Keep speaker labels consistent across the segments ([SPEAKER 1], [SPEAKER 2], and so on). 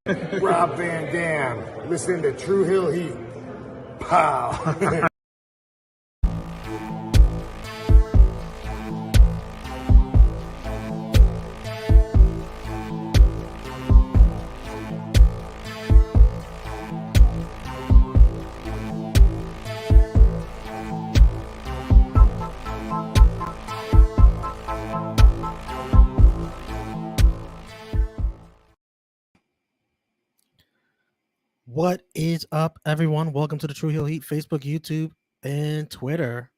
[SPEAKER 1] Rob Van Dam, listening to True Hill Heat. Pow.
[SPEAKER 2] What is up, everyone? Welcome to the True Hill Heat Facebook, YouTube, and Twitter.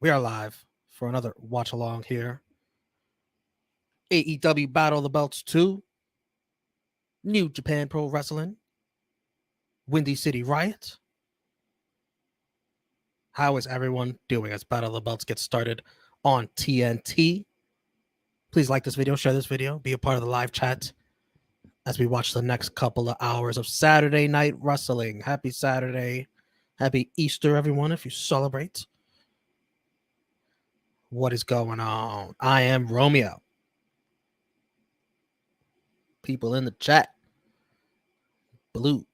[SPEAKER 2] We are live for another watch along here. AEW Battle of the Belts 2, New Japan Pro Wrestling, Windy City Riot. How is everyone doing as Battle of the Belts gets started on TNT? Please like this video, share this video, be a part of the live chat as we watch the next couple of hours of Saturday Night Wrestling. Happy Saturday. Happy Easter, everyone, if you celebrate. What is going on? I am Romeo. People in the chat. Blue,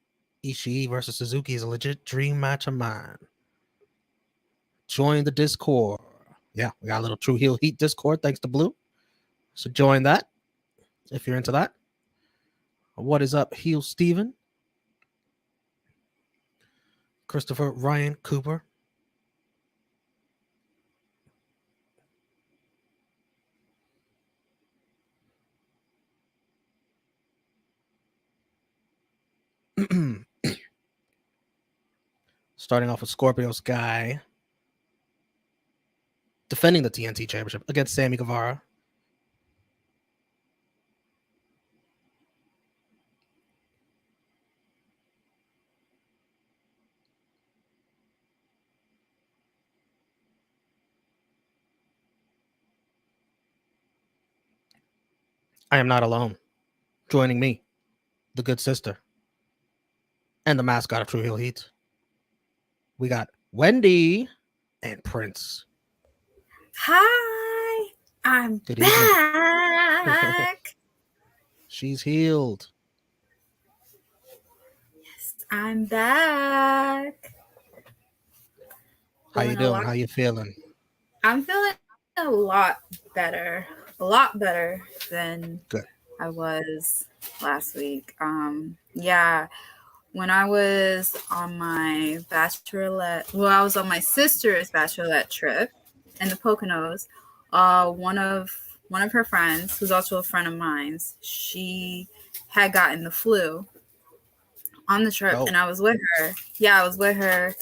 [SPEAKER 2] Ishii versus Suzuki is a legit dream match of mine. Join the Discord. Yeah, we got a little True Heel Heat Discord thanks to Blue. So join that if you're into that. What is up, Heel Steven? Christopher Ryan Cooper. Starting off with Scorpio Sky defending the TNT Championship against Sammy Guevara. I am not alone. Joining me, the good sister, and the mascot of True Heel Heat. We got Wendy and Prince.
[SPEAKER 3] Hi, I'm
[SPEAKER 2] Good
[SPEAKER 3] back.
[SPEAKER 2] She's healed.
[SPEAKER 3] Yes, I'm back.
[SPEAKER 2] How you doing? How you feeling?
[SPEAKER 3] I'm feeling a lot better than
[SPEAKER 2] Good.
[SPEAKER 3] I was last week. Yeah, when I was on my I was on my sister's bachelorette trip in the Poconos. One of her friends, who's also a friend of mine, she had gotten the flu on the trip, and I was with her. Yeah, I was with her.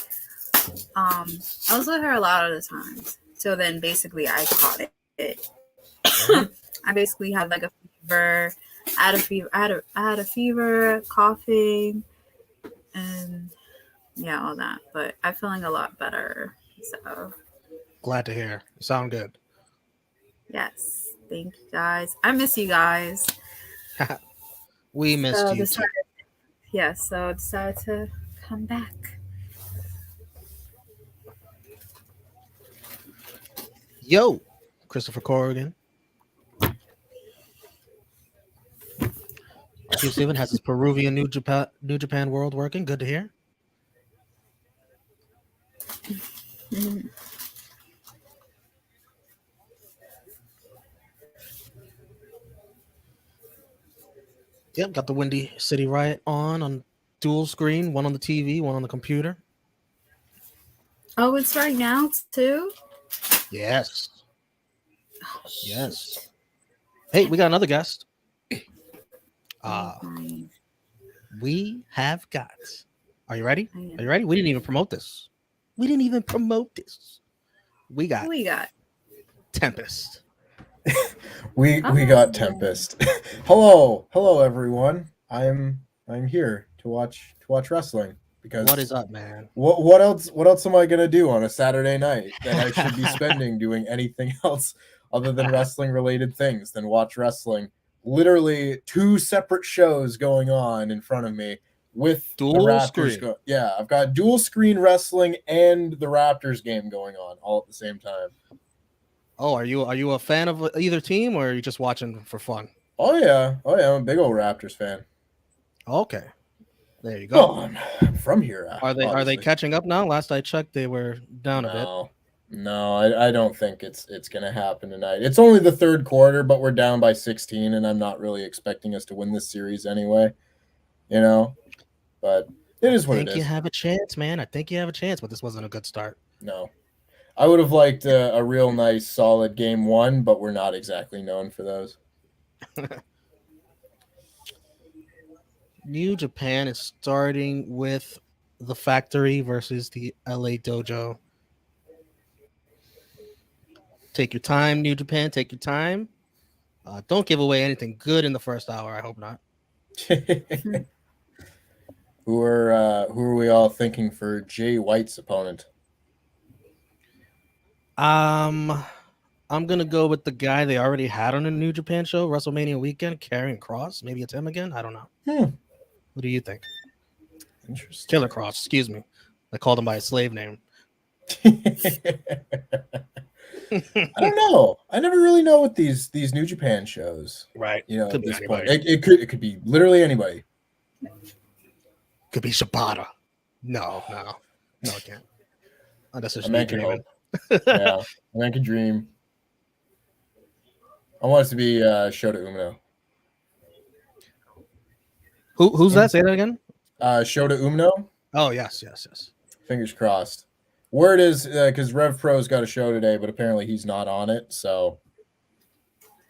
[SPEAKER 3] I was with her a lot of the times. So then basically I caught it. I basically had like a fever. I had a fever, coughing, and yeah, all that. But I'm feeling a lot better. So
[SPEAKER 2] glad to hear. You sound good.
[SPEAKER 3] Yes. Thank you guys. I miss you guys.
[SPEAKER 2] We missed you too.
[SPEAKER 3] Yeah, so I decided to come back.
[SPEAKER 2] Yo, Christopher Corrigan. Hugh Steven has his Peruvian New Japan World working. Good to hear. Yep, got the Windy City Riot on dual screen, one on the TV, one on the computer.
[SPEAKER 3] Oh, it's right now too?
[SPEAKER 2] Yes. Oh, yes. Hey, we got another guest. We have got. Are you ready? Are you ready? We didn't even promote this. We got Tempest.
[SPEAKER 4] we got Tempest. Hello everyone. I'm here to watch wrestling because
[SPEAKER 2] what is up, man?
[SPEAKER 4] What else am I gonna do on a Saturday night that I should be spending doing anything else other than wrestling related things than watch wrestling? Literally 2 separate shows going on in front of me with
[SPEAKER 2] dual
[SPEAKER 4] the Raptors. I've got dual screen wrestling and the Raptors game going on all at the same time.
[SPEAKER 2] Oh, are you a fan of either team, or are you just watching for fun?
[SPEAKER 4] Oh yeah, I'm a big old Raptors fan.
[SPEAKER 2] Okay, there you go.
[SPEAKER 4] Well, I'm from here.
[SPEAKER 2] Are they
[SPEAKER 4] obviously.
[SPEAKER 2] catching up now? Last I checked, they were down a bit.
[SPEAKER 4] No, I don't think it's going to happen tonight. It's only the third quarter, but we're down by 16, and I'm not really expecting us to win this series anyway. But it is what it is.
[SPEAKER 2] I think you have a chance, man. I think you have a chance, but this wasn't a good start.
[SPEAKER 4] No. I would have liked a real nice, solid game one, but we're not exactly known for those.
[SPEAKER 2] New Japan is starting with the Factory versus the LA Dojo. Take your time, New Japan. Take your time. Don't give away anything good in the first hour. I hope not.
[SPEAKER 4] Who are we all thinking for Jay White's opponent?
[SPEAKER 2] I'm gonna go with the guy they already had on a New Japan show, WrestleMania weekend, Karrion Kross. Maybe it's him again. I don't know. What do you think?
[SPEAKER 4] Interesting.
[SPEAKER 2] Killer Kross, excuse me. I called him by his slave name.
[SPEAKER 4] I don't know. I never really know with these New Japan shows.
[SPEAKER 2] Right.
[SPEAKER 4] At this point. It could be literally anybody.
[SPEAKER 2] Could be Shibata. No, it can't. Oh, that's just
[SPEAKER 4] a
[SPEAKER 2] me
[SPEAKER 4] man can
[SPEAKER 2] dreaming.
[SPEAKER 4] hope. Yeah, a man can dream. I want it to be Shota Umino.
[SPEAKER 2] Who's that? Say that again.
[SPEAKER 4] Shota Umino.
[SPEAKER 2] Oh, yes.
[SPEAKER 4] Fingers crossed. Word is because Rev Pro's got a show today, but apparently he's not on it. So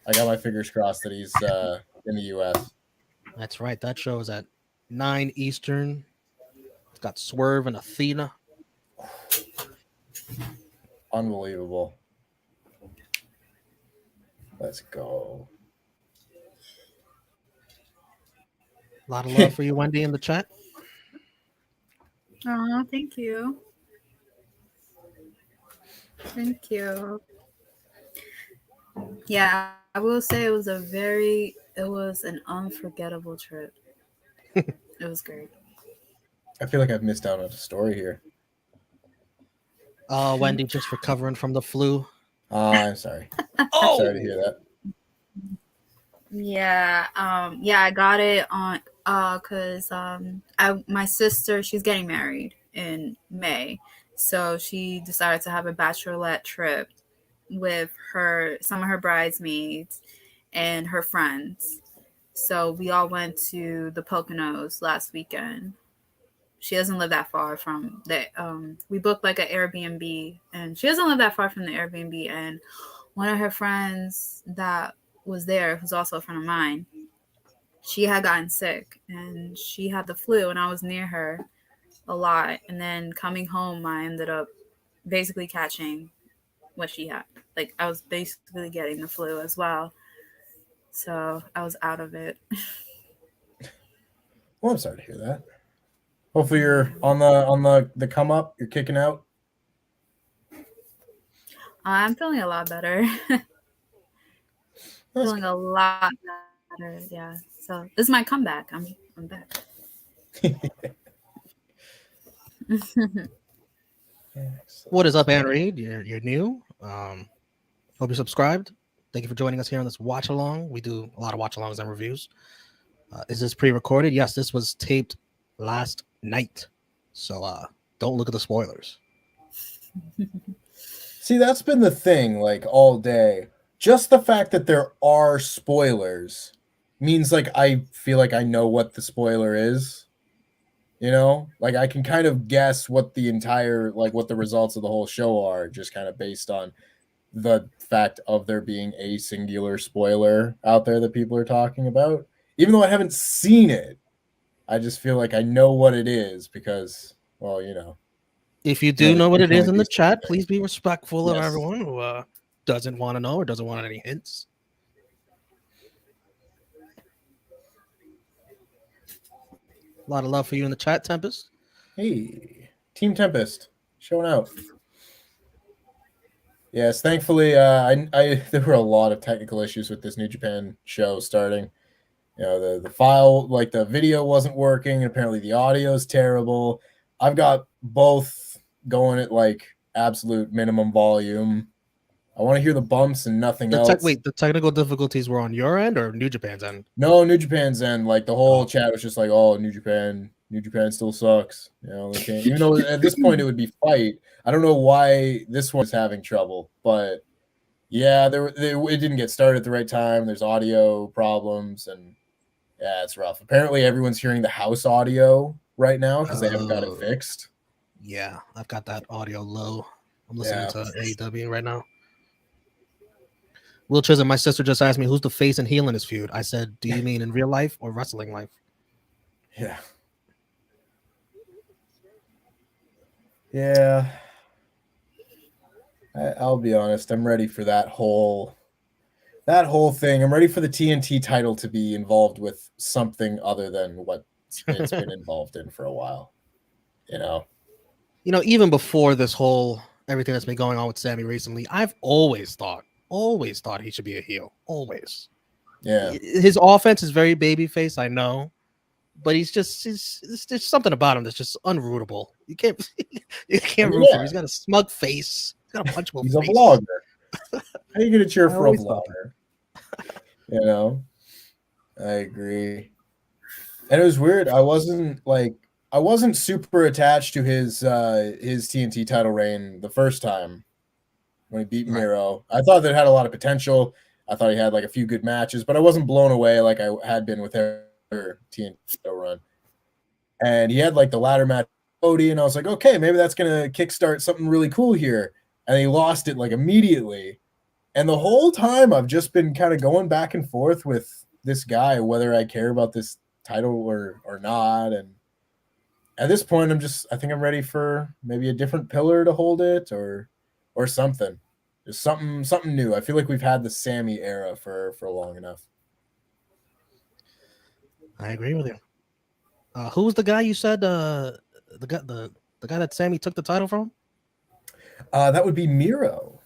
[SPEAKER 4] I got my fingers crossed that he's in the U.S.
[SPEAKER 2] That's right. That show is at 9 Eastern. It's got Swerve and Athena.
[SPEAKER 4] Unbelievable. Let's go.
[SPEAKER 2] A lot of love for you, Wendy, in the chat.
[SPEAKER 3] Oh, thank you. Thank you. Yeah, I will say it was an unforgettable trip. It was great.
[SPEAKER 4] I feel like I've missed out on a story here.
[SPEAKER 2] Wendy just recovering from the flu.
[SPEAKER 4] I'm sorry.
[SPEAKER 2] Oh,
[SPEAKER 4] sorry to hear that.
[SPEAKER 3] Yeah, I got it on because my sister, she's getting married in May, so she decided to have a bachelorette trip with some of her bridesmaids and her friends. So we all went to the Poconos last weekend. She doesn't live that far from the we booked like an Airbnb, and she doesn't live that far from the Airbnb, and one of her friends that was there, who's also a friend of mine, she had gotten sick and she had the flu, and I was near her a lot. And then coming home, I ended up basically catching what she had. Like, I was basically getting the flu as well. So I was out of it.
[SPEAKER 4] Well, I'm sorry to hear that. Hopefully you're on the come up. You're kicking out.
[SPEAKER 3] I'm feeling a lot better. Feeling a lot better, yeah. So this is my comeback. I'm back.
[SPEAKER 2] What is up, Ann Reed? You're new. Hope you're subscribed. Thank you for joining us here on this watch along. We do a lot of watch alongs and reviews. Is this pre-recorded? Yes, this was taped last night. So don't look at the spoilers.
[SPEAKER 4] See, that's been the thing, like, all day. Just the fact that there are spoilers means, like, I feel like I know what the spoiler is. Like, I can kind of guess what the entire, like, what the results of the whole show are, just kind of based on the fact of there being a singular spoiler out there that people are talking about. Even though I haven't seen it, I just feel like I know what it is because, well,
[SPEAKER 2] If you do know what it is in the chat,
[SPEAKER 4] things.
[SPEAKER 2] please be respectful of
[SPEAKER 4] Yes.
[SPEAKER 2] everyone who doesn't want to know or doesn't want any hints. A lot of love for you in the chat, Tempest.
[SPEAKER 4] Hey, Team Tempest, showing out. Yes, thankfully, there were a lot of technical issues with this New Japan show starting. The file, like the video wasn't working. Apparently the audio is terrible. I've got both going at like absolute minimum volume I want to hear the bumps and nothing else.
[SPEAKER 2] Wait, the technical difficulties were on your end or New Japan's end?
[SPEAKER 4] No, New Japan's end. Like the whole chat was just like, "Oh, New Japan still sucks." You know, they can't. Even though at this point it would be Fight. I don't know why this one's having trouble, but yeah, it didn't get started at the right time. There's audio problems, and yeah, it's rough. Apparently, everyone's hearing the house audio right now because they haven't got it fixed.
[SPEAKER 2] Yeah, I've got that audio low. I'm listening to AEW right now. Will Chisholm, my sister just asked me who's the face and heel in this feud. I said, do you mean in real life or wrestling life?
[SPEAKER 4] Yeah. Yeah. I'll be honest. I'm ready for that whole thing. I'm ready for the TNT title to be involved with something other than what it's been involved in for a while. You know,
[SPEAKER 2] even before this whole everything that's been going on with Sammy recently, I've always thought he should be a heel. Always.
[SPEAKER 4] Yeah.
[SPEAKER 2] His offense is very babyface, I know, but there's something about him that's just unrootable. You can't root for him. He's got a smug face. He's got a punchable
[SPEAKER 4] face.
[SPEAKER 2] He's
[SPEAKER 4] a vlogger. How are you gonna cheer for a vlogger? You know, I agree. And it was weird. I wasn't super attached to his TNT title reign the first time when he beat Miro. I thought that it had a lot of potential. I thought he had like a few good matches, but I wasn't blown away like I had been with her TNT title run. And he had like the ladder match with Cody, and I was like, okay, maybe that's gonna kickstart something really cool here. And he lost it like immediately. And the whole time I've just been kind of going back and forth with this guy, whether I care about this title or not. And at this point, I think I'm ready for maybe a different pillar to hold it or something. Just something new. I feel like we've had the Sammy era for long enough.
[SPEAKER 2] I agree with you. Who was the guy you said the guy that Sammy took the title from?
[SPEAKER 4] That would be Miro.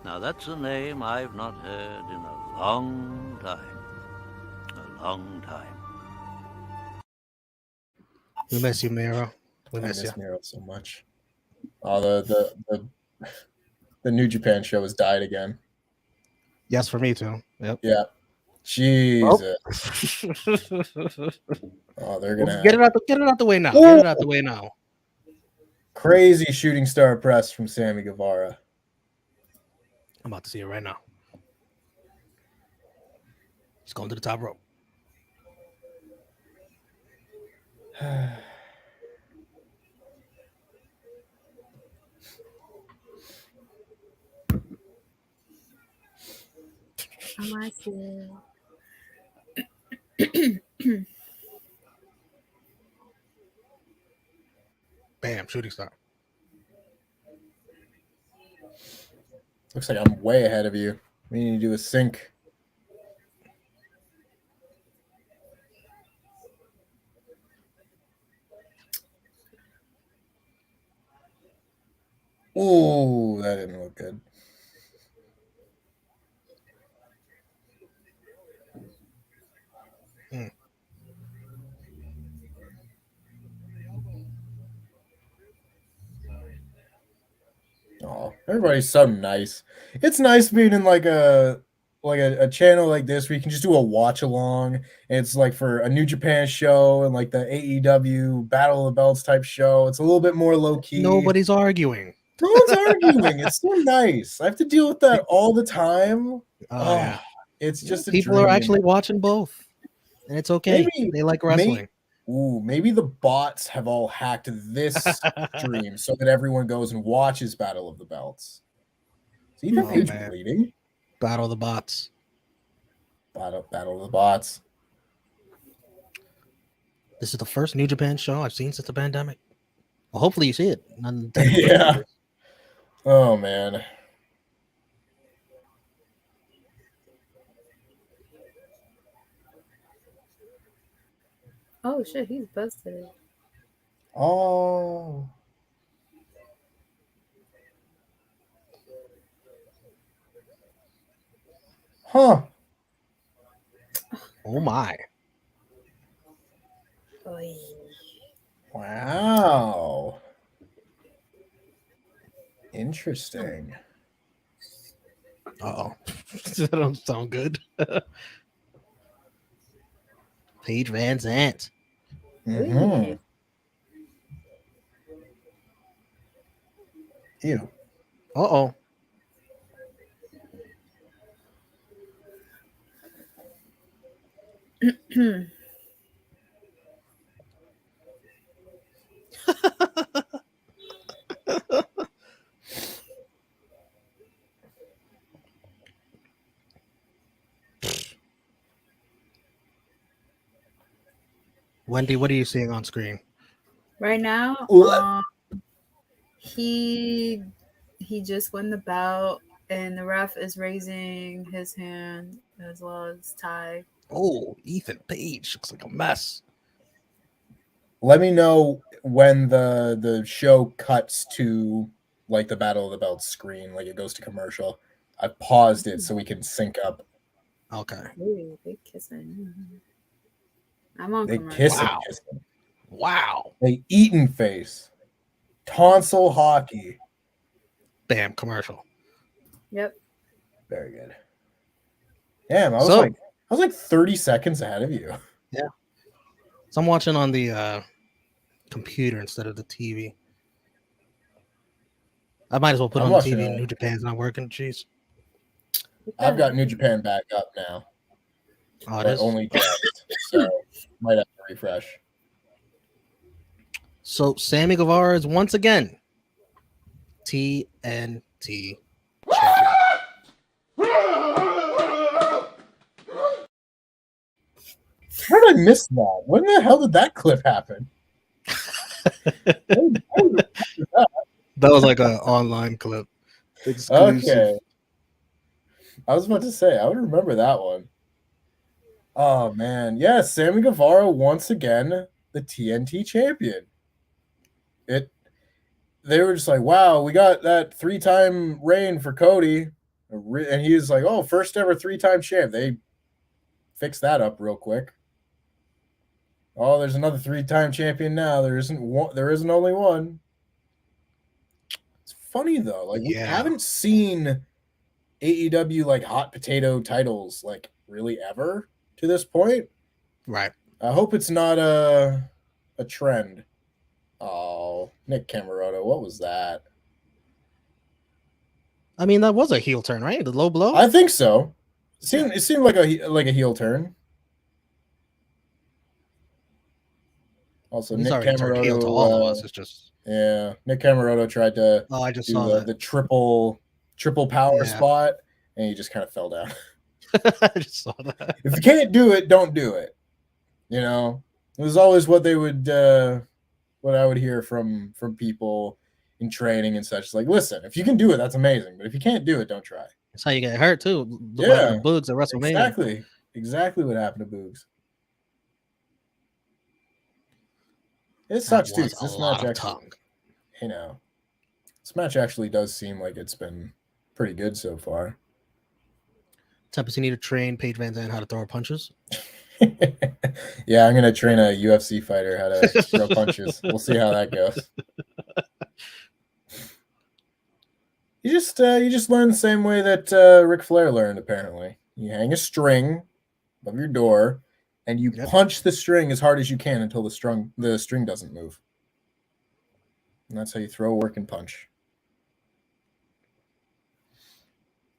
[SPEAKER 5] Now that's a name I've not heard in a long time. A long time.
[SPEAKER 2] We miss you, Miro.
[SPEAKER 4] I miss Miro so much. Oh, the New Japan show has died again.
[SPEAKER 2] Yes, for me too. Yep.
[SPEAKER 4] Yeah. Jesus. Oh, they're gonna
[SPEAKER 2] get it out the way now. Get it out the way now.
[SPEAKER 4] Crazy shooting star press from Sammy Guevara.
[SPEAKER 2] I'm about to see it right now. He's going to the top rope.
[SPEAKER 3] I still?
[SPEAKER 2] Bam, shooting star.
[SPEAKER 4] Looks like I'm way ahead of you. We need to do a sync. Oh, that didn't look good. Oh, everybody's so nice. It's nice being in like a channel like this where you can just do a watch along. And it's like for a New Japan show and like the AEW Battle of the Belts type show. It's a little bit more low key.
[SPEAKER 2] Nobody's arguing.
[SPEAKER 4] No one's arguing. It's so nice. I have to deal with that all the time.
[SPEAKER 2] Yeah.
[SPEAKER 4] It's just
[SPEAKER 2] people are actually watching both, and it's okay. They like wrestling.
[SPEAKER 4] Maybe the bots have all hacked this stream so that everyone goes and watches Battle of the Belts. See that page bleeding?
[SPEAKER 2] Battle of the bots.
[SPEAKER 4] Battle of the bots.
[SPEAKER 2] This is the first New Japan show I've seen since the pandemic. Well, hopefully you see it.
[SPEAKER 4] Yeah. Oh man.
[SPEAKER 3] Oh shit, he's busted.
[SPEAKER 4] Oh. Huh.
[SPEAKER 2] Oh my.
[SPEAKER 3] Oy.
[SPEAKER 4] Wow. Interesting.
[SPEAKER 2] Uh-oh. That don't sound good. Paige Van Zant.
[SPEAKER 4] Mm-hmm. Ew.
[SPEAKER 2] Uh-oh. Wendy, what are you seeing on screen?
[SPEAKER 3] Right now, he just won the bout, and the ref is raising his hand as well as Ty.
[SPEAKER 2] Oh, Ethan Page looks like a mess.
[SPEAKER 4] Let me know when the show cuts to like the Battle of the Belts screen, like it goes to commercial. I paused it so we can sync up.
[SPEAKER 2] Okay.
[SPEAKER 3] Ooh, they kissing. I'm on
[SPEAKER 4] They
[SPEAKER 3] commercial.
[SPEAKER 4] kiss
[SPEAKER 2] Wow.
[SPEAKER 4] and kiss them.
[SPEAKER 2] Wow.
[SPEAKER 4] They eaten face. Tonsil hockey.
[SPEAKER 2] Bam, commercial.
[SPEAKER 3] Yep.
[SPEAKER 4] Very good. Damn, I was like 30 seconds ahead of you.
[SPEAKER 2] Yeah. So I'm watching on the computer instead of the TV. I might as well put
[SPEAKER 4] I'm
[SPEAKER 2] on the
[SPEAKER 4] watching
[SPEAKER 2] TV.
[SPEAKER 4] it.
[SPEAKER 2] New Japan's not working. Jeez.
[SPEAKER 4] I've got New Japan back up now,
[SPEAKER 2] Oh, it
[SPEAKER 4] but
[SPEAKER 2] is.
[SPEAKER 4] only just, so might have to refresh.
[SPEAKER 2] So Sammy Guevara is once again TNT champion.
[SPEAKER 4] How did I miss that? When the hell did that clip happen?
[SPEAKER 2] That was like an online clip. Exclusive.
[SPEAKER 4] Okay. I was about to say, I would remember that one. Oh, man. Yeah, Sammy Guevara, once again, the TNT champion. They were just like, wow, we got that 3-time reign for Cody. And he was like, oh, first ever 3-time champ. They fixed that up real quick. Oh, there's another 3-time champion now. There isn't only one. It's funny though. Like we haven't seen AEW like hot potato titles like really ever to this point.
[SPEAKER 2] Right.
[SPEAKER 4] I hope it's not a trend. Oh, Nick Cameroto, what was that?
[SPEAKER 2] I mean, that was a heel turn, right? The low blow.
[SPEAKER 4] I think so. It seemed like a heel turn. Also,
[SPEAKER 2] He's
[SPEAKER 4] Nick
[SPEAKER 2] already turned heel to all of us. It's just
[SPEAKER 4] Nick Cameroto tried to
[SPEAKER 2] I just
[SPEAKER 4] do
[SPEAKER 2] saw
[SPEAKER 4] the triple power spot, and he just kind of fell down.
[SPEAKER 2] I just saw that.
[SPEAKER 4] If you can't do it, don't do it. You know, it was always what they would, what I would hear from people in training and such. It's like, listen, if you can do it, that's amazing. But if you can't do it, don't try.
[SPEAKER 2] That's how you get hurt too. Look what happened to Boogs at WrestleMania.
[SPEAKER 4] Exactly what happened to Boogs. It sucks too. This match actually, this match actually does seem like it's been pretty good so far.
[SPEAKER 2] Tempest, you need to train Paige Van Zandt how to throw punches.
[SPEAKER 4] Yeah, I'm gonna train a UFC fighter how to throw punches. We'll see how that goes. You just learn the same way that Ric Flair learned. Apparently, you hang a string above your door, and you punch the string as hard as you can until the string doesn't move. And that's how you throw a working punch.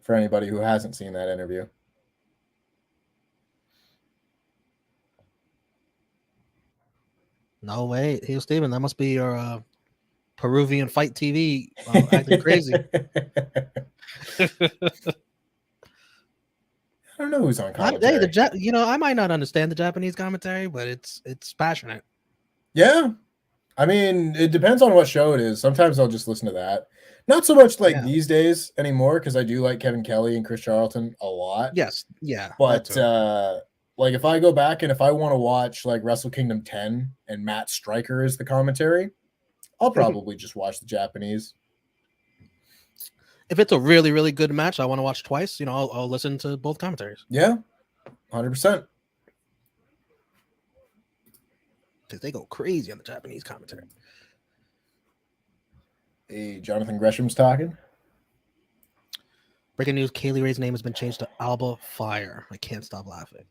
[SPEAKER 4] For anybody who hasn't seen that interview.
[SPEAKER 2] No way, Heel Steven, that must be your Peruvian Fight TV acting crazy.
[SPEAKER 4] I don't know who's on commentary.
[SPEAKER 2] I might not understand the Japanese commentary, but it's passionate.
[SPEAKER 4] Yeah. I mean, it depends on what show it is. Sometimes I'll just listen to that. Not so much like these days anymore, because I do like Kevin Kelly and Chris Charlton a lot.
[SPEAKER 2] Yes, yeah.
[SPEAKER 4] But like if I go back and if I want to watch like Wrestle Kingdom 10 and Matt Stryker is the commentary, I'll probably just watch the Japanese.
[SPEAKER 2] If it's a really, really good match I want to watch twice, I'll listen to both commentaries.
[SPEAKER 4] Yeah, 100%.
[SPEAKER 2] Because they go crazy on the Japanese commentary.
[SPEAKER 4] Hey, Jonathan Gresham's talking.
[SPEAKER 2] Breaking news: Kaylee Ray's name has been changed to Alba Fire. I can't stop laughing.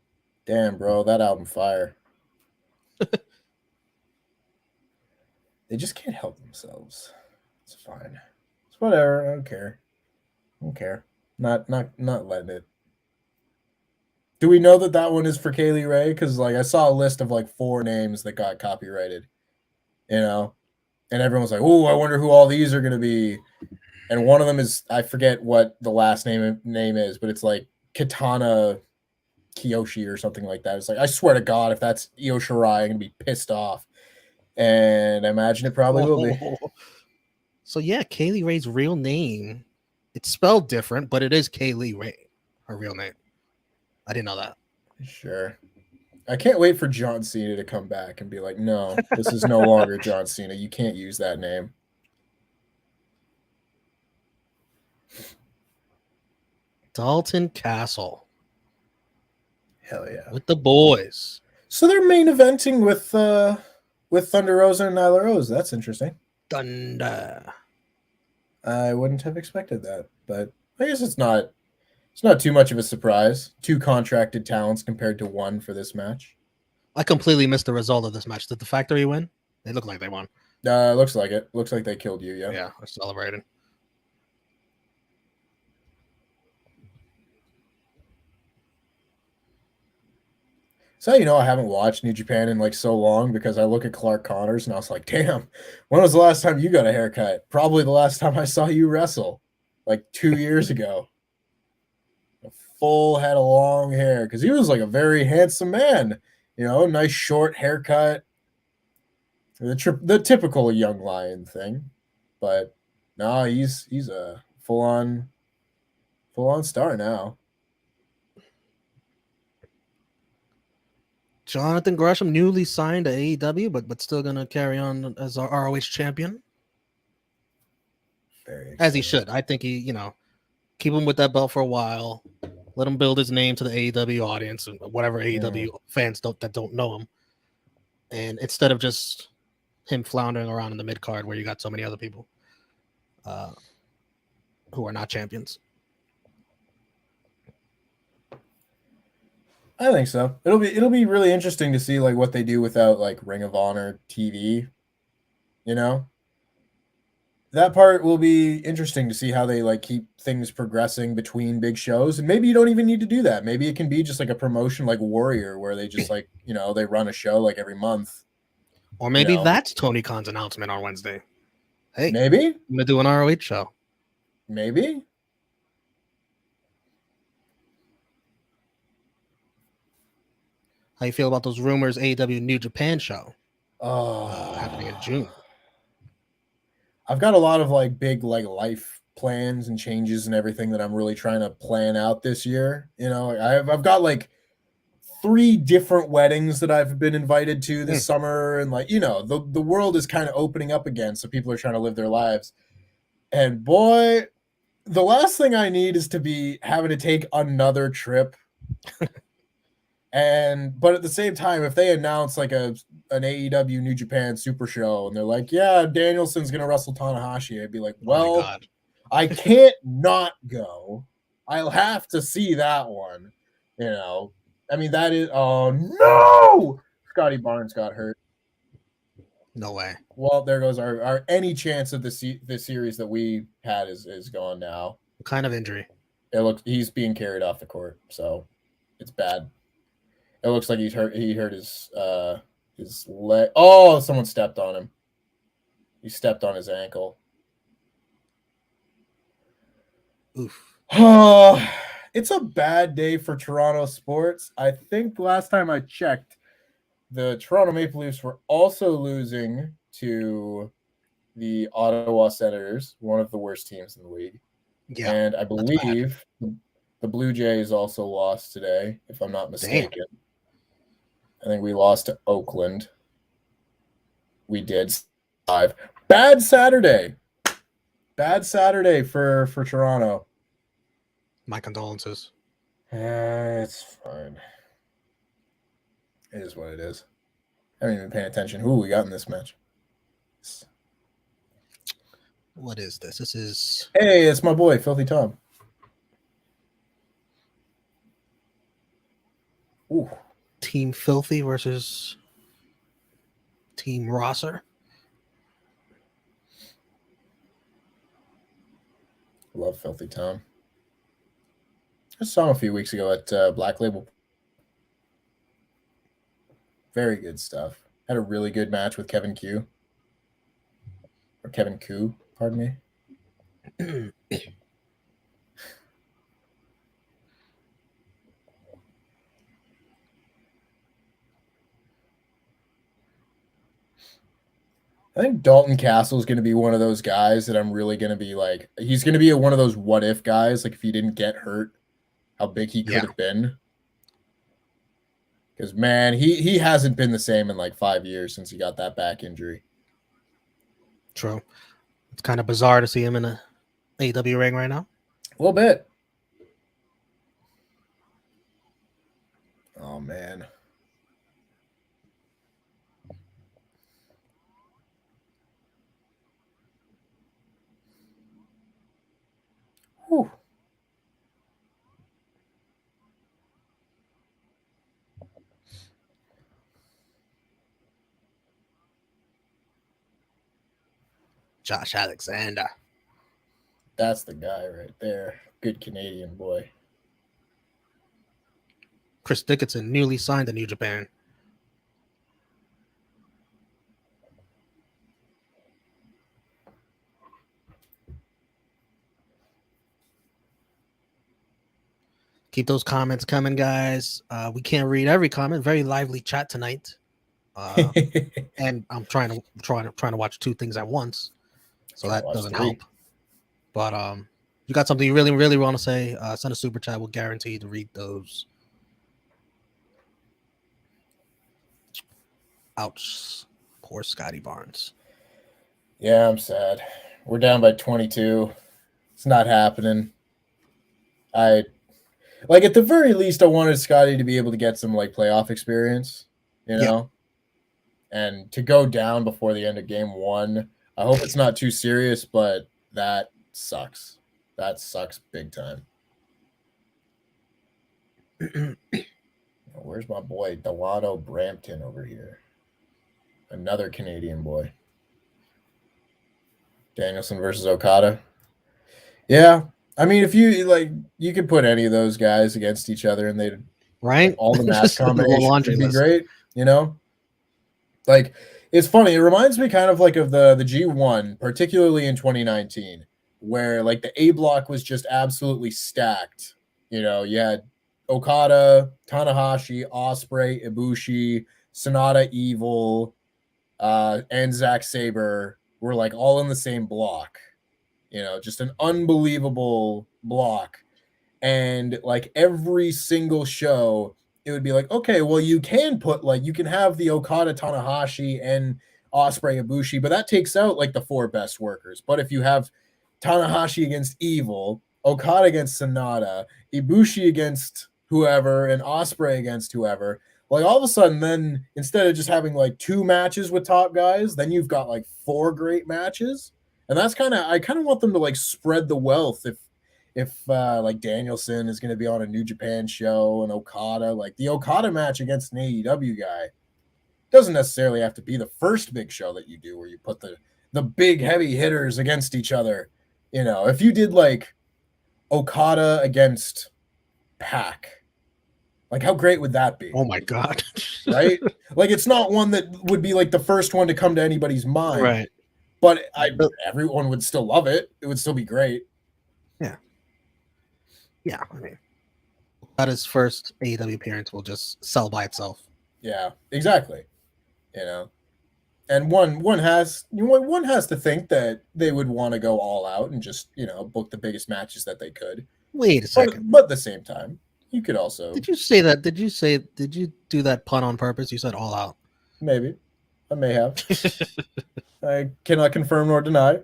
[SPEAKER 4] Damn, bro, that album fire. They just can't help themselves. It's fine. It's whatever. I don't care. I don't care. Not letting it. Do we know that one is for Kaylee Ray? Because like I saw a list of like 4 names that got copyrighted, you know, and everyone's like, "Oh, I wonder who all these are going to be." And one of them is, I forget what the last name is, but it's like Katana Kiyoshi or something like that. It's like, I swear to God, if that's Io Shirai, I'm going to be pissed off. And I imagine it probably will be.
[SPEAKER 2] So yeah, Kaylee Ray's real name, it's spelled different, but it is Kaylee Ray, her real name. I didn't know that.
[SPEAKER 4] Sure. I can't wait for John Cena to come back and be like, no, this is no longer John Cena. You can't use that name.
[SPEAKER 2] Dalton Castle.
[SPEAKER 4] Hell yeah.
[SPEAKER 2] With the boys.
[SPEAKER 4] So they're main eventing with Thunder Rosa and Nyla Rose. That's interesting.
[SPEAKER 2] Thunder.
[SPEAKER 4] I wouldn't have expected that, but I guess it's not too much of a surprise. 2 contracted talents compared to 1 for this match.
[SPEAKER 2] I completely missed the result of this match. Did the Factory win? They look like they won.
[SPEAKER 4] Looks like it. Looks like they killed you, yeah.
[SPEAKER 2] Yeah, they're celebrating.
[SPEAKER 4] So I haven't watched New Japan in like so long, because I look at Clark Connors and I was like, damn, when was the last time you got a haircut? Probably the last time I saw you wrestle, like 2 years ago. A full head of long hair, because he was like a very handsome man. Nice short haircut. The typical young lion thing. But no, he's a full-on star now.
[SPEAKER 2] Jonathan Gresham newly signed to AEW, but still gonna carry on as our ROH champion. As he should. I think he, keep him with that belt for a while. Let him build his name to the AEW audience and whatever AEW fans that don't know him. And instead of just him floundering around in the mid card where you got so many other people who are not champions.
[SPEAKER 4] I think so. It'll be really interesting to see like what they do without like Ring of Honor TV. That part will be interesting to see how they like keep things progressing between big shows. And maybe you don't even need to do that. Maybe it can be just like a promotion like Warrior, where they just like, they run a show like every month.
[SPEAKER 2] Or maybe that's Tony Khan's announcement on Wednesday. Hey,
[SPEAKER 4] maybe
[SPEAKER 2] I'm gonna do an ROH show.
[SPEAKER 4] Maybe.
[SPEAKER 2] How you feel about those rumors? AEW New Japan show happening in June.
[SPEAKER 4] I've got a lot of like big like life plans and changes and everything that I'm really trying to plan out this year. I've got like 3 different weddings that I've been invited to this summer, and like the world is kind of opening up again, so people are trying to live their lives. And boy, the last thing I need is to be having to take another trip. But at the same time, if they announce like an AEW New Japan Super Show and they're like, yeah, Danielson's gonna wrestle Tanahashi, I'd be like, well, I can't not go. I'll have to see that one. I mean, that is, oh no, Scotty Barnes got hurt.
[SPEAKER 2] No way.
[SPEAKER 4] Well, there goes our any chance of the series that we had is gone now.
[SPEAKER 2] What kind of injury?
[SPEAKER 4] He's being carried off the court, so it's bad. It looks like he hurt his leg. Oh, someone stepped on him. He stepped on his ankle.
[SPEAKER 2] Oof.
[SPEAKER 4] It's a bad day for Toronto sports. I think last time I checked, the Toronto Maple Leafs were also losing to the Ottawa Senators, one of the worst teams in the league.
[SPEAKER 2] Yeah,
[SPEAKER 4] and I believe the Blue Jays also lost today, if I'm not mistaken. Damn. I think we lost to Oakland. We did 5. Bad Saturday. Bad Saturday for Toronto.
[SPEAKER 2] My condolences.
[SPEAKER 4] It's fine. It is what it is. I haven't even paid attention. Who we got in this match?
[SPEAKER 2] What is this? This is...
[SPEAKER 4] Hey, it's my boy, Filthy Tom.
[SPEAKER 2] Team Filthy versus Team Rosser.
[SPEAKER 4] Love Filthy Tom. I saw him a few weeks ago at Black Label. Very good stuff. Had a really good match with Kevin Q. Or Kevin Koo, pardon me. I think Dalton Castle is going to be one of those guys that I'm really going to be like, he's going to be one of those what if guys. Like if he didn't get hurt, how big he could have been. Because man, he hasn't been the same in like 5 years since he got that back injury.
[SPEAKER 2] True. It's kind of bizarre to see him in a AEW ring right now.
[SPEAKER 4] A little bit. Oh man. Whew.
[SPEAKER 2] Josh Alexander.
[SPEAKER 4] That's the guy right there. Good Canadian boy.
[SPEAKER 2] Chris Dickinson newly signed to New Japan. Keep those comments coming, guys. We can't read every comment. Very lively chat tonight. And I'm trying to watch two things at once, so that doesn't help. But you got something you really, really want to say? Send a super chat. We'll guarantee to read those. Ouch. Poor Scotty Barnes.
[SPEAKER 4] Yeah, I'm sad. We're down by 22. It's not happening. Like at the very least, I wanted Scotty to be able to get some like playoff experience, you know, and to go down before the end of game one. I hope it's not too serious, but that sucks. That sucks big time. Where's my boy Delano Brampton over here? Another Canadian boy. Danielson versus Okada. Yeah. I mean, if you like, you could put any of those guys against each other and they'd all the match combinations would be great, you know? Like, it's funny. It reminds me kind of like of the G1, particularly in 2019, where like the A block was just absolutely stacked. You know, you had Okada, Tanahashi, Ospreay, Ibushi, Sonata, Evil, and Zack Sabre were like all in the same block. You know, just an unbelievable block. And like every single show, it would be like, okay, well, you can put like, you can have the Okada, Tanahashi, and Ospreay, Ibushi, but that takes out like the four best workers. But if you have Tanahashi against Evil, Okada against Sonata, Ibushi against whoever, and Ospreay against whoever, like all of a sudden, then instead of just having like two matches with top guys, then you've got like four great matches. And that's I kind of want them to like spread the wealth. If like Danielson is going to be on a New Japan show and Okada, like the Okada match against an AEW guy doesn't necessarily have to be the first big show that you do where you put the big heavy hitters against each other. You know, if you did like Okada against Pac, like how great would that be?
[SPEAKER 2] Oh my God.
[SPEAKER 4] Right? Like it's not one that would be like the first one to come to anybody's mind.
[SPEAKER 2] Right.
[SPEAKER 4] But everyone would still love it. It would still be great.
[SPEAKER 2] Yeah. Yeah. I mean, that his first AEW appearance will just sell by itself.
[SPEAKER 4] Yeah, exactly. You know, and one has to think that they would want to go all out and just, you know, book the biggest matches that they could.
[SPEAKER 2] Wait a second.
[SPEAKER 4] But at the same time, you could also.
[SPEAKER 2] Did you say that? Did you do that pun on purpose? You said all out.
[SPEAKER 4] Maybe. I may have. I cannot confirm nor deny.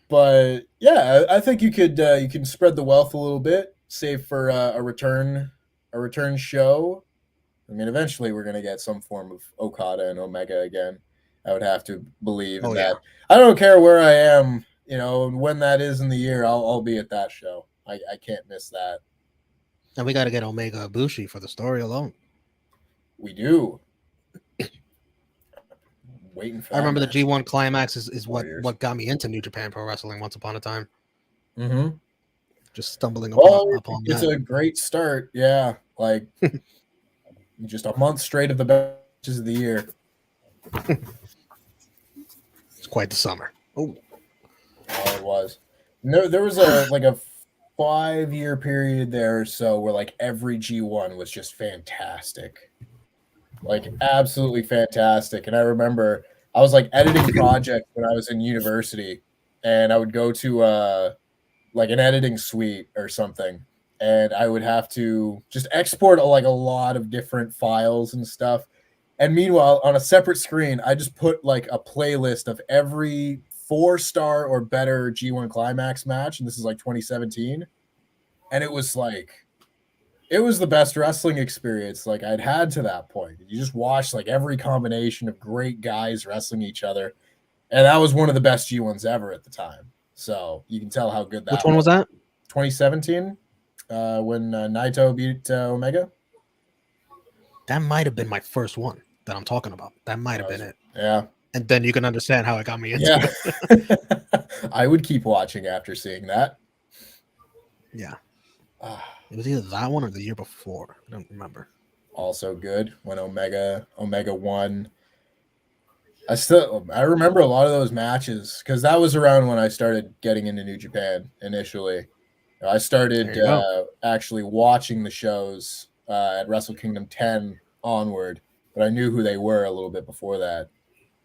[SPEAKER 4] But yeah, I think you can spread the wealth a little bit, save for a return show. I mean, eventually we're gonna get some form of Okada and Omega again. I would have to believe that. Yeah. I don't care where I am, you know, when that is in the year, I'll be at that show. I can't miss that.
[SPEAKER 2] And we got to get Omega Ibushi for the story alone.
[SPEAKER 4] We do. Waiting for
[SPEAKER 2] I remember the
[SPEAKER 4] match.
[SPEAKER 2] G1 Climax is
[SPEAKER 4] Warriors.
[SPEAKER 2] what got me into New Japan Pro Wrestling once upon a time.
[SPEAKER 4] Mm-hmm.
[SPEAKER 2] Just stumbling
[SPEAKER 4] Well,
[SPEAKER 2] upon
[SPEAKER 4] it's
[SPEAKER 2] that.
[SPEAKER 4] a great start. Yeah, like just a month straight of the best matches of the year.
[SPEAKER 2] It's quite the summer. Oh,
[SPEAKER 4] Oh, it was. No, there was a 5-year period there or so where like every G1 was just fantastic. Like absolutely fantastic. And I remember I was like editing projects when I was in university, and I would go to like an editing suite or something, and I would have to just export like a lot of different files and stuff. And meanwhile, on a separate screen, I just put like a playlist of every 4-star or better G1 Climax match, and this is like 2017. And it was the best wrestling experience like I'd had to that point. You just watched like every combination of great guys wrestling each other, and that was one of the best G1s ever at the time. So you can tell how good that.
[SPEAKER 2] Which one was that?
[SPEAKER 4] 2017, when Naito beat Omega.
[SPEAKER 2] That might have been my first one that I'm talking about. That might have been it.
[SPEAKER 4] Yeah.
[SPEAKER 2] And then you can understand how it got me into
[SPEAKER 4] it. I would keep watching after seeing that.
[SPEAKER 2] Yeah. It was either that one or the year before. I don't remember.
[SPEAKER 4] Also good when Omega won. I remember a lot of those matches because that was around when I started getting into New Japan initially. I started actually watching the shows at Wrestle Kingdom 10 onward, but I knew who they were a little bit before that.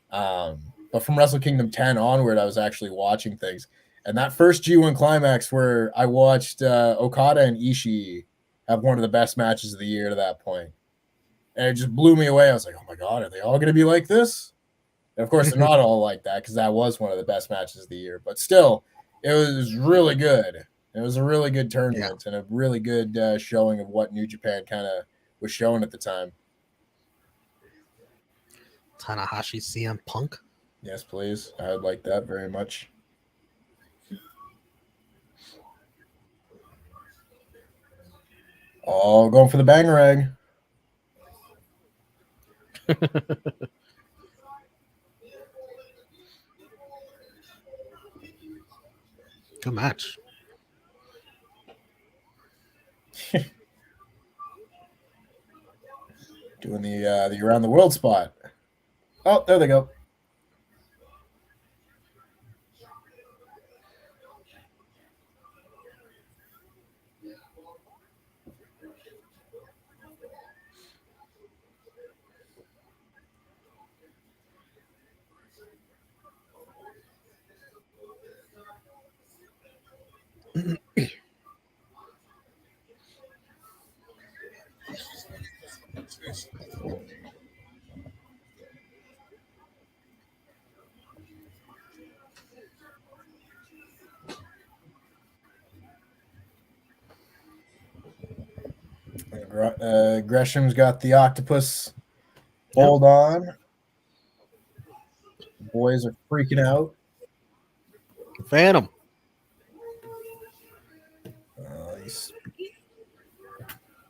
[SPEAKER 4] But from Wrestle Kingdom 10 onward, I was actually watching things. And that first G1 Climax where I watched Okada and Ishii have one of the best matches of the year to that point. And it just blew me away. I was like, oh my God, are they all going to be like this? And of course, they're not all like that because that was one of the best matches of the year. But still, it was really good. It was a really good tournament and a really good showing of what New Japan kind of was showing at the time.
[SPEAKER 2] Tanahashi CM Punk?
[SPEAKER 4] Yes, please. I would like that very much. Oh, going for the bangarang.
[SPEAKER 2] Good match.
[SPEAKER 4] Doing the around the world spot. Oh, there they go. Gresham's got the octopus hold on. The boys are freaking out.
[SPEAKER 2] Phantom.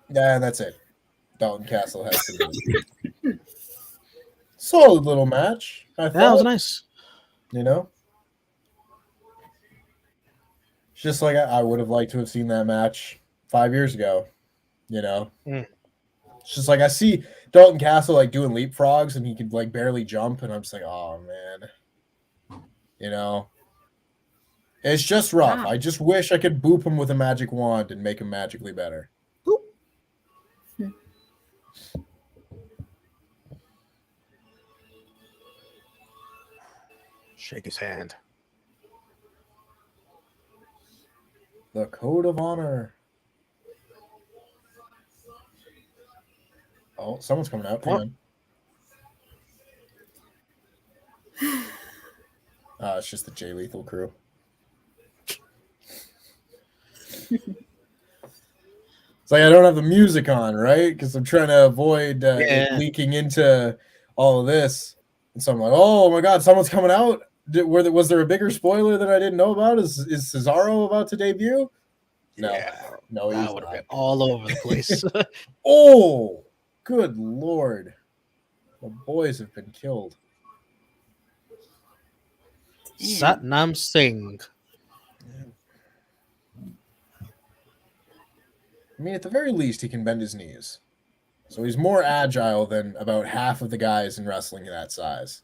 [SPEAKER 4] Yeah, that's it. Dalton Castle has to be. Solid little match. I thought.
[SPEAKER 2] That was nice.
[SPEAKER 4] You know? It's just like I would have liked to have seen that match 5 years ago. You know? It's just like I see Dalton Castle like doing leapfrogs and he could like barely jump, and I'm just like, oh man. You know? It's just rough.
[SPEAKER 3] Wow.
[SPEAKER 4] I just wish I could boop him with a magic wand and make him magically better.
[SPEAKER 2] Shake his hand.
[SPEAKER 4] The Code of Honor. Oh, someone's coming out. Hang on. It's just the Jay Lethal crew. It's like I don't have the music on, right? Because I'm trying to avoid it leaking into all of this. And so I'm like, oh my God, someone's coming out. Was there a bigger spoiler that I didn't know about? Is Cesaro about to debut? No,
[SPEAKER 2] Yeah,
[SPEAKER 4] no,
[SPEAKER 2] that would have been all over the place.
[SPEAKER 4] Oh, Good Lord. The boys have been killed.
[SPEAKER 2] Satnam Singh.
[SPEAKER 4] I mean, at the very least, he can bend his knees. So he's more agile than about half of the guys in wrestling that size.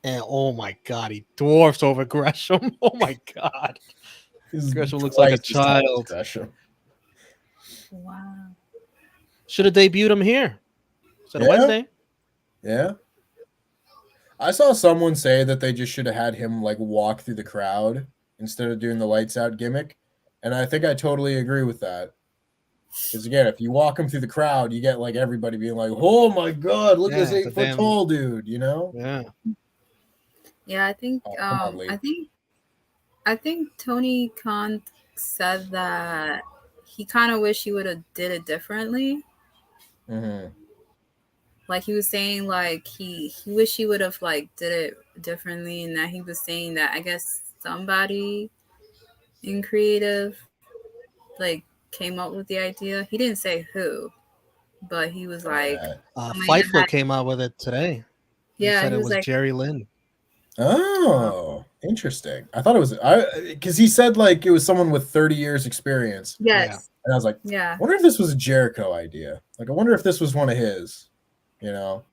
[SPEAKER 2] And oh my god, he dwarfs over Gresham. Oh my god.
[SPEAKER 4] He's
[SPEAKER 2] Gresham looks like a
[SPEAKER 4] twice as tall as
[SPEAKER 2] child.
[SPEAKER 4] Gresham.
[SPEAKER 3] Wow.
[SPEAKER 2] Should have debuted him here. Instead of
[SPEAKER 4] Yeah.
[SPEAKER 2] Wednesday.
[SPEAKER 4] Yeah. I saw someone say that they just should have had him like walk through the crowd instead of doing the lights out gimmick. And I think I totally agree with that. Because again, if you walk him through the crowd, you get like everybody being like, "Oh my god, look at this
[SPEAKER 2] Yeah,
[SPEAKER 4] 8 foot tall dude," you know?
[SPEAKER 2] Yeah.
[SPEAKER 3] Yeah, I think
[SPEAKER 4] Oh, come on, Lee.
[SPEAKER 3] I think Tony Khan said that he kind of wished he would have did it differently.
[SPEAKER 4] Mm-hmm.
[SPEAKER 3] Like he was saying, like he wished he would have like did it differently, and that he was saying that I guess somebody in creative like came up with the idea. He didn't say who, but he was like,
[SPEAKER 2] Fightful came out with it today. He
[SPEAKER 3] yeah,
[SPEAKER 2] said
[SPEAKER 3] he
[SPEAKER 2] it
[SPEAKER 3] was
[SPEAKER 2] was
[SPEAKER 3] like,
[SPEAKER 2] Jerry Lynn.
[SPEAKER 4] Oh, interesting. I thought it was because he said like it was someone with 30 years experience.
[SPEAKER 3] yes,
[SPEAKER 4] And I was like,
[SPEAKER 3] yeah.
[SPEAKER 4] I wonder if this was a Jericho idea. Like, I wonder if this was one of his. You know,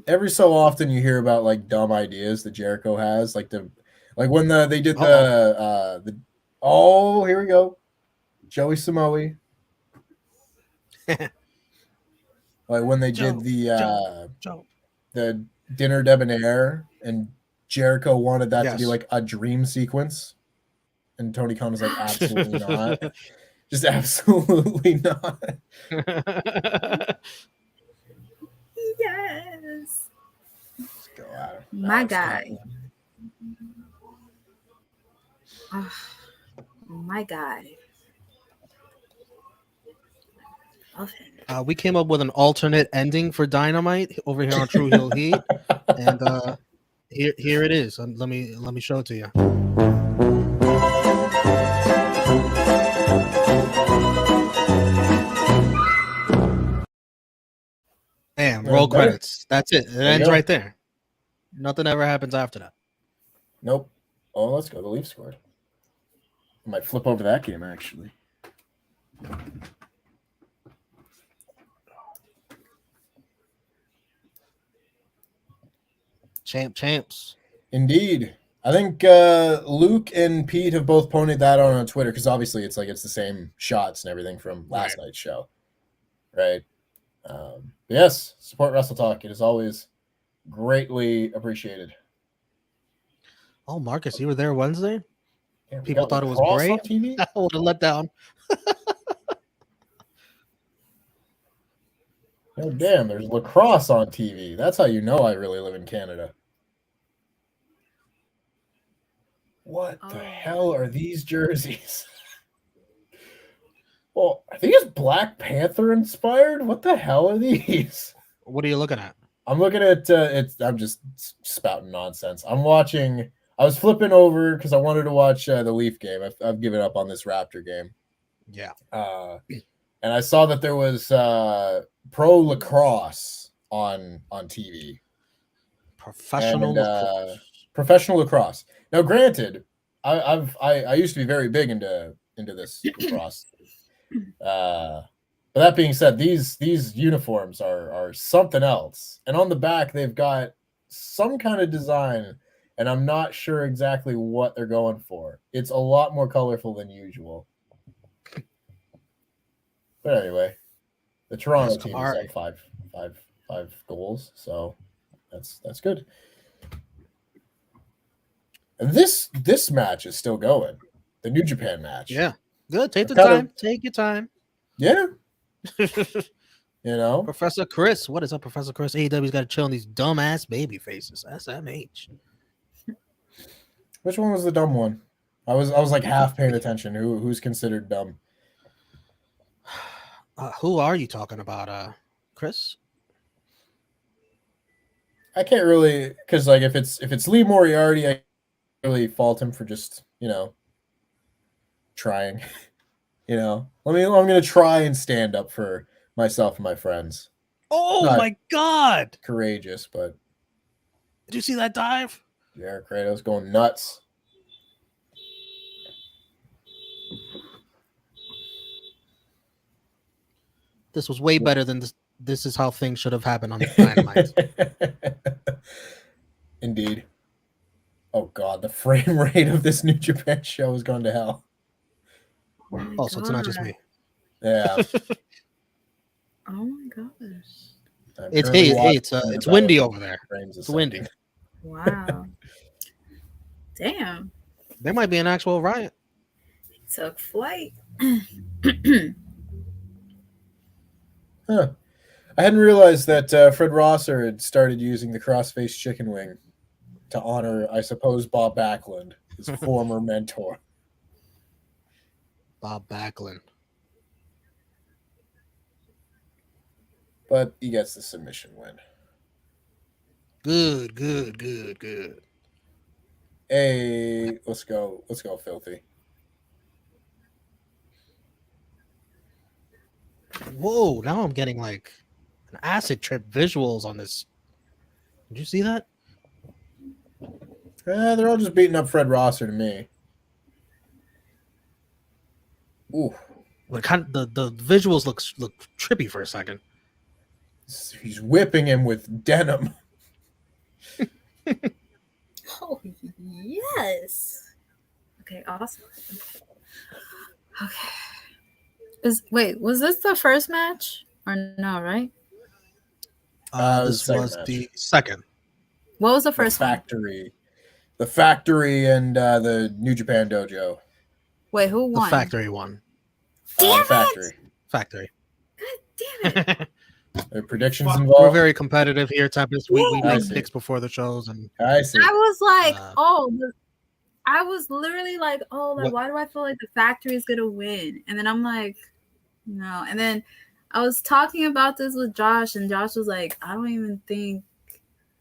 [SPEAKER 4] every so often you hear about like dumb ideas that Jericho has, like when they did the oh, here we go, Joey Samoa. Like when they did the dinner debonair, and Jericho wanted that to be like a dream sequence, and Tony Khan was like, absolutely not, just absolutely not.
[SPEAKER 3] Yes.
[SPEAKER 4] Let's go at him.
[SPEAKER 3] My guy. Oh, my guy. Love him.
[SPEAKER 2] We came up with an alternate ending for Dynamite over here on True Hill Heat, and here it is. Let me show it to you. Bam, roll credits. That's it. It ends right there. Nothing ever happens after that.
[SPEAKER 4] Nope. Oh, let's go. The Leafs scored. I might flip over that game, actually.
[SPEAKER 2] Champs.
[SPEAKER 4] Indeed. I think Luke and Pete have both pointed that out on Twitter, because obviously it's the same shots and everything from last night's show. Right. Yes, support Wrestle Talk. It is always greatly appreciated.
[SPEAKER 2] Oh, Marcus, you were there Wednesday?
[SPEAKER 4] Yeah,
[SPEAKER 2] people thought it was Bray?
[SPEAKER 4] TV?
[SPEAKER 2] I would have let down.
[SPEAKER 4] Oh, damn, there's lacrosse on TV. That's how you know I really live in Canada. What the hell are these jerseys? Well, I think it's Black Panther inspired. What the hell are these?
[SPEAKER 2] What are you looking at?
[SPEAKER 4] I'm looking at I'm just spouting nonsense. I was flipping over because I wanted to watch the Leaf game. I've given up on this Raptor game.
[SPEAKER 2] Yeah.
[SPEAKER 4] And I saw that there was pro lacrosse on TV.
[SPEAKER 2] Professional lacrosse.
[SPEAKER 4] Professional lacrosse. Now, granted, I used to be very big into this lacrosse. But that being said, these uniforms are something else. And on the back, they've got some kind of design, and I'm not sure exactly what they're going for. It's a lot more colorful than usual. But anyway, the Toronto team is up five goals, so that's good. And this match is still going. The New Japan match.
[SPEAKER 2] Yeah. Good. Take the time. Take your time.
[SPEAKER 4] Yeah. You know?
[SPEAKER 2] Professor Chris. What is up, Professor Chris? AEW's got to chill on these dumbass baby faces. SMH.
[SPEAKER 4] Which one was the dumb one? I was like half paying attention. Who's considered dumb?
[SPEAKER 2] Who are you talking about, Chris?
[SPEAKER 4] I can't really, because like if it's Lee Moriarty, I really fault him for just trying. I'm gonna try and stand up for myself and my friends.
[SPEAKER 2] Oh
[SPEAKER 4] Not
[SPEAKER 2] my God!
[SPEAKER 4] courageous, but
[SPEAKER 2] Did you see that dive?
[SPEAKER 4] yeah, Kratos going nuts.
[SPEAKER 2] This was way better than this. This is how things should have happened on Dynamite.
[SPEAKER 4] Indeed. Oh God, the frame rate of this New Japan show has gone to hell.
[SPEAKER 3] Oh my
[SPEAKER 2] Oh, so it's not just
[SPEAKER 3] God.
[SPEAKER 2] me.
[SPEAKER 4] Yeah.
[SPEAKER 3] Oh my gosh.
[SPEAKER 4] I'm
[SPEAKER 2] It's
[SPEAKER 4] currently watching
[SPEAKER 2] it's
[SPEAKER 4] about
[SPEAKER 2] windy over there.
[SPEAKER 4] frames a
[SPEAKER 2] It's windy.
[SPEAKER 4] second.
[SPEAKER 3] Wow. Damn.
[SPEAKER 2] There might be an actual riot.
[SPEAKER 3] Took flight.
[SPEAKER 4] Huh. I hadn't realized that Fred Rosser had started using the crossface chicken wing to honor, I suppose, Bob Backlund, his former mentor.
[SPEAKER 2] Bob Backlund.
[SPEAKER 4] But he gets the submission win.
[SPEAKER 2] Good.
[SPEAKER 4] Hey, let's go, Filthy.
[SPEAKER 2] Whoa! Now I'm getting like an acid trip visuals on this. Did you see that?
[SPEAKER 4] They're all just beating up Fred Rosser to me. Ooh,
[SPEAKER 2] But kind of the visuals look trippy for a second.
[SPEAKER 4] he's whipping him with denim.
[SPEAKER 3] Oh yes. Okay, awesome. Okay. Was this the first match or no? Right?
[SPEAKER 2] This
[SPEAKER 4] second
[SPEAKER 2] was
[SPEAKER 4] match.
[SPEAKER 2] the second.
[SPEAKER 3] What was the first one?
[SPEAKER 4] The factory, and the New Japan Dojo.
[SPEAKER 3] Wait, who
[SPEAKER 2] The
[SPEAKER 3] won?
[SPEAKER 2] factory one.
[SPEAKER 3] Damn it!
[SPEAKER 4] Factory.
[SPEAKER 2] Factory.
[SPEAKER 3] God damn it!
[SPEAKER 4] Are predictions
[SPEAKER 2] We're
[SPEAKER 4] involved?
[SPEAKER 2] very competitive here, Tempest. We
[SPEAKER 4] I
[SPEAKER 2] make
[SPEAKER 4] see.
[SPEAKER 2] picks before the shows, and
[SPEAKER 4] I see.
[SPEAKER 3] I was like,
[SPEAKER 2] Uh,
[SPEAKER 3] I was literally like,
[SPEAKER 2] What-
[SPEAKER 3] why do I feel like the factory is gonna win? And then I'm like, no. And then I was talking about this with Josh, and Josh was like, I don't even think,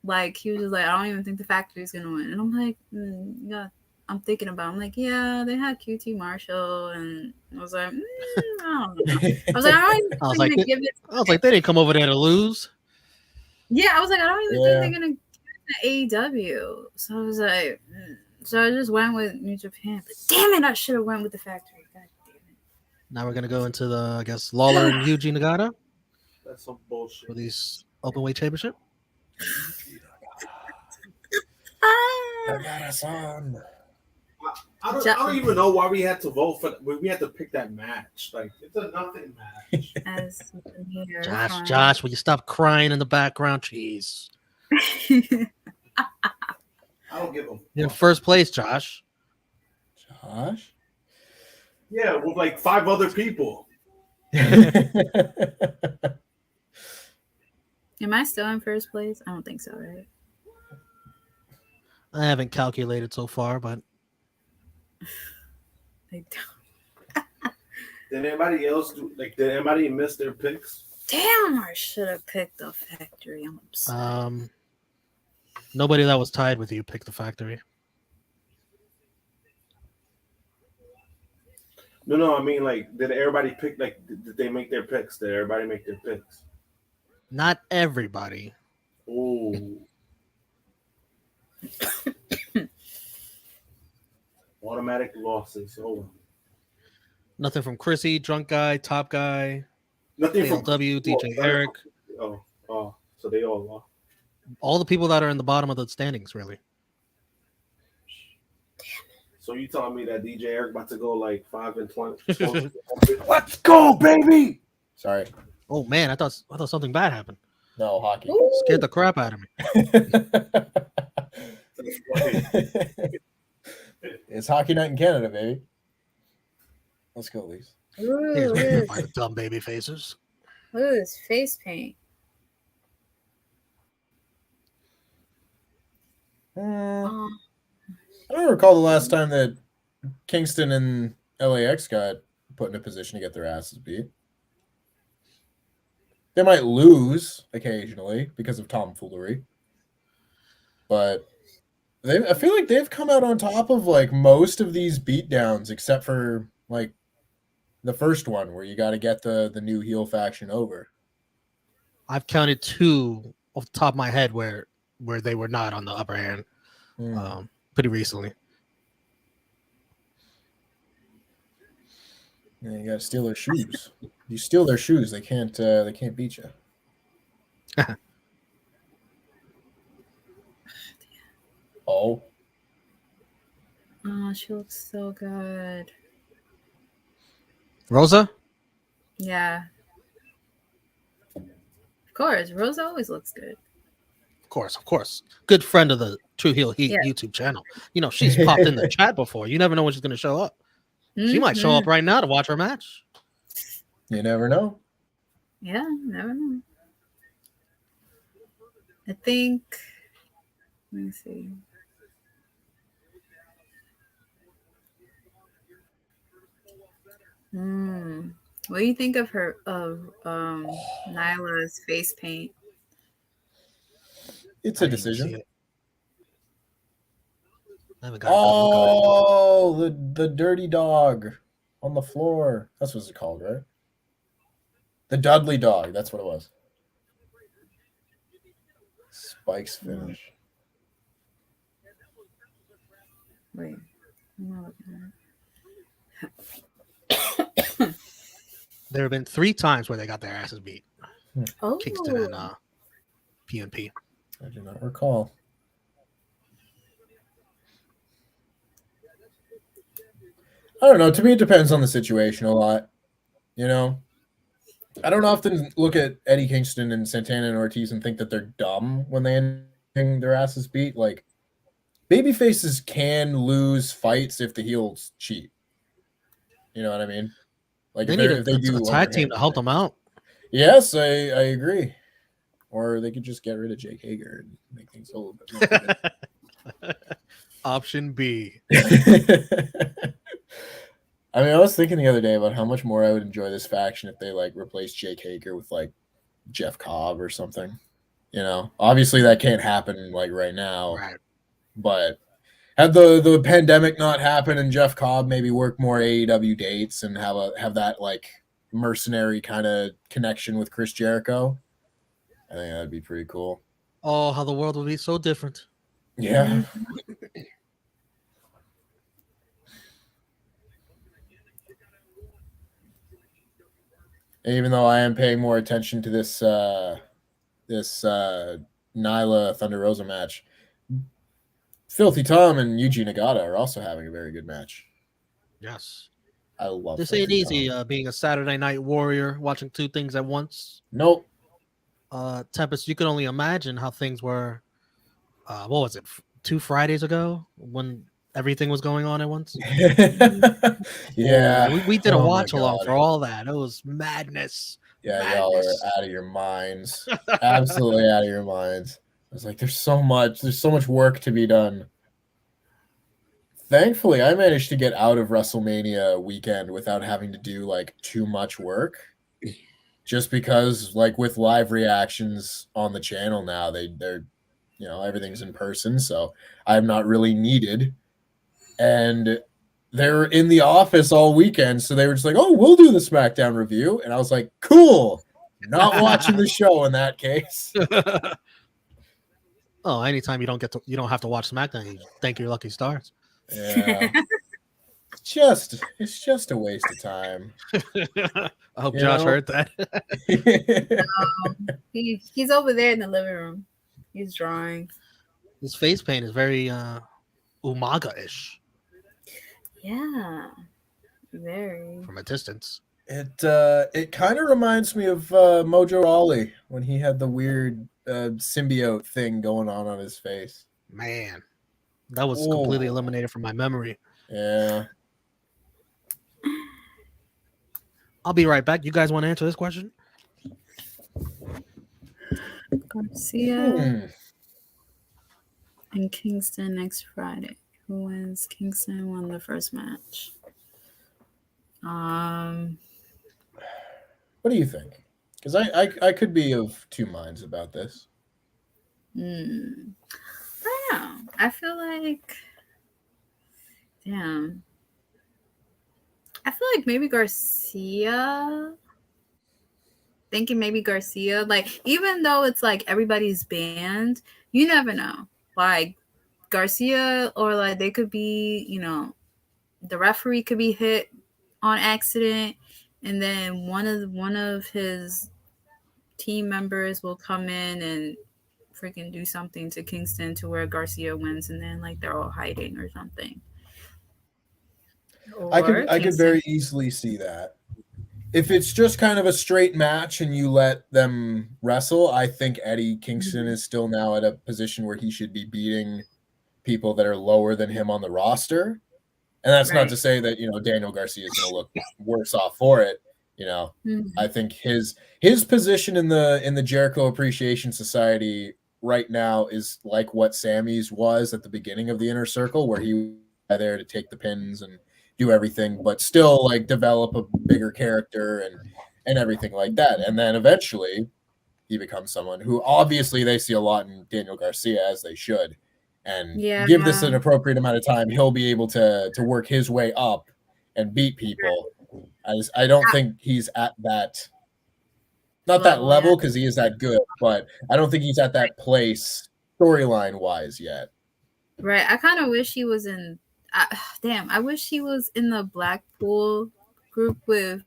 [SPEAKER 3] like, he was just like, I don't even think the factory is gonna win. And I'm like, yeah. I'm thinking about. I'm like, yeah, they had QT Marshall, and I was like, I don't know. I was like, I don't even
[SPEAKER 2] I was
[SPEAKER 3] think
[SPEAKER 2] like,
[SPEAKER 3] they give it.
[SPEAKER 2] I was like, they didn't come over there to lose.
[SPEAKER 3] Yeah, I was like, I don't even
[SPEAKER 4] Yeah.
[SPEAKER 3] think they're gonna give it to AEW. So I was like, so I just went with New Japan. But damn it, I should have went with the factory. God damn it.
[SPEAKER 2] Now we're gonna go into the, I guess, Lawler and Yuji Nagata
[SPEAKER 6] That's some bullshit.
[SPEAKER 2] for these openweight championship.
[SPEAKER 4] Nagata-san.
[SPEAKER 6] I don't even know why we had to vote for. We had to pick that match. Like it's a nothing match.
[SPEAKER 3] As here,
[SPEAKER 2] Josh, will you stop crying in the background? Jeez.
[SPEAKER 6] I don't give a.
[SPEAKER 2] You're in
[SPEAKER 6] fuck.
[SPEAKER 2] first place, Josh.
[SPEAKER 4] Josh?
[SPEAKER 6] Yeah, with like 5 other people.
[SPEAKER 3] Am I still in first place? I don't think so, right?
[SPEAKER 2] I haven't calculated so far, but
[SPEAKER 3] I don't.
[SPEAKER 6] Did anybody else do? Like, did anybody miss their picks?
[SPEAKER 3] Damn, I should have picked the factory. I'm upset.
[SPEAKER 2] nobody that was tied with you picked the factory.
[SPEAKER 6] No. I mean, like, did everybody pick? Like, did they make their picks? Did everybody make their picks?
[SPEAKER 2] Not everybody.
[SPEAKER 6] Oh. Automatic losses. Oh, well.
[SPEAKER 2] Nothing from Chrissy, Drunk Guy, Top Guy,
[SPEAKER 6] Nothing from
[SPEAKER 2] ALW, DJ Eric.
[SPEAKER 6] Oh, so they all lost.
[SPEAKER 2] All the people that are in the bottom of the standings, really.
[SPEAKER 6] So you telling me that DJ Eric about to go like 5 and 20?
[SPEAKER 1] Let's go, baby.
[SPEAKER 4] Sorry.
[SPEAKER 2] Oh man, I thought something bad happened.
[SPEAKER 4] No, hockey.
[SPEAKER 2] Scared the crap out of me.
[SPEAKER 4] It's hockey night in Canada, baby. Let's go, Lise.
[SPEAKER 2] Here's
[SPEAKER 3] Ooh,
[SPEAKER 2] me
[SPEAKER 3] look
[SPEAKER 2] by the dumb baby faces.
[SPEAKER 3] at this face paint. Oh,
[SPEAKER 4] I don't recall the last time that Kingston and LAX got put in a position to get their asses beat. They might lose occasionally because of tomfoolery, but I feel like they've come out on top of like most of these beatdowns, except for like the first one where you got to get the new heel faction over.
[SPEAKER 2] I've counted 2 off the top of my head where they were not on the upper hand pretty recently.
[SPEAKER 4] Yeah, you got to steal their shoes. You steal their shoes, they can't beat you. Oh,
[SPEAKER 3] she looks so good.
[SPEAKER 2] Rosa?
[SPEAKER 3] Yeah. Of course, Rosa always looks good.
[SPEAKER 2] Of course. Good friend of the True Heel Heat YouTube channel. You know, she's popped in the chat before. You never know when she's going to show up. She might show up right now to watch her match.
[SPEAKER 4] You never know.
[SPEAKER 3] Yeah, never know. I think. Let me see. What do you think of Nyla's face paint?
[SPEAKER 4] It's a decision.
[SPEAKER 2] Oh,
[SPEAKER 4] the dirty dog on the floor. That's what it's called, right? The Dudley dog. That's what it was. Spike's finish.
[SPEAKER 3] Wait, I'm not looking at it.
[SPEAKER 2] There have been 3 times where they got their asses beat.
[SPEAKER 3] Oh.
[SPEAKER 2] Kingston and PNP.
[SPEAKER 4] I do not recall. I don't know. To me, it depends on the situation a lot. You know, I don't often look at Eddie Kingston and Santana and Ortiz and think that they're dumb when they end their asses beat. Like, babyfaces can lose fights if the heels cheat. You know what I mean? Like,
[SPEAKER 2] they need a tag team to help them out.
[SPEAKER 4] Yes, I agree. Or they could just get rid of Jake Hager and make things a little bit more.
[SPEAKER 2] Option B.
[SPEAKER 4] I mean, I was thinking the other day about how much more I would enjoy this faction if they like replaced Jake Hager with like Jeff Cobb or something. You know, obviously that can't happen like right now.
[SPEAKER 2] Right.
[SPEAKER 4] But had the pandemic not happen and Jeff Cobb maybe work more AEW dates and have that like mercenary kind of connection with Chris Jericho, I think that'd be pretty cool.
[SPEAKER 2] Oh, how the world would be so different.
[SPEAKER 4] Yeah. Even though I am paying more attention to this Nyla Thunder Rosa match, Filthy Tom and Yuji Nagata are also having a very good match.
[SPEAKER 2] Yes.
[SPEAKER 4] I love
[SPEAKER 2] this. Ain't easy being a Saturday night warrior, watching 2 things at once.
[SPEAKER 4] Nope.
[SPEAKER 2] Tempest, you can only imagine how things were. What was it? 2 Fridays ago when everything was going on at once.
[SPEAKER 4] Yeah,
[SPEAKER 2] we did a watch along for all that. It was madness.
[SPEAKER 4] Yeah,
[SPEAKER 2] madness.
[SPEAKER 4] Y'all are out of your minds. Absolutely out of your minds. I was like, there's so much work to be done. Thankfully, I managed to get out of WrestleMania weekend without having to do like too much work. Just because, like, with live reactions on the channel now, they're everything's in person, so I'm not really needed. And they're in the office all weekend, so they were just like, "Oh, we'll do the SmackDown review," and I was like, "Cool." Not watching the show in that case.
[SPEAKER 2] Oh, anytime you don't have to watch SmackDown, you thank your lucky stars.
[SPEAKER 4] Yeah. It's just a waste of time.
[SPEAKER 2] I hope Josh heard that.
[SPEAKER 3] He's over there in the living room. He's drawing.
[SPEAKER 2] His face paint is very Umaga-ish.
[SPEAKER 3] Yeah, very.
[SPEAKER 2] From a distance.
[SPEAKER 4] It kind of reminds me of Mojo Rawley when he had the weird symbiote thing going on his face.
[SPEAKER 2] Man, that was completely eliminated from my memory.
[SPEAKER 4] Yeah.
[SPEAKER 2] I'll be right back. You guys want to answer this question?
[SPEAKER 3] Garcia and Kingston next Friday. Who wins? Kingston won the first match.
[SPEAKER 4] What do you think? Because I could be of 2 minds about this.
[SPEAKER 3] I don't know. I feel like, damn. I feel like maybe Garcia. Thinking maybe Garcia. Like, even though it's like everybody's banned, you never know. Like Garcia, or like they could be, the referee could be hit on accident, and then one of his team members will come in and freaking do something to Kingston to where Garcia wins, and then like they're all hiding or something.
[SPEAKER 4] I could very easily see that. If it's just kind of a straight match and you let them wrestle, I think Eddie Kingston is still now at a position where he should be beating people that are lower than him on the roster. And that's not to say that, Daniel Garcia is going to look worse off for it. I think his position in the Jericho Appreciation Society right now is like what Sammy's was at the beginning of the Inner Circle, where he was there to take the pins and do everything, but still like develop a bigger character and everything like that. And then eventually he becomes someone who obviously they see a lot in Daniel Garcia, as they should. And give this an appropriate amount of time, he'll be able to work his way up and beat people. I don't think he's at that, not that level, because he is that good, but I don't think he's at that place storyline wise yet.
[SPEAKER 3] Right. I kind of wish he was in. I wish he was in the Blackpool group with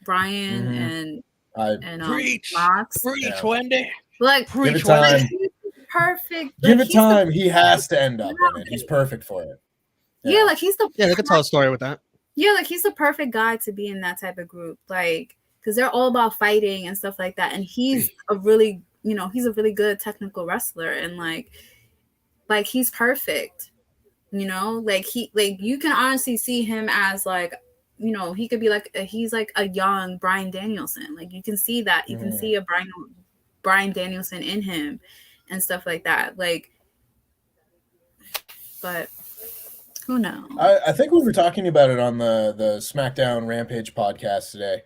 [SPEAKER 3] Brian and Mox.
[SPEAKER 2] Preach, Wendy.
[SPEAKER 3] Like,
[SPEAKER 4] preach, Wendy.
[SPEAKER 3] Perfect.
[SPEAKER 4] Give it time. He has to end up in it. He's perfect for it.
[SPEAKER 3] Yeah, like he's the.
[SPEAKER 2] Yeah, they could tell a story with that.
[SPEAKER 3] Yeah, like he's the perfect guy to be in that type of group. Like, because they're all about fighting and stuff like that, and he's a really, he's a really good technical wrestler, and like he's perfect. Like you can honestly see him as like, he could be like he's like a young Bryan Danielson. Like you can see that. You can see a Bryan Danielson in him and stuff like that. Like, but who knows?
[SPEAKER 4] I think we were talking about it on the SmackDown Rampage podcast today,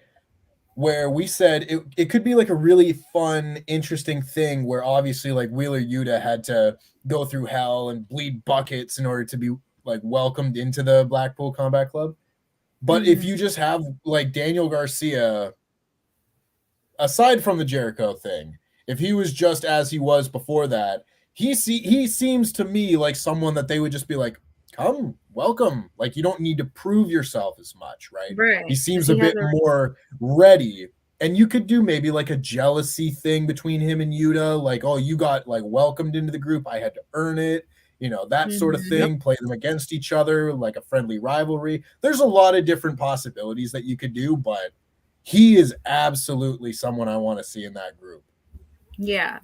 [SPEAKER 4] where we said it could be like a really fun, interesting thing where obviously like Wheeler Yuta had to go through hell and bleed buckets in order to be like welcomed into the Blackpool Combat Club. But if you just have like Daniel Garcia, aside from the Jericho thing, if he was just as he was before that, he seems to me like someone that they would just be like, come, welcome. Like you don't need to prove yourself as much, right? He seems a bit more ready. And you could do maybe like a jealousy thing between him and Yuta, like, oh, you got like welcomed into the group, I had to earn it, that sort of thing. Play them against each other, like a friendly rivalry. There's a lot of different possibilities that you could do, but he is absolutely someone I want to see in that group.
[SPEAKER 3] Yeah.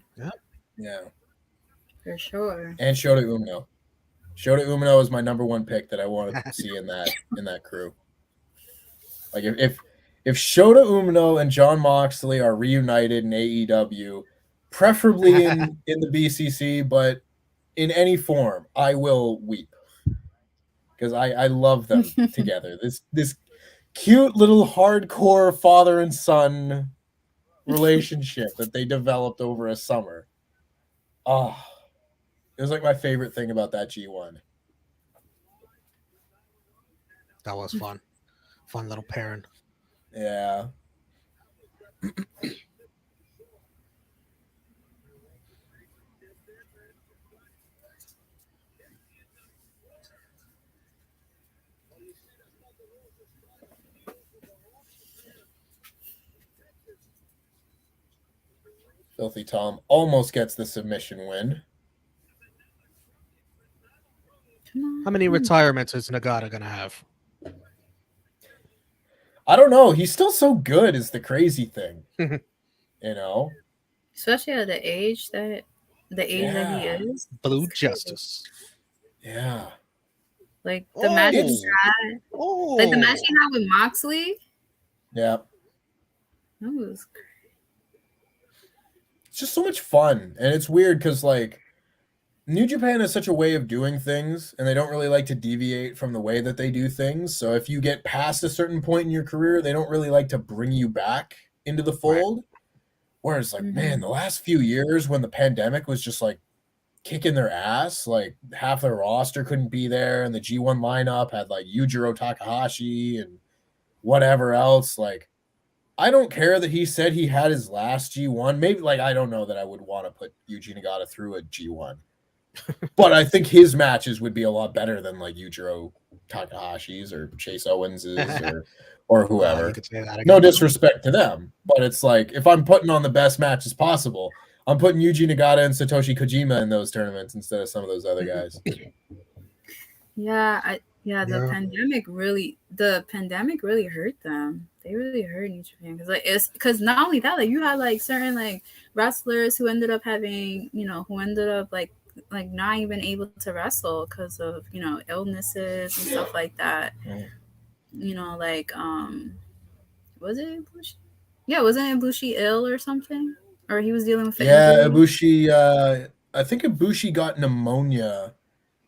[SPEAKER 4] Yeah.
[SPEAKER 3] For sure.
[SPEAKER 4] And Shota Umino. Shota Umino is my number one pick that I want to see in that crew. Like if Shota Umino and Jon Moxley are reunited in AEW, preferably in the BCC, but in any form, I will weep because I love them together. This cute little hardcore father and son relationship that they developed over a summer. Oh, it was like my favorite thing about that G1.
[SPEAKER 2] That was fun. Fun little pairing.
[SPEAKER 4] Yeah. Filthy Tom almost gets the submission win.
[SPEAKER 2] How many retirements is Nagata going to have?
[SPEAKER 4] I don't know. He's still so good is the crazy thing.
[SPEAKER 3] Especially at the age that he is.
[SPEAKER 2] Blue Justice.
[SPEAKER 4] Yeah.
[SPEAKER 3] Like the match he had. Like the match he had with Moxley.
[SPEAKER 4] Yeah.
[SPEAKER 3] That was great.
[SPEAKER 4] It's just so much fun. And it's weird because like New Japan has such a way of doing things, and they don't really like to deviate from the way that they do things. So if you get past a certain point in your career, they don't really like to bring you back into the fold. Right. Whereas, like, man, the last few years when the pandemic was just like kicking their ass, like half their roster couldn't be there, and the G1 lineup had like Yujiro Takahashi, and whatever else. Like, I don't care that he said he had his last G1. Maybe, like, I don't know that I would want to put Yuji Nagata through a G1. But I think his matches would be a lot better than like Yujiro Takahashi's or Chase Owens's or whoever.
[SPEAKER 2] You could say that again.
[SPEAKER 4] No disrespect to them, but it's like if I'm putting on the best matches possible, I'm putting Yuji Nagata and Satoshi Kojima in those tournaments instead of some of those other guys.
[SPEAKER 3] The pandemic really hurt them. They really hurt New Japan because not only that, like you had like certain like wrestlers who ended up having like not even able to wrestle because of illnesses and stuff like that. Like was it Ibushi? Yeah, wasn't Ibushi ill or something? Or he was dealing with
[SPEAKER 4] injury? Ibushi. I think Ibushi got pneumonia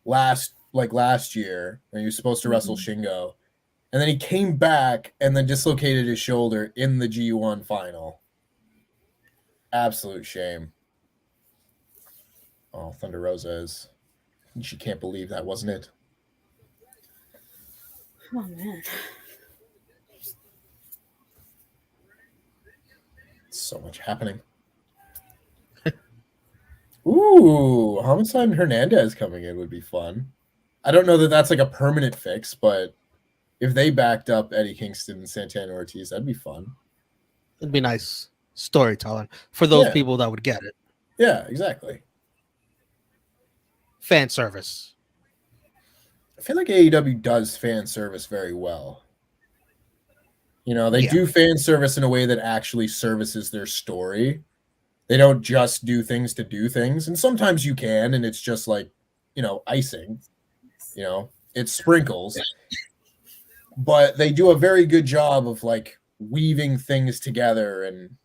[SPEAKER 4] last year when he was supposed to wrestle Shingo, and then he came back and then dislocated his shoulder in the G1 final. Absolute shame. Oh, Thunder Rosa is. She can't believe that wasn't it.
[SPEAKER 3] Oh man.
[SPEAKER 4] So much happening. Ooh, Homicide and Hernandez coming in would be fun. I don't know that that's like a permanent fix, but if they backed up Eddie Kingston and Santana Ortiz, that'd be fun.
[SPEAKER 2] It'd be nice storytelling for those people that would get it.
[SPEAKER 4] Yeah, exactly.
[SPEAKER 2] Fan service.
[SPEAKER 4] I feel like AEW does fan service very well. They do fan service in a way that actually services their story. They don't just do things to do things. And sometimes you can, and it's just like, icing. It's sprinkles. But they do a very good job of like weaving things together and,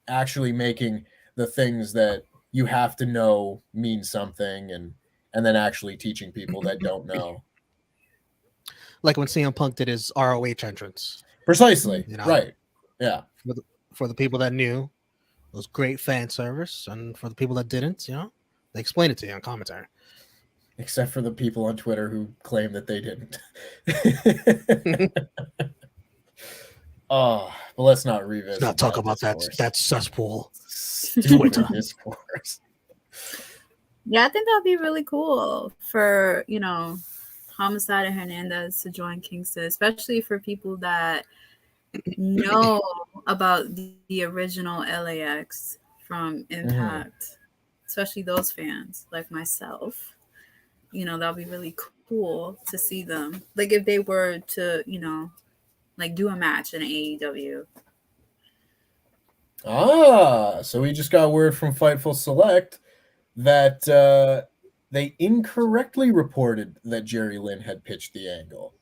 [SPEAKER 4] actually making the things that you have to know mean something and then actually teaching people that don't know.
[SPEAKER 2] Like when CM Punk did his ROH entrance.
[SPEAKER 4] Precisely. Right. Yeah.
[SPEAKER 2] For the people that knew, it was great fan service. And for the people that didn't, they explained it to you on commentary.
[SPEAKER 4] Except for the people on Twitter who claim that they didn't. But let's not revisit.
[SPEAKER 2] Let's not talk about that cesspool.
[SPEAKER 4] Twitter discourse.
[SPEAKER 3] Yeah, I think that'd be really cool for, Homicide and Hernandez to join Kingston, especially for people that know about the original LAX from Impact, especially those fans like myself. That'll be really cool to see them. Like if they were to, like do a match in AEW.
[SPEAKER 4] So we just got word from Fightful Select that they incorrectly reported that Jerry Lynn had pitched the angle.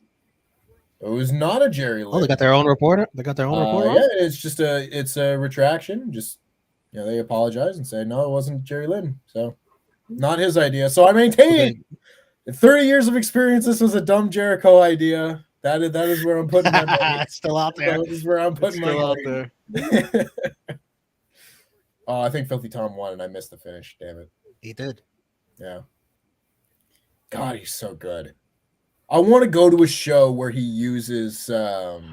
[SPEAKER 4] It was not a Jerry Lynn.
[SPEAKER 2] Oh, they got their own reporter? They got their own reporter?
[SPEAKER 4] Yeah, it's a retraction. Just, they apologize and say, no, it wasn't Jerry Lynn. So not his idea. So I maintain 30 years of experience, this was a dumb Jericho idea. That is where I'm putting my money.
[SPEAKER 2] It's still out there.
[SPEAKER 4] That is where I'm putting my money.
[SPEAKER 2] There.
[SPEAKER 4] Oh, I think Filthy Tom won, and I missed the finish. Damn it.
[SPEAKER 2] He did.
[SPEAKER 4] Yeah. God, he's so good. I want to go to a show where he uses God,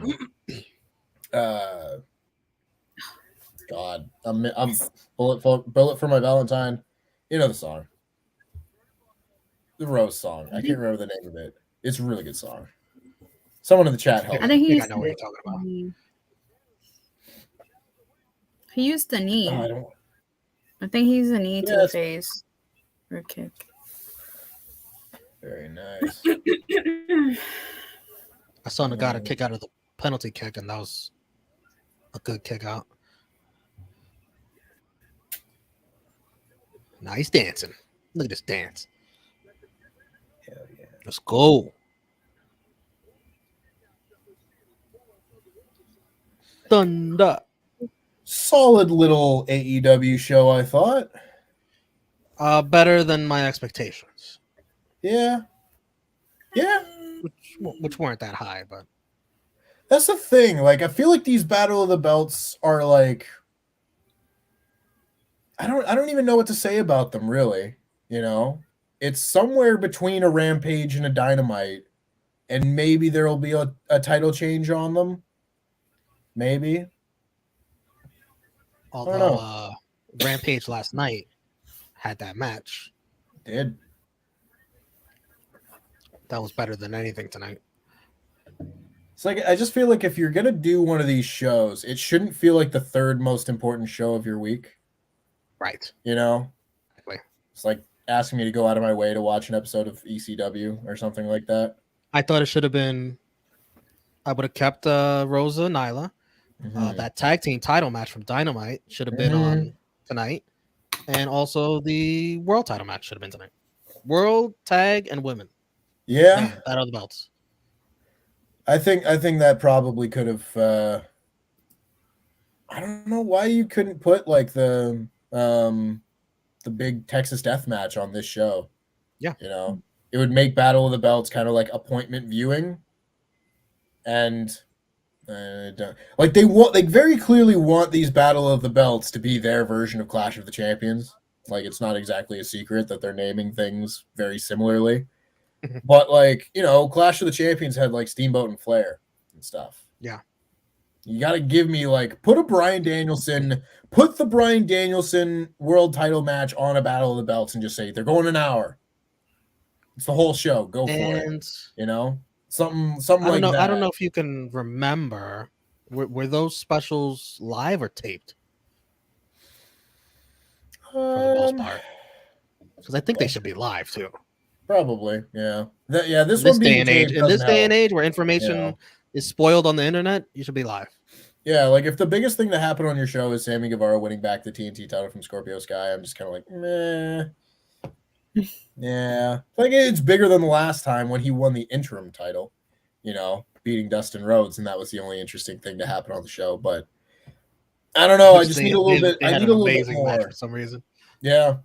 [SPEAKER 4] I'm bullet for my Valentine. You know the song. The Rose song. I can't remember the name of it. It's a really good song. Someone in the chat help.
[SPEAKER 3] I think
[SPEAKER 2] I know what you're talking about.
[SPEAKER 3] He used the knee.
[SPEAKER 4] Oh,
[SPEAKER 3] I think he used the knee to the face or a kick.
[SPEAKER 4] Very nice.
[SPEAKER 2] I saw Nagata kick out of the penalty kick, and that was a good kick out. Now he's dancing. Look at this dance.
[SPEAKER 4] Hell yeah.
[SPEAKER 2] Let's go. Thunder.
[SPEAKER 4] Solid little AEW show, I thought.
[SPEAKER 2] Better than my expectations.
[SPEAKER 4] Yeah. Yeah.
[SPEAKER 2] Which weren't that high, but
[SPEAKER 4] that's the thing. Like, I feel like these Battle of the Belts are like, I don't even know what to say about them, really. It's somewhere between a Rampage and a Dynamite, and maybe there will be a title change on them. Maybe.
[SPEAKER 2] Although Rampage last night had that match.
[SPEAKER 4] Did.
[SPEAKER 2] That was better than anything tonight.
[SPEAKER 4] It's like, I just feel like if you're going to do one of these shows, it shouldn't feel like the third most important show of your week.
[SPEAKER 2] Right.
[SPEAKER 4] You know?
[SPEAKER 2] Exactly.
[SPEAKER 4] It's like asking me to go out of my way to watch an episode of ECW or something like that.
[SPEAKER 2] I thought it should have been. I would have kept Rosa Nyla.
[SPEAKER 4] Mhm.
[SPEAKER 2] That tag team title match from Dynamite should have been on tonight, and also the world title match should have been tonight. World tag and women.
[SPEAKER 4] Yeah.
[SPEAKER 2] That are the belts.
[SPEAKER 4] I think that probably could have. I don't know why you couldn't put like the big Texas Death Match on this show.
[SPEAKER 2] Yeah,
[SPEAKER 4] you know, it would make Battle of the Belts kind of like appointment viewing, and like they very clearly want these Battle of the Belts to be their version of Clash of the Champions. Like, it's not exactly a secret that they're naming things very similarly. But, like, you know, Clash of the Champions had, like, Steamboat and Flair and stuff.
[SPEAKER 2] Yeah.
[SPEAKER 4] You got to give me, like, put the Bryan Danielson world title match on a Battle of the Belts and just say, they're going an hour. It's the whole show. Go for it. You know? Something like that.
[SPEAKER 2] I don't know if you can remember. Were those specials live or taped? For the most part. Because I think they should be live, too.
[SPEAKER 4] Probably, yeah. This one being taped
[SPEAKER 2] in this day and
[SPEAKER 4] help.
[SPEAKER 2] age where information is spoiled on the internet, you should be live.
[SPEAKER 4] Yeah, like if the biggest thing to happen on your show is Sammy Guevara winning back the TNT title from Scorpio Sky, I'm just kind of like, meh. Yeah, like it's bigger than the last time when he won the interim title, you know, beating Dustin Rhodes, and that was the only interesting thing to happen on the show. But I don't know. I just need a little bit. I need a little bit more
[SPEAKER 2] for some reason.
[SPEAKER 4] Yeah,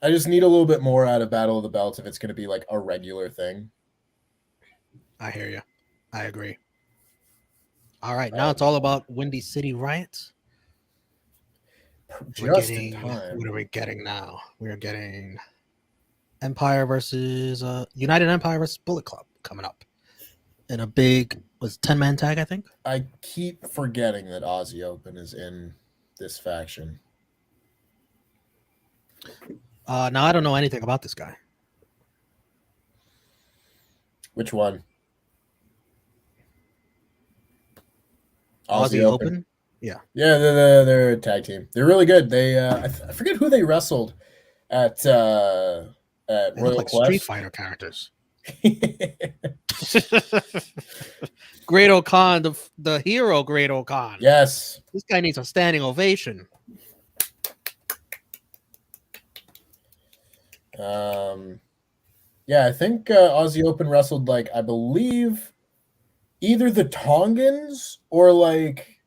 [SPEAKER 4] I just need a little bit more out of Battle of the Belts if it's going to be like a regular thing.
[SPEAKER 2] I hear you. I agree. All right, now it's all about Windy City Riot.
[SPEAKER 4] Just in time.
[SPEAKER 2] What are we getting now? We're getting Empire versus United Empire versus Bullet Club coming up in a big 10-man tag, I think.
[SPEAKER 4] I keep forgetting that Aussie Open is in this faction.
[SPEAKER 2] Now I don't know anything about this guy.
[SPEAKER 4] Which one?
[SPEAKER 2] Aussie Open? Yeah.
[SPEAKER 4] Yeah, they're a tag team. They're really good. They I forget who they wrestled at Royal
[SPEAKER 2] like
[SPEAKER 4] Quest.
[SPEAKER 2] Street Fighter characters. Great O'Khan, the hero Great O'Khan.
[SPEAKER 4] Yes.
[SPEAKER 2] This guy needs a standing ovation.
[SPEAKER 4] Yeah, I think Aussie Open wrestled, like, I believe either the Tongans or like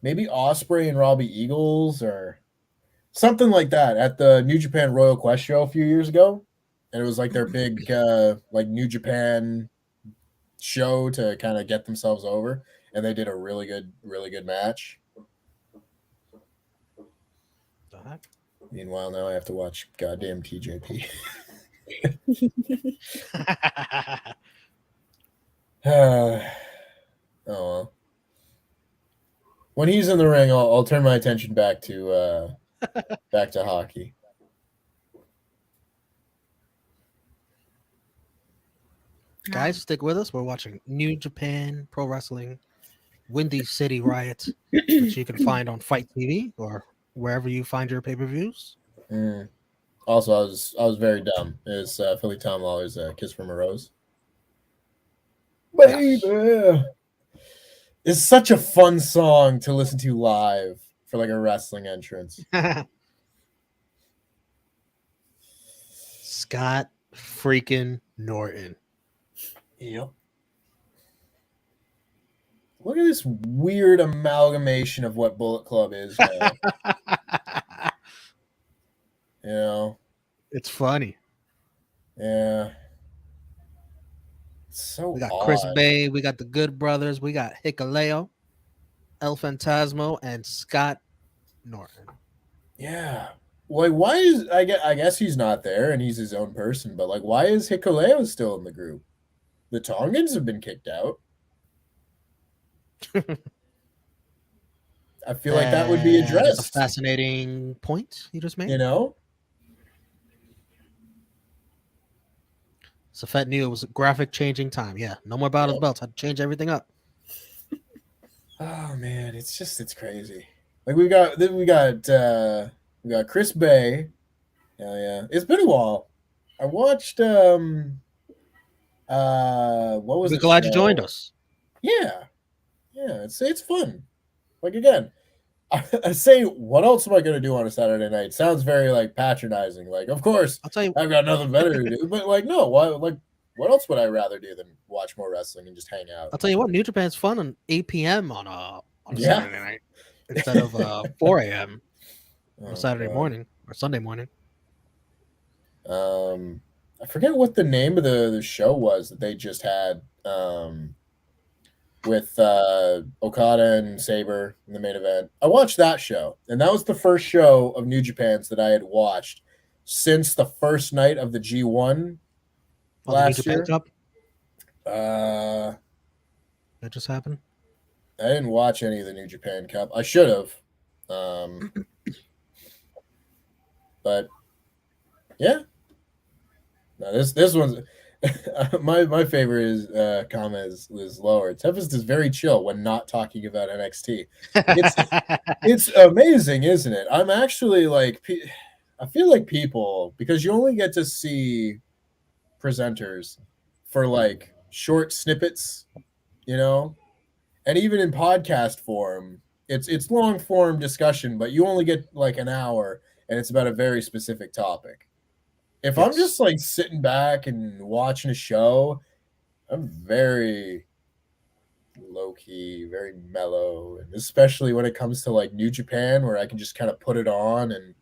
[SPEAKER 4] maybe Ospreay and Robbie Eagles or something like that at the New Japan Royal Quest show a few years ago. And it was like their big like New Japan show to kind of get themselves over. And they did a really good match. Meanwhile, now I have to watch goddamn TJP. Oh well. When he's in the ring, I'll turn my attention back to hockey.
[SPEAKER 2] Guys, stick with us. We're watching New Japan Pro Wrestling, Windy City Riot, which you can find on Fight TV or wherever you find your pay-per-views.
[SPEAKER 4] Also, I was very dumb. It's Philly Tom Lawler's "Kiss from a Rose." Baby, it's such a fun song to listen to live for like a wrestling entrance.
[SPEAKER 2] Scott freaking Norton.
[SPEAKER 4] Yep. Look at this weird amalgamation of what Bullet Club is now. You know,
[SPEAKER 2] it's funny.
[SPEAKER 4] Yeah. So
[SPEAKER 2] we got
[SPEAKER 4] odd.
[SPEAKER 2] Chris Bay, we got the Good Brothers, we got Hikuleo, El Fantasmo, and Scott Norton.
[SPEAKER 4] Yeah. Like, why is I guess he's not there and he's his own person, but like, why is Hikuleo still in the group? The Tongans have been kicked out. I feel like that would be
[SPEAKER 2] That is a
[SPEAKER 4] addressed.
[SPEAKER 2] fascinating point you just made.
[SPEAKER 4] You know?
[SPEAKER 2] Safet knew it was a graphic changing time. Yeah, no more battles belts. Had to change everything up.
[SPEAKER 4] Oh man, it's crazy. Like we got Chris Bay. Yeah. It's been a while. I watched what was
[SPEAKER 2] We're
[SPEAKER 4] it?
[SPEAKER 2] glad you joined us.
[SPEAKER 4] Yeah. It's fun. Like again, I say, what else am I going to do on a Saturday night? Sounds very like patronizing. Like, of course,
[SPEAKER 2] I'll tell you.
[SPEAKER 4] I've got nothing better to do. But like, no, what else would I rather do than watch more wrestling and just hang out?
[SPEAKER 2] I'll tell you what. New Japan's fun on 8 p.m. on a
[SPEAKER 4] Yeah.
[SPEAKER 2] Saturday night instead of 4 a.m. on
[SPEAKER 4] Oh,
[SPEAKER 2] Saturday
[SPEAKER 4] God.
[SPEAKER 2] morning or Sunday morning.
[SPEAKER 4] I forget what the name of the show was that they just had with Okada and Sabre in the main event. I watched that show, and that was the first show of New Japan's that I had watched since the first night of the G1 last year.
[SPEAKER 2] Cup?
[SPEAKER 4] That
[SPEAKER 2] just happened.
[SPEAKER 4] I didn't watch any of the New Japan Cup. I should have. But yeah. No, this one's my favorite is comment is lower. Tempest is very chill when not talking about NXT. It's amazing, isn't it? I'm actually like, I feel like people, because you only get to see presenters for like short snippets, you know, and even in podcast form, it's long form discussion, but you only get like an hour, and it's about a very specific topic. If I'm just like sitting back and watching a show, I'm very low key, very mellow, and especially when it comes to like New Japan, where I can just kind of put it on and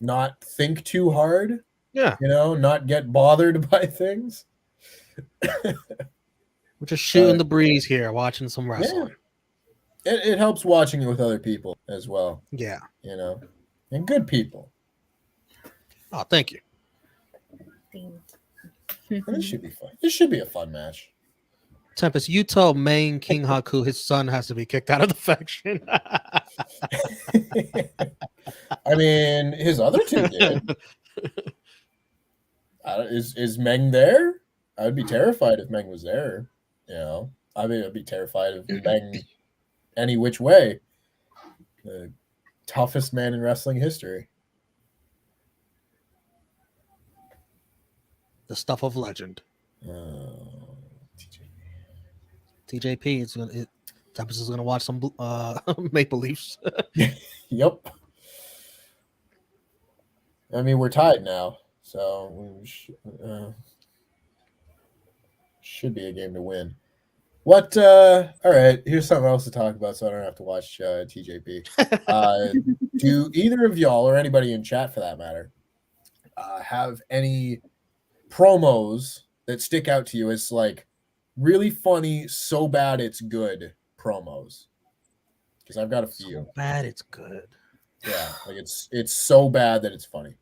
[SPEAKER 4] not think too hard.
[SPEAKER 2] Yeah,
[SPEAKER 4] you know, not get bothered by things.
[SPEAKER 2] We're just shooting the breeze here, watching some wrestling.
[SPEAKER 4] Yeah. It helps watching it with other people as well.
[SPEAKER 2] Yeah,
[SPEAKER 4] you know, and good people.
[SPEAKER 2] Oh, thank you.
[SPEAKER 4] This should be fun. This should be a fun match.
[SPEAKER 2] Tempest, you tell Main King Haku his son has to be kicked out of the faction.
[SPEAKER 4] I mean, his other two did. Is Meng there? I would be terrified if Meng was there. You know, I'd be terrified of Meng any which way. The toughest man in wrestling history.
[SPEAKER 2] The stuff of legend. TJP is gonna. Tempest is gonna watch some Maple Leafs.
[SPEAKER 4] Yep. I mean, we're tied now, so we should be a game to win. What? All right, here's something else to talk about, so I don't have to watch TJP. Do either of y'all or anybody in chat, for that matter, have any promos that stick out to you as like really funny, so bad it's good promos? Because I've got a few.
[SPEAKER 2] So bad it's good.
[SPEAKER 4] Yeah, like it's so bad that it's funny.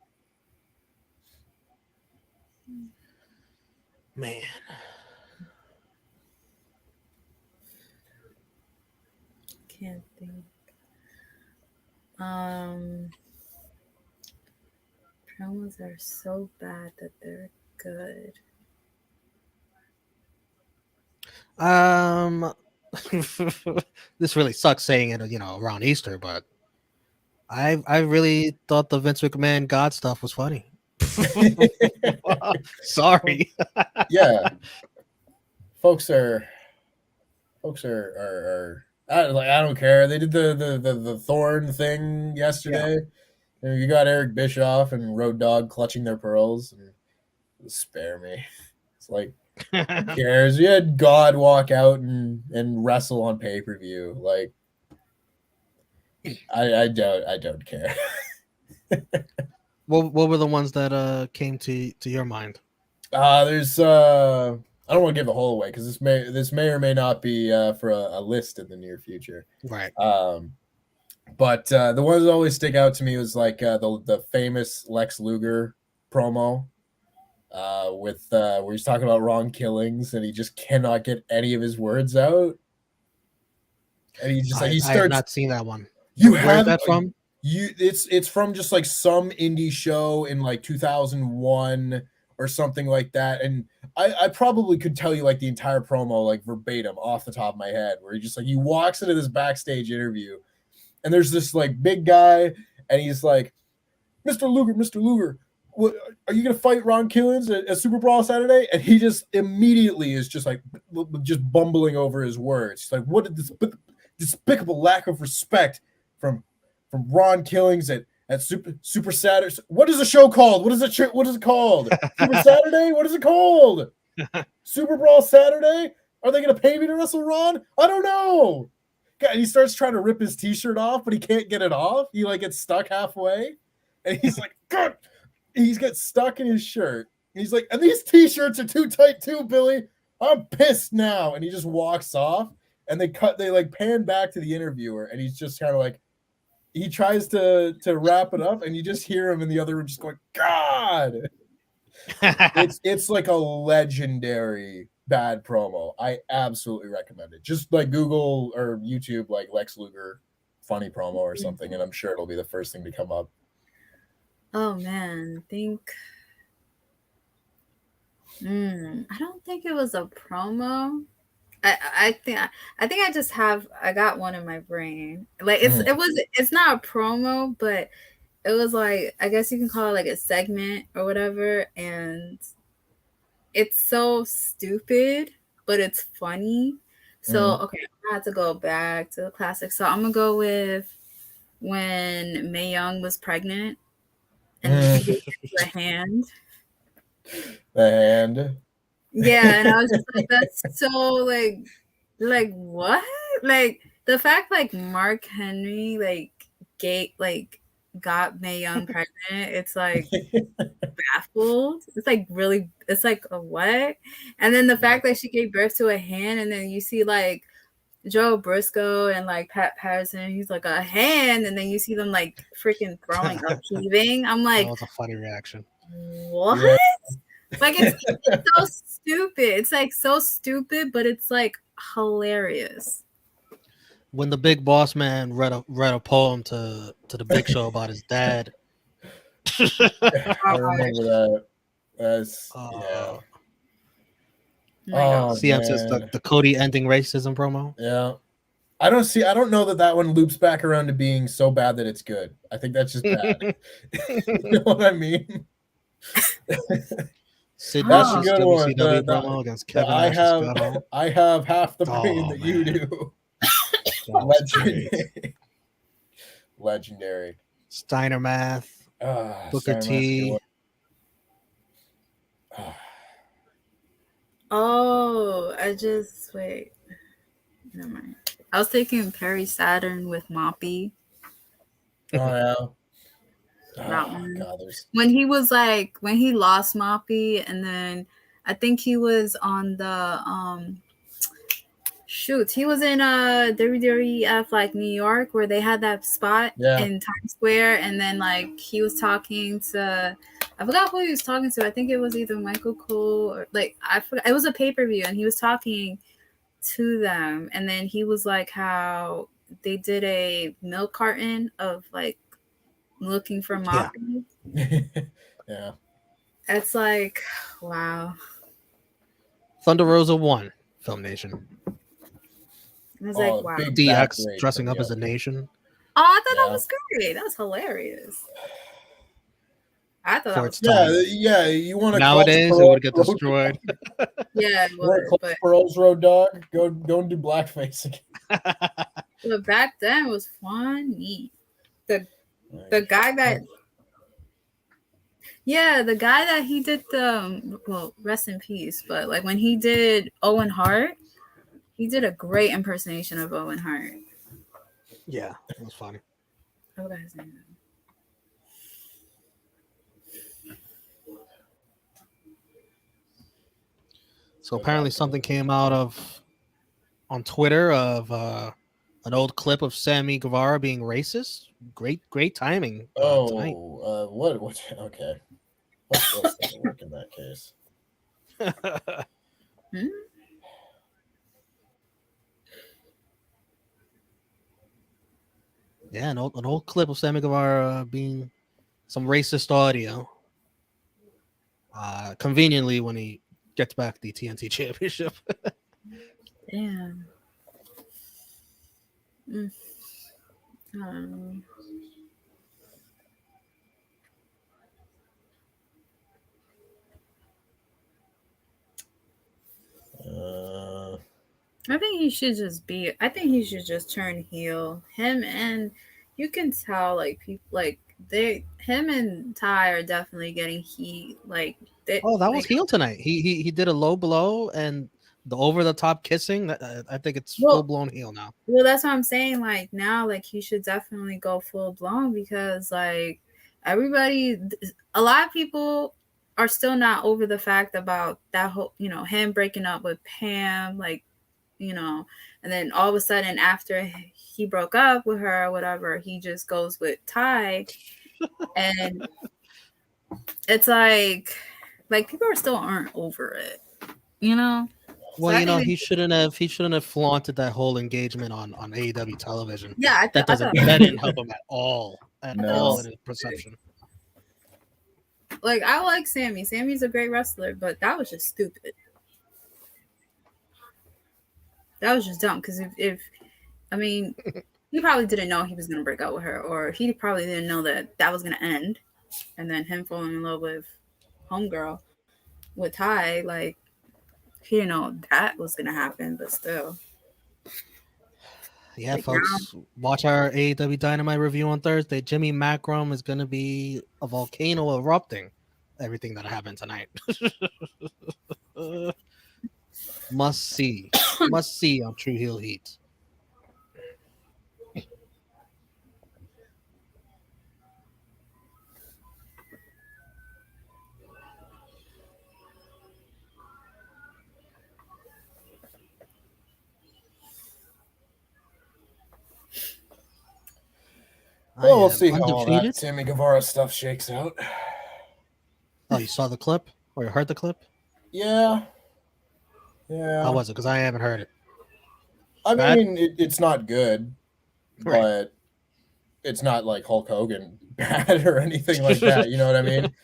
[SPEAKER 2] Man.
[SPEAKER 3] Can't think. Promos are so bad that they're good.
[SPEAKER 2] This really sucks saying it, you know, around Easter, but I really thought the Vince McMahon God stuff was funny. Sorry.
[SPEAKER 4] Yeah, folks are I don't care. They did the Thorn thing yesterday. Yeah. You got Eric Bischoff and Road Dogg clutching their pearls, and spare me. It's like, who cares? You had God walk out and wrestle on pay-per-view. Like, I don't care.
[SPEAKER 2] What were the ones that came to your mind?
[SPEAKER 4] There's I don't want to give the whole away because this may or may not be for a list in the near future.
[SPEAKER 2] Right.
[SPEAKER 4] But the ones that always stick out to me was like the famous Lex Luger promo. where he's talking about wrong killings and he just cannot get any of his words out. And he just
[SPEAKER 2] I have not seen that one.
[SPEAKER 4] You
[SPEAKER 2] Where's
[SPEAKER 4] have
[SPEAKER 2] that from?
[SPEAKER 4] It's from just like some indie show in like 2001 or something like that. And I probably could tell you like the entire promo like verbatim off the top of my head, where he walks into this backstage interview and there's this like big guy and he's like, Mr. Luger, what, are you gonna fight Ron Killings at Super Brawl Saturday? And he just immediately is just like just bumbling over his words. He's like, what did this despicable lack of respect from Ron Killings at Super Saturday? What is the show called? What is it called? Super Saturday? What is it called? Super Brawl Saturday? Are they gonna pay me to wrestle Ron? I don't know. And he starts trying to rip his t-shirt off, but he can't get it off. He like gets stuck halfway. And he's like, God, he gets stuck in his shirt. And he's like, and these t-shirts are too tight too, Billy. I'm pissed now. And he just walks off. And they like pan back to the interviewer, and he's just kind of like, he tries to wrap it up, and you just hear him in the other room just going, God. It's like a legendary bad promo. I absolutely recommend it. Just like Google or YouTube like Lex Luger funny promo or something, and I'm sure it'll be the first thing to come up.
[SPEAKER 3] Oh man, I don't think it was a promo. I think I got one in my brain. Like it's not a promo, but it was like, I guess you can call it like a segment or whatever, and it's so stupid, but it's funny. So okay, I had to go back to the classic. So I'm gonna go with when Mae Young was pregnant and he gave her a hand.
[SPEAKER 4] The hand.
[SPEAKER 3] Yeah, and I was just like, that's so like what? Like the fact like Mark Henry got Mae Young pregnant, it's like baffled. It's like really, it's like a what? And then the fact that she gave birth to a hand, and then you see like Joe Briscoe and like Pat Patterson, he's like a hand, and then you see them like freaking throwing up, heaving. I'm like,
[SPEAKER 2] that was a funny reaction.
[SPEAKER 3] What? Yeah. Like it's so stupid. It's like so stupid, but it's like hilarious.
[SPEAKER 2] When the big boss man read a poem to the Big Show about his dad.
[SPEAKER 4] I remember that. That's yeah.
[SPEAKER 2] Oh, CM says the Cody ending racism promo.
[SPEAKER 4] Yeah. I don't know that one loops back around to being so bad that it's good. I think that's just bad. You know what I mean?
[SPEAKER 2] Sid
[SPEAKER 4] That's a
[SPEAKER 2] Vicious
[SPEAKER 4] good one.
[SPEAKER 2] WCW promo against Kevin Nash.
[SPEAKER 4] I have half the brain that you do. Legendary.
[SPEAKER 2] Steiner Math. Booker T.
[SPEAKER 3] Oh, wait. Never mind. I was thinking Perry Saturn with Moppy.
[SPEAKER 4] Oh yeah.
[SPEAKER 3] That one. God, when he lost Moppy, and then I think he was on the he was in WWF like New York, where they had that spot in Times Square, and then like he was talking to, I forgot who he was talking to. I think it was either Michael Cole or like I forgot. It was a pay-per-view, and he was talking to them, and then he was like how they did a milk carton of like looking for Moppy.
[SPEAKER 4] Yeah.
[SPEAKER 2] It's
[SPEAKER 3] like, wow.
[SPEAKER 2] Thunder Rosa 1, Film Nation.
[SPEAKER 3] I was like, wow.
[SPEAKER 2] DX dressing up as a nation.
[SPEAKER 3] Oh, I thought that was great. That was hilarious. I thought that was
[SPEAKER 4] yeah. You want to
[SPEAKER 2] nowadays it would get destroyed.
[SPEAKER 3] Yeah, it would.
[SPEAKER 4] But Pearl's Road Dog, go and do blackface again.
[SPEAKER 3] But back then it was funny. The guy that he did rest in peace, but like when he did Owen Hart, he did a great impersonation of Owen Hart.
[SPEAKER 2] Yeah, it was funny.
[SPEAKER 3] I forgot his name.
[SPEAKER 2] So apparently something came out on Twitter of an old clip of Sammy Guevara being racist. Great timing.
[SPEAKER 4] What? Okay. What's this? work in that case.
[SPEAKER 3] Hmm?
[SPEAKER 2] Yeah, an old clip of Sammy Guevara being some racist audio. Conveniently, when he gets back the TNT championship.
[SPEAKER 3] Damn. Mm. Um, I think he should just be. I think he should just turn heel. Him and you can tell like people like him and Ty are definitely getting heat. Like
[SPEAKER 2] Oh, that was heel tonight. He did a low blow and the over the top kissing. I think it's full blown heel now.
[SPEAKER 3] Well, that's what I'm saying. Like now, like he should definitely go full blown because like everybody, a lot of people are still not over the fact about that whole, him breaking up with Pam, like, and then all of a sudden after he broke up with her or whatever, he just goes with Ty, and it's like people are still aren't over it,
[SPEAKER 2] Well, he shouldn't have flaunted that whole engagement on AEW television.
[SPEAKER 3] Yeah,
[SPEAKER 2] that didn't help him at all in his perception.
[SPEAKER 3] Like I like Sammy. Sammy's a great wrestler, but that was just stupid. That was just dumb because if he probably didn't know he was gonna break up with her, or he probably didn't know that was gonna end, and then him falling in love with homegirl with Ty, like he didn't know that was gonna happen, but still.
[SPEAKER 2] Yeah, like folks, watch our AEW Dynamite review on Thursday. Jimmy Macrom is gonna be a volcano erupting everything that happened tonight. Must see on True Heel Heat.
[SPEAKER 4] Well, we'll see how all that Sammy Guevara stuff shakes out.
[SPEAKER 2] Oh, you saw the clip? Or you heard the clip?
[SPEAKER 4] Yeah.
[SPEAKER 2] How was it? Because I haven't heard it.
[SPEAKER 4] I mean, it's not good, but it's not like Hulk Hogan bad or anything like that. You know what I mean?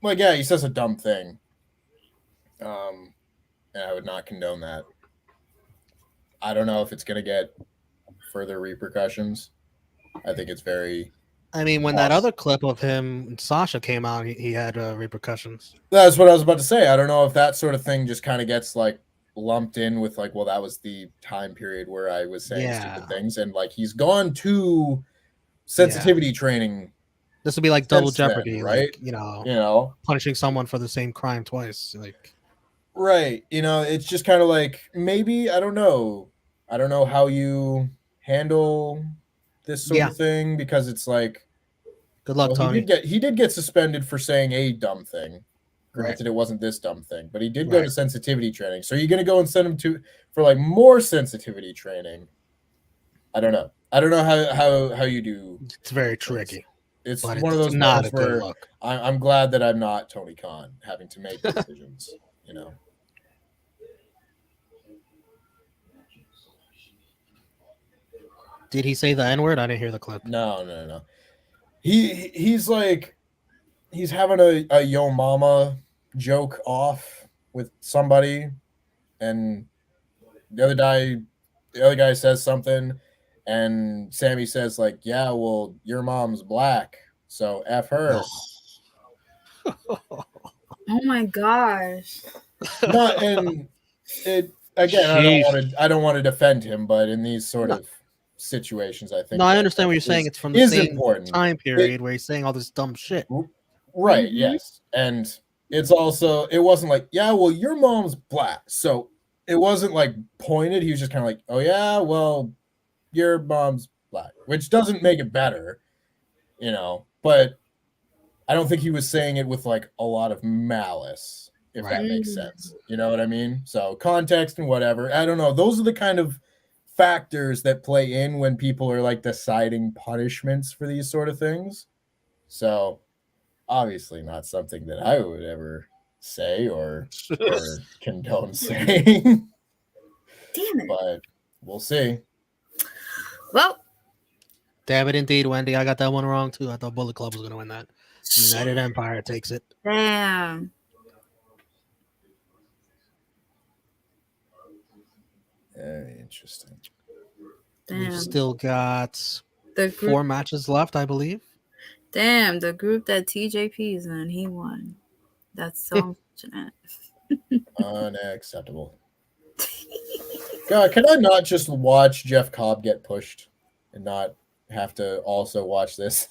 [SPEAKER 4] Like, yeah, he says a dumb thing. And I would not condone that. I don't know if it's going to get further repercussions. I think it's very...
[SPEAKER 2] I mean, when that other clip of him and Sasha came out, he had repercussions.
[SPEAKER 4] That's what I was about to say. I don't know if that sort of thing just kind of gets like lumped in with like, well, that was the time period where I was saying stupid things, and like he's gone to sensitivity training.
[SPEAKER 2] This would be like double jeopardy,
[SPEAKER 4] then, right?
[SPEAKER 2] Like, punishing someone for the same crime twice, like.
[SPEAKER 4] Right. It's just kind of like maybe I don't know how you handle this sort of thing, because it's like,
[SPEAKER 2] good luck, Tony.
[SPEAKER 4] He did get suspended for saying a dumb thing. Granted, it wasn't this dumb thing, but he did go to sensitivity training. So you're going to go and send him for like more sensitivity training. I don't know how you do.
[SPEAKER 2] It's very tricky.
[SPEAKER 4] It's one of those
[SPEAKER 2] not
[SPEAKER 4] where I'm glad that I'm not Tony Khan having to make decisions.
[SPEAKER 2] Did he say the N-word? I didn't hear the clip.
[SPEAKER 4] No. He's like, he's having a yo mama joke off with somebody, and the other guy says something, and Sammy says like, yeah, well, your mom's black, so F her.
[SPEAKER 3] Oh my gosh.
[SPEAKER 4] And it again, I don't want to defend him, but in these sort of situations, I think.
[SPEAKER 2] No, I understand what you're saying. It's from the same time period where he's saying all this dumb shit.
[SPEAKER 4] Right, yes. And it wasn't like, yeah, well, your mom's black. So it wasn't like pointed. He was just kind of like, oh, yeah, well, your mom's black, which doesn't make it better, but I don't think he was saying it with like a lot of malice, if that makes sense. You know what I mean? So context and whatever. I don't know. Those are the kind of factors that play in when people are like deciding punishments for these sort of things. So Obviously not something that I would ever say or condone saying.
[SPEAKER 3] Damn it.
[SPEAKER 4] But we'll see.
[SPEAKER 3] Well,
[SPEAKER 2] Damn it, indeed, Wendy. I got that one wrong too. I thought Bullet Club was going to win that. United Empire takes it.
[SPEAKER 3] damn.
[SPEAKER 4] Very interesting.
[SPEAKER 2] We've
[SPEAKER 3] Damn.
[SPEAKER 2] still got
[SPEAKER 3] The
[SPEAKER 2] 4
[SPEAKER 3] group,
[SPEAKER 2] matches left, I believe.
[SPEAKER 3] damn, the group that TJP is in, he won. That's so unfortunate.
[SPEAKER 4] Unacceptable. God, can I not just watch Jeff Cobb get pushed and not have to also watch this?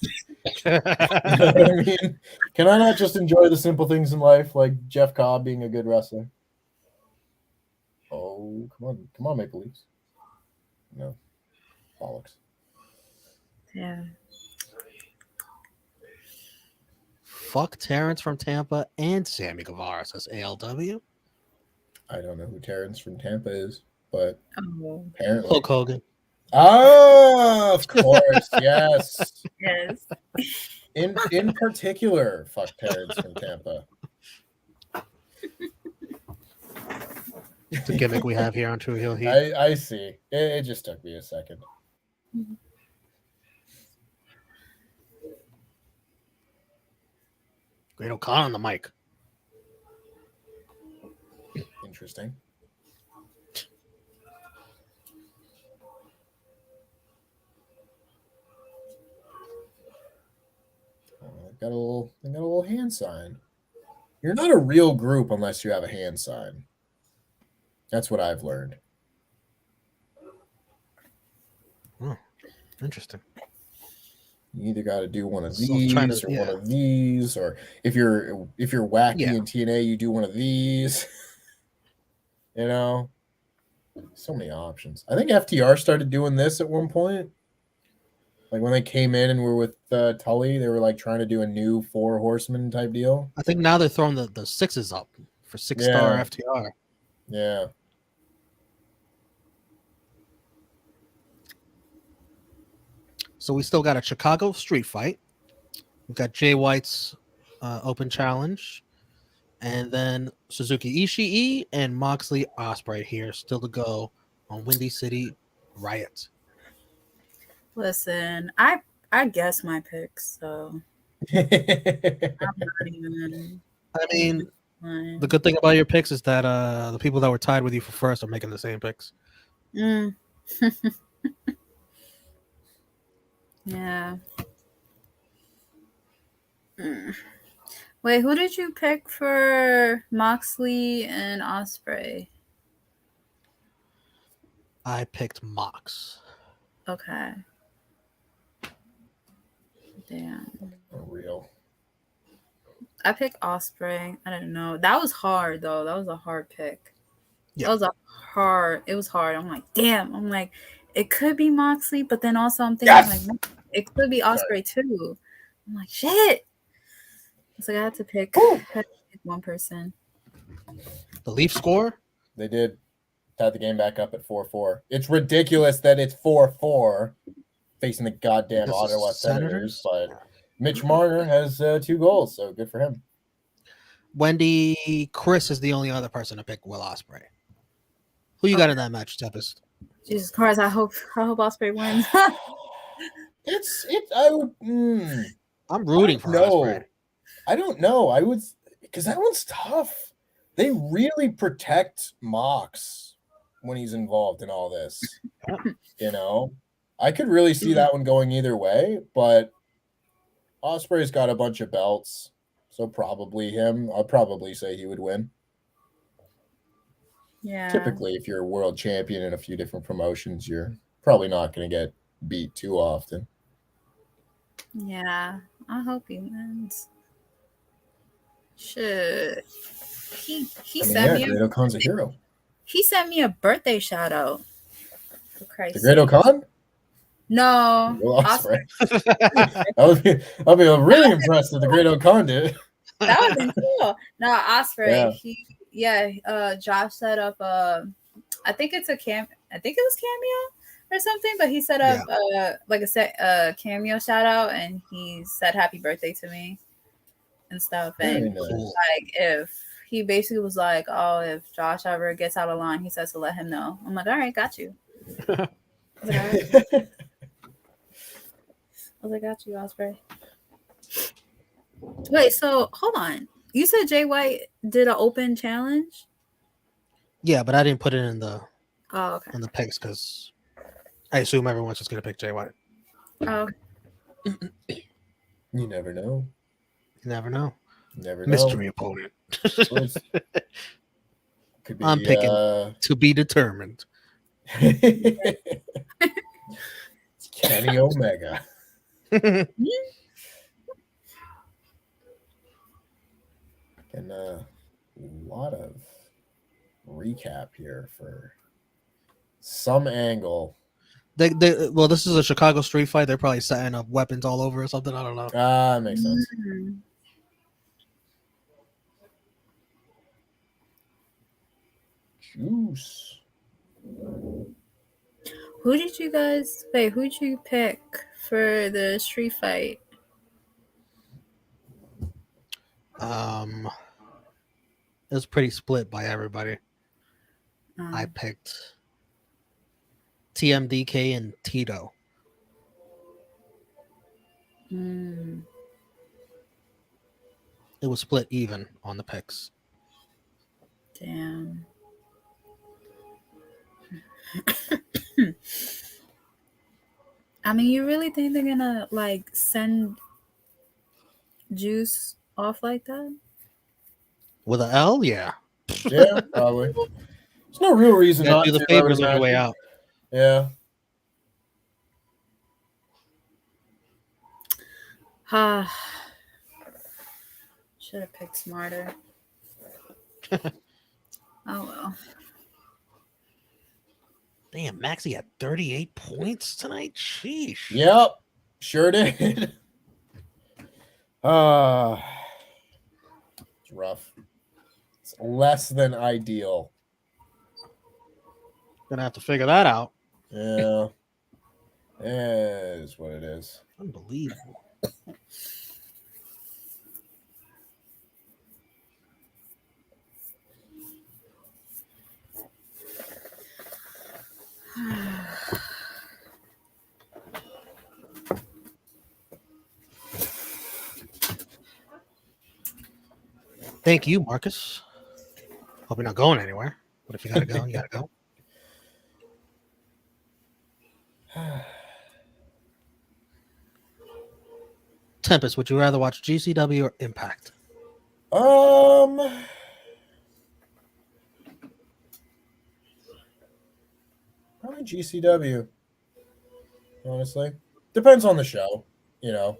[SPEAKER 4] You know what I mean? Can I not just enjoy the simple things in life, like Jeff Cobb being a good wrestler? Oh, come on, Maple Leafs. No, bollocks.
[SPEAKER 3] Yeah.
[SPEAKER 2] Fuck Terrence from Tampa and Sammy Guevara, says ALW.
[SPEAKER 4] I don't know who Terrence from Tampa is, but
[SPEAKER 3] Oh,
[SPEAKER 4] apparently.
[SPEAKER 2] Hulk Hogan.
[SPEAKER 4] Oh, of course, yes.
[SPEAKER 3] yes.
[SPEAKER 4] In particular, fuck Terrence from Tampa.
[SPEAKER 2] It's a gimmick we have here on True Heel Heat.
[SPEAKER 4] I see. It just took me a second.
[SPEAKER 2] Great O'Connor on the mic.
[SPEAKER 4] Interesting. Got a little hand sign. You're not a real group unless you have a hand sign. That's what I've learned.
[SPEAKER 2] Interesting.
[SPEAKER 4] You either got to do one of
[SPEAKER 2] So
[SPEAKER 4] these
[SPEAKER 2] trying to-
[SPEAKER 4] or
[SPEAKER 2] yeah.
[SPEAKER 4] one of these, or if you're wacky
[SPEAKER 2] Yeah.
[SPEAKER 4] in TNA, you do one of these. You know, so many options. I think FTR started doing this at one point. Like when they came in and were with Tully, they were like trying to do a new 4 horsemen type deal.
[SPEAKER 2] I think now they're throwing the 6s up for 6-star
[SPEAKER 4] Yeah.
[SPEAKER 2] FTR.
[SPEAKER 4] Yeah.
[SPEAKER 2] So we still got a Chicago street fight. We've got Jay White's open challenge. And then Suzuki Ishii and Moxley Ospreay here still to go on Windy City Riot.
[SPEAKER 3] Listen, I guess my picks, so I'm not even.
[SPEAKER 2] I mean,
[SPEAKER 3] lying.
[SPEAKER 2] the good thing about your picks is that the people that were tied with you for first are making the same picks.
[SPEAKER 3] Mm. Yeah. Wait, who did you pick for Moxley and Ospreay?
[SPEAKER 2] I picked Mox.
[SPEAKER 3] Okay. Damn.
[SPEAKER 4] Real.
[SPEAKER 3] I picked Ospreay. I don't know. That was hard though. That was a hard pick.
[SPEAKER 2] Yeah.
[SPEAKER 3] It was hard. I'm like, damn. I'm like, it could be Moxley, but then also I'm thinking like it could be Ospreay too. I'm like, shit. So I had to pick one person.
[SPEAKER 2] The Leaf score?
[SPEAKER 4] They did tie the game back up at 4-4. It's ridiculous that it's 4-4 facing the goddamn
[SPEAKER 2] This is
[SPEAKER 4] Ottawa
[SPEAKER 2] Senators?
[SPEAKER 4] Senators, but Mitch Marner has 2 goals, so good for him.
[SPEAKER 2] Wendy, Chris is the only other person to pick Will Ospreay. Who you got in that match, Tempest?
[SPEAKER 3] Jesus Christ, I hope Ospreay wins.
[SPEAKER 2] I'm rooting for Ospreay.
[SPEAKER 4] I don't know. I would, because that one's tough. They really protect Mox when he's involved in all this. You know, I could really see that one going either way, but Ospreay's got a bunch of belts, so probably him. I'll probably say he would win.
[SPEAKER 3] Yeah.
[SPEAKER 4] Typically, if you're a world champion in a few different promotions, you're probably not going to get beat too often.
[SPEAKER 3] Yeah. I hope he wins. Shit. He sent me
[SPEAKER 4] Great Ocon's a hero.
[SPEAKER 3] He sent me a birthday shout out. For Christ's
[SPEAKER 4] The Great Ocon?
[SPEAKER 3] No.
[SPEAKER 4] Will Ospreay. I'll be really impressed if the Great Ocon did.
[SPEAKER 3] That would have been cool. No, Ospreay.
[SPEAKER 4] Yeah.
[SPEAKER 3] Josh set up I think it was Cameo or something, but he set up like a cameo shout out and he said happy birthday to me. and stuff.
[SPEAKER 4] Very
[SPEAKER 3] And
[SPEAKER 4] nice.
[SPEAKER 3] like, if he basically was like, "Oh, if Josh ever gets out of line, he says to let him know." I'm like, "All right, got you." I was like, "All right." "Got you, Ospreay." Wait, so hold on. You said Jay White did an open challenge?
[SPEAKER 2] Yeah, but I didn't put it in the
[SPEAKER 3] Okay.
[SPEAKER 2] picks because I assume everyone's just gonna pick Jay White.
[SPEAKER 3] Oh,
[SPEAKER 4] You never know.
[SPEAKER 2] You never know.
[SPEAKER 4] Never know.
[SPEAKER 2] Mystery opponent.
[SPEAKER 4] Could be,
[SPEAKER 2] I'm picking to be determined.
[SPEAKER 4] It's Kenny Omega. And a lot of recap here for some angle.
[SPEAKER 2] Well, this is a Chicago street fight. They're probably setting up weapons all over or something. I don't know.
[SPEAKER 4] Ah, makes sense. Juice.
[SPEAKER 3] who did you pick for the street fight?
[SPEAKER 2] It was pretty split by everybody. I picked TMDK and Tito. It was split even on the picks.
[SPEAKER 3] Damn. I mean, you really think they're gonna like send Juice off like that?
[SPEAKER 2] With an L, yeah.
[SPEAKER 4] Yeah, probably. There's no real reason not
[SPEAKER 2] Do the
[SPEAKER 4] to.
[SPEAKER 2] favors on your way out.
[SPEAKER 4] Yeah.
[SPEAKER 3] Should have picked smarter. Oh well.
[SPEAKER 2] Damn, Maxie had 38 points tonight. Sheesh.
[SPEAKER 4] Yep. Sure did. It's rough. It's less than ideal.
[SPEAKER 2] Gonna have to figure that out.
[SPEAKER 4] Yeah. It is what it is.
[SPEAKER 2] Unbelievable. Thank you, Marcus. Hope you're not going anywhere. But if you gotta go, you gotta go. Tempest, would you rather watch GCW or Impact?
[SPEAKER 4] Probably GCW. Honestly, depends on the show. You know,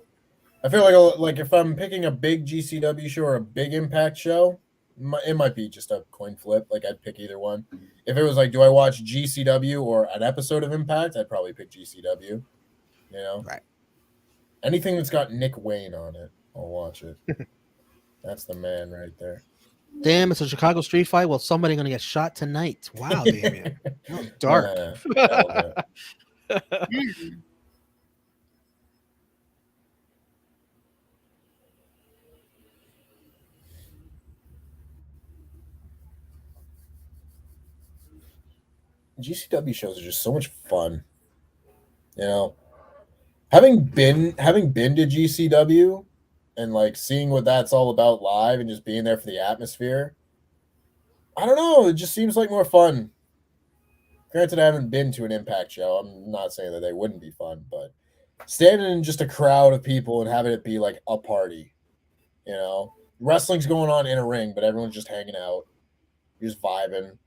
[SPEAKER 4] I feel like if I'm picking a big GCW show or a big Impact show, it might be just a coin flip. Like I'd pick either one. If it was like, do I watch GCW or an episode of Impact? I'd probably pick GCW. You know,
[SPEAKER 2] right?
[SPEAKER 4] Anything that's got Nick Wayne on it, I'll watch it. That's the man right there.
[SPEAKER 2] Damn, it's a Chicago street fight. Well, somebody gonna get shot tonight. Wow, Damien. That was dark.
[SPEAKER 4] GCW shows are just so much fun. You know, having been to GCW and like seeing what that's all about live and just being there for the atmosphere, I don't know, it just seems like more fun. Granted, I haven't been to an Impact show. I'm not saying that they wouldn't be fun, but standing in just a crowd of people and having it be like a party, you know, wrestling's going on in a ring, but everyone's just hanging out, you're just vibing,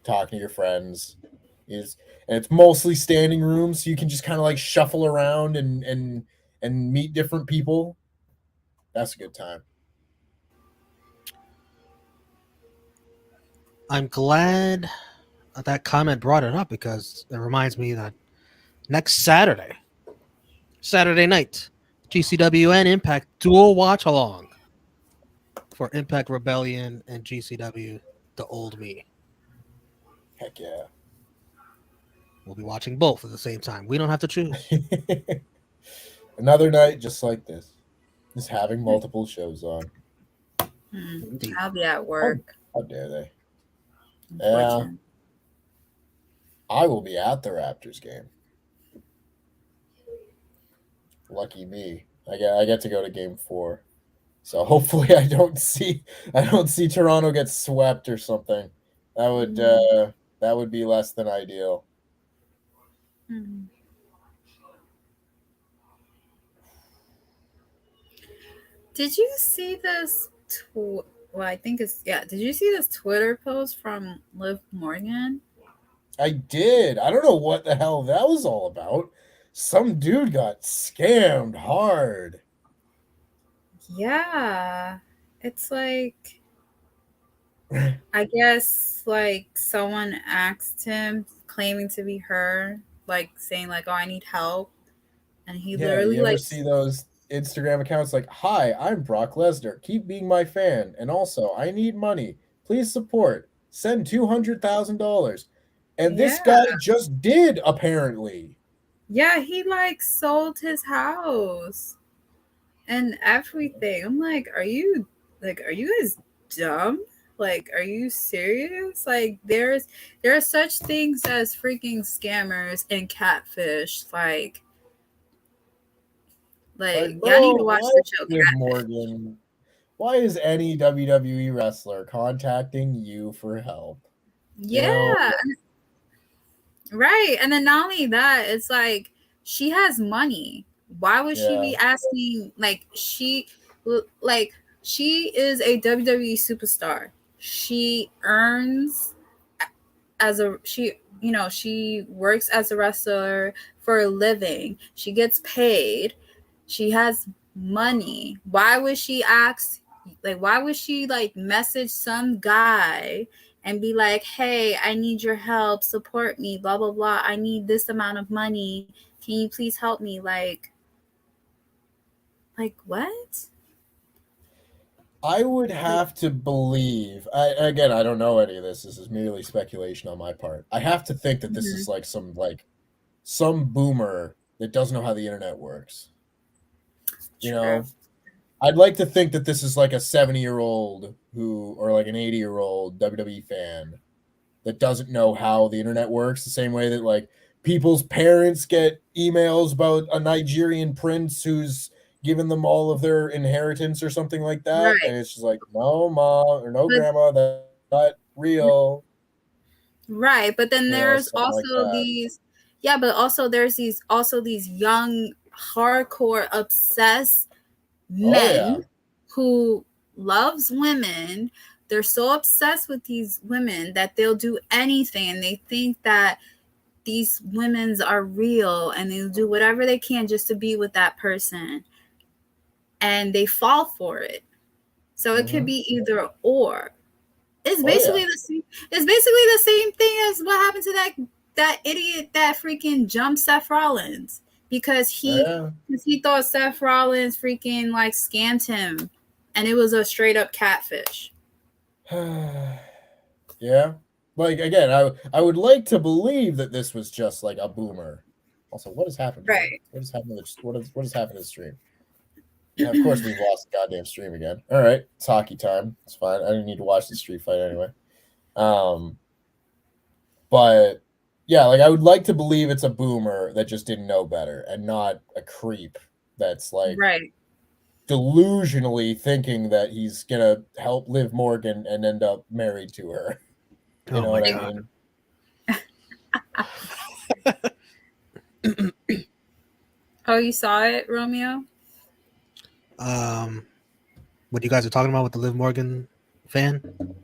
[SPEAKER 4] talking to your friends. And it's mostly standing room, so you can just kind of like shuffle around and meet different people. That's a good time.
[SPEAKER 2] I'm glad that comment brought it up because it reminds me that next Saturday night, GCW and Impact dual watch along for Impact Rebellion and GCW The Old Me.
[SPEAKER 4] Heck yeah.
[SPEAKER 2] We'll be watching both at the same time. We don't have to choose.
[SPEAKER 4] Another night just like this. Just having multiple shows on.
[SPEAKER 2] Indeed.
[SPEAKER 3] I'll be at work.
[SPEAKER 4] How dare they?
[SPEAKER 3] Unfortunately.
[SPEAKER 4] I will be at the Raptors game. Lucky me. I get to go to game 4. So hopefully I don't see Toronto get swept or something. That would be less than ideal.
[SPEAKER 3] Did you see this? Did you see this Twitter post from Liv Morgan?
[SPEAKER 4] I did. I don't know what the hell that was all about. Some dude got scammed hard.
[SPEAKER 3] Yeah, it's like, I guess like someone asked him, claiming to be her, like saying like, "Oh, I need help," and he literally
[SPEAKER 4] you ever
[SPEAKER 3] like,
[SPEAKER 4] see those Instagram accounts like, "Hi, I'm Brock Lesnar. Keep being my fan, and also I need money. Please support. Send $200,000." And this guy just did, apparently.
[SPEAKER 3] Yeah, he like sold his house and everything. I'm like, are you guys dumb? Like, are you serious? Like, there are such things as freaking scammers and catfish. Like y'all need to watch the show Catfish.
[SPEAKER 4] Morgan, why is any WWE wrestler contacting you for help?
[SPEAKER 3] Yeah. Right. And then not only that, it's like she has money. Why would she be asking? She is a WWE superstar. She earns she works as a wrestler for a living. She gets paid. She has money. Why would she message some guy and be like, "Hey, I need your help, support me, blah, blah, blah. I need this amount of money. Can you please help me?" Like what?
[SPEAKER 4] I would have to believe, I don't know any of this. This is merely speculation on my part. I have to think that this is like some boomer that doesn't know how the internet works. You know? I'd like to think that this is like a 70-year-old or like an 80-year-old WWE fan that doesn't know how the internet works, the same way that like people's parents get emails about a Nigerian prince who's given them all of their inheritance or something like that.
[SPEAKER 3] Right.
[SPEAKER 4] And it's just like, no, mom, or no, grandma, that's not real.
[SPEAKER 3] Right. But then there's also these young, hardcore, obsessed men who loves women. They're so obsessed with these women that they'll do anything, and they think that these women are real, and they'll do whatever they can just to be with that person, and they fall for it. So it could be either or. It's basically the same. It's basically the same thing as what happened to that idiot that freaking jumped Seth Rollins because he thought Seth Rollins freaking like scammed him, and it was a straight up catfish.
[SPEAKER 4] Yeah. Like, again, I would like to believe that this was just like a boomer. Also, what has happened?
[SPEAKER 3] Right.
[SPEAKER 4] What has happened to the stream? Yeah, of course we've lost the goddamn stream again. All right, it's hockey time. It's fine. I didn't need to watch the street fight anyway. But yeah, like I would like to believe it's a boomer that just didn't know better and not a creep that's like delusionally thinking that he's gonna help Liv Morgan and end up married to her. You know what I
[SPEAKER 3] mean? Oh, you saw it, Romeo?
[SPEAKER 2] What you guys are talking about with the Liv Morgan fan?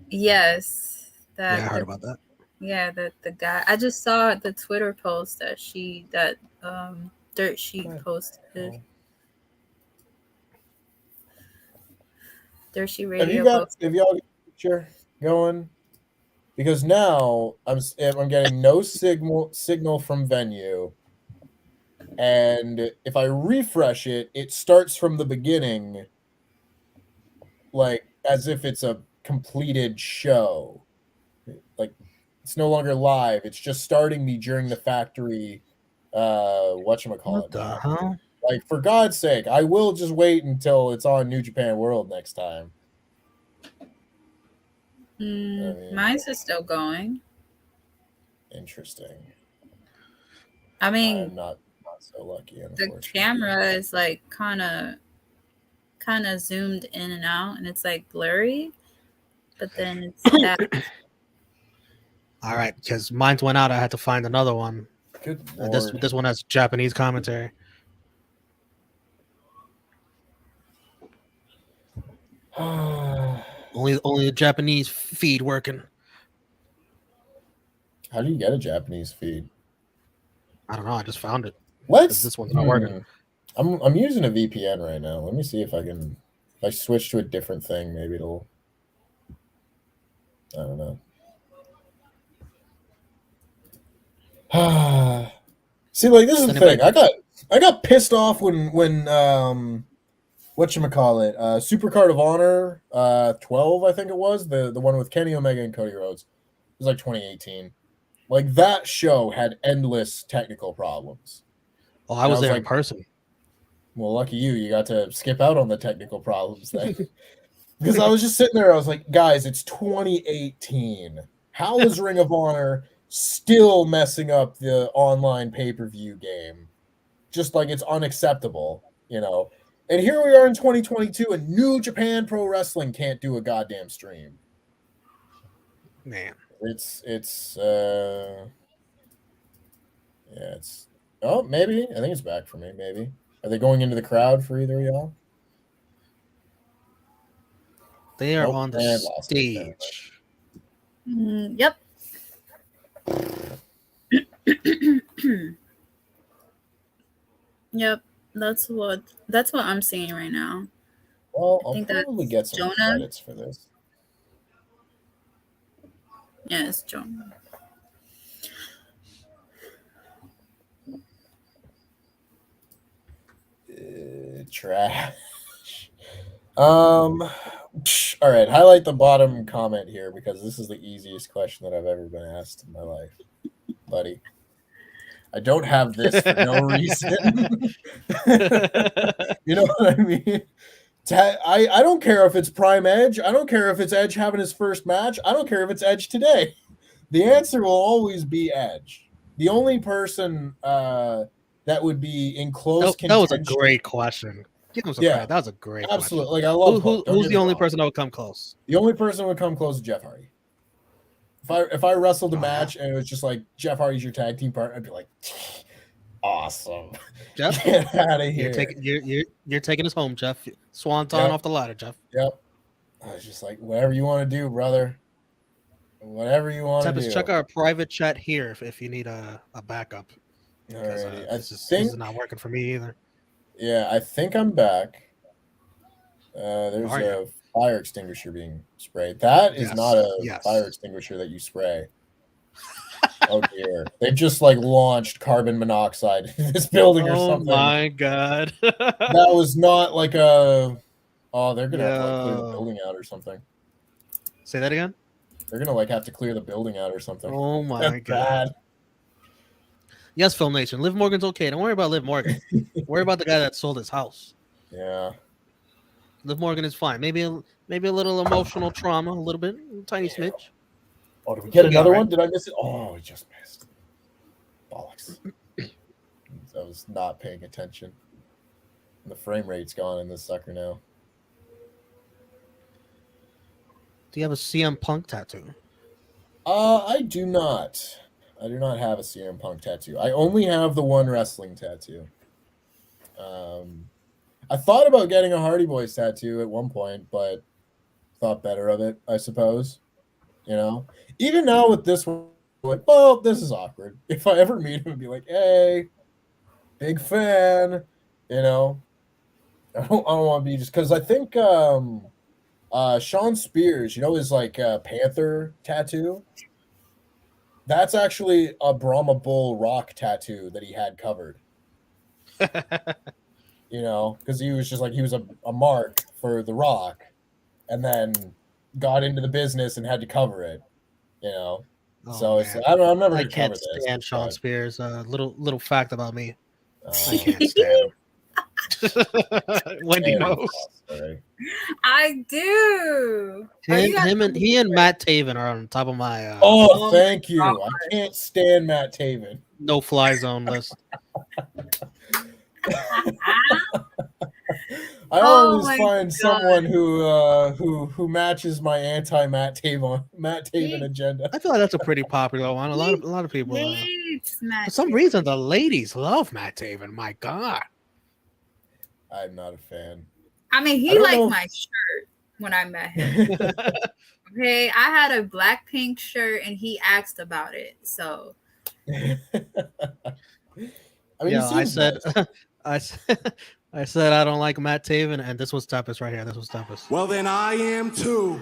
[SPEAKER 3] Yes.
[SPEAKER 2] I heard about that.
[SPEAKER 3] Yeah, the guy. I just saw the Twitter post that Dirt Sheet posted. Dirt Sheet Radio.
[SPEAKER 4] Have y'all got a picture going? Because now I'm getting no signal from Venue. And if I refresh it, it starts from the beginning, like as if it's a completed show. Like it's no longer live. It's just starting me during the factory. Whatchamacallit?
[SPEAKER 2] What the hell?
[SPEAKER 4] Like, for God's sake, I will just wait until it's on New Japan World next time.
[SPEAKER 3] Mine's is still going.
[SPEAKER 4] Interesting.
[SPEAKER 3] I mean,
[SPEAKER 4] I'm not so lucky.
[SPEAKER 3] The camera is like kind of zoomed in and out, and it's like blurry. But then it's that.
[SPEAKER 2] All right, because mine went out. I had to find another one.
[SPEAKER 4] Good
[SPEAKER 2] This one has Japanese commentary. only the Japanese feed working.
[SPEAKER 4] How do you get a Japanese feed?
[SPEAKER 2] I don't know. I just found it.
[SPEAKER 4] Let's.
[SPEAKER 2] This one's not working.
[SPEAKER 4] I'm using a VPN right now. Let me see if I can. If I switch to a different thing, maybe it'll. I don't know. See, like this is the thing. I got pissed off when whatchamacallit, Supercard of Honor 12, I think it was, the one with Kenny Omega and Cody Rhodes. It was like 2018. Like that show had endless technical problems.
[SPEAKER 2] Oh, I was there in person.
[SPEAKER 4] Well, lucky you. You got to skip out on the technical problems then. Because I was just sitting there, I was like, guys, it's 2018. How is Ring of Honor still messing up the online pay-per-view game? Just like it's unacceptable, you know. And here we are in 2022, and New Japan Pro Wrestling can't do a goddamn stream.
[SPEAKER 2] Man.
[SPEAKER 4] It's oh, maybe. I think it's back for me, maybe. Are they going into the crowd for either of y'all?
[SPEAKER 2] They are on the stage.
[SPEAKER 3] Yep. Yep. That's what I'm seeing right now.
[SPEAKER 4] Well, I'll probably get some credits for this.
[SPEAKER 3] Yeah, it's Jonah.
[SPEAKER 4] Trash. All right, highlight the bottom comment here because this is the easiest question that I've ever been asked in my life, buddy. I don't have this for no reason. You know what I mean? I don't care if it's Prime Edge. I don't care if it's Edge having his first match. I don't care if it's Edge today. The answer will always be Edge. The only person that would be in close contention.
[SPEAKER 2] That was a great question. Give him some credit. That was a great question.
[SPEAKER 4] Absolutely. Like, I love
[SPEAKER 2] who's the only person that would come close?
[SPEAKER 4] The only person that would come close is Jeff Hardy. If I wrestled a match and it was just like Jeff Hardy's your tag team partner, I'd be like, awesome.
[SPEAKER 2] Jeff,
[SPEAKER 4] get out of here.
[SPEAKER 2] You're taking us home, Jeff. Swanton off the ladder, Jeff.
[SPEAKER 4] Yep. I was just like, whatever you want to do, brother. Whatever you want to do.
[SPEAKER 2] Check our private chat here if you need a backup.
[SPEAKER 4] This
[SPEAKER 2] is not working for me either.
[SPEAKER 4] Yeah, I think I'm back. There's a fire extinguisher being sprayed. That is not a fire extinguisher that you spray. Oh dear. They just like launched carbon monoxide in this building or something.
[SPEAKER 2] Oh my god.
[SPEAKER 4] That was not like a they're gonna have to like clear the building out or something.
[SPEAKER 2] Say that again?
[SPEAKER 4] They're gonna like have to clear the building out or something.
[SPEAKER 2] Oh my god. Bad. Yes, Film Nation. Liv Morgan's okay. Don't worry about Liv Morgan. Worry about the guy that sold his house.
[SPEAKER 4] Yeah.
[SPEAKER 2] Liv Morgan is fine. Maybe a little emotional trauma, a little bit, a tiny smidge.
[SPEAKER 4] Oh, did we get another one? Did I miss it? Oh, we just missed. Bollocks. I was not paying attention. The frame rate's gone in this sucker now.
[SPEAKER 2] Do you have a CM Punk tattoo?
[SPEAKER 4] I do not. I do not have a CM Punk tattoo. I only have the one wrestling tattoo. I thought about getting a Hardy Boys tattoo at one point, but thought better of it, I suppose. You know? Even now with this one, like, well, this is awkward. If I ever meet him and be like, hey, big fan, you know? I don't want to be just because I think Sean Spears, you know, his like Panther tattoo. That's actually a Brahma Bull Rock tattoo that he had covered. You know, because he was just like, he was a mark for The Rock and then got into the business and had to cover it, you know. So it's, I'm never going to cover this.
[SPEAKER 2] I can't stand Sean Spears. Little fact about me. I can't stand him. Wendy
[SPEAKER 4] And
[SPEAKER 2] knows.
[SPEAKER 4] Ospreay.
[SPEAKER 3] I do.
[SPEAKER 2] He and Matt Taven are on top of my
[SPEAKER 4] Oh, thank you. I can't stand Matt Taven.
[SPEAKER 2] no fly zone list.
[SPEAKER 4] I
[SPEAKER 3] Oh
[SPEAKER 4] always
[SPEAKER 3] my
[SPEAKER 4] find
[SPEAKER 3] God.
[SPEAKER 4] someone who matches my anti Matt Taven agenda.
[SPEAKER 2] I feel like that's a pretty popular one. A lot of people.
[SPEAKER 3] Hates Matt
[SPEAKER 2] For some
[SPEAKER 3] Taven.
[SPEAKER 2] reason, the ladies love Matt Taven. My God.
[SPEAKER 4] I'm not a fan.
[SPEAKER 3] I mean,
[SPEAKER 4] I
[SPEAKER 3] he
[SPEAKER 4] don't
[SPEAKER 3] liked
[SPEAKER 4] know if-
[SPEAKER 3] my shirt when I met him. Okay, I had a black pink shirt and he asked about it. So
[SPEAKER 4] I mean,
[SPEAKER 2] Yeah,
[SPEAKER 4] he seems nice.
[SPEAKER 2] I said I don't like Matt Taven, and this was Tempest right here. This was Tempest.
[SPEAKER 7] Well, then I am too.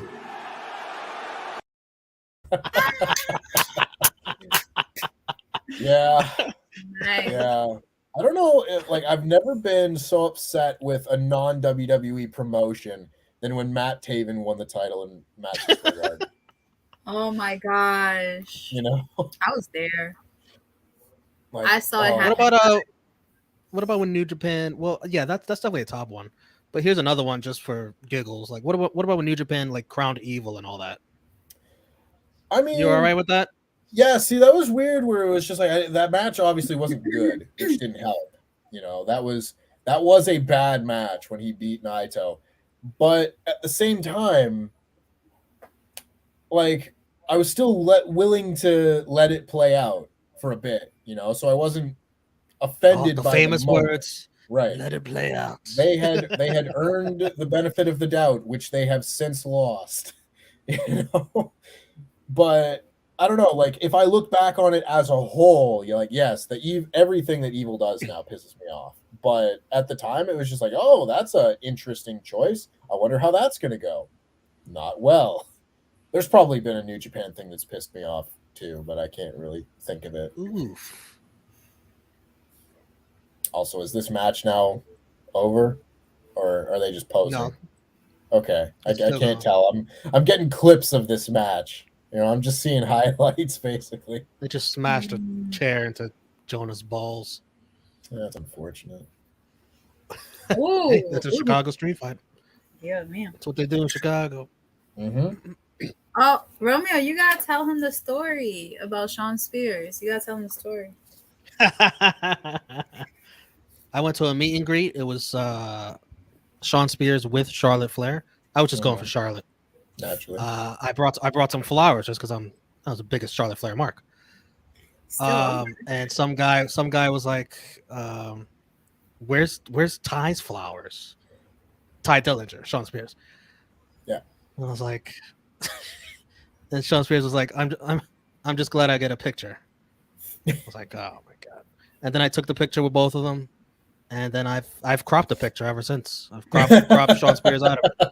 [SPEAKER 4] Yeah.
[SPEAKER 3] nice.
[SPEAKER 4] Yeah. I don't know if, like, I've never been so upset with a non-WWE promotion than when Matt Taven won the title in Madison Square Garden.
[SPEAKER 3] Oh my gosh.
[SPEAKER 4] You know?
[SPEAKER 3] I was there.
[SPEAKER 4] Like,
[SPEAKER 3] I saw it
[SPEAKER 4] oh,
[SPEAKER 3] happen.
[SPEAKER 2] What about when New Japan? Well, yeah, that's definitely a top one. But here's another one just for giggles. Like, what about when New Japan like crowned Evil and all that?
[SPEAKER 4] I mean,
[SPEAKER 2] You all right with that?
[SPEAKER 4] yeah, see, that was weird where it was just like that match obviously wasn't good, which didn't help. You know, that was a bad match when he beat Naito. But at the same time, like, I was still willing to let it play out for a bit, you know, so I wasn't offended
[SPEAKER 2] the
[SPEAKER 4] by
[SPEAKER 2] famous
[SPEAKER 4] the moment.
[SPEAKER 2] words.
[SPEAKER 4] Right.
[SPEAKER 2] Let it play out.
[SPEAKER 4] They had earned the benefit of the doubt, which they have since lost. You know? But I don't know, like, if I look back on it as a whole, you're like, yes, everything that Evil does now pisses me off. But at the time, it was just like, oh, that's an interesting choice. I wonder how that's going to go. Not well. There's probably been a New Japan thing that's pissed me off too, but I can't really think of it.
[SPEAKER 2] Oof.
[SPEAKER 4] Also, is this match now over, or are they just posing?
[SPEAKER 2] No.
[SPEAKER 4] Okay, I
[SPEAKER 2] It's still
[SPEAKER 4] can't
[SPEAKER 2] going.
[SPEAKER 4] tell. I'm getting clips of this match. You know, I'm just seeing highlights basically.
[SPEAKER 2] They just smashed a chair into Jonah's balls.
[SPEAKER 4] That's unfortunate.
[SPEAKER 3] Ooh.
[SPEAKER 2] Hey, that's a
[SPEAKER 3] Ooh.
[SPEAKER 2] Chicago street fight.
[SPEAKER 3] Yeah, man.
[SPEAKER 2] That's what they do in Chicago.
[SPEAKER 4] Mm-hmm.
[SPEAKER 3] Oh, Romeo, you gotta tell him the story about Sean Spears. You gotta tell him the story.
[SPEAKER 2] I went to a meet and greet. It was Sean Spears with Charlotte Flair. I was just going for Charlotte.
[SPEAKER 4] Naturally.
[SPEAKER 2] I brought some flowers just because I was the biggest Charlotte Flair mark. And some guy was like, where's Ty's flowers? Ty Dillinger, Sean Spears.
[SPEAKER 4] Yeah.
[SPEAKER 2] And I was like, and Sean Spears was like, I'm just glad I get a picture. I was like, oh my God. And then I took the picture with both of them. And then I've cropped the picture ever since. I've cropped Sean Spears out of it.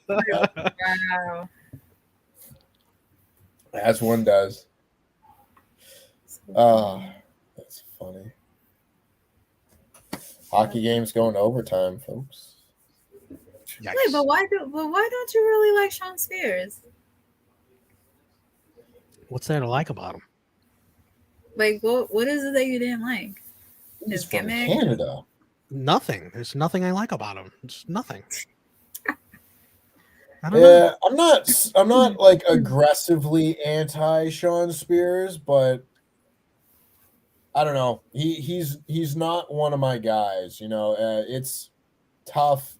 [SPEAKER 3] Wow.
[SPEAKER 4] As one does. Oh, that's funny. Hockey games going to overtime, folks.
[SPEAKER 2] Yikes.
[SPEAKER 3] Wait, but why don't you really like Sean Spears?
[SPEAKER 2] What's there to like about him?
[SPEAKER 3] Like, what is it that you didn't like?
[SPEAKER 4] He's
[SPEAKER 3] His
[SPEAKER 4] from
[SPEAKER 3] gimmick?
[SPEAKER 4] Canada.
[SPEAKER 2] Nothing. There's nothing I like about him. It's nothing. I don't know.
[SPEAKER 4] Yeah, I'm not like aggressively anti Sean Spears, but I don't know. He's not one of my guys. You know, it's tough.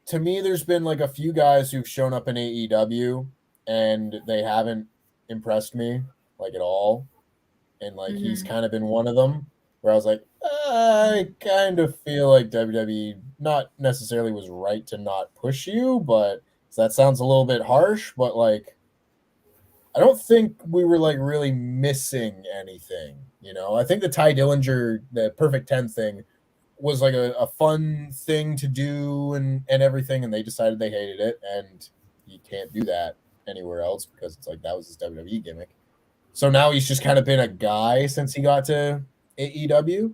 [SPEAKER 4] To me, there's been like a few guys who've shown up in AEW and they haven't impressed me like at all. And like he's kind of been one of them where I was like, I kind of feel like WWE not necessarily was right to not push you, but that sounds a little bit harsh, but like I don't think we were like really missing anything, you know. I think the Ty Dillinger, the Perfect 10 thing was like a fun thing to do and everything, and they decided they hated it, and you can't do that anywhere else because it's like that was his WWE gimmick. So now he's just kind of been a guy since he got to AEW.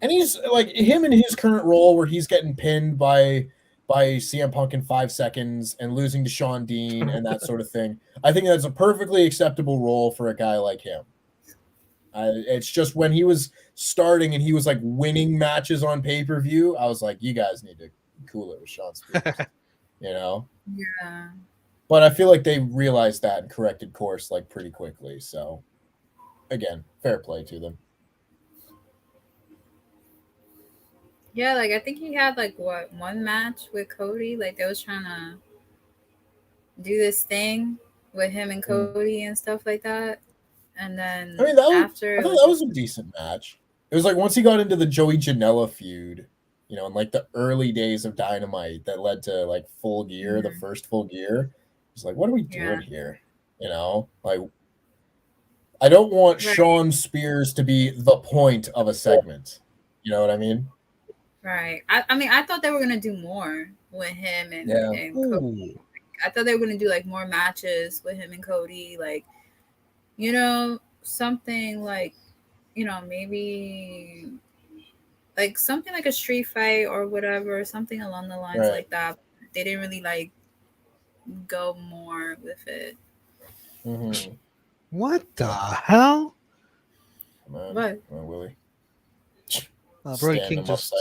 [SPEAKER 4] And he's like him in his current role where he's getting pinned by CM Punk in 5 seconds and losing to Shawn Dean and that sort of thing. I think that's a perfectly acceptable role for a guy like him. It's just when he was starting and he was like winning matches on pay-per-view, I was like, you guys need to cool it with Sean Spears, you know?
[SPEAKER 3] Yeah.
[SPEAKER 4] But I feel like they realized that and corrected course like pretty quickly. So again, fair play to them.
[SPEAKER 3] Yeah, like I think he had like one match with Cody. Like they was trying to do this thing with him and Cody and stuff like that. And then
[SPEAKER 4] I thought
[SPEAKER 3] after
[SPEAKER 4] that was a decent match. It was like once he got into the Joey Janela feud, you know, in like the early days of Dynamite that led to like Full Gear, the first Full Gear. It's like, what are we doing here? You know, like I don't want Sean Spears to be the point of a segment. You know what I mean?
[SPEAKER 3] Right. I mean, I thought they were gonna do more with him and Cody. I thought they were gonna do like more matches with him and Cody, like, you know, something like, you know, maybe like something like a street fight or whatever, something along the lines like that. They didn't really like go more with it.
[SPEAKER 4] Mm-hmm.
[SPEAKER 2] What the hell?
[SPEAKER 3] What?
[SPEAKER 4] Willie?
[SPEAKER 2] Brody King just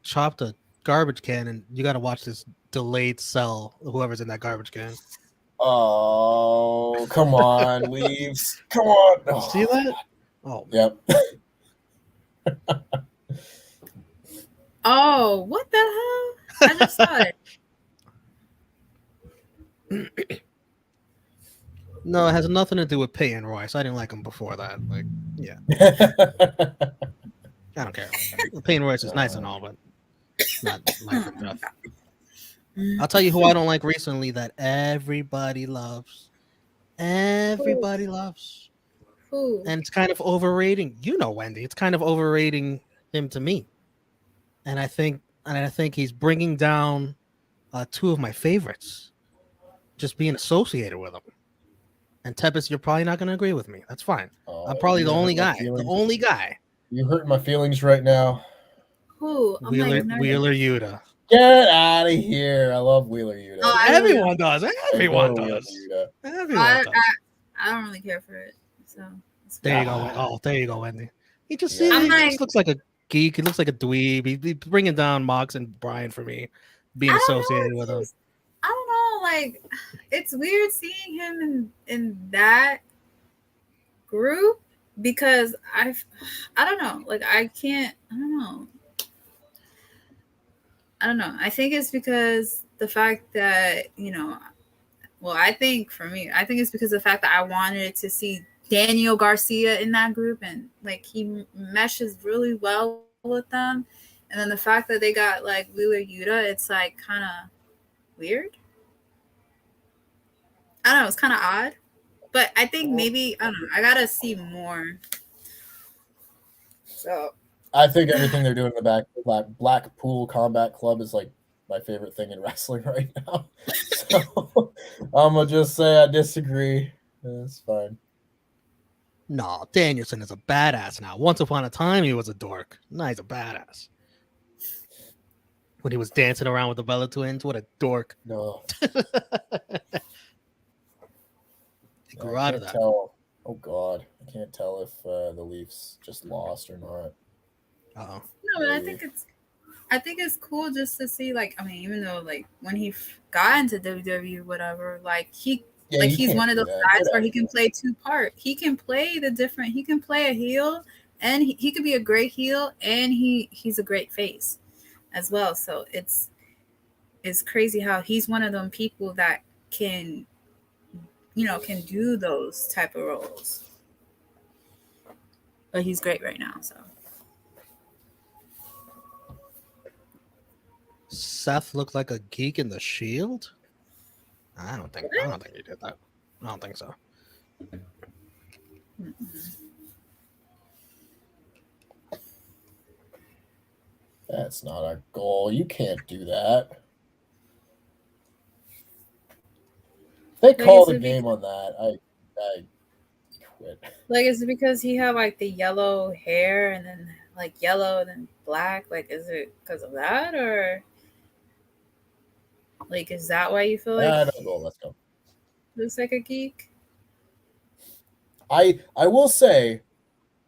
[SPEAKER 2] chopped a garbage can, and you got to watch this delayed cell. Whoever's in that garbage can.
[SPEAKER 4] Oh, come on, leaves. Come on.
[SPEAKER 2] Oh, see that? Oh,
[SPEAKER 4] yep.
[SPEAKER 3] Oh, what the hell? I just saw it.
[SPEAKER 2] No, it has nothing to do with Peyton Royce. I didn't like him before that. Like, yeah. I don't care. Peyton Royce is nice and all, but not like enough. I'll tell you who I don't like recently that everybody loves. Everybody loves.
[SPEAKER 3] Who?
[SPEAKER 2] And it's kind of overrating. You know, Wendy. It's kind of overrating him to me. And I think he's bringing down two of my favorites. Just being associated with him. And Tepis, you're probably not going to agree with me. That's fine. I'm probably the only guy. The only guy.
[SPEAKER 4] You hurt my feelings right now.
[SPEAKER 3] Who?
[SPEAKER 2] Wheeler Yuta.
[SPEAKER 4] Get out of here. I love Wheeler Yuta.
[SPEAKER 3] Oh,
[SPEAKER 2] everyone does. Everyone does.
[SPEAKER 3] I don't really care for it. So
[SPEAKER 2] there you go. Oh, there you go, Wendy. He just looks like a geek. He looks like a dweeb. He's bringing down Mox and Brian for me, being associated with him.
[SPEAKER 3] I don't know. Like, it's weird seeing him in that group because I don't know. Like, I don't know. I think it's because the fact that, you know, well, I think for me, I think it's because of the fact that I wanted to see Daniel Garcia in that group and like he meshes really well with them. And then the fact that they got like Wheeler Yuta, it's like kind of weird. I don't know. It's kind of odd. But I think maybe, I don't know. I got to see more. So
[SPEAKER 4] I think everything they're doing in the Blackpool Combat Club is like my favorite thing in wrestling right now. So I'm gonna just say I disagree. That's fine.
[SPEAKER 2] No, Danielson is a badass now. Once upon a time, he was a dork. Now he's a badass. When he was dancing around with the Bella Twins, what a dork.
[SPEAKER 4] No.
[SPEAKER 2] He grew out of that.
[SPEAKER 4] Oh God, I can't tell if the Leafs just lost or not.
[SPEAKER 2] Uh-oh.
[SPEAKER 3] No, but I think it's cool just to see, like, I mean, even though like when he got into WWE, whatever, like he's one of those guys where he can play two part. He can play he can play a heel, and he could be a great heel, and he's a great face as well. So it's crazy how he's one of them people that can do those type of roles. But he's great right now, so.
[SPEAKER 2] Seth looked like a geek in the Shield? I don't think he did that. I don't think so.
[SPEAKER 4] That's not a goal. You can't do that. They call the game on that. I quit.
[SPEAKER 3] Like, is it because he had like the yellow hair and then like yellow and then black? Like, is it because of that, or like is that why you feel like?
[SPEAKER 4] Don't go. Let's go.
[SPEAKER 3] Looks like a geek.
[SPEAKER 4] I will say,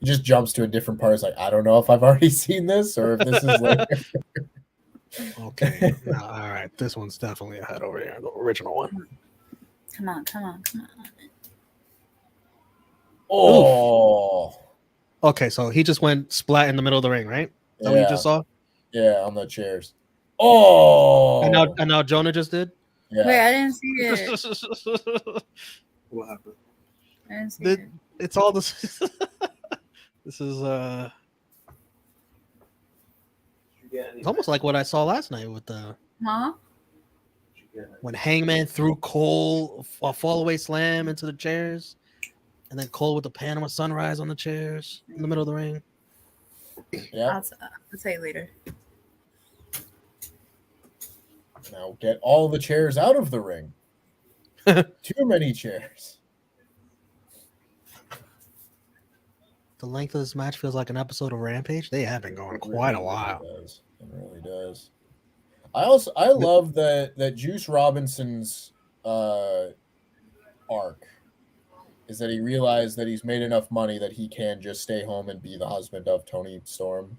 [SPEAKER 4] He just jumps to a different part. It's like, I don't know if I've already seen this or if this is later.
[SPEAKER 2] Okay. No, all right. This one's definitely ahead over here. The original one.
[SPEAKER 3] Come on.
[SPEAKER 4] Oh.
[SPEAKER 2] Okay, so he just went splat in the middle of the ring, right? Is that what you just saw?
[SPEAKER 4] Yeah, on the chairs. Oh.
[SPEAKER 2] And now Jonah just did?
[SPEAKER 4] Yeah.
[SPEAKER 3] Wait, I didn't see it.
[SPEAKER 6] What happened?
[SPEAKER 3] I didn't see it.
[SPEAKER 2] It's all this. This is it's almost like what I saw last night with the
[SPEAKER 3] Huh?
[SPEAKER 2] when Hangman threw Cole a fall away slam into the chairs, and then Cole with the Panama Sunrise on the chairs in the middle of the ring.
[SPEAKER 4] Yeah.
[SPEAKER 3] I'll tell you later.
[SPEAKER 4] Now get all the chairs out of the ring. Too many chairs.
[SPEAKER 2] The length of this match feels like an episode of Rampage. They have been going quite a while.
[SPEAKER 4] It really does. I love that Juice Robinson's arc is that he realized that he's made enough money that he can just stay home and be the husband of Toni Storm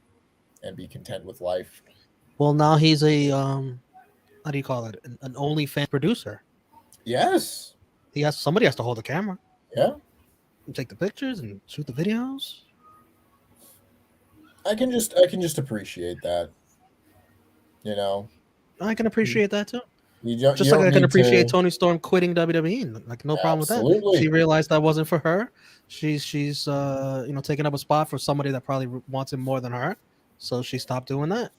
[SPEAKER 4] and be content with life.
[SPEAKER 2] Well, now he's a how do you call it? An OnlyFans producer.
[SPEAKER 4] Yes.
[SPEAKER 2] Somebody has to hold the camera.
[SPEAKER 4] Yeah.
[SPEAKER 2] And take the pictures and shoot the videos.
[SPEAKER 4] I can just appreciate that. You know.
[SPEAKER 2] I can appreciate that too.
[SPEAKER 4] Just
[SPEAKER 2] like I can appreciate Toni Storm quitting WWE. Like no problem with that. She realized that wasn't for her. She's taking up a spot for somebody that probably wants it more than her. So she stopped doing that.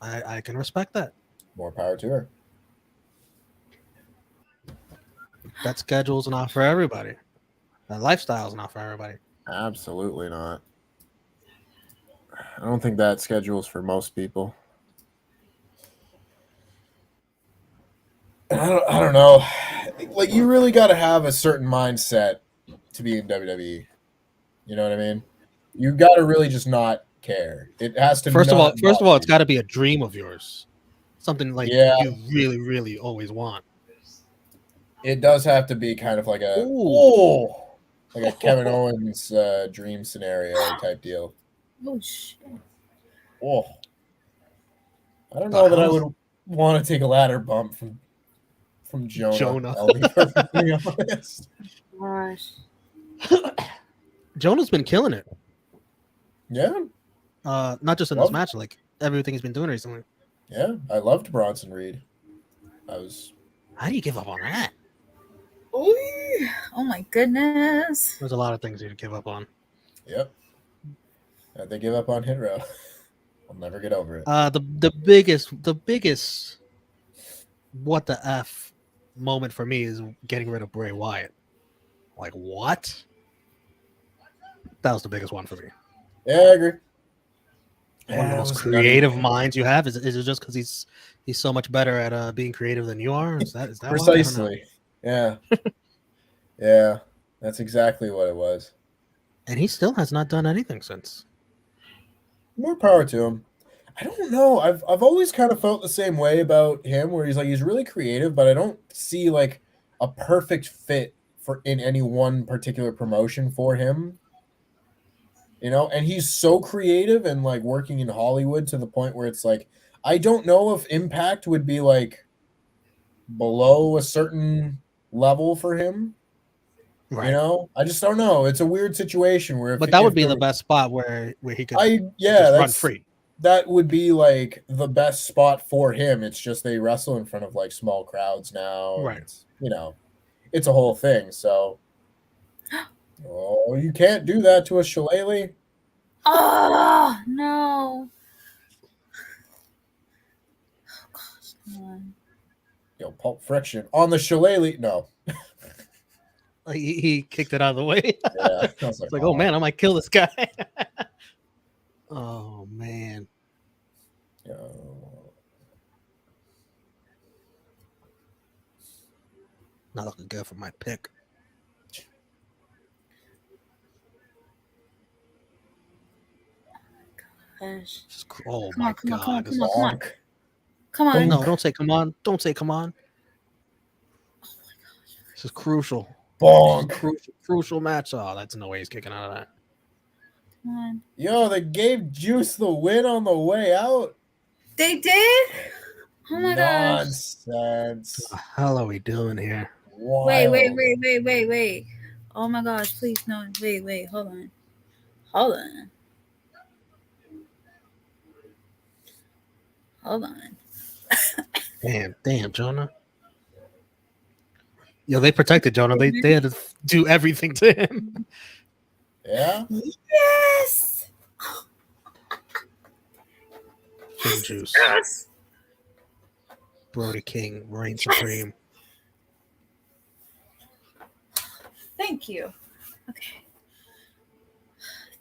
[SPEAKER 2] I can respect that.
[SPEAKER 4] More power to her.
[SPEAKER 2] That schedule's not for everybody. That lifestyle's not for everybody.
[SPEAKER 4] Absolutely not. I don't think that schedule's for most people. I don't know. Like, you really got to have a certain mindset to be in WWE. You know what I mean? You got to really just not care. It has to.
[SPEAKER 2] First of all, it's got to be a dream of yours. Something like you really, really always want.
[SPEAKER 4] It does have to be kind of like a like a Kevin Owens dream scenario type deal.
[SPEAKER 3] Oh shit!
[SPEAKER 4] Oh, I don't know that I would want to take a ladder bump from Jonah. I'll be perfectly honest.
[SPEAKER 3] Gosh.
[SPEAKER 2] Jonah's been killing it.
[SPEAKER 4] Yeah.
[SPEAKER 2] Not just in this match, like everything he's been doing recently.
[SPEAKER 4] Yeah, I loved Bronson Reed.
[SPEAKER 2] How do you give up on that?
[SPEAKER 3] Oh my goodness.
[SPEAKER 2] There's a lot of things you give up on.
[SPEAKER 4] Yep. They give up on Hit Row. I'll never get over it.
[SPEAKER 2] The biggest what the F moment for me is getting rid of Bray Wyatt. Like, what? That was the biggest one for me.
[SPEAKER 4] Yeah, I agree.
[SPEAKER 2] One of the most creative minds you have. Is it just because he's so much better at being creative than you are? Is that
[SPEAKER 4] precisely? Yeah. Yeah, that's exactly what it was.
[SPEAKER 2] And he still has not done anything since.
[SPEAKER 4] More power to him. I don't know. I've always kind of felt the same way about him, where he's really creative, but I don't see like a perfect fit in any one particular promotion for him. You know, and he's so creative and like working in Hollywood to the point where it's like, I don't know if Impact would be like below a certain level for him. Right. You know, I just don't know. It's a weird situation where,
[SPEAKER 2] but that would be the best spot where he could run free.
[SPEAKER 4] That would be like the best spot for him. It's just they wrestle in front of like small crowds now.
[SPEAKER 2] Right.
[SPEAKER 4] It's a whole thing. So, you can't do that to a Shillelagh.
[SPEAKER 3] Oh no! Oh gosh, come on.
[SPEAKER 4] Yo, Pulp Friction on the Shillelagh. No.
[SPEAKER 2] He kicked it out of the way.
[SPEAKER 4] Yeah, I was
[SPEAKER 2] like, oh man, I might kill this guy. Oh man. Not looking good for my pick.
[SPEAKER 3] Gosh.
[SPEAKER 2] Oh my god.
[SPEAKER 3] Come on.
[SPEAKER 2] No, don't say come on. Don't say come on. Oh my gosh. This is crucial.
[SPEAKER 4] Bonk.
[SPEAKER 2] Crucial match. Oh, that's no way he's kicking out of that.
[SPEAKER 3] Come on.
[SPEAKER 4] Yo, they gave Juice the win on the way out.
[SPEAKER 3] They did? Oh my gosh.
[SPEAKER 4] Nonsense.
[SPEAKER 2] What the hell are we doing here?
[SPEAKER 3] Wait.
[SPEAKER 4] Wild.
[SPEAKER 3] Oh my gosh, please no. Wait, hold on.
[SPEAKER 2] Damn, Jonah. Yo, they protected Jonah. They had to do everything to him.
[SPEAKER 4] Yeah.
[SPEAKER 3] Yes.
[SPEAKER 2] King Juice.
[SPEAKER 3] Yes.
[SPEAKER 2] Brody King, reign supreme.
[SPEAKER 3] Thank you. Okay.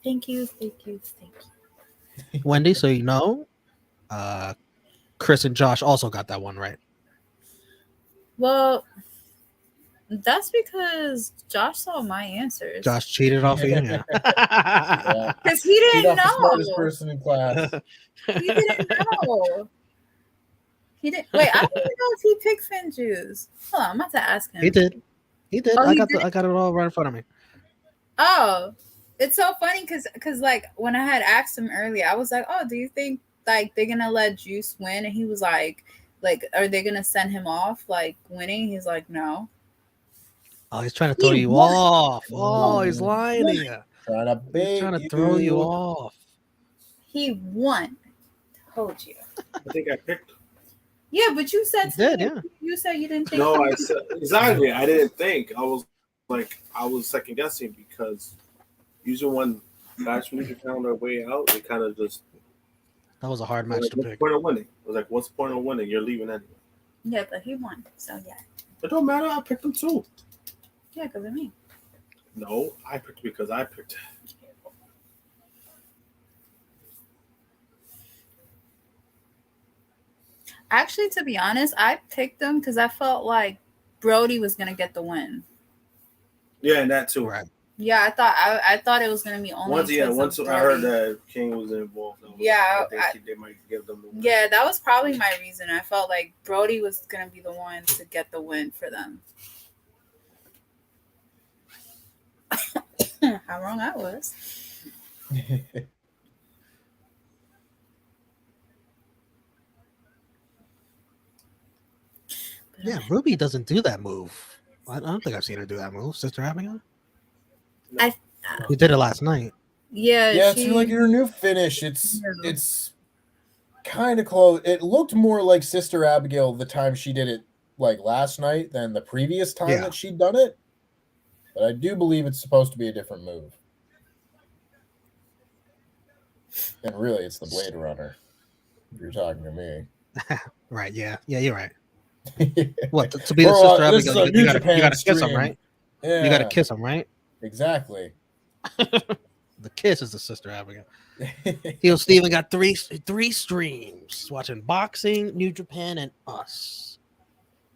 [SPEAKER 3] Thank you.
[SPEAKER 2] Wendy, so you know, Chris and Josh also got that one right.
[SPEAKER 3] Well, that's because Josh saw my answers.
[SPEAKER 2] Josh cheated off of you, yeah.
[SPEAKER 4] Yeah.
[SPEAKER 3] Because he
[SPEAKER 4] Beat
[SPEAKER 3] didn't
[SPEAKER 4] off the smartest
[SPEAKER 3] know.
[SPEAKER 4] person in class.
[SPEAKER 3] He didn't know. He didn't. Wait, I don't even know if he picked Finn Juice. Hold on, I'm about to ask him.
[SPEAKER 2] He did.
[SPEAKER 3] Oh,
[SPEAKER 2] I got it all right in front of me.
[SPEAKER 3] Oh, it's so funny because like when I had asked him earlier, I was like, "Oh, do you think like they're gonna let Juice win?" And he was like, are they gonna send him off like winning? He's like, "No."
[SPEAKER 2] Oh, he's trying to throw you off. Oh, he's lying to you. He's trying to throw you off.
[SPEAKER 3] He won. Told you.
[SPEAKER 6] I think I picked.
[SPEAKER 3] Yeah, but you said
[SPEAKER 2] Yeah.
[SPEAKER 3] You said you didn't think.
[SPEAKER 6] No, I said exactly. I didn't think. I was second guessing because usually when guys from New found their way out, they kind of just.
[SPEAKER 2] That was a hard match to
[SPEAKER 6] What's the
[SPEAKER 2] pick.
[SPEAKER 6] point of winning? I was like, what's the point of winning? You're leaving anyway.
[SPEAKER 3] Yeah, but he won. So yeah.
[SPEAKER 6] It don't matter. I picked him too.
[SPEAKER 3] Yeah, because of me.
[SPEAKER 6] No, I picked because I picked.
[SPEAKER 3] Actually, to be honest, I picked him because I felt like Brody was gonna get the win.
[SPEAKER 6] Yeah, and that too.
[SPEAKER 2] Right.
[SPEAKER 3] Yeah, I thought it was gonna be only
[SPEAKER 6] Once I heard that King was involved.
[SPEAKER 3] Yeah,
[SPEAKER 6] I think they might give them the win.
[SPEAKER 3] Yeah, that was probably my reason. I felt like Brody was gonna be the one to get the win for them. How wrong I was.
[SPEAKER 2] Yeah, Ruby doesn't do that move. I don't think I've seen her do that move. Sister Abigail?
[SPEAKER 3] I
[SPEAKER 2] We did it last night.
[SPEAKER 3] Yeah,
[SPEAKER 4] Yeah, it's like your new finish. It's kind of close. It looked more like Sister Abigail the time she did it like last night than the previous time that she'd done it. But I do believe it's supposed to be a different move. And really, it's the Blade Runner. If you're talking to me.
[SPEAKER 2] Right, yeah. Yeah, you're right. What, to be the Sister Abigail, you gotta kiss him, right?
[SPEAKER 4] Yeah.
[SPEAKER 2] You gotta kiss him, right?
[SPEAKER 4] Exactly.
[SPEAKER 2] The kiss is the Sister Abigail. Heel Steven got three streams watching boxing, New Japan, and us.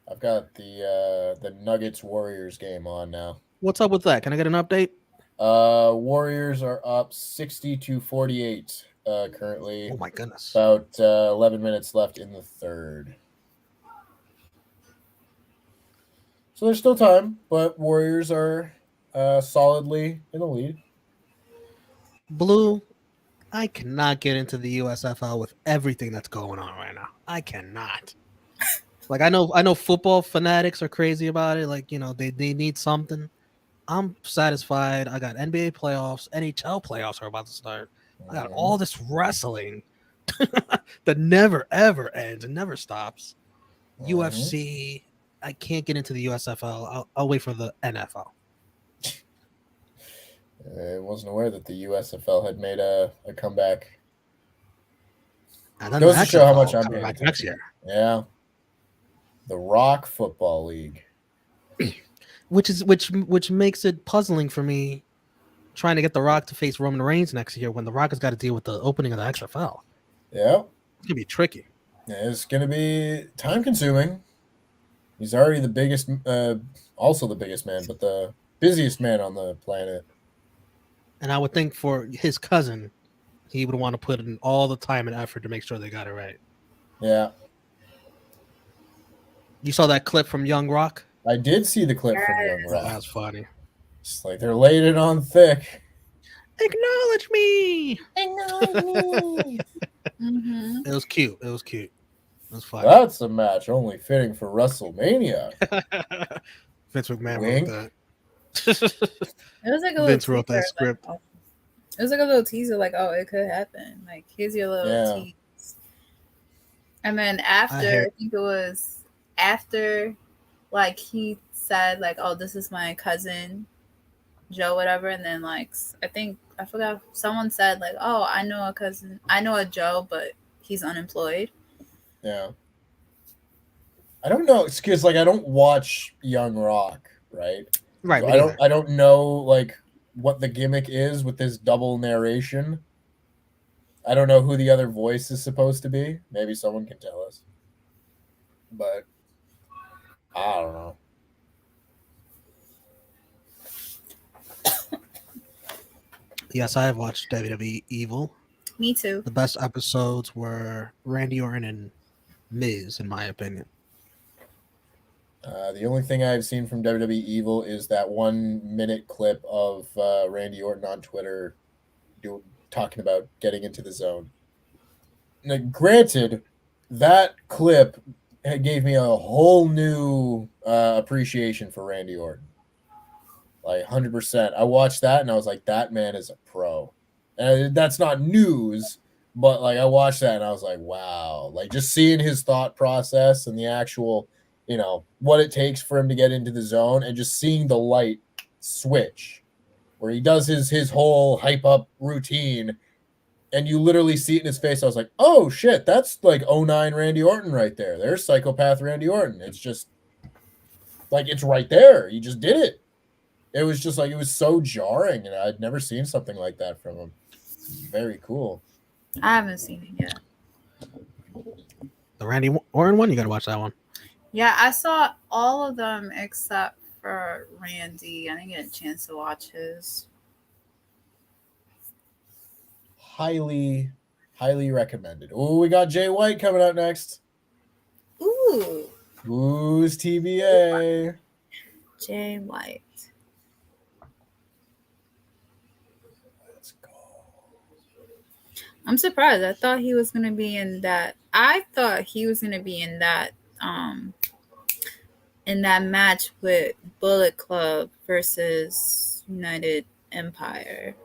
[SPEAKER 4] I've got the Nuggets Warriors game on now.
[SPEAKER 2] What's up with that? Can I get an update?
[SPEAKER 4] Warriors are up 60-48 currently.
[SPEAKER 2] Oh my goodness.
[SPEAKER 4] About 11 minutes left in the third. So there's still time, but Warriors are solidly in the lead.
[SPEAKER 2] Blue, I cannot get into the USFL with everything that's going on right now. I cannot. Like I know football fanatics are crazy about it. Like, you know, they need something. I'm satisfied. I got NBA playoffs, NHL playoffs are about to start. I got all this wrestling that never ever ends and never stops. UFC. I can't get into the USFL. I'll wait for the NFL.
[SPEAKER 4] I wasn't aware that the USFL had made a comeback.
[SPEAKER 2] And then
[SPEAKER 4] Goes
[SPEAKER 2] the
[SPEAKER 4] to show how
[SPEAKER 2] XFL
[SPEAKER 4] much I'm
[SPEAKER 2] coming
[SPEAKER 4] paying
[SPEAKER 2] back next year.
[SPEAKER 4] Yeah. The Rock Football League.
[SPEAKER 2] Which makes it puzzling for me trying to get The Rock to face Roman Reigns next year when The Rock has got to deal with the opening of the XFL.
[SPEAKER 4] Yeah.
[SPEAKER 2] It's gonna be tricky.
[SPEAKER 4] It's gonna be time consuming. He's already the biggest, also the biggest man, but the busiest man on the planet.
[SPEAKER 2] And I would think for his cousin, he would want to put in all the time and effort to make sure they got it right.
[SPEAKER 4] Yeah.
[SPEAKER 2] You saw that clip from Young Rock?
[SPEAKER 4] I did see the clip from Young Rock.
[SPEAKER 2] That was funny.
[SPEAKER 4] It's like they're laying it on thick.
[SPEAKER 2] Acknowledge me.
[SPEAKER 3] Mm-hmm.
[SPEAKER 2] It was cute. It was cute. It was fun.
[SPEAKER 4] That's a match only fitting for WrestleMania.
[SPEAKER 2] Vince McMahon
[SPEAKER 4] Wink.
[SPEAKER 2] wrote that.
[SPEAKER 3] It was like a
[SPEAKER 2] Vince
[SPEAKER 3] little
[SPEAKER 2] wrote that
[SPEAKER 3] teaser,
[SPEAKER 2] script.
[SPEAKER 3] Like, it was like a little teaser, like, oh, it could happen. Like, here's your little
[SPEAKER 4] Yeah.
[SPEAKER 3] tease. And then after, I think it was after, like, he said, like, oh, this is my cousin, Joe, whatever. And then, like, I forgot, someone said, like, oh, I know a Joe, but he's unemployed.
[SPEAKER 4] Yeah. I don't know. It's because, like, I don't watch Young Rock, right?
[SPEAKER 2] Right.
[SPEAKER 4] So I don't know, like, what the gimmick is with this double narration. I don't know who the other voice is supposed to be. Maybe someone can tell us. But I don't know.
[SPEAKER 2] Yes, I have watched WWE Evil.
[SPEAKER 3] Me too.
[SPEAKER 2] The best episodes were Randy Orton and Miz, in my opinion.
[SPEAKER 4] The only thing I've seen from WWE Evil is that 1 minute clip of Randy Orton on Twitter talking about getting into the zone. Now, granted, that clip gave me a whole new appreciation for Randy Orton. Like 100%. I watched that and I was like, that man is a pro. And that's not news, but like I watched that and I was like, wow. Like just seeing his thought process and the actual, you know, what it takes for him to get into the zone and just seeing the light switch where he does his whole hype up routine and you literally see it in his face. I was like, oh shit, that's like 09 Randy Orton right there. There's psychopath Randy Orton. It's just like, it's right there. He just did it. It was just like, it was so jarring and I'd never seen something like that from him. Very cool.
[SPEAKER 3] I haven't seen it yet.
[SPEAKER 2] The Randy Orton one, you got to watch that one.
[SPEAKER 3] Yeah, I saw all of them except for Randy. I didn't get a chance to watch his.
[SPEAKER 4] Highly recommended. Oh, we got Jay White coming up next.
[SPEAKER 3] Ooh,
[SPEAKER 4] Who's TBA?
[SPEAKER 3] Jay White.
[SPEAKER 4] Let's go.
[SPEAKER 3] I'm surprised. I thought he was gonna be in that. I thought he was gonna be in that match with Bullet Club versus United Empire.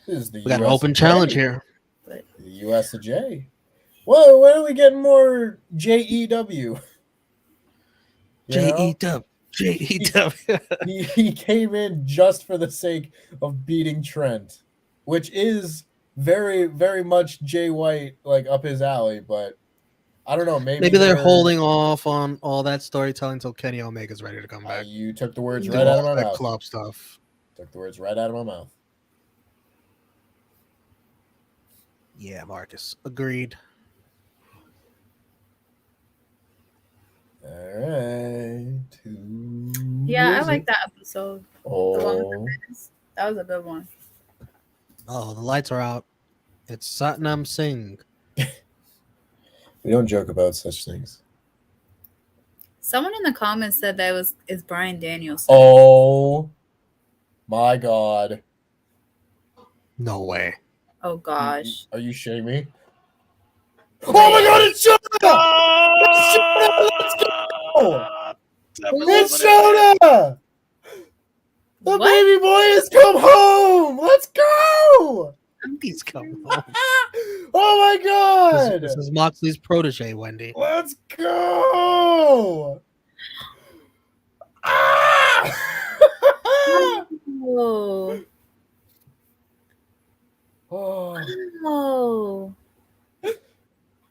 [SPEAKER 4] This is the
[SPEAKER 2] We got an open challenge here.
[SPEAKER 3] But
[SPEAKER 4] The US of J. Whoa, when are we getting more JEW?
[SPEAKER 2] JEW. JEW.
[SPEAKER 4] He came in just for the sake of beating Trent, which is very, very much Jay White, like up his alley, but I don't know. Maybe
[SPEAKER 2] they're holding off on all that storytelling until Kenny Omega's ready to come back.
[SPEAKER 4] You took the words
[SPEAKER 2] Do
[SPEAKER 4] right out
[SPEAKER 2] all
[SPEAKER 4] of my
[SPEAKER 2] that
[SPEAKER 4] mouth.
[SPEAKER 2] club stuff.
[SPEAKER 4] Took the words right out of my mouth.
[SPEAKER 2] Yeah, Marcus. Agreed.
[SPEAKER 4] All right.
[SPEAKER 3] yeah, I like that episode. The one with
[SPEAKER 4] Oh,
[SPEAKER 3] the Miz. That was a good one.
[SPEAKER 2] Oh, the lights are out. It's Satnam Singh.
[SPEAKER 4] we don't joke about such things.
[SPEAKER 3] Someone in the comments said that is Bryan Danielson.
[SPEAKER 4] Oh my God.
[SPEAKER 2] No way.
[SPEAKER 3] Oh gosh.
[SPEAKER 4] Are you shitting me? Oh my God, it's Shota! It's Shota! The
[SPEAKER 3] What?
[SPEAKER 4] baby boy has come home! Let's go!
[SPEAKER 2] He's coming home.
[SPEAKER 4] Oh my God!
[SPEAKER 2] This is Moxley's protege, Wendy.
[SPEAKER 4] Let's go! Ah!
[SPEAKER 3] Oh.
[SPEAKER 4] oh.
[SPEAKER 3] Oh.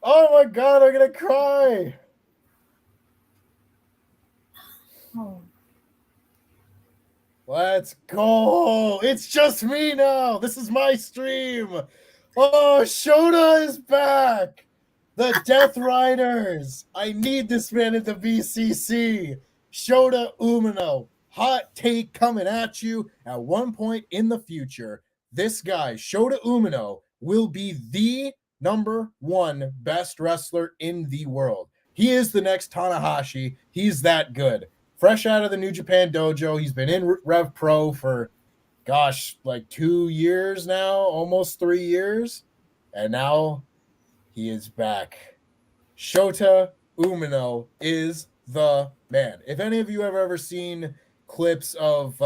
[SPEAKER 4] Oh my God, I'm gonna cry!
[SPEAKER 3] Oh.
[SPEAKER 4] Let's go! It's just me now! This is my stream! Oh, Shota is back! The Death Riders! I need this man at the BCC! Shota Umino. Hot take coming at you. At one point in the future, this guy, Shota Umino, will be the #1 best wrestler in the world. He is the next Tanahashi. He's that good. Fresh out of the New Japan dojo. He's been in Rev Pro for gosh, like 2 years now, almost 3 years, and now he is back. Shota Umino is the man. If any of you have ever seen clips of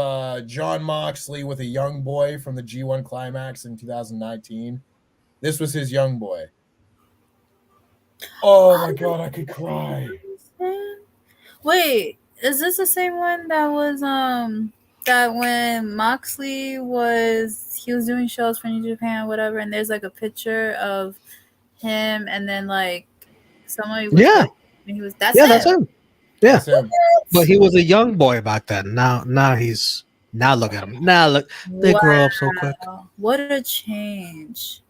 [SPEAKER 4] Jon Moxley with a young boy from the G1 Climax in 2019, this was his young boy. Oh my god, I could cry.
[SPEAKER 3] Wait, is this the same one that was that when Moxley was doing shows for New Japan, whatever, and there's like a picture of him and then like somebody was
[SPEAKER 2] Yeah.
[SPEAKER 3] and he was that's
[SPEAKER 2] That's him. Yeah.
[SPEAKER 4] That's him.
[SPEAKER 2] But he was a young boy back then. Now look at him. Now look, they grow up so quick.
[SPEAKER 3] What a change.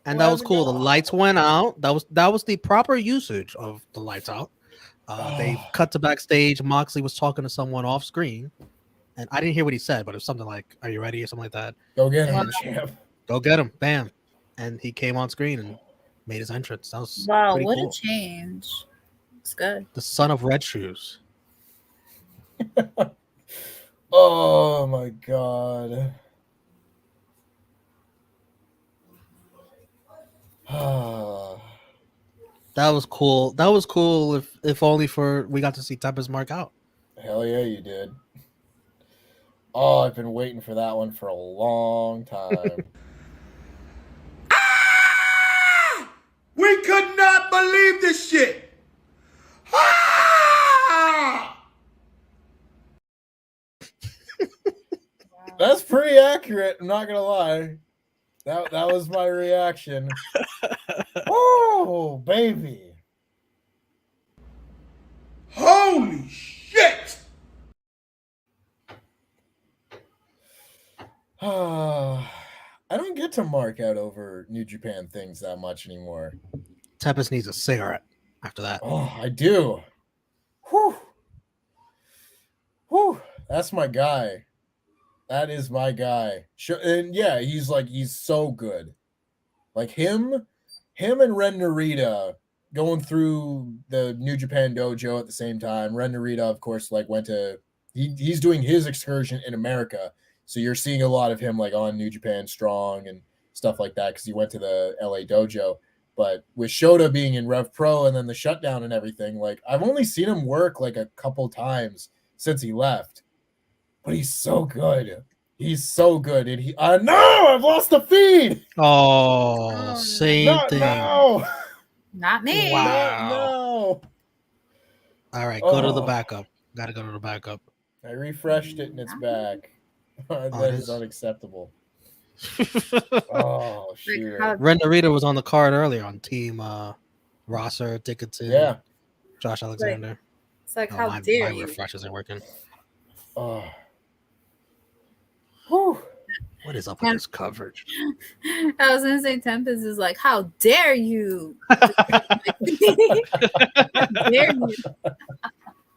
[SPEAKER 2] And that was cool. The lights went out. That was the proper usage of the lights out. They cut to backstage. Moxley was talking to someone off screen, and I didn't hear what he said, but it was something like, "Are you ready?" or something like that.
[SPEAKER 4] Go get him, champ.
[SPEAKER 2] Go get him. Bam. And he came on screen and made his entrance. That was
[SPEAKER 3] wow,
[SPEAKER 2] pretty
[SPEAKER 3] what
[SPEAKER 2] cool.
[SPEAKER 3] a change. It's good.
[SPEAKER 2] The son of Red Shoes.
[SPEAKER 4] Oh my god.
[SPEAKER 2] That was cool. That was cool if only for we got to see Tempest mark out.
[SPEAKER 4] Hell yeah, you did. Oh, I've been waiting for that one for a long time.
[SPEAKER 1] We could not believe this shit.
[SPEAKER 4] That's pretty accurate, I'm not gonna lie. That was my reaction. Oh, baby.
[SPEAKER 1] Holy shit.
[SPEAKER 4] I don't get to mark out over New Japan things that much anymore.
[SPEAKER 2] Tempest needs a cigarette after that.
[SPEAKER 4] Oh, I do. Whew. Whew. That's my guy. That is my guy. And yeah, he's so good. Like him and Ren Narita going through the New Japan dojo at the same time. Ren Narita, of course, like he's doing his excursion in America. So you're seeing a lot of him like on New Japan Strong and stuff like that because he went to the LA dojo. But with Shota being in Rev Pro and then the shutdown and everything, like I've only seen him work like a couple times since he left. But he's so good. He's so good. And no, I've lost the feed.
[SPEAKER 2] Oh, same thing.
[SPEAKER 4] No.
[SPEAKER 3] Not me.
[SPEAKER 2] Wow.
[SPEAKER 4] No.
[SPEAKER 2] All right, go to the backup. Gotta go to the backup.
[SPEAKER 4] I refreshed it and it's back. That is unacceptable. Oh, shoot.
[SPEAKER 2] Ren Narita was on the card earlier on Team Rosser, Dickinson,
[SPEAKER 4] Yeah.
[SPEAKER 2] Josh Alexander.
[SPEAKER 3] It's like, how dare you?
[SPEAKER 2] My refresh isn't working.
[SPEAKER 4] Oh. Whew.
[SPEAKER 2] What is up with this coverage?
[SPEAKER 3] I was gonna say Tempest is like, how dare you? How dare you?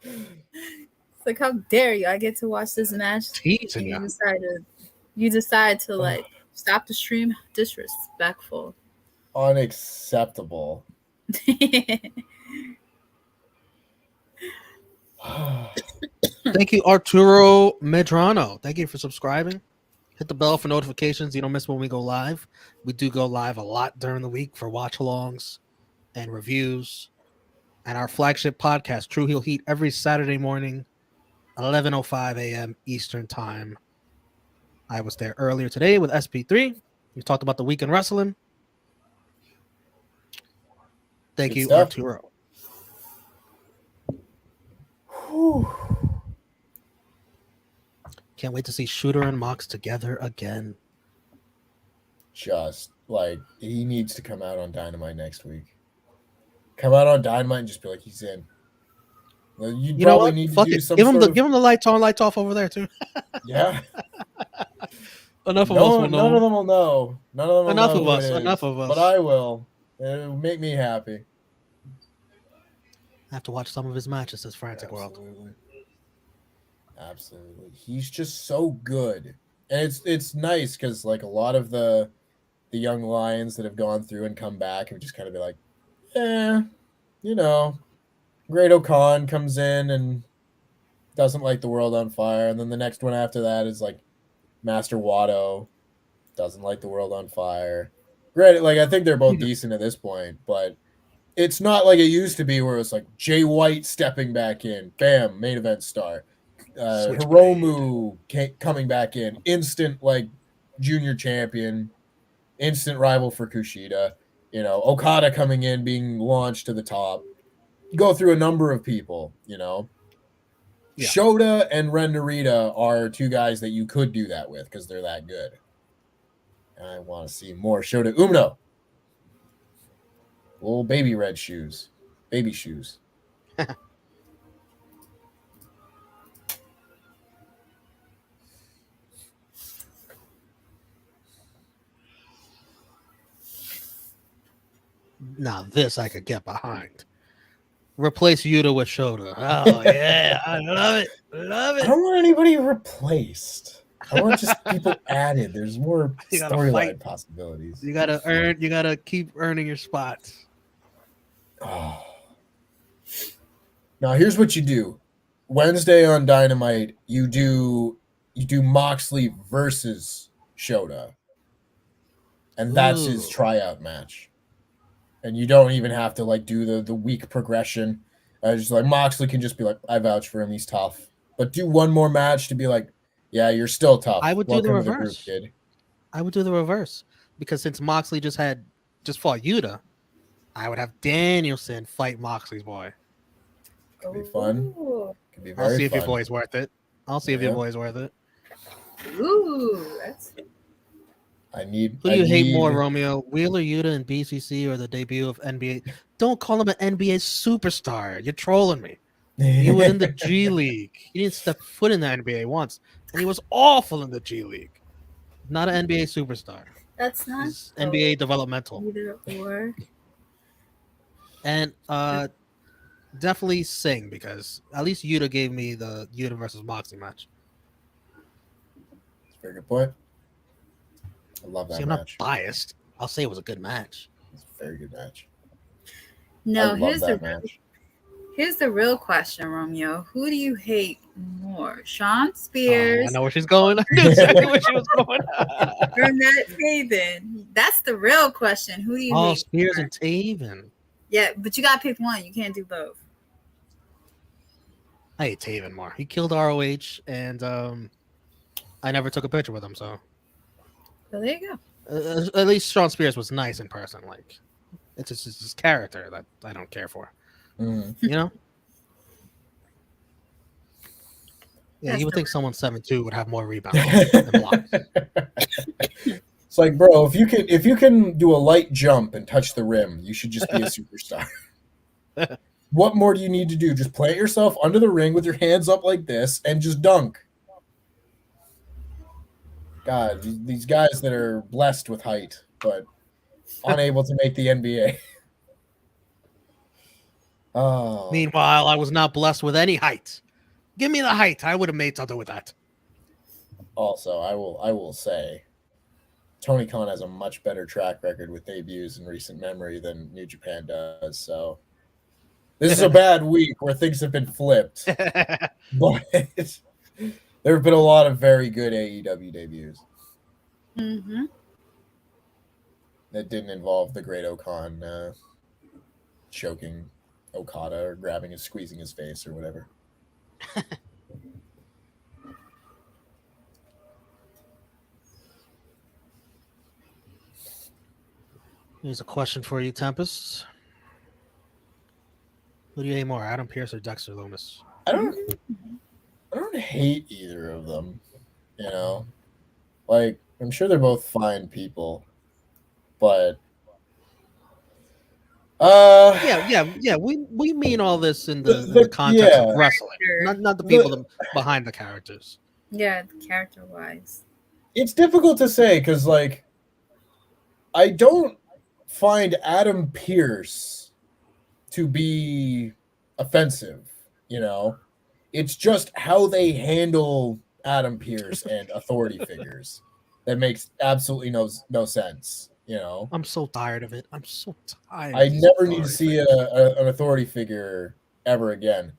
[SPEAKER 3] It's like, how dare you? I get to watch this match.
[SPEAKER 2] Teasing
[SPEAKER 3] and
[SPEAKER 2] you.
[SPEAKER 3] You decide to like stop the stream. Disrespectful.
[SPEAKER 4] Unacceptable.
[SPEAKER 2] Thank you, Arturo Medrano. Thank you for subscribing. Hit the bell for notifications. You don't miss when we go live. We do go live a lot during the week for watch-alongs and reviews. And our flagship podcast, True Heel Heat, every Saturday morning, 11:05 a.m. Eastern Time. I was there earlier today with SP3. We talked about the week in wrestling. Thank you, Arturo.
[SPEAKER 4] Whew.
[SPEAKER 2] Can't wait to see Shooter and Mox together again.
[SPEAKER 4] Just like he needs to come out on Dynamite next week. Come out on Dynamite and just be like he's in. You
[SPEAKER 2] know what?
[SPEAKER 4] need to
[SPEAKER 2] Fuck
[SPEAKER 4] do
[SPEAKER 2] it.
[SPEAKER 4] some
[SPEAKER 2] Give him
[SPEAKER 4] sort
[SPEAKER 2] the lights on, lights off over there too.
[SPEAKER 4] Yeah.
[SPEAKER 2] Enough of us will know.
[SPEAKER 4] None of them will know. None of them will
[SPEAKER 2] Enough
[SPEAKER 4] know
[SPEAKER 2] of
[SPEAKER 4] who
[SPEAKER 2] us.
[SPEAKER 4] it is,
[SPEAKER 2] Enough of us.
[SPEAKER 4] But I will. It'll make me happy.
[SPEAKER 2] I have to watch some of his matches this Frantic World.
[SPEAKER 4] Absolutely. He's just so good. And it's nice because like a lot of the young lions that have gone through and come back have just kind of been like, Great O'Khan comes in and doesn't light the world on fire. And then the next one after that is like Master Watto doesn't like the world on fire. Granted, like I think they're both decent at this point, but it's not like it used to be where it's like Jay White stepping back in, bam, main event star. Hiromu coming back in, instant like junior champion, instant rival for Kushida. You know, Okada coming in, being launched to the top. Go through a number of people, you know. Yeah. Shota and Ren Narita are two guys that you could do that with because they're that good. And I want to see more Shota Umino. Little baby red shoes. Baby shoes.
[SPEAKER 2] Now this I could get behind. Replace Yuta with Shota. Oh yeah, I love it. Love it.
[SPEAKER 4] I don't want anybody replaced. I want just people added. There's more storyline possibilities.
[SPEAKER 2] You gotta earn. You gotta keep earning your spots.
[SPEAKER 4] Oh. Now here's what you do. Wednesday on Dynamite, you do Moxley versus Shota, and that's his tryout match. And you don't even have to like do the weak progression. Just like Moxley can just be like, I vouch for him, he's tough. But do one more match to be like, yeah, you're still tough.
[SPEAKER 2] I would do the reverse. I would do the reverse because since Moxley just fought Yuta, I would have Danielson fight Moxley's boy.
[SPEAKER 4] Could be fun. Could be very
[SPEAKER 2] I'll see if
[SPEAKER 4] fun.
[SPEAKER 2] your boy's worth it. I'll see if your boy's worth it.
[SPEAKER 3] Ooh, that's.
[SPEAKER 2] Who do you hate more, Romeo? Wheeler Yuta and BCC or the debut of NBA? Don't call him an NBA superstar. You're trolling me. He was in the G League. He didn't step foot in the NBA once, and he was awful in the G League. Not an NBA superstar.
[SPEAKER 3] That's not
[SPEAKER 2] NBA developmental.
[SPEAKER 3] Either or.
[SPEAKER 2] And definitely Singh because at least Yuta gave me the Yuta versus Moxley match.
[SPEAKER 4] That's a very good point. I love that match.
[SPEAKER 2] I'm not biased. I'll say it was a good match.
[SPEAKER 4] It's a very good match.
[SPEAKER 3] No, here's the real question, Romeo. Who do you hate more, Sean Spears?
[SPEAKER 2] I know where she's going. I knew exactly where she was going.
[SPEAKER 3] Or Matt Taven? That's the real question. Who do you hate?
[SPEAKER 2] Spears
[SPEAKER 3] more?
[SPEAKER 2] And Taven.
[SPEAKER 3] Yeah, but you gotta pick one. You can't do both.
[SPEAKER 2] I hate Taven more. He killed ROH, and I never took a picture with him, so.
[SPEAKER 3] Well, there you
[SPEAKER 2] go. At least Sean Spears was nice in person. Like, it's just his character that I don't care for. You know? Yeah, you would think someone 7'2" would have more rebounds than blocks.
[SPEAKER 4] It's like, bro, if you can do a light jump and touch the rim, you should just be a superstar. What more do you need to do? Just plant yourself under the ring with your hands up like this and just dunk. God, these guys that are blessed with height, but unable to make the NBA. Oh.
[SPEAKER 2] Meanwhile, I was not blessed with any height. Give me the height. I would have made something with that.
[SPEAKER 4] Also, I will say, Tony Khan has a much better track record with debuts in recent memory than New Japan does. So this is a bad week where things have been flipped. But there have been a lot of very good AEW debuts.
[SPEAKER 3] Mm-hmm.
[SPEAKER 4] That didn't involve the Great Okan choking Okada or grabbing and squeezing his face or whatever.
[SPEAKER 2] Here's a question for you, Tempest. Who do you hate more, Adam Pearce or Dexter Lumis?
[SPEAKER 4] I don't hate either of them. You know, like I'm sure they're both fine people, but
[SPEAKER 2] yeah. We mean all this in the context of wrestling, not the people behind the characters.
[SPEAKER 3] Yeah, character wise,
[SPEAKER 4] it's difficult to say because like I don't find Adam Pearce to be offensive. You know, it's just how they handle Adam Pearce and authority figures that makes absolutely no sense. You know,
[SPEAKER 2] I'm so tired of it. I never
[SPEAKER 4] need to see an authority figure ever again.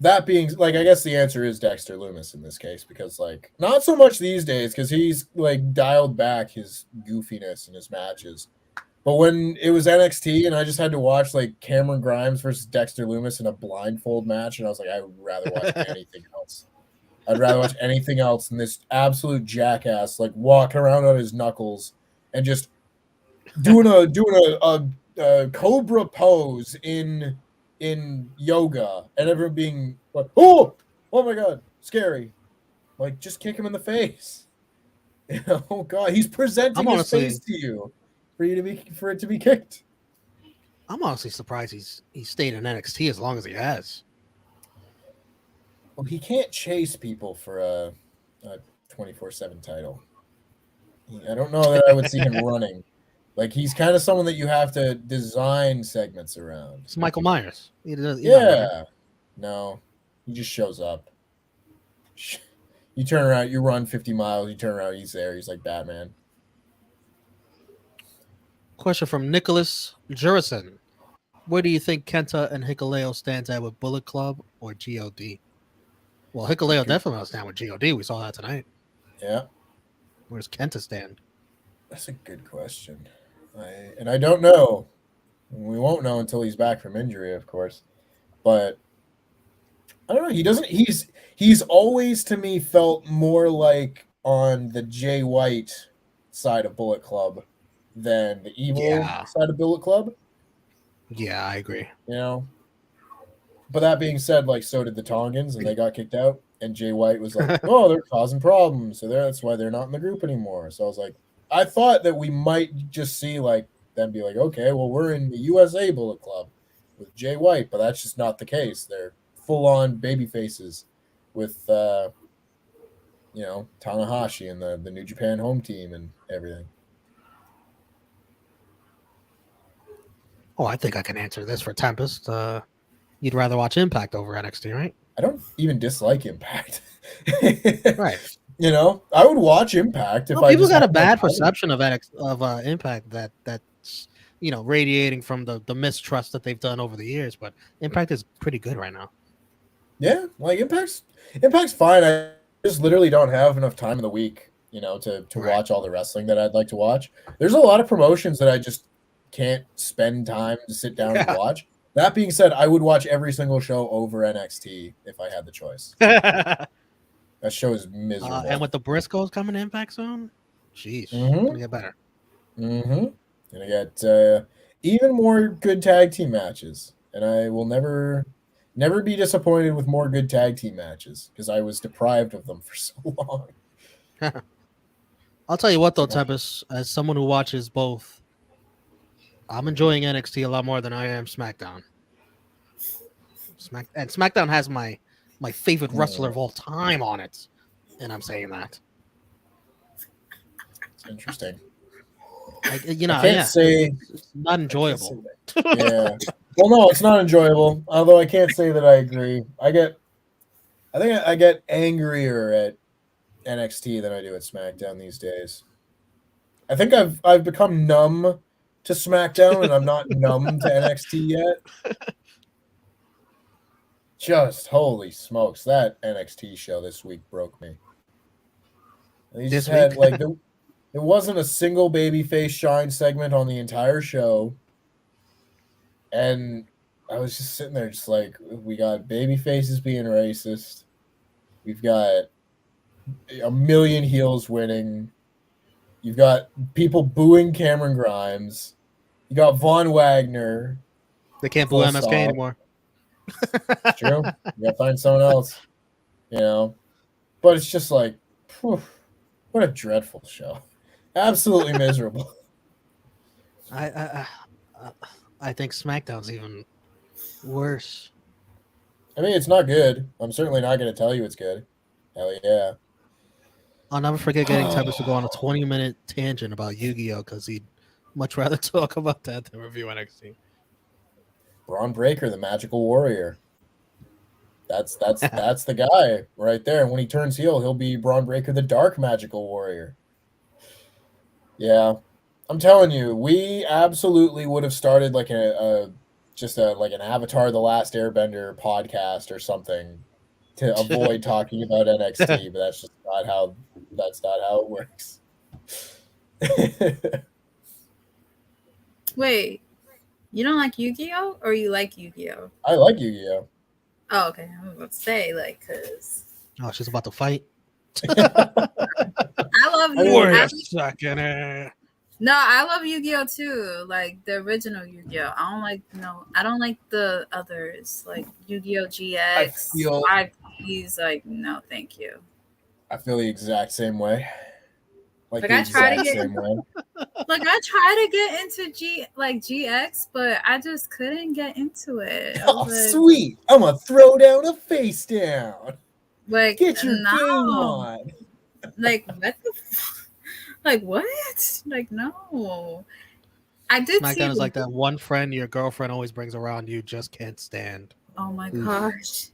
[SPEAKER 4] that being like, I guess the answer is Dexter Lumis in this case, because like not so much these days because he's like dialed back his goofiness in his matches. But when it was NXT and I just had to watch like Cameron Grimes versus Dexter Lumis in a blindfold match, and I was like, I'd rather watch anything else. I'd rather watch anything else than this absolute jackass like walking around on his knuckles and just doing a cobra pose in yoga, and everyone being like, oh my god, scary. Like, just kick him in the face. Oh god, he's presenting his face to you for it to be kicked.
[SPEAKER 2] I'm honestly surprised he stayed in NXT as long as he has.
[SPEAKER 4] Well, he can't chase people for a 24/7 title. I don't know that I would see him running. Like, he's kind of someone that you have to design segments around.
[SPEAKER 2] It's Michael Myers.
[SPEAKER 4] No, he just shows up. You turn around, you run 50 miles, you turn around, he's there. He's like Batman.
[SPEAKER 2] Question from Nicholas Jurison. Where do you think Kenta and Hikuleo stands at with Bullet Club or GOD? Well, Hikuleo definitely will stand with GOD. We saw that tonight.
[SPEAKER 4] Yeah.
[SPEAKER 2] Where's Kenta stand? That's
[SPEAKER 4] a good question. I don't know. We won't know until he's back from injury, of course. But I don't know. He's always to me felt more like on the Jay White side of Bullet Club than the evil side of Bullet Club.
[SPEAKER 2] Yeah, I agree.
[SPEAKER 4] You know? But that being said, like, so did the Tongans, and they got kicked out. And Jay White was like, oh, they're causing problems. So that's why they're not in the group anymore. So I was like, I thought that we might just see, like, them be like, okay, well, we're in the USA Bullet Club with Jay White. But that's just not the case. They're full-on baby faces with, Tanahashi and the New Japan home team and everything.
[SPEAKER 2] Oh, I think I can answer this for Tempest. You'd rather watch Impact over NXT, right?
[SPEAKER 4] I don't even dislike Impact.
[SPEAKER 2] Right.
[SPEAKER 4] I would watch Impact if
[SPEAKER 2] people got a bad perception of Impact that's radiating from the mistrust that they've done over the years. But Impact is pretty good right now.
[SPEAKER 4] Yeah, like Impact's fine. I just literally don't have enough time in the week, to watch all the wrestling that I'd like to watch. There's a lot of promotions that I just can't spend time to sit down and watch. That being said, I would watch every single show over NXT if I had the choice. That show is miserable.
[SPEAKER 2] And with the Briscoes coming to Impact soon, jeez, gonna get better.
[SPEAKER 4] Gonna get even more good tag team matches, and I will never be disappointed with more good tag team matches because I was deprived of them for so long.
[SPEAKER 2] I'll tell you what, though, Tempest, as someone who watches both, I'm enjoying NXT a lot more than I am SmackDown. SmackDown has my favorite wrestler of all time on it, and I'm saying that.
[SPEAKER 4] It's interesting.
[SPEAKER 2] I can't say it's not enjoyable.
[SPEAKER 4] Yeah. Well, no, it's not enjoyable. Although I can't say that I agree. I think I get angrier at NXT than I do at SmackDown these days. I think I've become numb to SmackDown, and I'm not numb to NXT yet. Just holy smokes, that NXT show this week broke me. They just had there wasn't a single babyface shine segment on the entire show, and I was just sitting there, just like, we got baby faces being racist, we've got a million heels winning, you've got people booing Cameron Grimes, you got Von Wagner.
[SPEAKER 2] They can't boo MSK anymore.
[SPEAKER 4] It's true. You gotta find someone else, But it's just like, whew, what a dreadful show. Absolutely miserable.
[SPEAKER 2] I think SmackDown's even worse.
[SPEAKER 4] I mean, it's not good. I'm certainly not going to tell you it's good. Hell yeah.
[SPEAKER 2] I'll never forget getting Tempest to go on a 20-minute tangent about Yu-Gi-Oh! Because he'd much rather talk about that than review NXT.
[SPEAKER 4] Braun Breaker, the Magical Warrior. That's the guy right there. And when he turns heel, he'll be Braun Breaker, the Dark Magical Warrior. Yeah, I'm telling you, we absolutely would have started like a just like an Avatar: The Last Airbender podcast or something to avoid talking about NXT, but that's not how it works.
[SPEAKER 3] Wait, you don't like Yu-Gi-Oh, or you like Yu-Gi-Oh?
[SPEAKER 4] I like Yu-Gi-Oh.
[SPEAKER 3] Oh, okay. I was about to say, like, cause
[SPEAKER 2] Oh, she's about to fight.
[SPEAKER 3] I love
[SPEAKER 4] I mean,
[SPEAKER 3] Yu.
[SPEAKER 2] Wait
[SPEAKER 3] I,
[SPEAKER 2] a second.
[SPEAKER 3] no, I love Yu-Gi-Oh too. Like the original Yu-Gi-Oh. I don't like the others, like Yu-Gi-Oh GX,
[SPEAKER 4] feel-
[SPEAKER 3] 5Ps. Like, no, thank you.
[SPEAKER 4] I feel the exact same way. Like
[SPEAKER 3] Like,
[SPEAKER 4] the
[SPEAKER 3] I try to
[SPEAKER 4] exact
[SPEAKER 3] get-
[SPEAKER 4] same way.
[SPEAKER 3] Like, I try to get into GX, but I just couldn't get into it. I
[SPEAKER 4] Oh,
[SPEAKER 3] was like,
[SPEAKER 4] sweet! I'm gonna throw down a face down.
[SPEAKER 3] like,
[SPEAKER 4] Get your
[SPEAKER 3] no.
[SPEAKER 4] game on.
[SPEAKER 3] Like, what the like, what? Like, no. I did see
[SPEAKER 2] SmackDown is
[SPEAKER 3] the-
[SPEAKER 2] like that one friend your girlfriend always brings around you just can't stand.
[SPEAKER 3] Oh my
[SPEAKER 2] Oof.
[SPEAKER 3] gosh.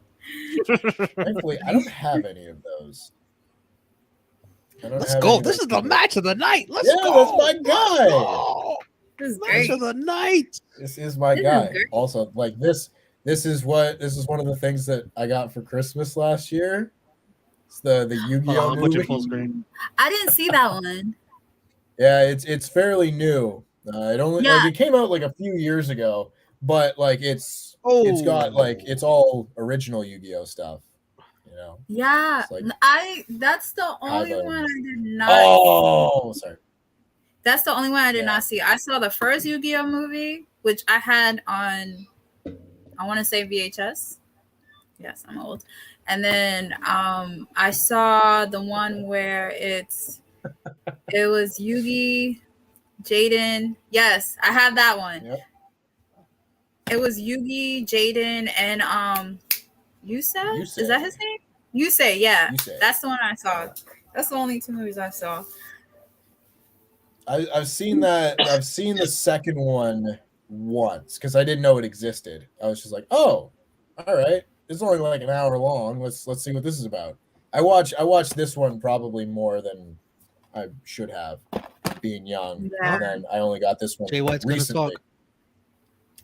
[SPEAKER 4] Thankfully, I don't have any of those.
[SPEAKER 2] Let's go. This is the match of the night. Let's
[SPEAKER 4] Yeah,
[SPEAKER 2] go.
[SPEAKER 4] that's my guy.
[SPEAKER 2] Oh,
[SPEAKER 3] This is
[SPEAKER 2] match
[SPEAKER 3] great.
[SPEAKER 2] of the night.
[SPEAKER 4] This is my
[SPEAKER 3] This is
[SPEAKER 4] guy.
[SPEAKER 3] great.
[SPEAKER 4] Also, like this is one of the things that I got for Christmas last year. It's the Yu-Gi-Oh
[SPEAKER 2] Hold on, put your
[SPEAKER 4] movie.
[SPEAKER 2] full screen.
[SPEAKER 3] I didn't see that one.
[SPEAKER 4] Yeah, it's fairly new. It came out like a few years ago, but like it's got like it's all original Yu-Gi-Oh stuff. You know.
[SPEAKER 3] Yeah.
[SPEAKER 4] It's like-
[SPEAKER 3] That's the only
[SPEAKER 4] a-
[SPEAKER 3] one I did not
[SPEAKER 4] Oh, sorry.
[SPEAKER 3] That's the only one I did
[SPEAKER 4] Yeah.
[SPEAKER 3] not see. I saw the first Yu-Gi-Oh movie, which I had on, I want to say VHS. Yes, I'm old. And then I saw the one where it was Yugi, Jaden. Yes, I had that one.
[SPEAKER 4] Yep.
[SPEAKER 3] It was Yugi, Jaden, and Yusei?
[SPEAKER 4] Yusei.
[SPEAKER 3] Is that his name? Yusei, yeah.
[SPEAKER 4] Yusei.
[SPEAKER 3] That's the one I saw. That's the only two movies I saw.
[SPEAKER 4] I've seen that. I've seen the second one once because I didn't know it existed. I was just like, oh, all right. It's only like an hour long. Let's see what this is about. I watched this one probably more than I should have, being young.
[SPEAKER 3] Yeah.
[SPEAKER 4] And then I only got this one
[SPEAKER 2] Jay White's gonna
[SPEAKER 4] recently.
[SPEAKER 2] talk.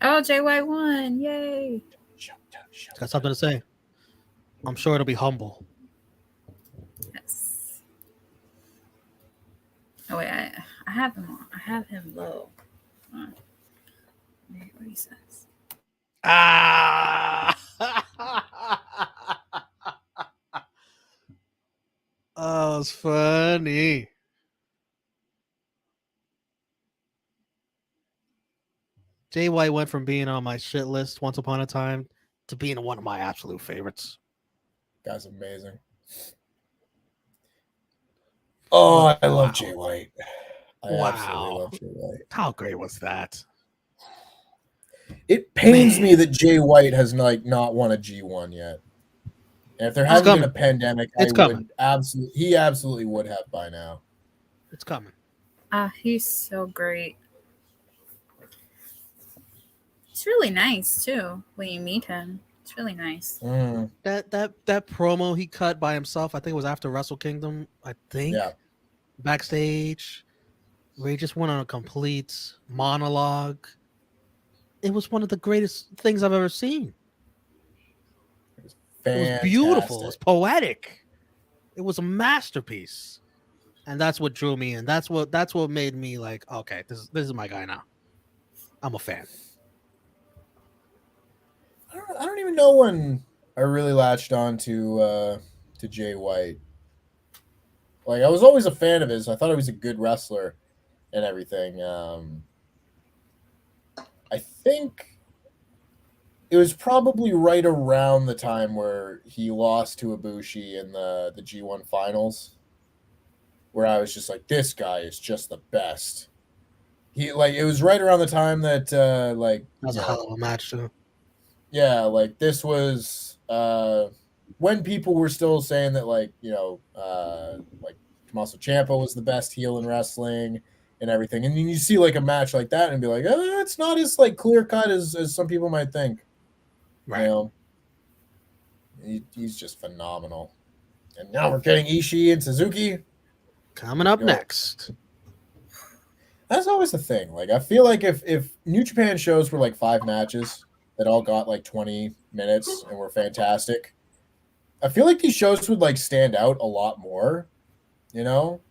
[SPEAKER 3] Oh, JY won. Yay.
[SPEAKER 2] Got something to say. I'm sure it'll be humble.
[SPEAKER 3] Yes. Oh wait, I have him on. I have him low. Let me hear what he says.
[SPEAKER 2] Ah! Oh, it's funny. Jay White went from being on my shit list once upon a time to being one of my absolute favorites.
[SPEAKER 4] Guy's amazing. Oh, I love
[SPEAKER 2] Wow.
[SPEAKER 4] Jay White. I
[SPEAKER 2] Wow.
[SPEAKER 4] absolutely love Jay White.
[SPEAKER 2] How great was that?
[SPEAKER 4] It pains
[SPEAKER 2] Man.
[SPEAKER 4] me that Jay White has not won a G1 yet. And if there
[SPEAKER 2] It's
[SPEAKER 4] hadn't been
[SPEAKER 2] coming.
[SPEAKER 4] a pandemic,
[SPEAKER 2] It's coming.
[SPEAKER 4] he absolutely would have by now.
[SPEAKER 2] It's coming.
[SPEAKER 3] He's so great. It's really nice too when you meet him. It's really nice.
[SPEAKER 4] Mm,
[SPEAKER 2] That promo he cut by himself, I think it was after Wrestle Kingdom, I think.
[SPEAKER 4] yeah.
[SPEAKER 2] Backstage, where he just went on a complete monologue. It was one of the greatest things I've ever seen. It was beautiful. It was poetic. It was a masterpiece, and that's what drew me in. That's what made me like, okay, this is my guy now. I'm a fan.
[SPEAKER 4] I don't even know when I really latched on to Jay White. Like, I was always a fan of his. I thought he was a good wrestler and everything. I think it was probably right around the time where he lost to Ibushi in the G1 finals, where I was just like, this guy is just the best. It was right around the time that
[SPEAKER 2] That was a hell of a match too.
[SPEAKER 4] yeah, like this was when people were still saying that like Tommaso Ciampa was the best heel in wrestling and everything, and then you see like a match like that and be like, oh, it's not as like clear cut as some people might think.
[SPEAKER 2] Right.
[SPEAKER 4] You know? He's just phenomenal. And now we're getting Ishii and Suzuki.
[SPEAKER 2] Coming up
[SPEAKER 4] Yo.
[SPEAKER 2] next.
[SPEAKER 4] That's always the thing. Like, I feel like if New Japan shows were like 5 matches, that all got like 20 minutes and were fantastic. I feel like these shows would like stand out a lot more, you know?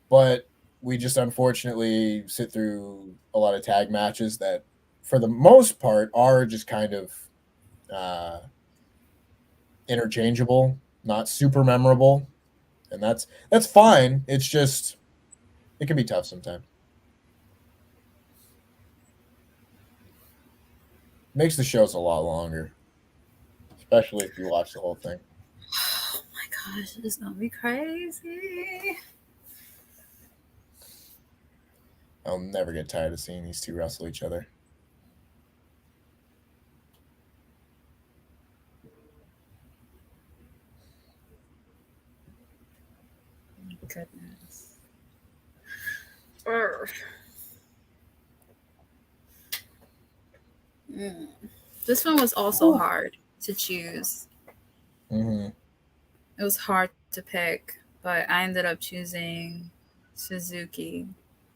[SPEAKER 4] But we just unfortunately sit through a lot of tag matches that, for the most part, are just kind of interchangeable, not super memorable, and that's fine. It's just it can be tough sometimes. Makes the shows a lot longer, especially if you watch the whole thing.
[SPEAKER 3] Oh my gosh, it's gonna be crazy.
[SPEAKER 4] I'll never get tired of seeing these two wrestle each other.
[SPEAKER 3] Goodness. Urgh. This one was also hard to choose.
[SPEAKER 4] Mm-hmm.
[SPEAKER 3] It was hard to pick, but I ended up choosing Suzuki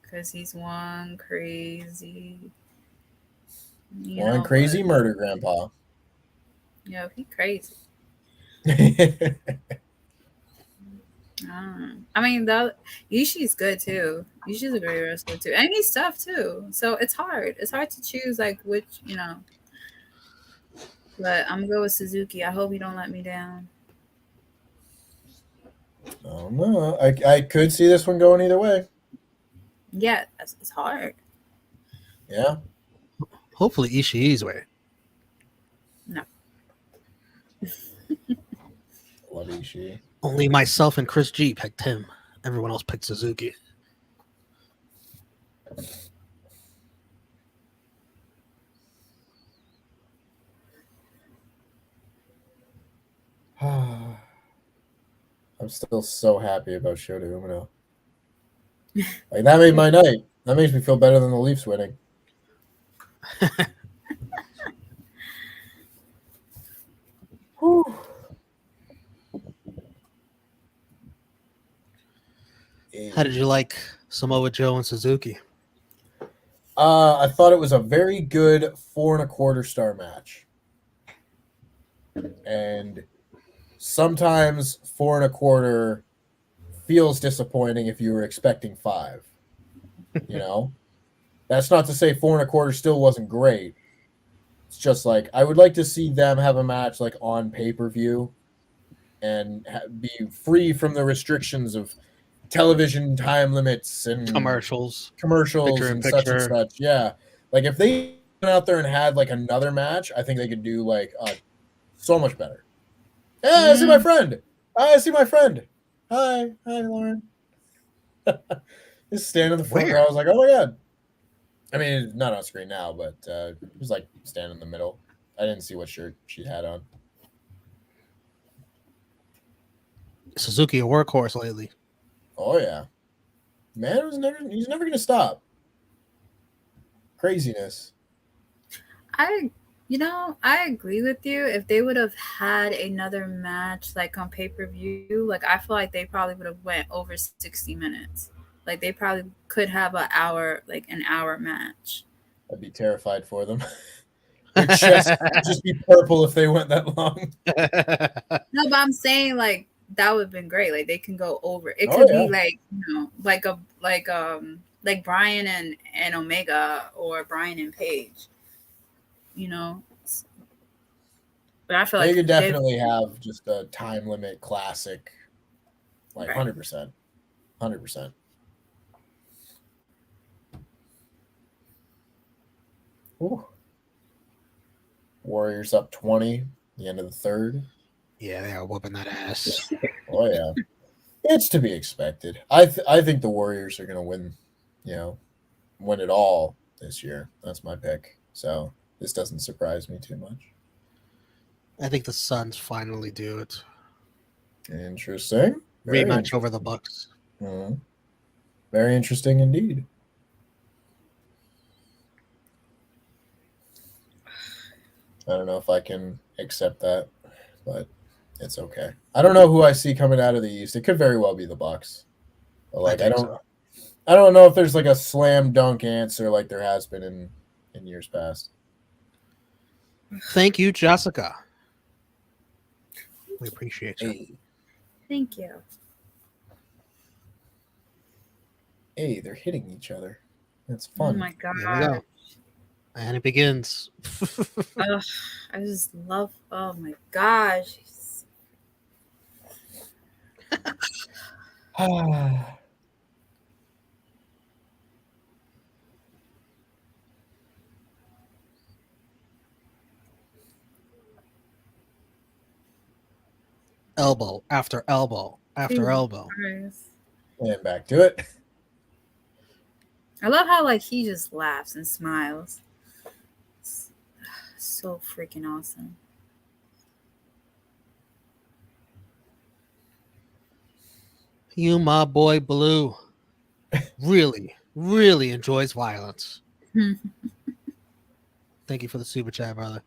[SPEAKER 3] because he's one crazy.
[SPEAKER 4] One crazy murder grandpa.
[SPEAKER 3] Yeah, he crazy. I mean, Ishii's good too. Ishii's a great wrestler too, and he's tough too. So it's hard. It's hard to choose like which, you know. But I'm gonna go with Suzuki. I hope he don't let me down.
[SPEAKER 4] Oh no, I could see this one going either way.
[SPEAKER 3] Yeah, it's hard.
[SPEAKER 4] Yeah.
[SPEAKER 2] Hopefully Ishii's way.
[SPEAKER 3] No.
[SPEAKER 4] Love Ishii.
[SPEAKER 2] Only myself and Chris G picked him. Everyone else picked Suzuki.
[SPEAKER 4] I'm still so happy about Shota Umino. Like that made my night. That makes me feel better than the Leafs winning.
[SPEAKER 2] How did you like Samoa Joe and Suzuki?
[SPEAKER 4] I thought it was a very good 4.25 star match. And sometimes 4.25 feels disappointing if you were expecting 5. You know? That's not to say 4.25 still wasn't great. It's just like I would like to see them have a match like on pay-per-view and be free from the restrictions of television time limits and
[SPEAKER 2] Commercials
[SPEAKER 4] picture
[SPEAKER 2] in
[SPEAKER 4] and such and such. Yeah. Like if they went out there and had like another match, I think they could do like so much better. Hey, I see my friend. I see my friend. Hi, Lauren. Just standing in the front row. I was like, oh my god. I mean, not on screen now, but it was like standing in the middle. I didn't see what shirt she had on.
[SPEAKER 2] Suzuki a workhorse lately.
[SPEAKER 4] Oh yeah, man, he's never gonna stop. Craziness.
[SPEAKER 3] I agree with you. If they would have had another match like on pay-per-view, like I feel like they probably would have went over 60 minutes. Like they probably could have an hour match.
[SPEAKER 4] I'd be terrified for them. Their chest would just be purple if they went that long.
[SPEAKER 3] No, but I'm saying like that would have been great. Like they can go over. It could be like, you know, like Brian and Omega or Brian and Paige. You know. But I feel like
[SPEAKER 4] they could definitely have just a time limit classic, like 100%. 100%. Ooh. Warriors up 20, the end of the third.
[SPEAKER 2] Yeah, they are whooping that ass.
[SPEAKER 4] Oh yeah, it's to be expected. I think the Warriors are going to win. You know, win it all this year. That's my pick. So this doesn't surprise me too much.
[SPEAKER 2] I think the Suns finally do it.
[SPEAKER 4] Interesting.
[SPEAKER 2] Rematch over the Bucks.
[SPEAKER 4] Mm-hmm. Very interesting indeed. I don't know if I can accept that, but it's okay. I don't know who I see coming out of the East. It could very well be the Bucks. But like I don't know if there's like a slam dunk answer like there has been in years past.
[SPEAKER 2] Thank you, Jessica. We appreciate you.
[SPEAKER 4] Hey,
[SPEAKER 3] Thank you.
[SPEAKER 4] hey, they're hitting each other. That's
[SPEAKER 3] Oh
[SPEAKER 4] fun.
[SPEAKER 3] my
[SPEAKER 2] Here we
[SPEAKER 3] god.
[SPEAKER 2] go. And it begins.
[SPEAKER 3] Ugh, I just love. Oh my gosh.
[SPEAKER 2] Elbow after elbow after
[SPEAKER 3] Jesus
[SPEAKER 2] elbow.
[SPEAKER 3] Christ.
[SPEAKER 4] And back to it.
[SPEAKER 3] I love how like he just laughs and smiles. It's so freaking awesome.
[SPEAKER 2] You, my boy Blue, really, really enjoys violence. Thank you for the super chat, brother.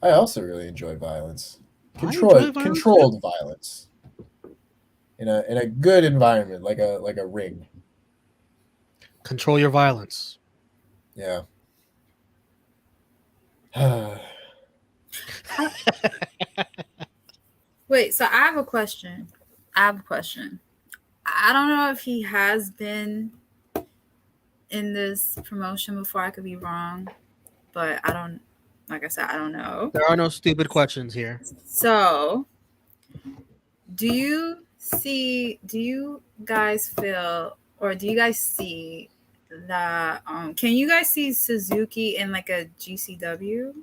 [SPEAKER 4] I also really enjoy violence.
[SPEAKER 2] I enjoy violence,
[SPEAKER 4] Controlled violence. In a good environment, like a ring.
[SPEAKER 2] Control your violence.
[SPEAKER 4] Yeah.
[SPEAKER 3] Wait, so I have a question. I don't know if he has been in this promotion before. I could be wrong, but I don't. Like I said, I don't know.
[SPEAKER 2] There are no stupid questions here.
[SPEAKER 3] So, do you guys feel, or do you guys see that? Can you guys see Suzuki in like a GCW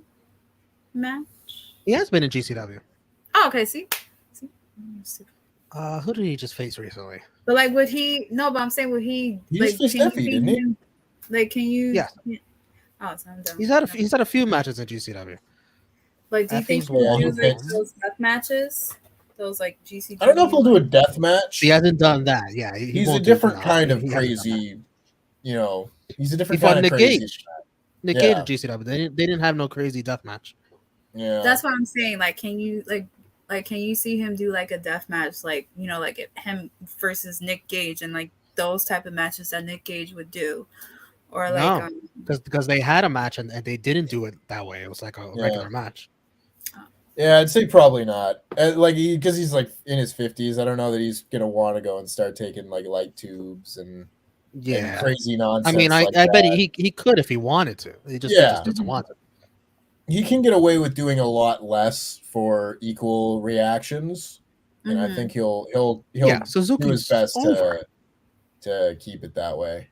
[SPEAKER 3] match?
[SPEAKER 2] He has been in GCW.
[SPEAKER 3] Oh, okay. See.
[SPEAKER 2] Who did he just face recently?
[SPEAKER 3] But like, would he? No, but I'm saying, would he?
[SPEAKER 4] He
[SPEAKER 3] Like,
[SPEAKER 4] just faced
[SPEAKER 3] can you
[SPEAKER 4] Effie,
[SPEAKER 3] see
[SPEAKER 4] didn't he?
[SPEAKER 3] him? Like, can you?
[SPEAKER 2] Yeah.
[SPEAKER 3] Oh, so I'm done.
[SPEAKER 2] He's had a few matches in GCW.
[SPEAKER 3] Like, do you think
[SPEAKER 2] Effie's
[SPEAKER 3] he'll do
[SPEAKER 4] one
[SPEAKER 3] like
[SPEAKER 2] of them.
[SPEAKER 3] those death matches? Those like GCW.
[SPEAKER 4] I don't know if he'll do a death match.
[SPEAKER 2] He hasn't done that. Yeah, he
[SPEAKER 4] He's a
[SPEAKER 2] won't do
[SPEAKER 4] different
[SPEAKER 2] that.
[SPEAKER 4] kind of
[SPEAKER 2] He hasn't done that.
[SPEAKER 4] crazy. You know, he's a
[SPEAKER 2] He
[SPEAKER 4] different
[SPEAKER 2] fought
[SPEAKER 4] kind of
[SPEAKER 2] Nick
[SPEAKER 4] crazy.
[SPEAKER 2] Gage. Nick
[SPEAKER 4] Yeah.
[SPEAKER 2] Gage at GCW. They didn't have no crazy death match.
[SPEAKER 4] Yeah.
[SPEAKER 3] That's what I'm saying. Like, can you like can you see him do like a death match, like, you know, like him versus Nick Gage and like those type of matches that Nick Gage would do, or like
[SPEAKER 2] No. Because they had a match and they didn't do it that way. It was like a regular match.
[SPEAKER 4] Yeah, I'd say probably not. Like, because he's like in his 50s. I don't know that he's gonna want to go and start taking like light tubes and crazy nonsense.
[SPEAKER 2] I mean, I bet he could if he wanted to. He just doesn't want to.
[SPEAKER 4] He can get away with doing a lot less for equal reactions, and I think he'll do his best to keep it that way.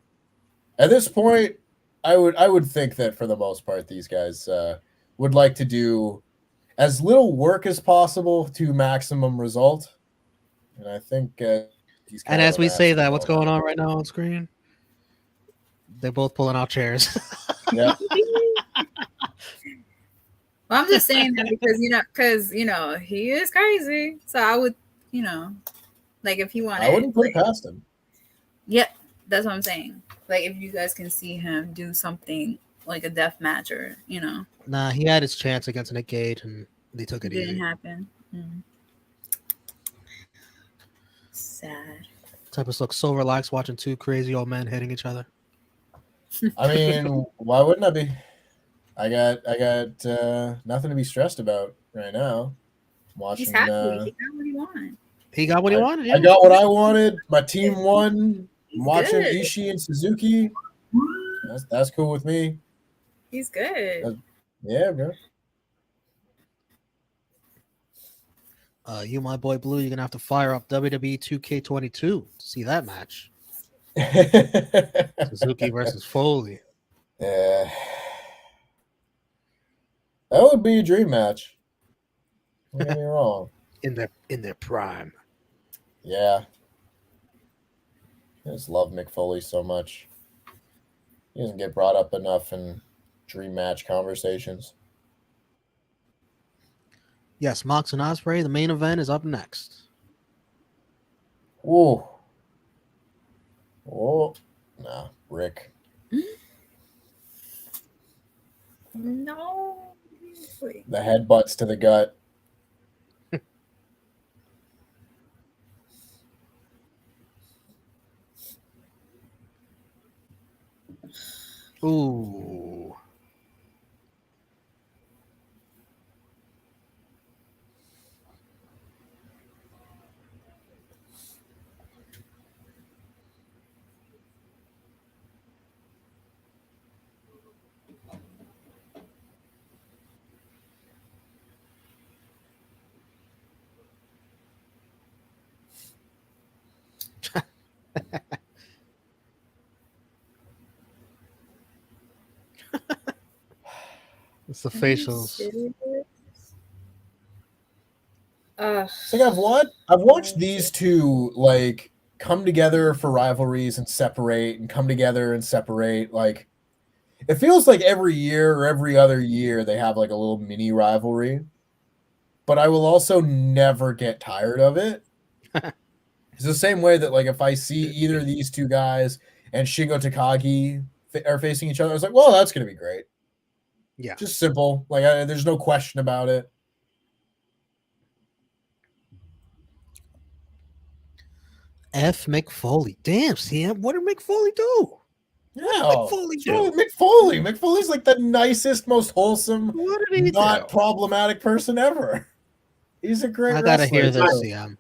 [SPEAKER 4] At this point, I would think that for the most part, these guys would like to do as little work as possible to maximum result, and I think he's.
[SPEAKER 2] And as we say that, what's going on right now on screen? They're both pulling out chairs.
[SPEAKER 4] Yeah.
[SPEAKER 3] Well, I'm just saying that because you know he is crazy. So I would, you know, like if he wanted,
[SPEAKER 4] I wouldn't put it past him.
[SPEAKER 3] Yeah, that's what I'm saying. Like if you guys can see him do something like a death match, or you know.
[SPEAKER 2] Nah, he had his chance against Nick Gage and they took it easy.
[SPEAKER 3] Didn't happen. Sad.
[SPEAKER 2] Tempest looks so relaxed watching two crazy old men hitting each other.
[SPEAKER 4] I mean, why wouldn't I be? I got nothing to be stressed about right now. Watching,
[SPEAKER 3] he's happy. He got what he wanted.
[SPEAKER 2] He got what he wanted. Yeah.
[SPEAKER 4] I got what I wanted. My team won.
[SPEAKER 3] He's
[SPEAKER 4] watching
[SPEAKER 3] good.
[SPEAKER 4] Ishii and Suzuki. That's cool with me.
[SPEAKER 3] He's good.
[SPEAKER 4] Yeah, bro.
[SPEAKER 2] You, my boy Blue, you're gonna have to fire up WWE 2K22 to see that match. Suzuki versus Foley.
[SPEAKER 4] Yeah. That would be a dream match. Don't get me wrong.
[SPEAKER 2] In their prime.
[SPEAKER 4] Yeah. I just love Mick Foley so much. He doesn't get brought up enough in dream match conversations.
[SPEAKER 2] Yes, Mox and Ospreay, the main event is up next.
[SPEAKER 4] Ooh. Oh. Nah, Rick.
[SPEAKER 3] No. Wait.
[SPEAKER 4] The headbutts to the gut.
[SPEAKER 2] Ooh. It's the
[SPEAKER 3] Are you
[SPEAKER 2] facials.
[SPEAKER 3] serious?
[SPEAKER 4] It's like I've watched these two like come together for rivalries and separate and come together and separate. Like it feels like every year or every other year they have like a little mini rivalry. But I will also never get tired of it. It's the same way that like if I see either of these two guys and Shingo Takagi are facing each other, I was like, well, that's gonna be great.
[SPEAKER 2] Yeah.
[SPEAKER 4] Just simple. Like there's no question about it.
[SPEAKER 2] F. McFoley. Damn, CM. What did McFoley do?
[SPEAKER 4] Yeah,
[SPEAKER 2] McFoley do?
[SPEAKER 4] McFoley's like the nicest, most wholesome,
[SPEAKER 2] What did he
[SPEAKER 4] not
[SPEAKER 2] do?
[SPEAKER 4] problematic person ever. He's a great
[SPEAKER 2] I gotta
[SPEAKER 4] wrestler.
[SPEAKER 2] hear this,
[SPEAKER 4] too.
[SPEAKER 2] CM.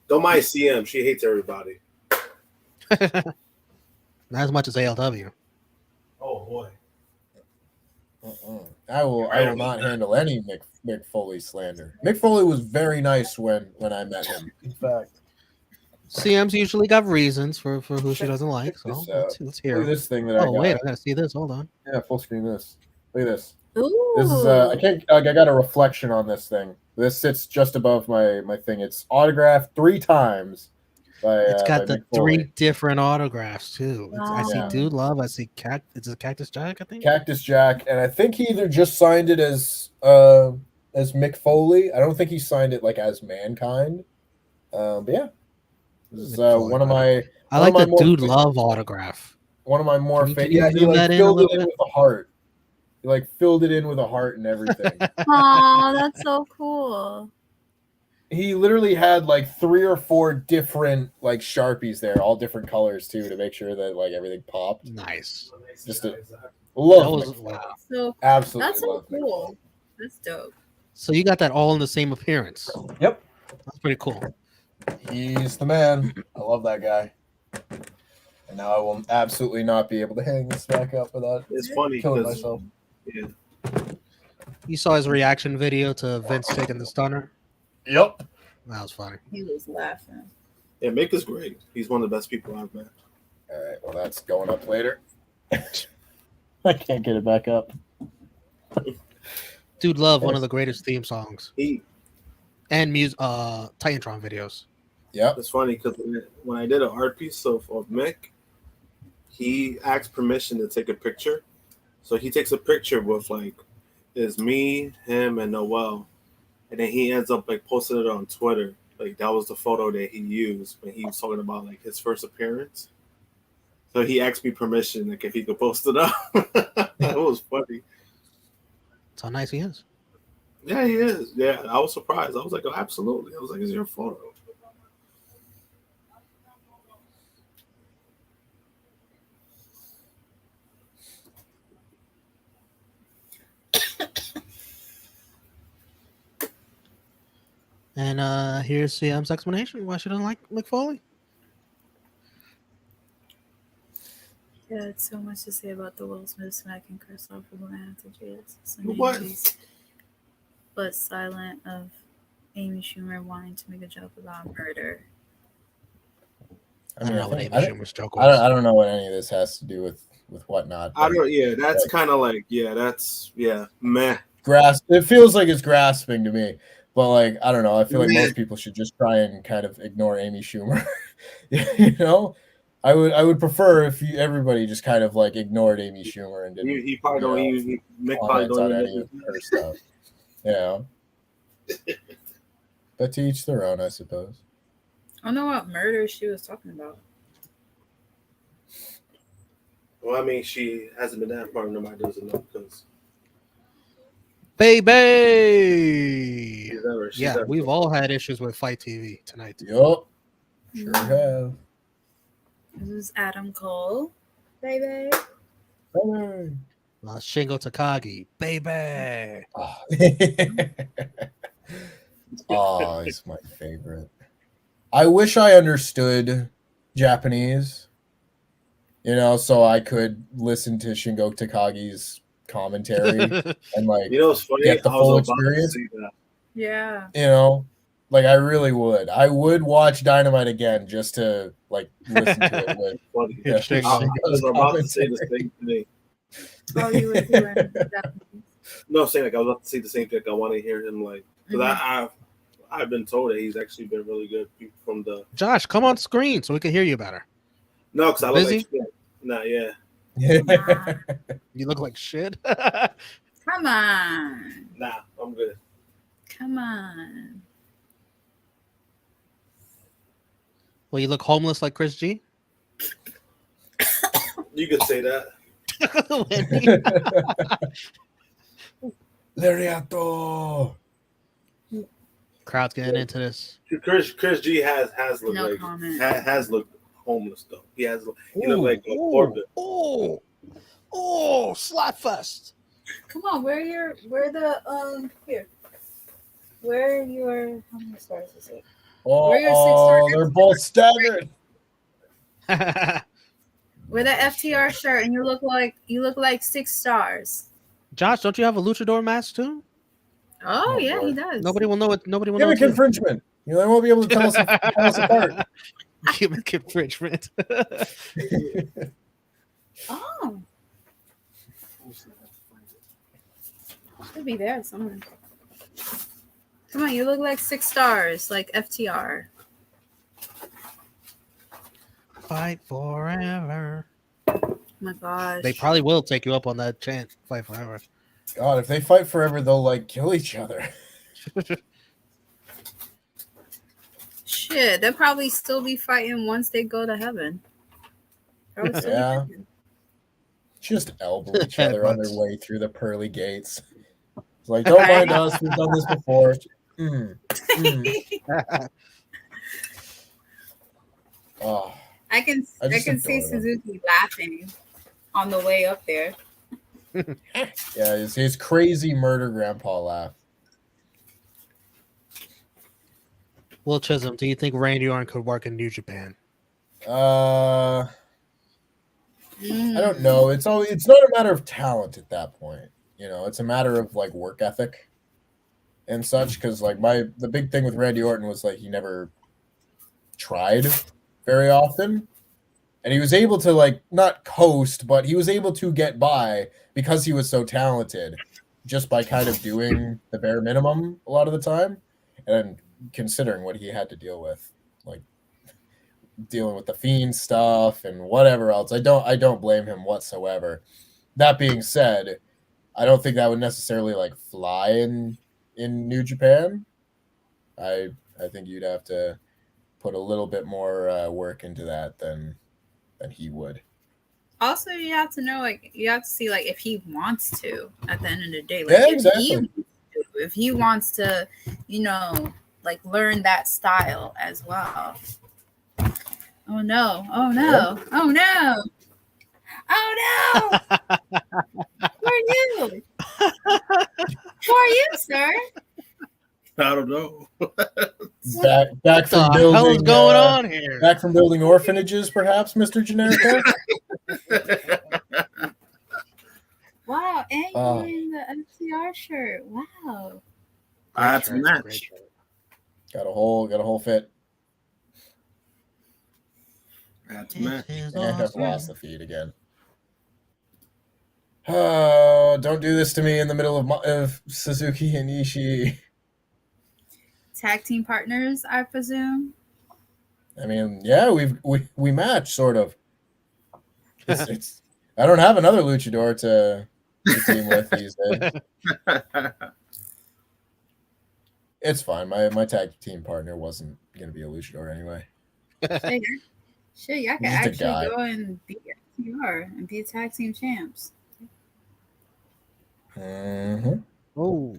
[SPEAKER 6] Don't mind CM. She hates everybody.
[SPEAKER 2] Not as much as ALW.
[SPEAKER 6] Oh boy.
[SPEAKER 4] I will not handle any Mick Foley slander. Mick Foley was very nice when I met him. In fact,
[SPEAKER 2] CM's usually got reasons for who she doesn't like. So
[SPEAKER 4] this,
[SPEAKER 2] let's hear.
[SPEAKER 4] look at this thing that I
[SPEAKER 2] Oh
[SPEAKER 4] got.
[SPEAKER 2] wait, I gotta see this. Hold on.
[SPEAKER 4] Yeah, full screen this. Look at this.
[SPEAKER 3] Ooh.
[SPEAKER 4] This is I can't. I got a reflection on this thing. This sits just above my thing. It's autographed 3 times.
[SPEAKER 2] It's got
[SPEAKER 4] by
[SPEAKER 2] the
[SPEAKER 4] Mick Foley.
[SPEAKER 2] 3 different autographs too. I see
[SPEAKER 4] Wow.
[SPEAKER 2] Dude Love. I see It's a Cactus Jack. I think.
[SPEAKER 4] Cactus Jack, and I think he either just signed it as Mick Foley. I don't think he signed it like as Mankind. But yeah, this is one of my.
[SPEAKER 2] I
[SPEAKER 4] one
[SPEAKER 2] like
[SPEAKER 4] of my
[SPEAKER 2] the
[SPEAKER 4] more
[SPEAKER 2] Dude
[SPEAKER 4] fa-
[SPEAKER 2] Love autograph.
[SPEAKER 4] One of my more
[SPEAKER 2] Can
[SPEAKER 4] favorite.
[SPEAKER 2] you
[SPEAKER 4] Yeah, he
[SPEAKER 2] zoom
[SPEAKER 4] like
[SPEAKER 2] that in a
[SPEAKER 4] filled it
[SPEAKER 2] little
[SPEAKER 4] in
[SPEAKER 2] bit?
[SPEAKER 4] with a heart. He like filled it in with a heart and everything.
[SPEAKER 3] Oh, that's so cool.
[SPEAKER 4] He literally had like 3 or 4 different like Sharpies there, all different colors too, to make sure that like everything popped.
[SPEAKER 2] Nice.
[SPEAKER 4] Just a
[SPEAKER 2] That
[SPEAKER 4] love.
[SPEAKER 2] was
[SPEAKER 4] Mick
[SPEAKER 2] wow.
[SPEAKER 4] Foley.
[SPEAKER 3] So
[SPEAKER 4] Absolutely
[SPEAKER 3] that's so
[SPEAKER 4] love Mick
[SPEAKER 3] cool.
[SPEAKER 4] Foley.
[SPEAKER 3] That's dope.
[SPEAKER 2] So you got that all in the same appearance.
[SPEAKER 4] Yep.
[SPEAKER 2] That's pretty cool.
[SPEAKER 4] He's the man. I love that guy. And now I will absolutely not be able to hang this back up without
[SPEAKER 6] It's funny
[SPEAKER 4] killing
[SPEAKER 6] because
[SPEAKER 4] myself.
[SPEAKER 6] yeah,
[SPEAKER 2] You saw his reaction video to Vince taking the stunner.
[SPEAKER 4] Yep.
[SPEAKER 2] That was funny.
[SPEAKER 3] He was laughing.
[SPEAKER 6] yeah, Mick is great. He's one of the best people I've met.
[SPEAKER 4] All right. Well, that's going up later. I can't get it back up.
[SPEAKER 2] Dude Love, one of the greatest theme songs.
[SPEAKER 6] He
[SPEAKER 2] And Titantron videos.
[SPEAKER 4] Yep.
[SPEAKER 6] It's funny because when I did an art piece of Mick, he asked permission to take a picture. So he takes a picture with like, it's me, him, and Noel. And then he ends up like posting it on Twitter. Like that was the photo that he used when he was talking about like his first appearance. So he asked me permission, like if he could post it up. It was funny.
[SPEAKER 2] That's how nice he is.
[SPEAKER 6] Yeah, he is. Yeah, I was surprised. I was like, oh, absolutely. I was like, it's your photo.
[SPEAKER 2] And here's CM's explanation why she doesn't like McFoley.
[SPEAKER 3] Yeah, it's so much to say about the Will Smith smack and curse off of advantages.
[SPEAKER 6] What?
[SPEAKER 3] But silent of Amy Schumer wanting to make a joke about murder.
[SPEAKER 2] I don't know what Amy
[SPEAKER 4] I
[SPEAKER 2] Schumer's joke was.
[SPEAKER 4] don't know what any of this has to do with whatnot.
[SPEAKER 6] I don't. Yeah, that's kind of like. Yeah, that's meh.
[SPEAKER 4] It feels like it's grasping to me. But like, I don't know. I feel like most people should just try and kind of ignore Amy Schumer. You know, I would prefer if everybody just kind of like ignored Amy Schumer and didn't.
[SPEAKER 6] He probably don't use. Mick probably
[SPEAKER 4] comment on
[SPEAKER 6] don't
[SPEAKER 4] any
[SPEAKER 6] use.
[SPEAKER 4] of her stuff. Yeah. But to each their own, I suppose.
[SPEAKER 3] I don't know what murder she was talking about.
[SPEAKER 6] Well, I mean, she hasn't been that far. Nobody doesn't know because
[SPEAKER 2] Baby!
[SPEAKER 6] she's
[SPEAKER 2] Yeah,
[SPEAKER 6] ever-
[SPEAKER 2] we've all had issues with Fight TV tonight.
[SPEAKER 4] Yup. Sure have.
[SPEAKER 3] This is Adam Cole. Baby.
[SPEAKER 4] Hey.
[SPEAKER 2] Shingo Takagi. Baby!
[SPEAKER 4] Oh, it's my favorite. I wish I understood Japanese, so I could listen to Shingo Takagi's commentary and like
[SPEAKER 6] it's funny.
[SPEAKER 4] get the
[SPEAKER 6] I was
[SPEAKER 4] full
[SPEAKER 6] about to
[SPEAKER 4] experience.
[SPEAKER 6] say that.
[SPEAKER 3] Yeah.
[SPEAKER 4] Like I really would. I would watch Dynamite again just to like listen to it with
[SPEAKER 6] Funny.
[SPEAKER 2] Interesting.
[SPEAKER 6] I was about to say the same thing.
[SPEAKER 3] Oh, you were doing Japanese.
[SPEAKER 6] No, I'm saying like I was about to say the same thing. Like, I want to hear him like because I've been told that he's actually been really good from the.
[SPEAKER 2] Josh, come on screen so we can hear you better.
[SPEAKER 6] No, because I look
[SPEAKER 2] Busy?
[SPEAKER 6] like shit. Nah, yeah.
[SPEAKER 2] You look like shit.
[SPEAKER 3] Come on.
[SPEAKER 6] Nah, I'm good.
[SPEAKER 3] Come on.
[SPEAKER 2] Well, you look homeless like Chris G.
[SPEAKER 6] You could say that.
[SPEAKER 4] Lariato.
[SPEAKER 2] Crowd's getting into this.
[SPEAKER 6] Chris G has looked
[SPEAKER 3] No
[SPEAKER 6] like
[SPEAKER 3] comment.
[SPEAKER 6] has looked homeless though. He looked like a Corbin.
[SPEAKER 2] Oh, Slotfest.
[SPEAKER 3] Come on, where are your how many stars is it? Where are your 6
[SPEAKER 4] Oh,
[SPEAKER 3] stars?
[SPEAKER 4] they're both staggered.
[SPEAKER 3] Wear the FTR shirt and you look like 6 stars.
[SPEAKER 2] Josh, don't you have a luchador mask too?
[SPEAKER 3] Oh, yeah,
[SPEAKER 4] Lord.
[SPEAKER 3] he does.
[SPEAKER 2] Nobody will know it. Nobody will know
[SPEAKER 4] Gimmick
[SPEAKER 2] it.
[SPEAKER 4] infringement. You know, they won't be able to tell us apart.
[SPEAKER 2] Gimmick infringement.
[SPEAKER 3] Oh. Should be there somewhere. Come on, you look like 6 stars, like FTR.
[SPEAKER 2] Fight forever.
[SPEAKER 3] Oh my gosh.
[SPEAKER 2] They probably will take you up on that chant. Fight forever.
[SPEAKER 4] God, if they fight forever, they'll like kill each other.
[SPEAKER 3] Shit, they'll probably still be fighting once they go to heaven. Probably still be
[SPEAKER 4] Yeah.
[SPEAKER 3] fighting.
[SPEAKER 4] Just elbow each other on their way through the pearly gates. It's like, don't mind us. We've done this before. Oh,
[SPEAKER 3] I can
[SPEAKER 4] just
[SPEAKER 3] see
[SPEAKER 4] adore them.
[SPEAKER 3] Suzuki laughing on the way up there.
[SPEAKER 4] Yeah, his crazy murder grandpa laugh.
[SPEAKER 2] Will Chisholm, do you think Randy Orton could work in New Japan?
[SPEAKER 4] I don't know. It's not a matter of talent at that point. You know, it's a matter of like work ethic and such. Because like the big thing with Randy Orton was like he never tried very often, and he was able to like not coast, but he was able to get by because he was so talented, just by kind of doing the bare minimum a lot of the time, and considering what he had to deal with, like dealing with the Fiend stuff and whatever else. I don't blame him whatsoever. That being said, I don't think that would necessarily like fly in New Japan. I think you'd have to put a little bit more work into that than he would.
[SPEAKER 3] Also, you have to know, like, you have to see, like, if he wants to at the end of the day. Like,
[SPEAKER 4] Yeah,
[SPEAKER 3] if
[SPEAKER 4] exactly.
[SPEAKER 3] if he wants to, you know, like, learn that style as well. Oh, no. Oh, no.
[SPEAKER 4] Yep.
[SPEAKER 3] Oh, no. Oh, no. Who are you? Who are you, sir?
[SPEAKER 6] I don't know.
[SPEAKER 4] Back from
[SPEAKER 2] What the
[SPEAKER 4] building.
[SPEAKER 2] hell is going on here?
[SPEAKER 4] Back from building orphanages, perhaps, Mr. Generico.
[SPEAKER 3] Wow, and you're wearing the FTR shirt. Wow.
[SPEAKER 6] That's a match.
[SPEAKER 4] Got a whole fit.
[SPEAKER 6] That's a match.
[SPEAKER 4] And I've lost the feed again. Oh, don't do this to me in the middle of Suzuki and Ishii.
[SPEAKER 3] Tag team partners, I presume.
[SPEAKER 4] I mean, yeah, we match sort of. It's I don't have another luchador to team with these days. It's fine. My tag team partner wasn't gonna be a luchador anyway.
[SPEAKER 3] Shit, y'all can
[SPEAKER 4] Just a guy.
[SPEAKER 3] actually go and beat FTR and be tag team champs.
[SPEAKER 4] Mm-hmm.
[SPEAKER 2] Oh.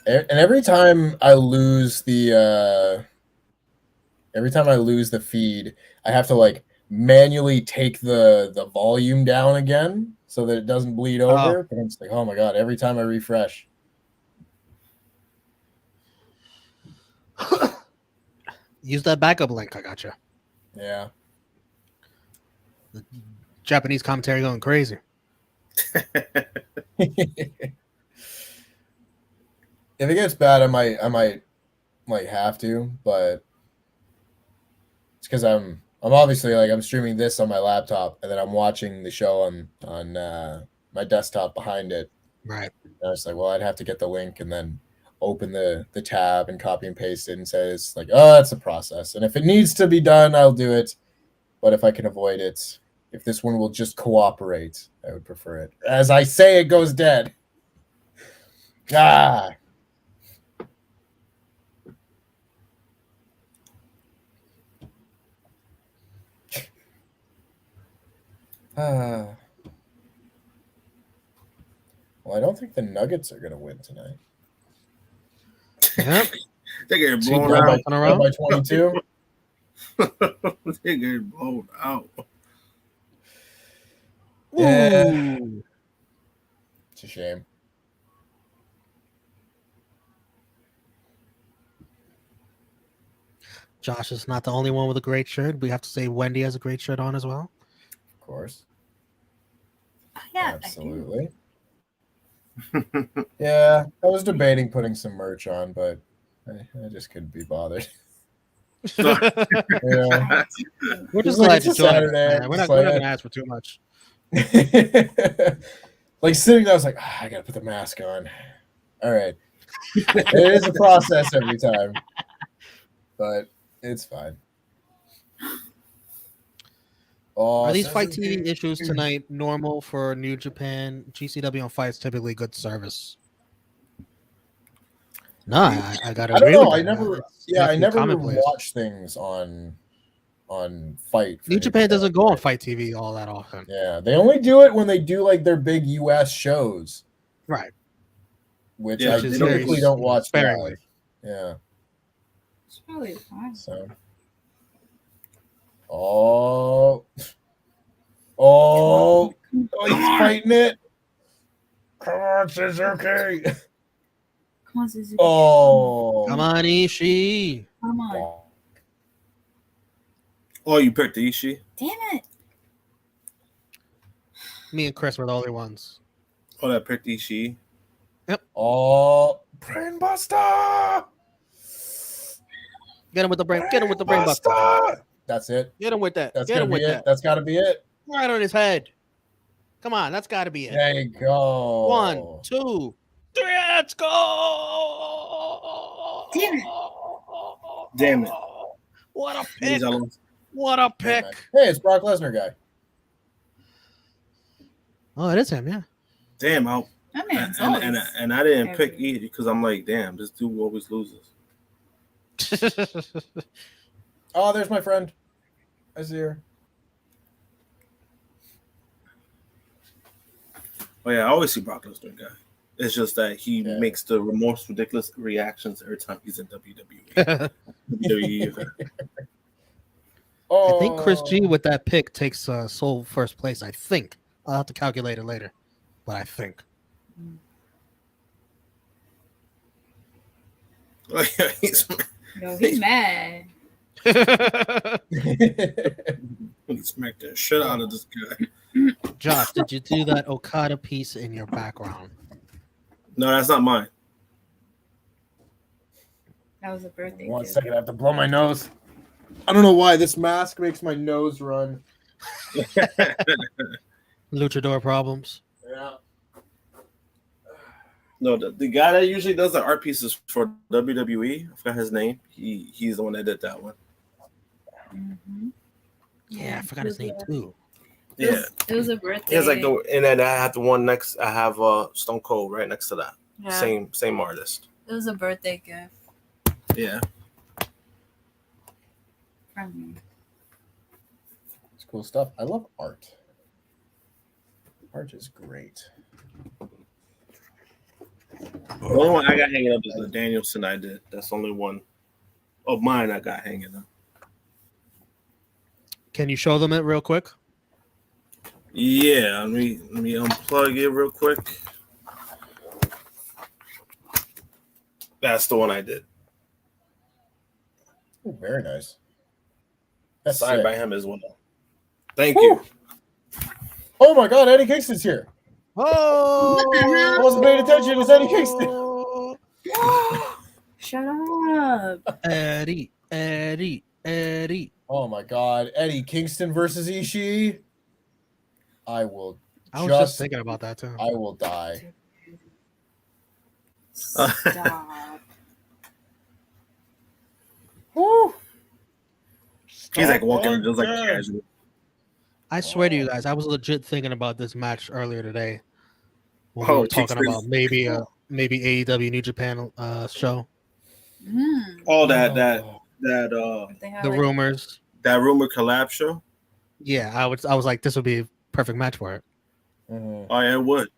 [SPEAKER 4] And every time I lose the feed, I have to like manually take the volume down again so that it doesn't bleed over. But I'm just like, oh my god, every time I refresh.
[SPEAKER 2] Use that backup link. I gotcha.
[SPEAKER 4] Yeah.
[SPEAKER 2] The Japanese commentary going crazy.
[SPEAKER 4] If it gets bad, I might have to, but because I'm obviously like I'm streaming this on my laptop and then I'm watching the show on my desktop behind it.
[SPEAKER 2] Right.
[SPEAKER 4] And I was like, well, I'd have to get the link and then open the tab and copy and paste it and say it's like, oh, that's a process. And if it needs to be done, I'll do it. But if I can avoid it, if this one will just cooperate, I would prefer it. As I say, it goes dead. Ah. Well, I don't think the Nuggets are going to win tonight.
[SPEAKER 2] Yep.
[SPEAKER 6] They get
[SPEAKER 2] Two
[SPEAKER 6] blown
[SPEAKER 2] nights
[SPEAKER 6] out.
[SPEAKER 2] in a row.
[SPEAKER 4] By 22.
[SPEAKER 6] They get blown out.
[SPEAKER 4] Yeah.
[SPEAKER 2] Ooh.
[SPEAKER 4] It's a shame.
[SPEAKER 2] Josh is not the only one with a great shirt. We have to say Wendy has a great shirt on as well.
[SPEAKER 4] Of course.
[SPEAKER 3] Yeah,
[SPEAKER 4] Absolutely. Yeah, I was debating putting some merch on, but I just couldn't be bothered. Yeah.
[SPEAKER 2] We're just
[SPEAKER 4] It's like
[SPEAKER 2] glad
[SPEAKER 4] it's
[SPEAKER 2] you
[SPEAKER 4] a
[SPEAKER 2] joined us,
[SPEAKER 4] Saturday,
[SPEAKER 2] man. We're
[SPEAKER 4] just
[SPEAKER 2] not
[SPEAKER 4] like
[SPEAKER 2] going
[SPEAKER 4] it.
[SPEAKER 2] to ask for too much.
[SPEAKER 4] Like sitting there, I was like, I gotta put the mask on. All right. It is a process every time, but it's fine. Oh,
[SPEAKER 2] Are these
[SPEAKER 4] says
[SPEAKER 2] Fight
[SPEAKER 4] the
[SPEAKER 2] TV
[SPEAKER 4] dude.
[SPEAKER 2] issues tonight normal for New Japan? GCW on Fight's typically good service. No, I gotta
[SPEAKER 4] I don't
[SPEAKER 2] agree
[SPEAKER 4] know.
[SPEAKER 2] with
[SPEAKER 4] I
[SPEAKER 2] that.
[SPEAKER 4] never,
[SPEAKER 2] It's
[SPEAKER 4] yeah, I
[SPEAKER 2] definitely
[SPEAKER 4] never
[SPEAKER 2] commonplace.
[SPEAKER 4] watch things on Fight. for
[SPEAKER 2] New Japan
[SPEAKER 4] Japan.
[SPEAKER 2] doesn't go on Fight TV all that often.
[SPEAKER 4] Yeah, they only do it when they do like their big US shows,
[SPEAKER 2] Right.
[SPEAKER 4] which
[SPEAKER 6] Yeah,
[SPEAKER 4] I
[SPEAKER 6] which is
[SPEAKER 4] typically
[SPEAKER 6] very
[SPEAKER 4] don't watch
[SPEAKER 2] sparingly.
[SPEAKER 4] live. Yeah.
[SPEAKER 3] It's probably fine.
[SPEAKER 4] So. Oh, he's fighting it. Come on, Suzuki.
[SPEAKER 3] Come on, Suzuki.
[SPEAKER 4] Oh,
[SPEAKER 2] Come on, Ishii.
[SPEAKER 3] Come on.
[SPEAKER 6] Oh, you picked the Ishii?
[SPEAKER 3] Damn it.
[SPEAKER 2] Me and Chris were the only ones.
[SPEAKER 6] Oh, that picked Ishii.
[SPEAKER 4] Oh, Brainbuster.
[SPEAKER 2] Get him with the brain. Get him with the brain buster.
[SPEAKER 4] Buster. That's it.
[SPEAKER 2] Get him with that.
[SPEAKER 4] That's
[SPEAKER 2] Get
[SPEAKER 4] gotta
[SPEAKER 2] him
[SPEAKER 4] be
[SPEAKER 2] with
[SPEAKER 4] it.
[SPEAKER 2] that.
[SPEAKER 4] That's gotta be it.
[SPEAKER 2] Right on his head. Come on, that's got to be it.
[SPEAKER 4] There you go.
[SPEAKER 2] 1, 2, 3. Let's go.
[SPEAKER 3] Damn it.
[SPEAKER 6] Damn it.
[SPEAKER 2] What a pick.
[SPEAKER 6] He's alone.
[SPEAKER 2] What a pick.
[SPEAKER 4] Hey, it's Brock Lesnar guy.
[SPEAKER 2] Oh, it is him, yeah.
[SPEAKER 6] Damn,
[SPEAKER 3] That man's
[SPEAKER 6] and I didn't pick
[SPEAKER 3] heavy.
[SPEAKER 6] either because I'm like, damn, this dude always loses.
[SPEAKER 4] Oh, there's my friend. I see her.
[SPEAKER 6] Oh yeah, I always see Brock Lesnar guy. It's just that he
[SPEAKER 4] Yeah.
[SPEAKER 6] makes the most ridiculous reactions every time he's in WWE. WWE event.
[SPEAKER 4] Oh,
[SPEAKER 2] I think Chris G with that pick takes sole first place. I think. I'll have to calculate it later. But I think.
[SPEAKER 6] Oh, yeah, he's
[SPEAKER 3] mad.
[SPEAKER 6] he smacked the shit out of this guy.
[SPEAKER 2] Josh, did you do that Okada piece in your background?
[SPEAKER 6] No, that's not mine.
[SPEAKER 3] That was a birthday
[SPEAKER 4] 1
[SPEAKER 3] gift.
[SPEAKER 4] second, I have to blow my nose. I don't know why this mask makes my nose run.
[SPEAKER 2] Luchador problems.
[SPEAKER 4] Yeah.
[SPEAKER 6] No, the guy that usually does the art pieces for WWE, I forgot his name. He's the one that did that one.
[SPEAKER 3] Mm-hmm.
[SPEAKER 2] Yeah, I forgot his name too.
[SPEAKER 6] Yeah,
[SPEAKER 3] It was a birthday.
[SPEAKER 6] he has like the, and then I have the one next. I have Stone Cold right next to that.
[SPEAKER 3] Yeah.
[SPEAKER 6] Same artist.
[SPEAKER 3] It was a birthday gift
[SPEAKER 6] Yeah.
[SPEAKER 3] from me.
[SPEAKER 4] It's cool stuff. I love art. Art is great.
[SPEAKER 6] The only one I got hanging up is the Danielson I did. That's the only one of mine I got hanging up.
[SPEAKER 2] Can you show them it real quick?
[SPEAKER 6] Yeah, let me unplug it real quick. That's the one I did.
[SPEAKER 4] Ooh, very nice. That's
[SPEAKER 6] Signed
[SPEAKER 4] sick.
[SPEAKER 6] by him as well. Thank
[SPEAKER 4] Woo!
[SPEAKER 6] you.
[SPEAKER 4] Oh my God, Eddie Kingston's here.
[SPEAKER 2] Oh,
[SPEAKER 4] I wasn't paying attention. It's Eddie Kingston.
[SPEAKER 3] Shut up.
[SPEAKER 2] Eddie.
[SPEAKER 4] Oh, Oh my God, Eddie Kingston versus Ishii. I was
[SPEAKER 2] just thinking about that too.
[SPEAKER 4] I will die.
[SPEAKER 3] Stop.
[SPEAKER 4] Woo.
[SPEAKER 8] He's like walking just like casual.
[SPEAKER 2] I swear to you guys, I was legit thinking about this match earlier today when we
[SPEAKER 8] Oh,
[SPEAKER 2] were talking
[SPEAKER 8] Kingston.
[SPEAKER 2] about maybe AEW New Japan show.
[SPEAKER 8] All that
[SPEAKER 3] They have
[SPEAKER 2] The
[SPEAKER 3] like,
[SPEAKER 2] rumors.
[SPEAKER 8] that rumor collapse show.
[SPEAKER 2] Yeah, I was like, this would be a perfect match for it.
[SPEAKER 4] Mhm.
[SPEAKER 8] Oh yeah, it would.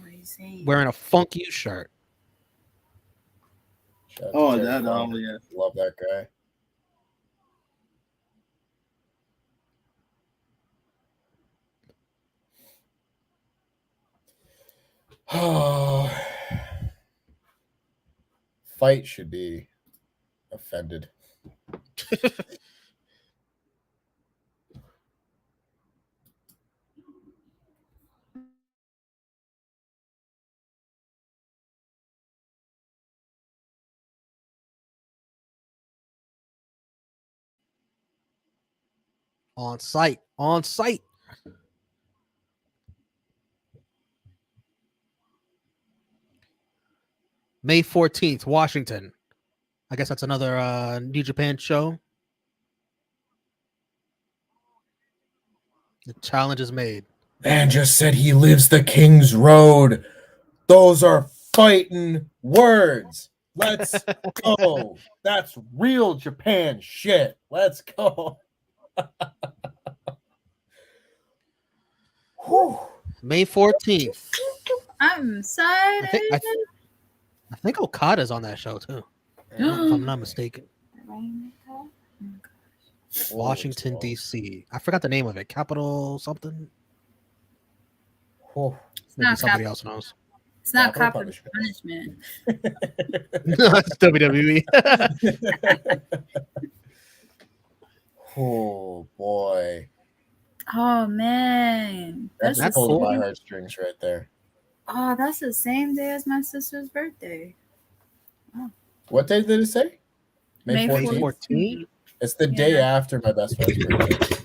[SPEAKER 3] what he's saying.
[SPEAKER 2] Wearing a Funk You shirt.
[SPEAKER 4] Shout out to
[SPEAKER 8] Oh,
[SPEAKER 4] Terry
[SPEAKER 8] that.
[SPEAKER 4] Funk.
[SPEAKER 8] Oh yeah.
[SPEAKER 4] Love that guy. Fight should be offended.
[SPEAKER 2] On site. May 14th, Washington. I guess that's another New Japan show. The challenge is made.
[SPEAKER 4] Man just said he lives the King's Road. Those are fighting words. Let's go. That's real Japan shit. Let's go. Whew.
[SPEAKER 2] May 14th.
[SPEAKER 3] I'm excited.
[SPEAKER 2] I think Okada's on that show too, if I'm not mistaken. Washington, D.C. I forgot the name of it. Capital something?
[SPEAKER 4] Whew.
[SPEAKER 2] Maybe
[SPEAKER 3] not
[SPEAKER 2] somebody else knows.
[SPEAKER 3] It's not
[SPEAKER 4] Capital
[SPEAKER 3] capital punishment.
[SPEAKER 2] No, it's WWE.
[SPEAKER 4] Oh boy.
[SPEAKER 3] Oh man,
[SPEAKER 4] That's
[SPEAKER 2] That's
[SPEAKER 4] pulling
[SPEAKER 2] cool.
[SPEAKER 4] my heartstrings right there.
[SPEAKER 3] Oh, that's the same day as my sister's birthday.
[SPEAKER 4] What day did it say? May
[SPEAKER 3] May
[SPEAKER 4] 14th?
[SPEAKER 2] 14th?
[SPEAKER 4] It's the day
[SPEAKER 3] Yeah.
[SPEAKER 4] after my best friend's birthday.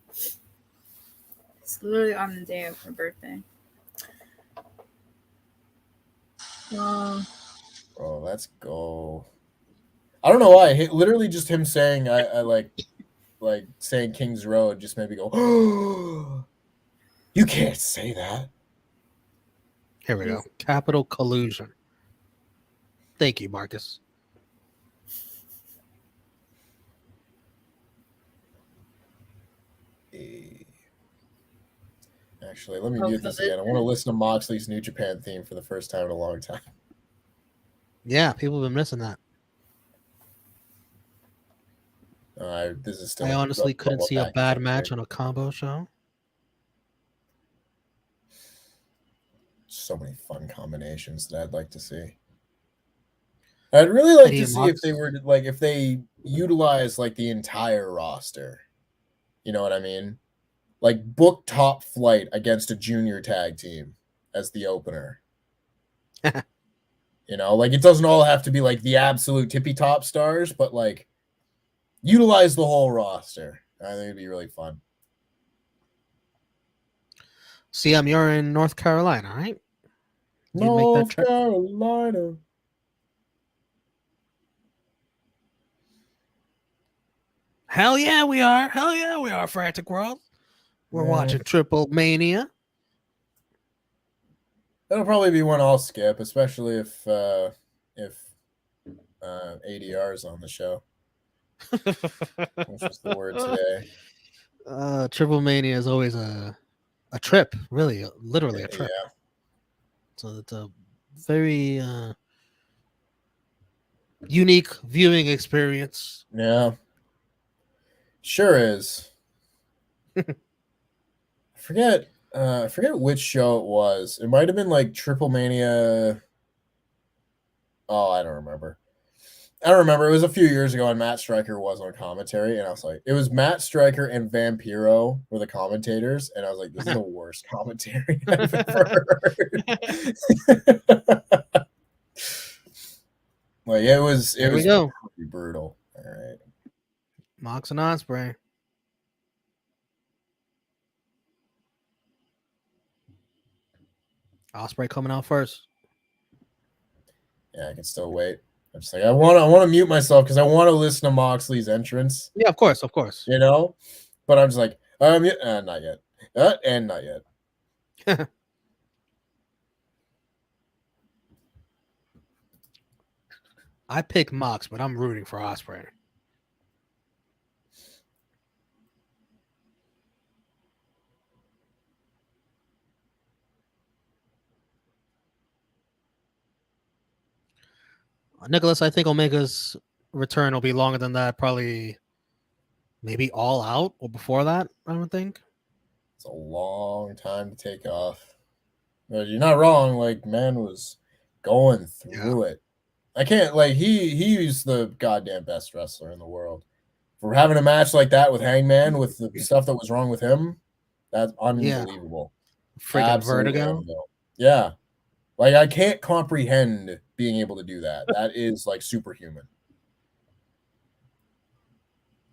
[SPEAKER 3] It's literally on the day of her birthday. Wow.
[SPEAKER 4] Bro, let's go. I don't know why. Literally just him saying I like saying King's Road just made me go, oh, you can't say that.
[SPEAKER 2] Here we go. Capital collusion. Thank you, Marcus.
[SPEAKER 4] Actually, let me mute this again. I want to listen to Moxley's New Japan theme for the first time in a long time.
[SPEAKER 2] Yeah, people have been missing that.
[SPEAKER 4] This is still.
[SPEAKER 2] I honestly couldn't see a bad
[SPEAKER 4] package.
[SPEAKER 2] match on a combo show.
[SPEAKER 4] So many fun combinations that I'd like to see. I'd really like to see if they were like if they utilize like the entire roster. You know what I mean? Like book Top Flight against a junior tag team as the opener. You know, like it doesn't all have to be like the absolute tippy top stars, but like utilize the whole roster. I think it'd be really fun.
[SPEAKER 2] CM, you're in North Carolina, right? You'd make that
[SPEAKER 4] North
[SPEAKER 2] trip?
[SPEAKER 4] Carolina.
[SPEAKER 2] Hell yeah, we are. Hell yeah, we are, Frantic World. We're watching Triple Mania.
[SPEAKER 4] That'll probably be one I'll skip, especially if ADR is on the show. Which was the word today.
[SPEAKER 2] Triple Mania is always a trip, really, literally a trip.
[SPEAKER 4] Yeah.
[SPEAKER 2] So it's a very unique viewing experience.
[SPEAKER 4] Yeah. Sure is. I forget which show it was. It might have been like Triple Mania. Oh, I don't remember. It was a few years ago, and Matt Stryker was on commentary, and I was like, it was Matt Stryker and Vampiro were the commentators, and I was like, this is the worst commentary I've ever heard. Like it was
[SPEAKER 2] Here we go.
[SPEAKER 4] pretty brutal. All right.
[SPEAKER 2] Mox and Ospreay. Ospreay coming out first.
[SPEAKER 4] Yeah, I can still wait. I'm just like I want to mute myself because I want to listen to Moxley's entrance.
[SPEAKER 2] Yeah, of course.
[SPEAKER 4] You know, but I'm just like not yet, and not yet.
[SPEAKER 2] I pick Mox, but I'm rooting for Ospreay. Nicholas, I think Omega's return will be longer than that. Probably, maybe All Out or before that. I would think.
[SPEAKER 4] It's a long time to take off. But you're not wrong. Like man was going through it. I can't like he's the goddamn best wrestler in the world. For having a match like that with Hangman with the stuff that was wrong with him, that's unbelievable.
[SPEAKER 2] Freaking
[SPEAKER 4] Absolutely
[SPEAKER 2] Vertigo.
[SPEAKER 4] unbelievable. Yeah. Like I can't comprehend being able to do that. That is like superhuman.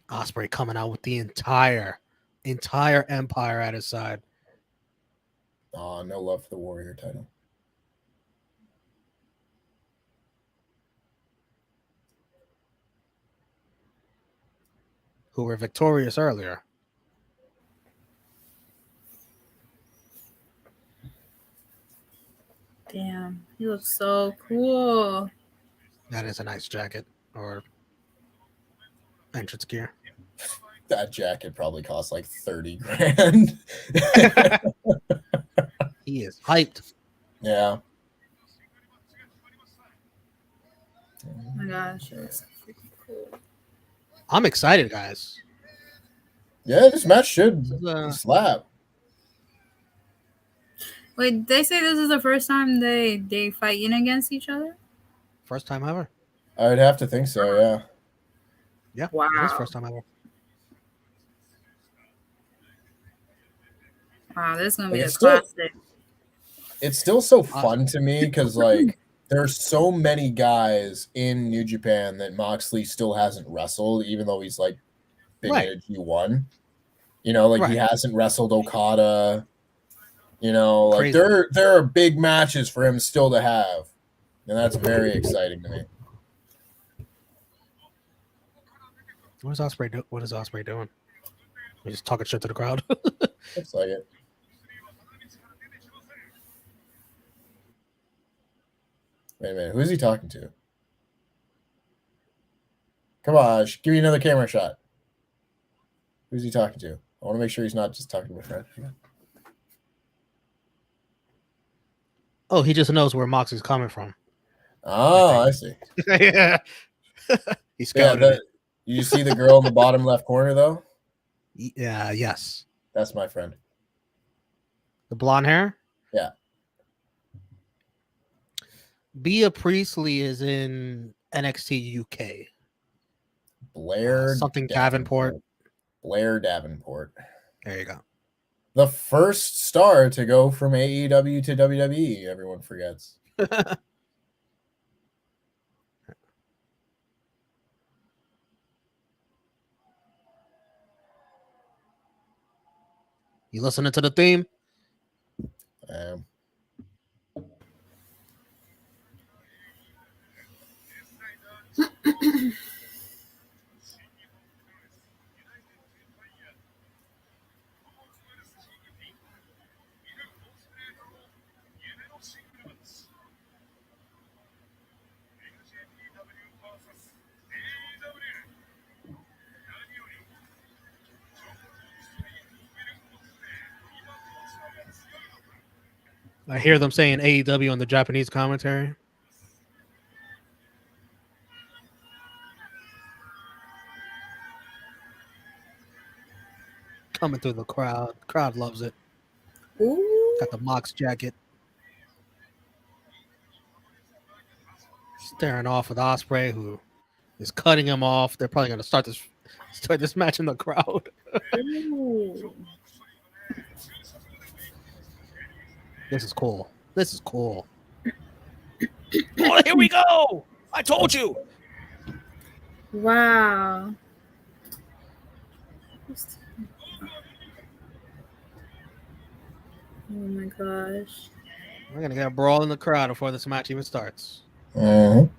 [SPEAKER 2] Ospreay coming out with the entire empire at his side.
[SPEAKER 4] Oh, no love for the Warrior title.
[SPEAKER 2] Who were victorious earlier.
[SPEAKER 3] Damn, he looks so cool.
[SPEAKER 2] That is a nice jacket or entrance gear.
[SPEAKER 4] That jacket probably cost like 30 grand.
[SPEAKER 2] He is hyped.
[SPEAKER 4] Yeah.
[SPEAKER 3] Oh my gosh, it's freaking cool.
[SPEAKER 2] I'm excited, guys.
[SPEAKER 4] Yeah, this match should slap.
[SPEAKER 3] Wait, they say this is the first time they fighting against each other?
[SPEAKER 2] First time ever.
[SPEAKER 4] I would have to think so, yeah.
[SPEAKER 2] Yeah.
[SPEAKER 3] Wow.
[SPEAKER 2] It is first time ever.
[SPEAKER 3] Wow, this is gonna be
[SPEAKER 4] Like,
[SPEAKER 3] a
[SPEAKER 4] it's still-
[SPEAKER 3] classic.
[SPEAKER 4] It's still so fun to me because like there's so many guys in New Japan that Moxley still hasn't wrestled, even though he's like been in a G1. You know, like he hasn't wrestled Okada. You know, like there are big matches for him still to have. And that's very exciting to me.
[SPEAKER 2] What is Ospreay doing? He's just talking shit to the crowd.
[SPEAKER 4] Looks like it. Wait a minute, who is he talking to? Come on, give me another camera shot. Who's he talking to? I want to make sure he's not just talking to my friend.
[SPEAKER 2] Oh, he just knows where Mox is coming from.
[SPEAKER 4] Oh, I see.
[SPEAKER 2] Yeah. He's scouted.
[SPEAKER 4] You see the girl in the bottom left corner, though?
[SPEAKER 2] Yeah, yes.
[SPEAKER 4] That's my friend.
[SPEAKER 2] The blonde hair?
[SPEAKER 4] Yeah.
[SPEAKER 2] Bea Priestley is in NXT UK.
[SPEAKER 4] Blair
[SPEAKER 2] Davenport.
[SPEAKER 4] Blair Davenport.
[SPEAKER 2] There you go.
[SPEAKER 4] The first star to go from AEW to WWE, everyone forgets.
[SPEAKER 2] You listening to the theme? I hear them saying AEW on the Japanese commentary. Coming through the crowd. Crowd loves it.
[SPEAKER 3] Ooh.
[SPEAKER 2] Got the Mox jacket. Staring off with Ospreay, who is cutting him off. They're probably going to start this match in the crowd. This is cool. Oh, here we go. I told you.
[SPEAKER 3] Wow. Oh my gosh.
[SPEAKER 2] We're gonna get a brawl in the crowd before this match even starts.
[SPEAKER 4] Mhm.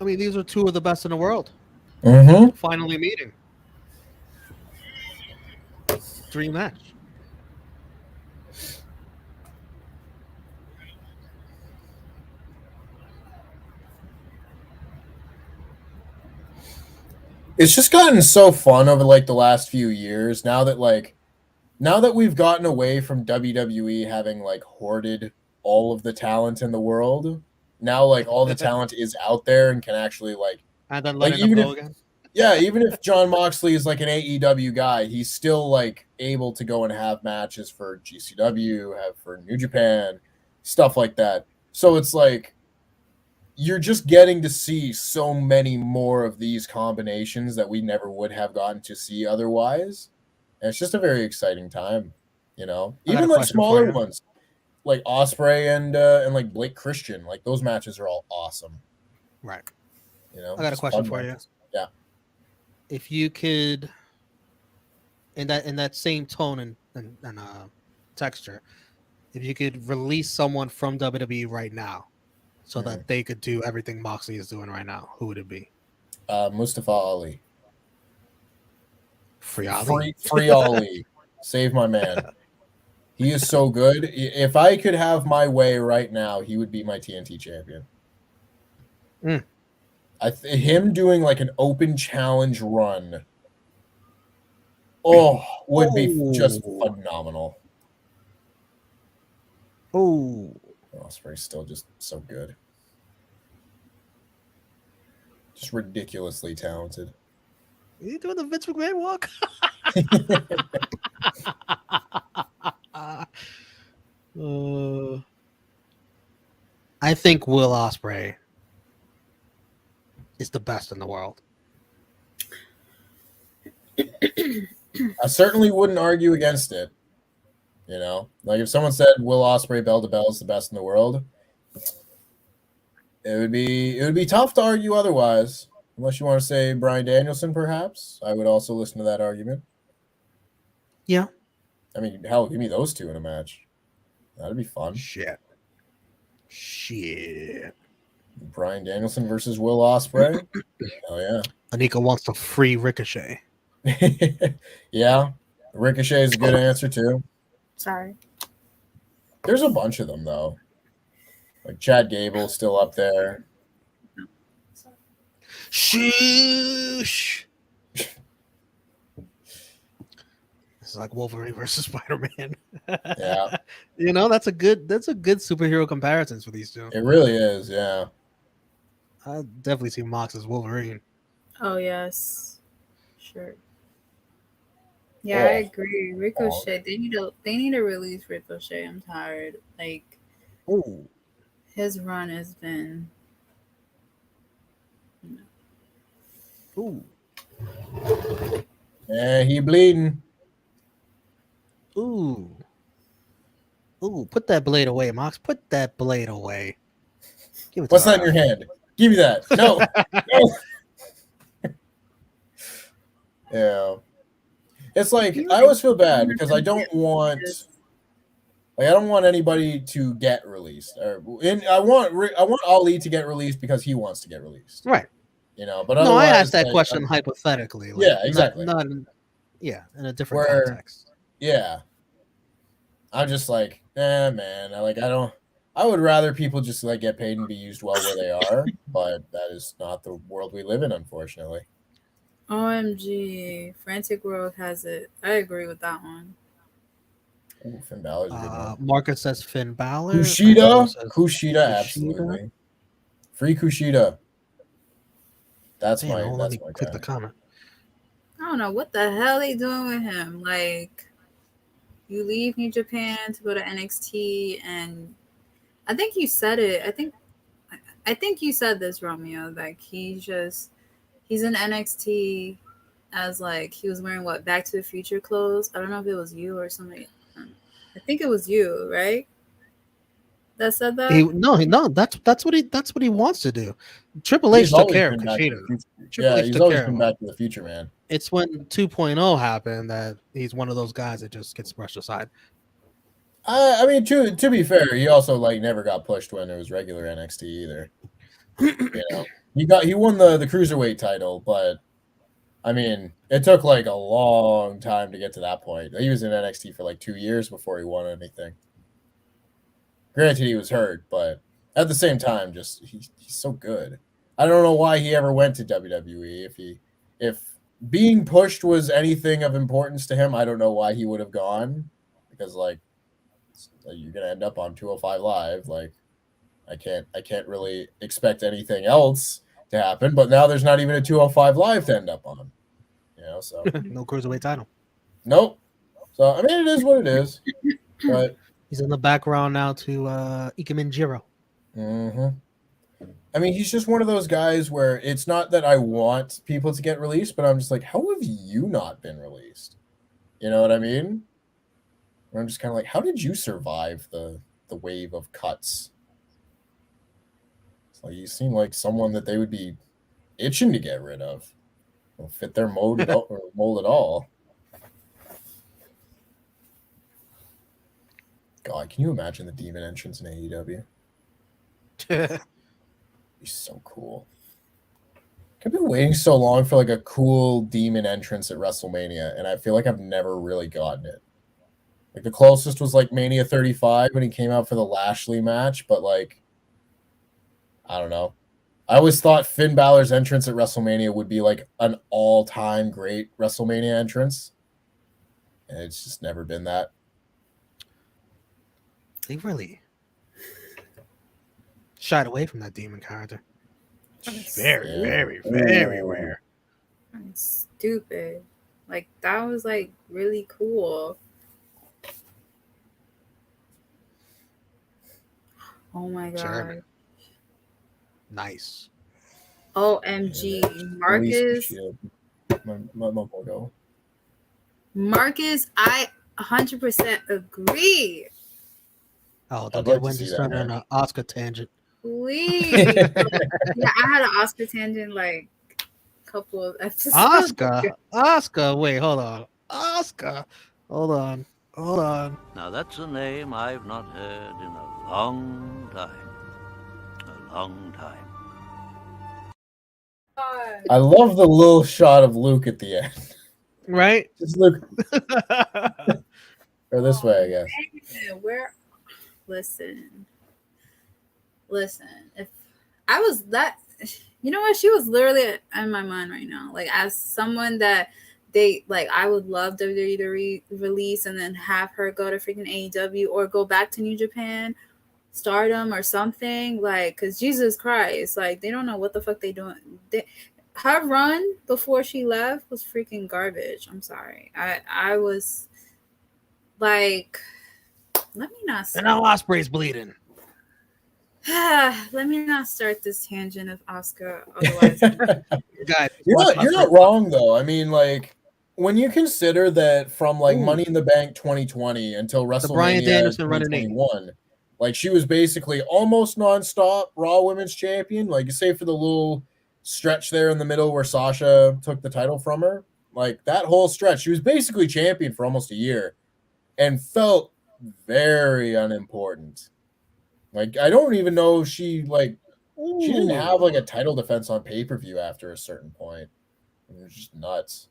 [SPEAKER 2] I mean, these are two of the best in the world.
[SPEAKER 4] Mhm.
[SPEAKER 2] Finally meeting. Dream match.
[SPEAKER 4] It's just gotten so fun over like the last few years. Now that we've gotten away from WWE having like hoarded all of the talent in the world, now like all the talent is out there and can actually
[SPEAKER 2] And then
[SPEAKER 4] like
[SPEAKER 2] letting them
[SPEAKER 4] even
[SPEAKER 2] go
[SPEAKER 4] if
[SPEAKER 2] again.
[SPEAKER 4] yeah, even if Jon Moxley is like an AEW guy, he's still like able to go and have matches for GCW, have for New Japan, stuff like that. So it's like you're just getting to see so many more of these combinations that we never would have gotten to see otherwise. And it's just a very exciting time, you know.
[SPEAKER 2] I got a
[SPEAKER 4] Even like
[SPEAKER 2] question for
[SPEAKER 4] smaller
[SPEAKER 2] you.
[SPEAKER 4] ones, like Ospreay and like Blake Christian, like those matches are all awesome.
[SPEAKER 2] Right.
[SPEAKER 4] You know,
[SPEAKER 2] I got a
[SPEAKER 4] just
[SPEAKER 2] question
[SPEAKER 4] fun
[SPEAKER 2] for you.
[SPEAKER 4] matches. Yeah.
[SPEAKER 2] If you could, in that same tone and texture, if you could release someone from WWE right now, so that they could do everything Moxley is doing right now, who would it be?
[SPEAKER 4] Mustafa Ali.
[SPEAKER 2] Free Ali.
[SPEAKER 4] Free Ali. Save my man. He is so good. If I could have my way right now, he would be my TNT champion.
[SPEAKER 2] Mm.
[SPEAKER 4] Him doing like an open challenge run, would be just phenomenal.
[SPEAKER 2] Oh,
[SPEAKER 4] Ospreay's still just so good. Just ridiculously talented.
[SPEAKER 2] are you doing the Vince McMahon walk? I think Will Ospreay is the best in the world.
[SPEAKER 4] I certainly wouldn't argue against it. You know, like if someone said Will Ospreay bell to bell is the best in the world, it would be tough to argue otherwise. Unless you want to say Bryan Danielson, perhaps. I would also listen to that argument.
[SPEAKER 2] Yeah.
[SPEAKER 4] I mean, hell, give me those two in a match. That'd be fun.
[SPEAKER 2] Shit.
[SPEAKER 4] Bryan Danielson versus Will Ospreay. Oh yeah.
[SPEAKER 2] Anika wants to free Ricochet.
[SPEAKER 4] Yeah. Ricochet is a good answer too.
[SPEAKER 3] Sorry.
[SPEAKER 4] There's a bunch of them though. Like Chad Gable's still up there.
[SPEAKER 2] Shoosh. It's like Wolverine versus Spider-Man.
[SPEAKER 4] Yeah.
[SPEAKER 2] You know, that's a good superhero comparisons for these two.
[SPEAKER 4] It really is, yeah.
[SPEAKER 2] I definitely see Mox as Wolverine.
[SPEAKER 3] Oh yes. Sure. Yeah, I agree. Ricochet. They need to release Ricochet. I'm tired. Like his run has been
[SPEAKER 4] Yeah, he bleeding.
[SPEAKER 2] Ooh, put that blade away, Mox. Put that blade away. Give it to
[SPEAKER 4] What's that in
[SPEAKER 2] her.
[SPEAKER 4] your hand? Give me that. No. No. Yeah. It's like I always feel bad because I don't want anybody to get released. I want Ali to get released because he wants to get released.
[SPEAKER 2] Right.
[SPEAKER 4] You know, but
[SPEAKER 2] no, I
[SPEAKER 4] otherwise,
[SPEAKER 2] asked that question hypothetically. Like,
[SPEAKER 4] yeah, exactly.
[SPEAKER 2] Not in a different context.
[SPEAKER 4] Yeah. I'm just like, man. I would rather people just like get paid and be used well where they are, but that is not the world we live in, unfortunately.
[SPEAKER 3] OMG. Frantic World has it. I agree with that one.
[SPEAKER 4] Ooh, Finn Balor's a good one.
[SPEAKER 2] Marcus says Finn Balor.
[SPEAKER 4] Kushida, absolutely. Free Kushida. That's my
[SPEAKER 2] click the comment.
[SPEAKER 3] I don't know what the hell they doing with him. Like, you leave New Japan to go to NXT, and I think you said it. I think you said this, Romeo. Like he's in NXT, as like he was wearing what Back to the Future clothes. I don't know if it was you or somebody. I think it was you, right? That said that.
[SPEAKER 2] No. That's what he wants to do. Triple H
[SPEAKER 4] He's
[SPEAKER 2] took
[SPEAKER 4] always
[SPEAKER 2] care of
[SPEAKER 4] been Back to
[SPEAKER 2] Kushida.
[SPEAKER 4] the Future.
[SPEAKER 2] Triple
[SPEAKER 4] Yeah,
[SPEAKER 2] H
[SPEAKER 4] he's
[SPEAKER 2] took
[SPEAKER 4] always
[SPEAKER 2] care of
[SPEAKER 4] been
[SPEAKER 2] him.
[SPEAKER 4] Back to the Future, man.
[SPEAKER 2] It's when 2.0 happened that he's one of those guys that just gets brushed aside.
[SPEAKER 4] I mean, to be fair, he also like never got pushed when it was regular NXT either. You know, he won the cruiserweight title, but I mean, it took like a long time to get to that point. He was in NXT for like 2 years before he won anything. Granted, he was hurt, but at the same time, just he's so good. I don't know why he ever went to WWE. If being pushed was anything of importance to him, I don't know why he would have gone, because like you're gonna end up on 205 Live. Like I can't really expect anything else to happen. But now there's not even a 205 Live to end up on. You know, so
[SPEAKER 2] No cruiserweight title.
[SPEAKER 4] nope. So I mean, it is what it is. But
[SPEAKER 2] he's in the background now to Ikemen Jiro.
[SPEAKER 4] I mean, he's just one of those guys where it's not that I want people to get released, but I'm just like, how have you not been released? You know what I mean? I'm just kind of like, how did you survive the wave of cuts? It's like you seem like someone that they would be itching to get rid of. Don't fit their mold at all. God, can you imagine the demon entrance in AEW? Be so cool. I've been waiting so long for like a cool demon entrance at WrestleMania, and I feel like I've never really gotten it. Like the closest was like Mania 35 when he came out for the Lashley match, but like I don't know. I always thought Finn Balor's entrance at WrestleMania would be like an all-time great WrestleMania entrance, and it's just never been that.
[SPEAKER 2] They really shied away from that demon character. Very rare.
[SPEAKER 3] It's stupid. Like that was like really cool. Oh my god.
[SPEAKER 2] German. Nice.
[SPEAKER 3] OMG. Marcus. Marcus, I 100% agree.
[SPEAKER 2] Oh,
[SPEAKER 4] I'd
[SPEAKER 2] don't
[SPEAKER 4] like
[SPEAKER 2] get
[SPEAKER 4] to
[SPEAKER 2] Wendy
[SPEAKER 4] see that,
[SPEAKER 2] started on
[SPEAKER 4] man.
[SPEAKER 2] an Oscar tangent.
[SPEAKER 3] Please. Yeah, I had an Oscar tangent like a couple of episodes.
[SPEAKER 2] Oscar. Wait, hold on. Oscar. Hold on.
[SPEAKER 5] Now that's a name I've not heard in a long time. A long time.
[SPEAKER 4] I love the little shot of Luke at the end.
[SPEAKER 2] Right?
[SPEAKER 4] Just Luke. Or this way, I guess.
[SPEAKER 3] Man, listen. If I was that, you know what? She was literally in my mind right now. Like as someone that I would love WWE to release and then have her go to freaking AEW or go back to New Japan, Stardom or something. Like, cause Jesus Christ, like they don't know what the fuck they doing. Her run before she left was freaking garbage. I'm sorry. I was like, let me not.
[SPEAKER 2] And now Ospreay's bleeding.
[SPEAKER 3] Let me not start this tangent of Oscar. Otherwise,
[SPEAKER 2] Guys,
[SPEAKER 4] you're not wrong though. I mean, like when you consider that from like Money in the Bank 2020 until WrestleMania
[SPEAKER 2] Bryan Danielson running
[SPEAKER 4] 2021, like she was basically almost nonstop Raw Women's Champion. Like save for the little stretch there in the middle where Sasha took the title from her. Like that whole stretch, she was basically champion for almost a year, and felt very unimportant. Like I don't even know if she didn't have like a title defense on pay-per-view after a certain point. It was just nuts.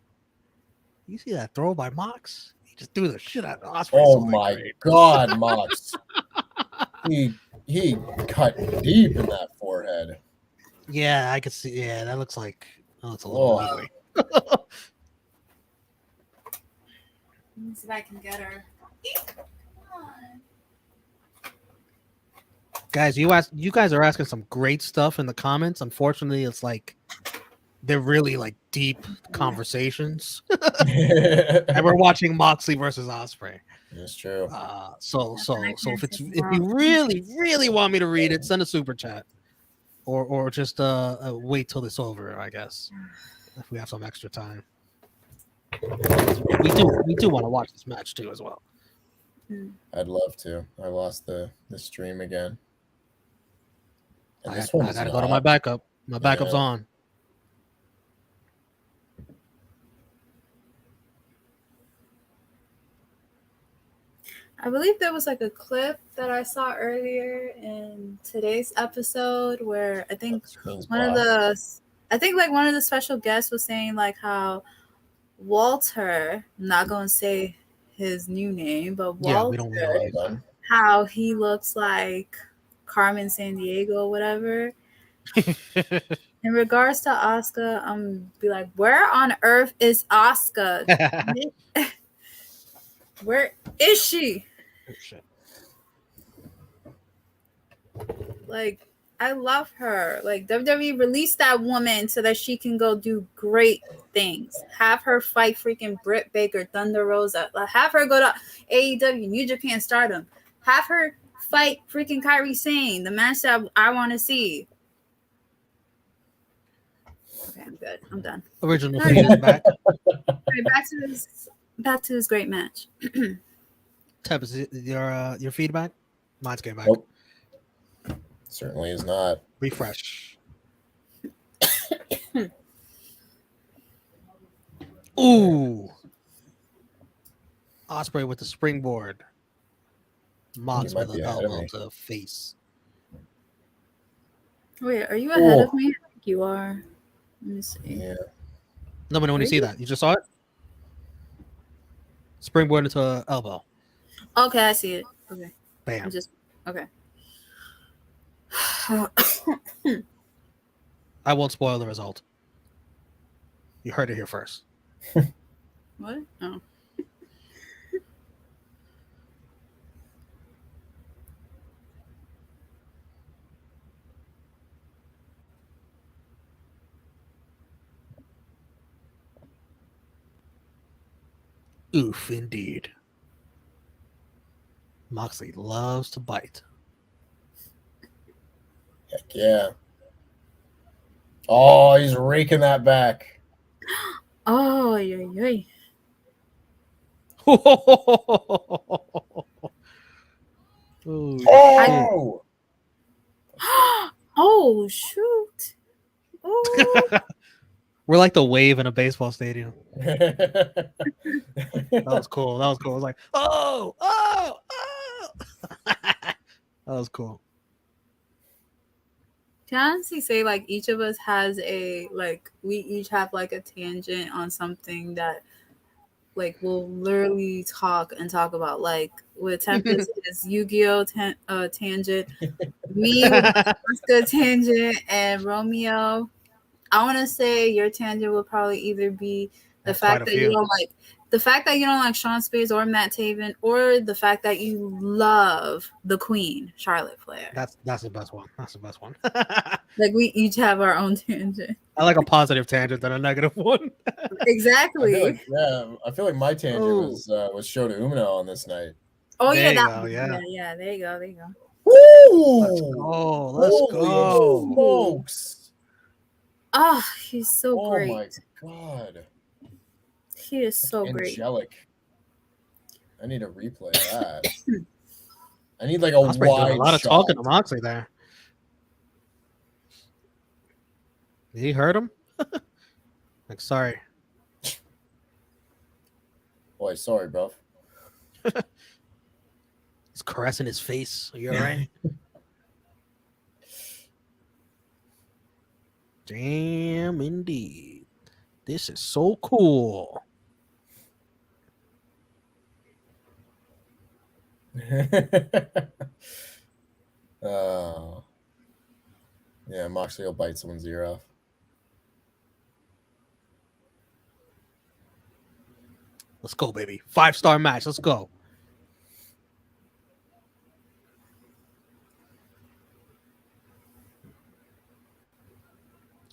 [SPEAKER 2] You see that throw by Mox? He just threw the shit out of Ospreay.
[SPEAKER 4] Oh my god, Mox. He cut deep in that forehead.
[SPEAKER 2] Yeah, I could see. Yeah, that looks like a little ugly.
[SPEAKER 3] let me see if I can get her.
[SPEAKER 2] Guys, you guys are asking some great stuff in the comments. Unfortunately, it's like they're really like deep conversations. And we're watching Moxley versus Ospreay.
[SPEAKER 4] That's true.
[SPEAKER 2] So if you really want me to read it, send a super chat, or just wait till it's over. I guess if we have some extra time. We do want to watch this match too as well.
[SPEAKER 4] I'd love to. I lost the stream again. And
[SPEAKER 2] I
[SPEAKER 4] this one
[SPEAKER 2] gotta
[SPEAKER 4] is
[SPEAKER 2] go to my
[SPEAKER 4] not.
[SPEAKER 2] backup. My backup's
[SPEAKER 4] Yeah.
[SPEAKER 2] on.
[SPEAKER 3] I believe there was like a clip that I saw earlier in today's episode where I think
[SPEAKER 4] Screen's
[SPEAKER 3] one of
[SPEAKER 4] black.
[SPEAKER 3] one of the special guests was saying like how Walter, I'm not gonna say his new name, but
[SPEAKER 2] Yeah, we don't
[SPEAKER 3] Walter,
[SPEAKER 2] use that.
[SPEAKER 3] how he looks like Carmen Sandiego, whatever. In regards to Asuka, I'm be like, where on earth is Asuka? Where is she?
[SPEAKER 2] Oh, shit.
[SPEAKER 3] Like, I love her. Like, WWE released that woman so that she can go do great things. Have her fight freaking Britt Baker, Thunder Rosa. Have her go to AEW, New Japan Stardom. Have her fight freaking Kairi Sane, the match that I want to see. Okay, I'm good. I'm done.
[SPEAKER 2] Original feed is back.
[SPEAKER 3] Okay, back to this great match.
[SPEAKER 2] Teb, is it your feedback? Mine's getting back.
[SPEAKER 4] Nope. Certainly is not.
[SPEAKER 2] Refresh. Ooh. Ospreay with the springboard. Mox
[SPEAKER 4] might
[SPEAKER 2] with
[SPEAKER 4] be
[SPEAKER 2] an
[SPEAKER 4] ahead of
[SPEAKER 2] elbow
[SPEAKER 4] me.
[SPEAKER 2] to the face.
[SPEAKER 3] Wait, are you ahead
[SPEAKER 4] Oh.
[SPEAKER 3] of me? I think you are. Let me see.
[SPEAKER 4] Yeah.
[SPEAKER 2] Let me know when you see that. You just saw it? Springboard into an elbow.
[SPEAKER 3] Okay, I see it. Okay.
[SPEAKER 2] Bam.
[SPEAKER 3] Okay.
[SPEAKER 2] I won't spoil the result. You heard it here first.
[SPEAKER 3] What? Oh.
[SPEAKER 2] Oof, indeed. Moxley loves to bite.
[SPEAKER 4] Heck yeah. Oh, he's raking that back.
[SPEAKER 3] Oh, yay.
[SPEAKER 2] Oh, shit.
[SPEAKER 4] Oh!
[SPEAKER 3] Oh, shoot. Oh.
[SPEAKER 2] We're like the wave in a baseball stadium.
[SPEAKER 4] That
[SPEAKER 2] That was cool. That was cool. It was like, oh. That was cool.
[SPEAKER 3] Can I honestly say, like, each of us has we each have, like, a tangent on something that, like, we'll literally talk about. Like, with Tempest, is Yu-Gi-Oh! Tangent. Me with Asuka tangent, and Romeo. I want to say your tangent will probably either be the
[SPEAKER 2] That's
[SPEAKER 3] fact
[SPEAKER 2] quite a
[SPEAKER 3] that
[SPEAKER 2] few.
[SPEAKER 3] you don't like Sean Spears or Matt Taven, or the fact that you love the Queen, Charlotte Flair.
[SPEAKER 2] That's the best one. That's the best one.
[SPEAKER 3] Like, we each have our own tangent.
[SPEAKER 2] I like a positive tangent than a negative one.
[SPEAKER 3] Exactly.
[SPEAKER 4] I feel like my tangent was Shota Umino on this night.
[SPEAKER 3] Oh,
[SPEAKER 2] There
[SPEAKER 3] yeah,
[SPEAKER 2] you
[SPEAKER 3] that
[SPEAKER 2] go,
[SPEAKER 3] one.
[SPEAKER 2] yeah.
[SPEAKER 3] Yeah, there you go.
[SPEAKER 4] Woo!
[SPEAKER 2] Let's
[SPEAKER 4] Holy
[SPEAKER 2] go.
[SPEAKER 4] smokes!
[SPEAKER 3] Oh, he's so great.
[SPEAKER 4] Oh my god.
[SPEAKER 3] He is so great.
[SPEAKER 4] Angelic. I need to replay that. I need like a
[SPEAKER 2] Ospreay doing
[SPEAKER 4] wide
[SPEAKER 2] a lot of
[SPEAKER 4] shot.
[SPEAKER 2] talking to Moxley there. You heard him? Like, sorry.
[SPEAKER 4] Boy, sorry, bro.
[SPEAKER 2] He's caressing his face. Are you all right? Damn, indeed. This is so cool.
[SPEAKER 4] Yeah, Moxley will bite someone's ear off.
[SPEAKER 2] Let's go, baby. 5-star match. Let's go.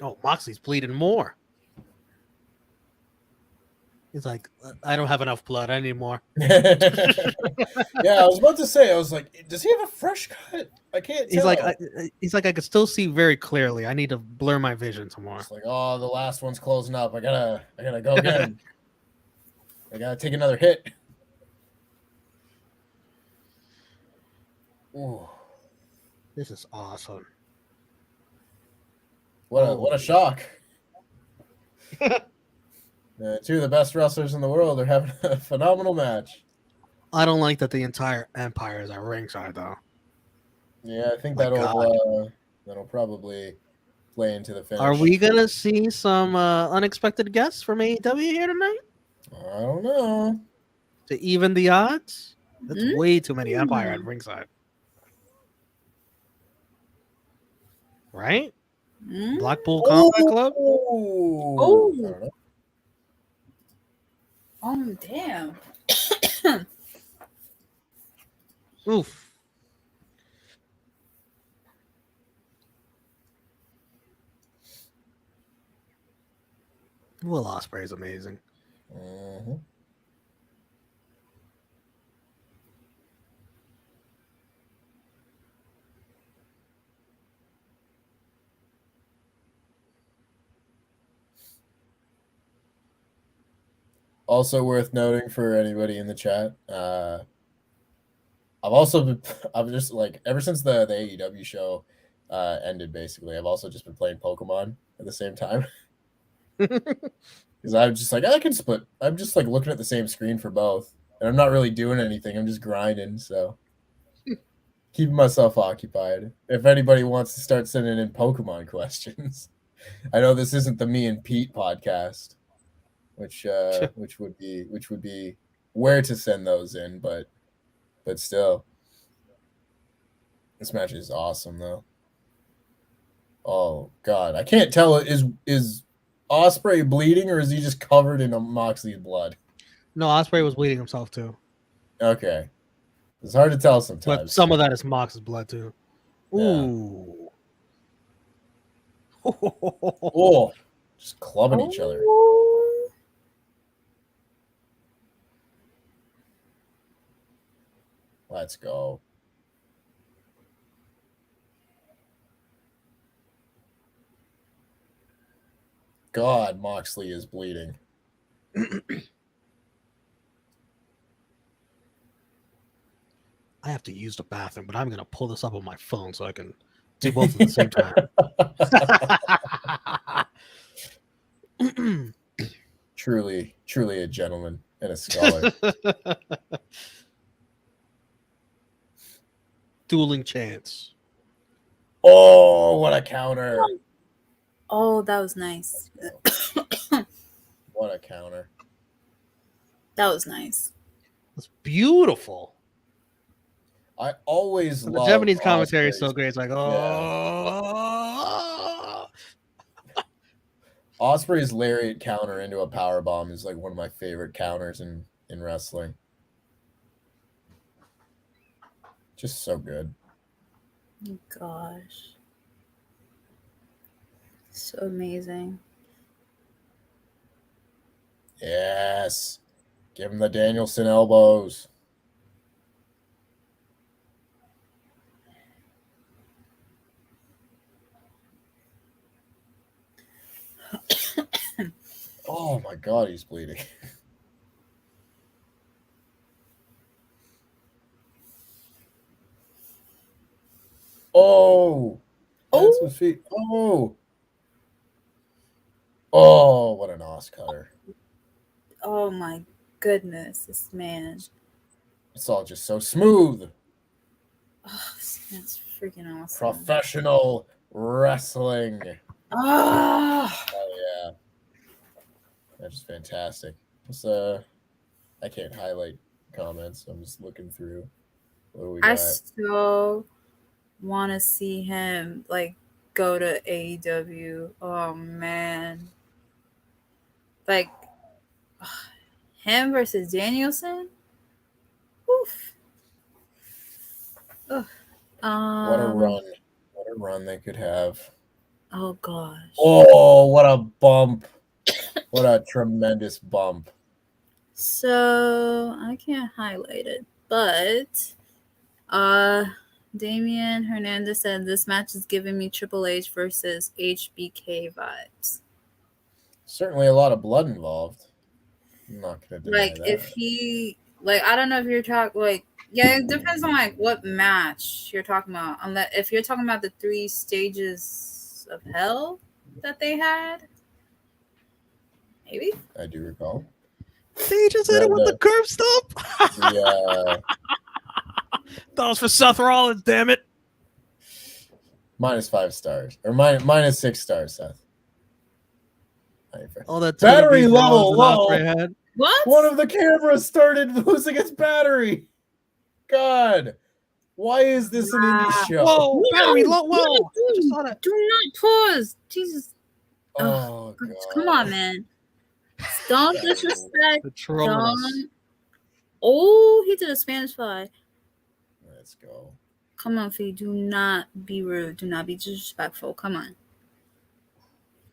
[SPEAKER 2] Oh, Moxley's bleeding more. He's like, I don't have enough blood. I need more.
[SPEAKER 4] Yeah, I was about to say, I was like, does he have a fresh cut? I can't tell.
[SPEAKER 2] He's like, I can still see very clearly. I need to blur my vision some more.
[SPEAKER 4] It's like, oh, the last one's closing up. I gotta go again. I gotta take another hit. Ooh,
[SPEAKER 2] This is awesome.
[SPEAKER 4] what a shock! Two of the best wrestlers in the world are having a phenomenal match.
[SPEAKER 2] I don't like that the entire Empire is at ringside, though.
[SPEAKER 4] Yeah, I think
[SPEAKER 2] My
[SPEAKER 4] that'll probably play into the finish.
[SPEAKER 2] Are we gonna see some unexpected guests from AEW here tonight
[SPEAKER 4] I don't know.
[SPEAKER 2] to even the odds? That's way too many Empire at ringside, right? Blackpool Combat Club.
[SPEAKER 3] Oh.
[SPEAKER 4] I don't know.
[SPEAKER 3] Oh, damn.
[SPEAKER 2] Oof. Will Ospreay is amazing.
[SPEAKER 4] Mm-hmm. Also worth noting for anybody in the chat, I've just like ever since the AEW show ended, basically, I've also just been playing Pokemon at the same time. Because I'm just like, I can split. I'm just like looking at the same screen for both, and I'm not really doing anything. I'm just grinding, so keeping myself occupied. If anybody wants to start sending in Pokemon questions, I know this isn't the Me and Pete podcast, which would be where to send those in, but still, this match is awesome though. Oh God, I can't tell. Is Ospreay bleeding or is he just covered in Moxley's blood?
[SPEAKER 2] No, Ospreay was bleeding himself too.
[SPEAKER 4] Okay, it's hard to tell sometimes.
[SPEAKER 2] But some of that is Mox's blood too. Ooh.
[SPEAKER 4] Yeah. Oh, just clubbing each other. Let's go. God, Moxley is bleeding.
[SPEAKER 2] I have to use the bathroom, but I'm going to pull this up on my phone so I can do both at the same time.
[SPEAKER 4] Truly a gentleman and a scholar.
[SPEAKER 2] Dueling chance.
[SPEAKER 4] Oh, what a counter.
[SPEAKER 3] Oh, that was nice.
[SPEAKER 4] What a counter.
[SPEAKER 3] That was nice.
[SPEAKER 2] That's beautiful.
[SPEAKER 4] I always
[SPEAKER 2] The
[SPEAKER 4] love
[SPEAKER 2] Japanese commentary is
[SPEAKER 4] Ospreay's.
[SPEAKER 2] so great. It's like, oh.
[SPEAKER 4] Yeah. Ospreay's lariat counter into a powerbomb is like one of my favorite counters in wrestling. Just so good.
[SPEAKER 3] Oh, gosh. So amazing.
[SPEAKER 4] Yes. Give him the Danielson elbows. Oh my God, he's bleeding. Oh. That's his feet. Oh. Oh, what an Os cutter.
[SPEAKER 3] Oh my goodness, this man.
[SPEAKER 4] It's all just so smooth.
[SPEAKER 3] Oh, this man's freaking awesome.
[SPEAKER 4] Professional wrestling.
[SPEAKER 3] Oh
[SPEAKER 4] yeah. That's just fantastic. It's, I can't highlight comments. I'm just looking through. What do we got?
[SPEAKER 3] I so want to see him like go to AEW. Oh man, like him versus Danielson. Oof.
[SPEAKER 4] What a run! What a run they could have.
[SPEAKER 3] Oh gosh.
[SPEAKER 4] Oh, what a bump! What a tremendous bump.
[SPEAKER 3] So I can't highlight it, but Damian Hernandez said this match is giving me Triple H versus HBK vibes.
[SPEAKER 4] Certainly a lot of blood involved. I'm not gonna deny
[SPEAKER 3] Like,
[SPEAKER 4] that.
[SPEAKER 3] if he, like, I don't know if you're talking, like, yeah, it depends on, like, what match you're talking about. Unless, if you're talking about the 3 stages of hell that they had, maybe.
[SPEAKER 4] I do recall.
[SPEAKER 2] They just hit it with the curb stomp.
[SPEAKER 4] The
[SPEAKER 2] That was for Seth Rollins, damn it.
[SPEAKER 4] -5 stars or minus 6 stars, Seth.
[SPEAKER 2] Oh, that's
[SPEAKER 4] battery
[SPEAKER 2] gonna be
[SPEAKER 4] level
[SPEAKER 2] Rollins
[SPEAKER 4] low.
[SPEAKER 2] and Ospreay had.
[SPEAKER 3] What?
[SPEAKER 4] One of the cameras started losing its battery. God, why is this an indie show?
[SPEAKER 2] Whoa, battery low.
[SPEAKER 3] No,
[SPEAKER 2] Whoa, I just saw that.
[SPEAKER 3] do not pause. Jesus.
[SPEAKER 4] Oh God!
[SPEAKER 3] Come on, man. Don't disrespect.
[SPEAKER 2] The trolling us.
[SPEAKER 3] Don't. Oh, he did a Spanish fly.
[SPEAKER 4] Let's go.
[SPEAKER 3] Come on, Fee. Do not be rude. Do not be disrespectful. Come on.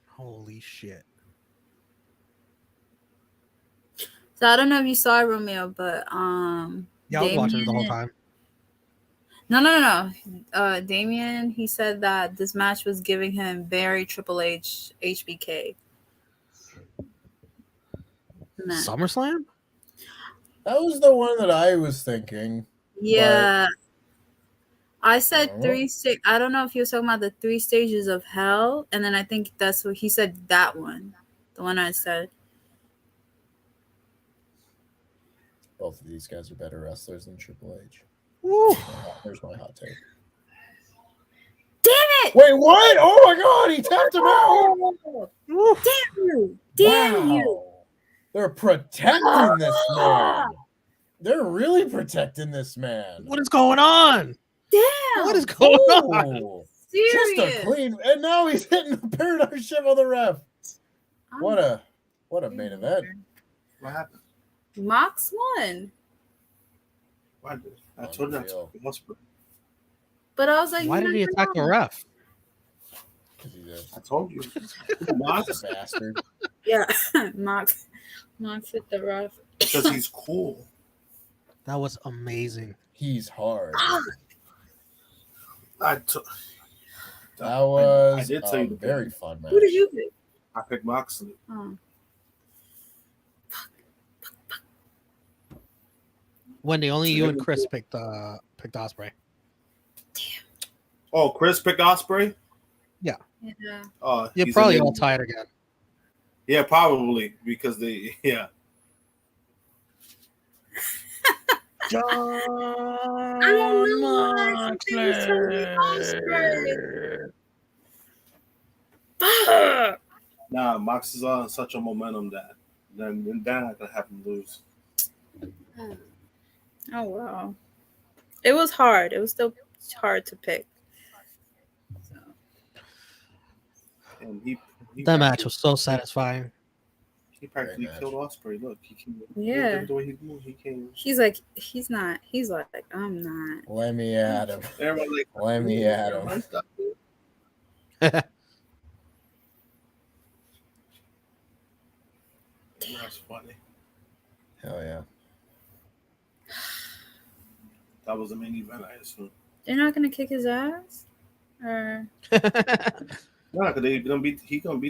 [SPEAKER 2] Holy shit.
[SPEAKER 3] So I don't know if you saw Romeo, but
[SPEAKER 2] Yeah, I was watching it the whole
[SPEAKER 3] Damien-
[SPEAKER 2] time.
[SPEAKER 3] No. Damien, he said that this match was giving him very Triple H HBK. Match.
[SPEAKER 2] SummerSlam?
[SPEAKER 4] That was the one that I was thinking.
[SPEAKER 3] Yeah. I said
[SPEAKER 4] Oh.
[SPEAKER 3] 3 6. I don't know if he was talking about the 3 stages of hell, and then I think that's what he said. That one, the one I said.
[SPEAKER 4] Both of these guys are better wrestlers than Triple H.
[SPEAKER 2] Woo.
[SPEAKER 4] There's my hot take.
[SPEAKER 3] Damn it!
[SPEAKER 4] Wait, what? Oh my God! He tapped him out.
[SPEAKER 3] Damn you! Damn you!
[SPEAKER 4] Wow. They're protecting this man. They're really protecting this man.
[SPEAKER 2] What is going on?
[SPEAKER 3] Damn!
[SPEAKER 2] What is going on?
[SPEAKER 4] Oh,
[SPEAKER 3] Serious?
[SPEAKER 4] just a clean, and now he's hitting the paradigm shift on the ref. What a main event.
[SPEAKER 6] What happened?
[SPEAKER 3] Mox won.
[SPEAKER 6] Why did I told you not to pick Ospreay.
[SPEAKER 3] But I was like,
[SPEAKER 2] Why
[SPEAKER 3] you
[SPEAKER 2] did he
[SPEAKER 3] never
[SPEAKER 2] attack the
[SPEAKER 3] know.
[SPEAKER 2] ref?
[SPEAKER 6] I told you.
[SPEAKER 4] He's a
[SPEAKER 6] Mox,
[SPEAKER 4] bastard.
[SPEAKER 3] Yeah, Mox hit the ref.
[SPEAKER 6] because he's cool.
[SPEAKER 2] That was amazing.
[SPEAKER 4] He's hard.
[SPEAKER 6] I took.
[SPEAKER 4] That was
[SPEAKER 6] I did tell you to
[SPEAKER 4] very
[SPEAKER 6] pick.
[SPEAKER 4] fun match.
[SPEAKER 3] Who did you pick?
[SPEAKER 6] I picked Moxley.
[SPEAKER 3] Oh.
[SPEAKER 2] Wendy, only you and Chris picked Ospreay.
[SPEAKER 6] Oh, Chris picked Ospreay.
[SPEAKER 3] Yeah.
[SPEAKER 2] You're
[SPEAKER 6] he's
[SPEAKER 2] probably
[SPEAKER 6] an
[SPEAKER 2] all
[SPEAKER 6] idiot.
[SPEAKER 2] tied again.
[SPEAKER 6] Yeah, probably because they. Yeah.
[SPEAKER 2] Jon
[SPEAKER 3] I don't know why something was telling me Ospreay. Fuck.
[SPEAKER 6] Nah, Mox is on such a momentum that then they're not gonna have him lose.
[SPEAKER 3] Oh wow. It was hard. It was still hard to pick. So.
[SPEAKER 6] And he
[SPEAKER 2] That match was so satisfying.
[SPEAKER 6] He practically
[SPEAKER 4] Great
[SPEAKER 6] killed Ospreay. Look, he came.
[SPEAKER 3] Yeah.
[SPEAKER 6] Look at the way he moved. He came.
[SPEAKER 3] He's like, he's not. He's like, I'm not.
[SPEAKER 4] Let me at him.
[SPEAKER 6] Everyone like.
[SPEAKER 4] Let me at him.
[SPEAKER 6] That's funny.
[SPEAKER 4] Hell yeah.
[SPEAKER 6] That was the main event, I assume.
[SPEAKER 3] They're not gonna kick his ass, or
[SPEAKER 6] Nah, because he gonna beat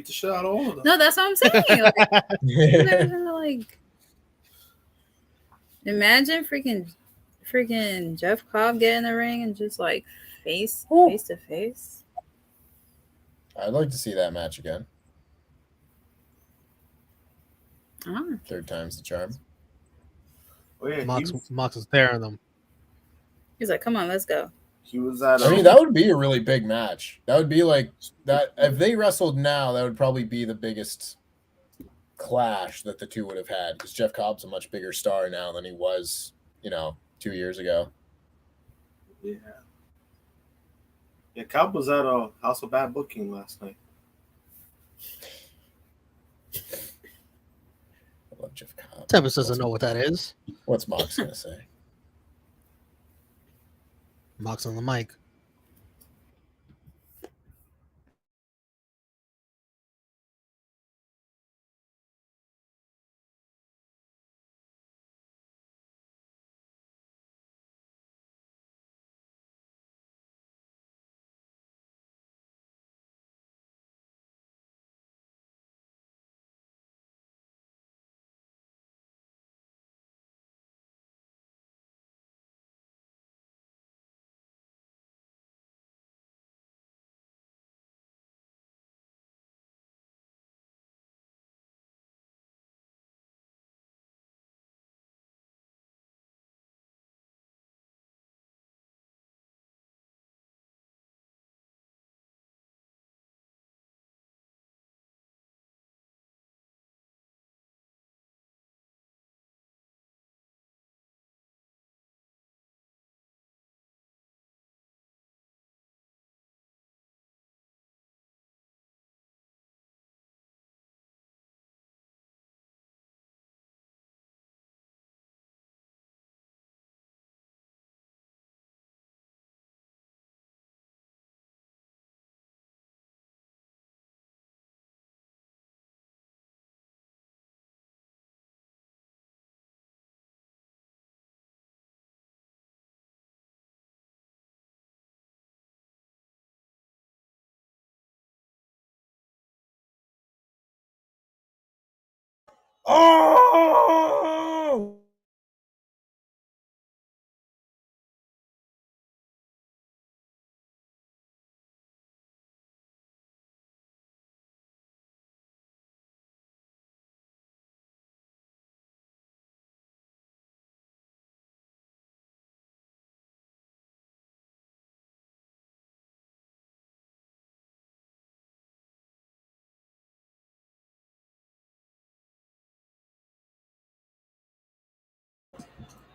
[SPEAKER 6] the shit out of all of them.
[SPEAKER 3] no? That's what I'm saying. Like, they're gonna, like, imagine freaking Jeff Cobb get in the ring and just like face to face.
[SPEAKER 4] I'd like to see that match again.
[SPEAKER 3] Oh.
[SPEAKER 4] Third time's the charm.
[SPEAKER 6] Oh yeah,
[SPEAKER 2] Mox is tearing them.
[SPEAKER 3] He's like, come on, let's go.
[SPEAKER 6] he was at.
[SPEAKER 4] I mean, that would be a really big match. That would be like that. If they wrestled now, that would probably be the biggest clash that the two would have had, because Jeff Cobb's a much bigger star now than he was, 2 years ago.
[SPEAKER 6] Yeah. Yeah, Cobb was at a House of Bad Booking last night.
[SPEAKER 4] I love Jeff Cobb.
[SPEAKER 2] Tempest doesn't know what that is.
[SPEAKER 4] What's Mox gonna say?
[SPEAKER 2] Mox on the mic.
[SPEAKER 4] Oh!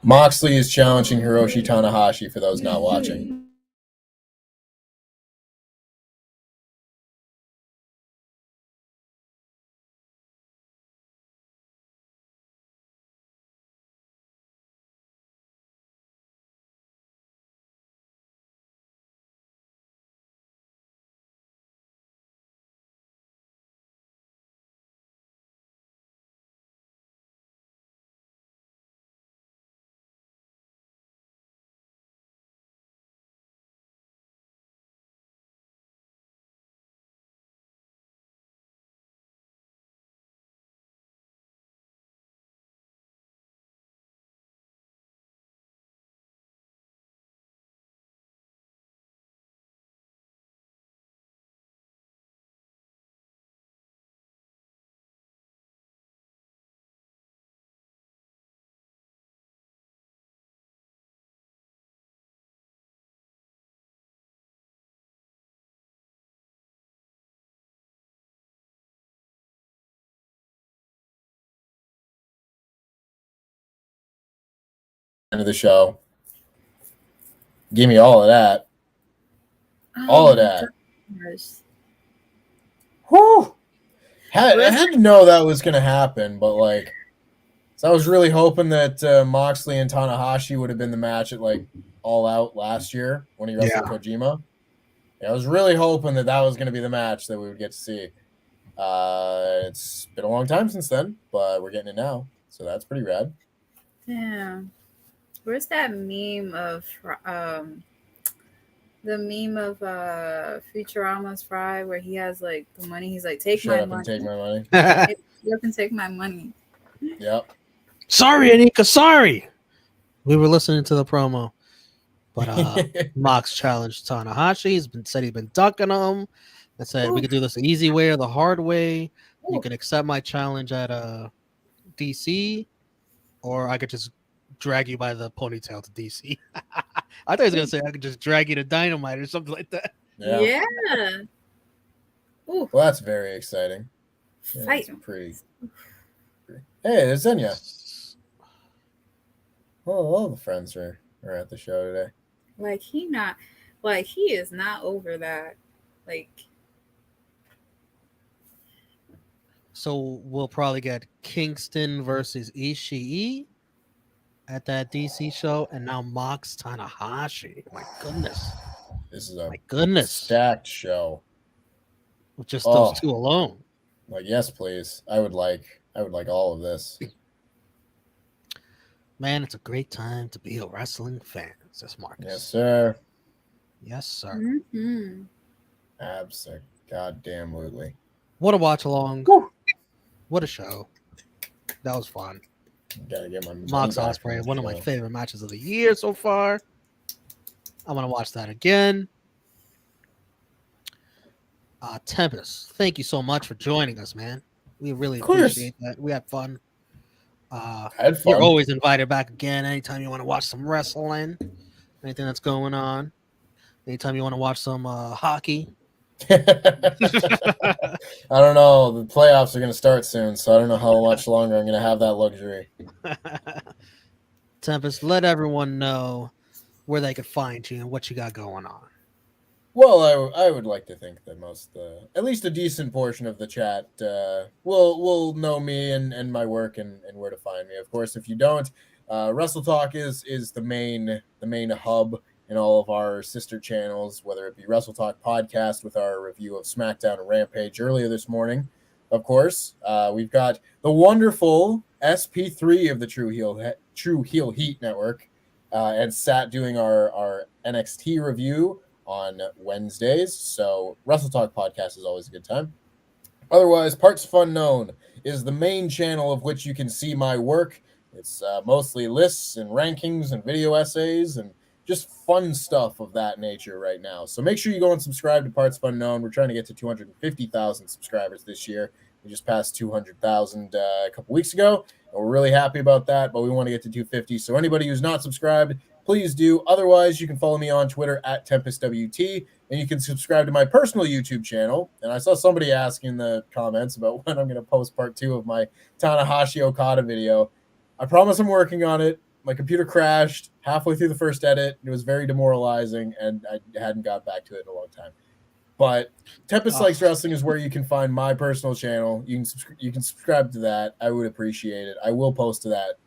[SPEAKER 4] Moxley is challenging Hiroshi Tanahashi for those not watching. End of the show. Give me all of that. All of that. Whew. I had to know that was going to happen, but like, so I was really hoping that Moxley and Tanahashi would have been the match at like All Out last year when he wrestled Kojima. Yeah, I was really hoping that was going to be the match that we would get to see. It's been a long time since then, but we're getting it now, so that's pretty rad.
[SPEAKER 3] Yeah. Where's that meme of Futurama's Fry where he has like the money? He's like,
[SPEAKER 4] Shut up and take my money.
[SPEAKER 3] Shut up and take my money.
[SPEAKER 4] Yep.
[SPEAKER 2] Sorry, Anika. Sorry. We were listening to the promo, but Mox challenged Tanahashi. He's been ducking him. I said we could do this the easy way or the hard way. You can accept my challenge at DC, or I could just drag you by the ponytail to DC. I thought he was gonna say I could just drag you to Dynamite or something like that.
[SPEAKER 3] Yeah.
[SPEAKER 4] Well, that's very exciting. Yeah,
[SPEAKER 3] Fight.
[SPEAKER 4] Pretty. Hey, there's Zenya. Oh, all the friends are at the show today.
[SPEAKER 3] He is not over that.
[SPEAKER 2] So we'll probably get Kingston versus Ishii at that DC show, and now Mox Tanahashi. My goodness.
[SPEAKER 4] This is a stacked show.
[SPEAKER 2] With just those two alone.
[SPEAKER 4] Like, yes, please. I would like all of this.
[SPEAKER 2] Man, it's a great time to be a wrestling fan, says Marcus.
[SPEAKER 4] Yes, sir.
[SPEAKER 2] Yes, sir.
[SPEAKER 3] Mm-hmm.
[SPEAKER 4] Goddamn.
[SPEAKER 2] What a watch along. What a show. That was fun.
[SPEAKER 4] Gotta get my
[SPEAKER 2] Mox Ospreay, one of my favorite matches of the year so far. I'm gonna watch that again. Tempest, thank you so much for joining us, man. We really appreciate that. We had fun. You're always invited back again anytime you want to watch some wrestling, anything that's going on. Anytime you want to watch some hockey.
[SPEAKER 4] I don't know. The playoffs are going to start soon, so I don't know how much longer I'm going to have that luxury.
[SPEAKER 2] Tempest, let everyone know where they could find you and what you got going on.
[SPEAKER 4] Well, I would like to think that most, at least a decent portion of the chat will know me and my work and where to find me. Of course, if you don't, Wrestle Talk is the main hub in all of our sister channels, whether it be Wrestle Talk Podcast with our review of SmackDown and Rampage earlier this morning. Of course, we've got the wonderful SP3 of the True Heel Heat Network, and Sat doing our NXT review on Wednesdays. So Wrestle Talk Podcast is always a good time. Otherwise, Parts of Unknown is the main channel of which you can see my work. It's mostly lists and rankings and video essays and just fun stuff of that nature right now. So make sure you go and subscribe to Parts of Unknown. We're trying to get to 250,000 subscribers this year. We just passed 200,000 a couple weeks ago, and we're really happy about that, but we want to get to 250. So anybody who's not subscribed, please do. Otherwise, you can follow me on Twitter at TempestWT, and you can subscribe to my personal YouTube channel. And I saw somebody ask in the comments about when I'm going to post part 2 of my Tanahashi Okada video. I promise I'm working on it. My computer crashed halfway through the first edit. It was very demoralizing, and I hadn't got back to it in a long time. But Tempest Likes Wrestling is where you can find my personal channel. You can subscribe to that. I would appreciate it. I will post to that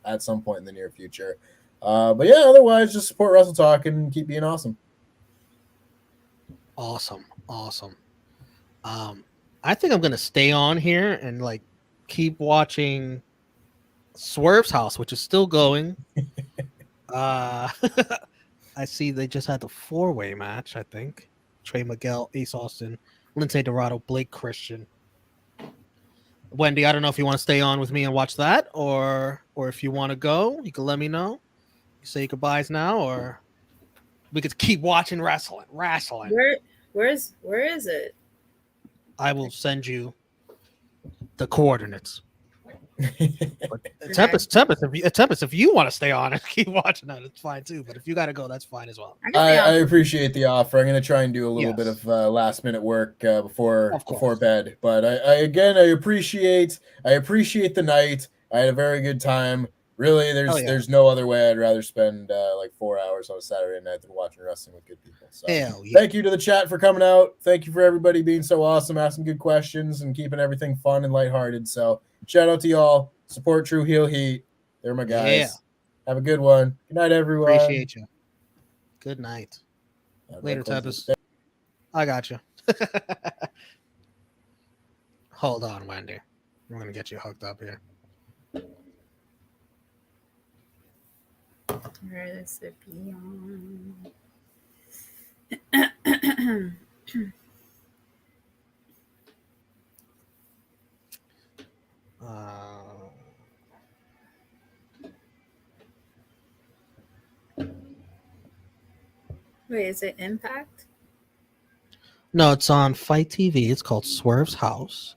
[SPEAKER 4] at some point in the near future. But yeah, otherwise, just support Wrestle Talk and keep being awesome.
[SPEAKER 2] Awesome. I think I'm gonna stay on here and like keep watching Swerve's House, which is still going. I see they just had the 4-way match, I think. Trey Miguel, Ace Austin, Lindsay Dorado, Blake Christian. Wendy, I don't know if you want to stay on with me and watch that, or if you want to go, you can let me know. You say your goodbyes now, or we could keep watching wrestling.
[SPEAKER 3] Where is it?
[SPEAKER 2] I will send you the coordinates. Tempest, if you want to stay on and keep watching that, it's fine too. But if you got to go, that's fine as well.
[SPEAKER 4] I appreciate the offer. I'm going to try and do a little bit of last minute work before bed. But I appreciate the night. I had a very good time. Really, there's no other way I'd rather spend like 4 hours on a Saturday night than watching wrestling with good people. So thank you to the chat for coming out. Thank you for everybody being so awesome, asking good questions, and keeping everything fun and lighthearted. So shout out to y'all. Support True Heel Heat. They're my guys. Yeah. Have a good one. Good night, everyone.
[SPEAKER 2] Appreciate you. Good night. Later, Tempest. I got you. Hold on, Wendy. I'm going to get you hooked up here.
[SPEAKER 3] Where is it beyond? Wait, is it Impact?
[SPEAKER 2] No, it's on Fight TV. It's called Swerve's House.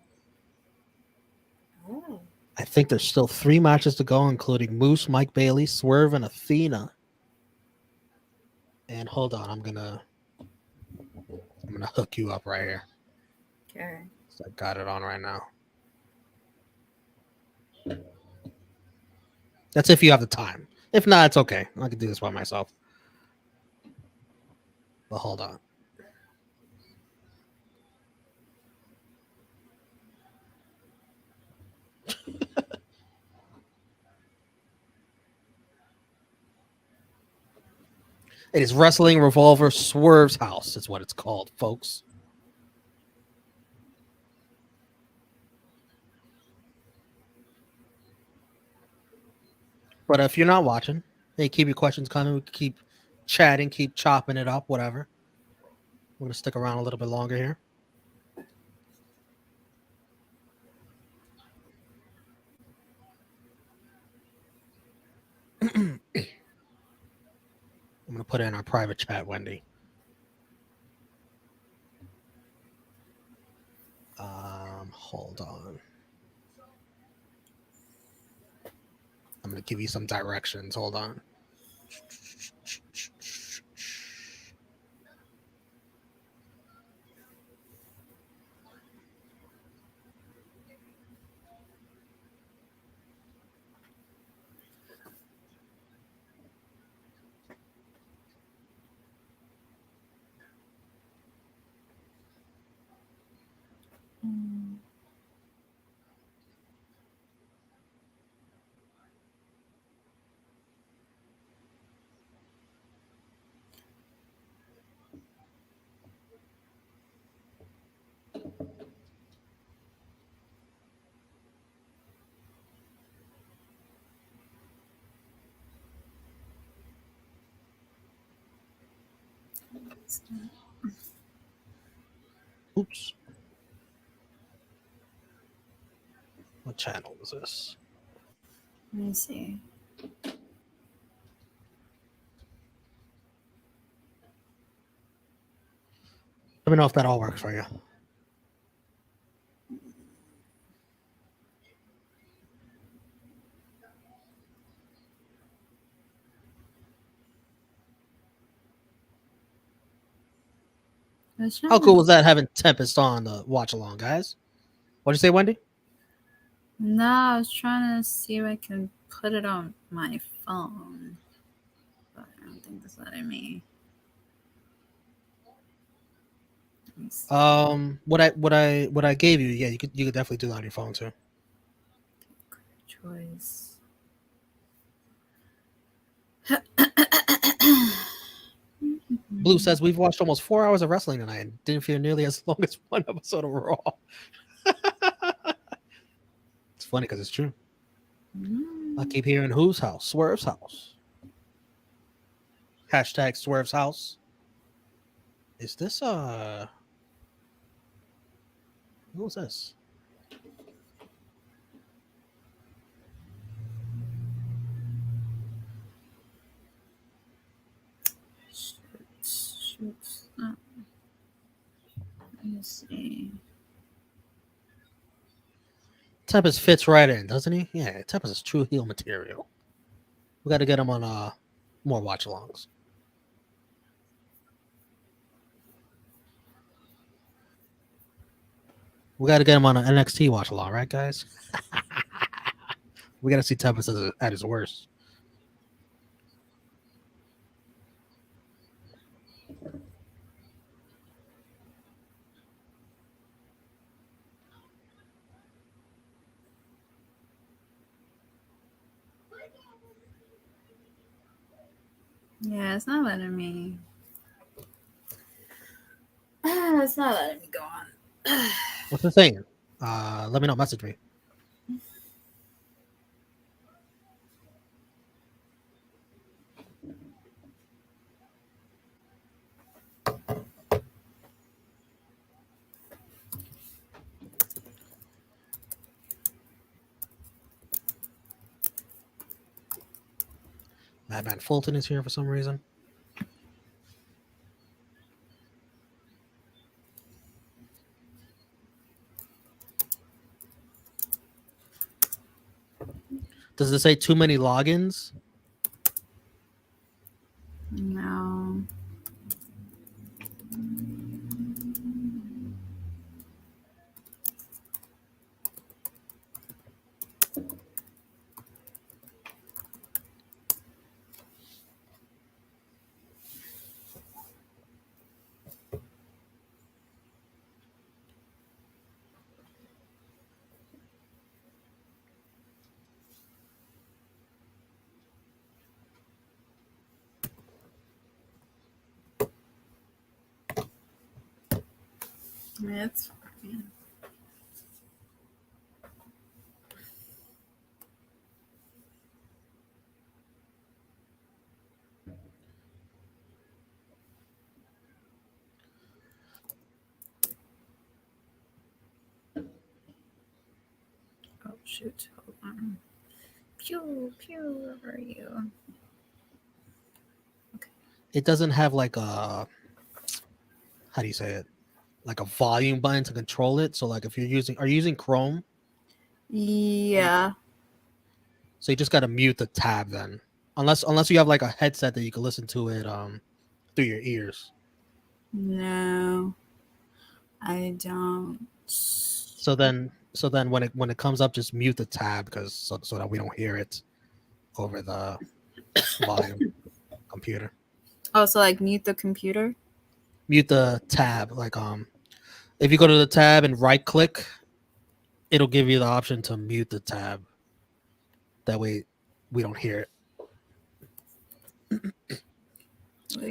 [SPEAKER 3] Oh.
[SPEAKER 2] I think there's still 3 matches to go, including Moose, Mike Bailey, Swerve, and Athena. And hold on, I'm gonna hook you up right here.
[SPEAKER 3] Okay.
[SPEAKER 2] So I got it on right now. That's if you have the time. If not, it's okay. I can do this by myself. But hold on. It is Wrestling Revolver Swerve's House. Is what it's called, folks. But if you're not watching, hey, keep your questions coming. We can keep chatting, keep chopping it up, whatever. We're going to stick around a little bit longer here. I'm going to put it in our private chat, Wendy. Hold on. I'm going to give you some directions. Hold on. Oops. What channel is this?
[SPEAKER 3] Let me see.
[SPEAKER 2] Let me know if that all works for you. How cool was that having Tempest on the watch along, guys? What'd you say, Wendy?
[SPEAKER 3] No, I was trying to see if I can put it on my phone, but I don't think that's letting me. Let me see.
[SPEAKER 2] What I gave you, yeah, you could definitely do that on your phone too.
[SPEAKER 3] Choice.
[SPEAKER 2] Blue says we've watched almost 4 hours of wrestling tonight and didn't feel nearly as long as one episode of Raw. It's funny because it's true. I keep hearing whose house? Swerve's house. Hashtag Swerve's house. Is this who's this?
[SPEAKER 3] Shoots. Oh. Let me see.
[SPEAKER 2] Tempest fits right in, doesn't he? Yeah, Tempest is true heel material. We got to get him on more watch-alongs. We got to get him on an NXT watch-along, right, guys? We got to see Tempest at his worst.
[SPEAKER 3] Yeah, it's not letting me. It's not letting me go on.
[SPEAKER 2] What's it saying? Let me know. Message me. Madman Fulton is here for some reason. Does it say too many logins?
[SPEAKER 3] No. It's fine. Oh shoot! Hold on. Pew pew. Where are you? Okay.
[SPEAKER 2] It doesn't have like a, how do you say it? Like a volume button to control it. So like if are you using Chrome?
[SPEAKER 3] Yeah.
[SPEAKER 2] So you just got to mute the tab then. Unless you have like a headset that you can listen to it through your ears.
[SPEAKER 3] No, I don't.
[SPEAKER 2] So then when it comes up, just mute the tab because so that we don't hear it over the volume computer.
[SPEAKER 3] Oh, so like mute the computer?
[SPEAKER 2] Mute the tab. Like if you go to the tab and right click, it'll give you the option to mute the tab. That way we don't hear it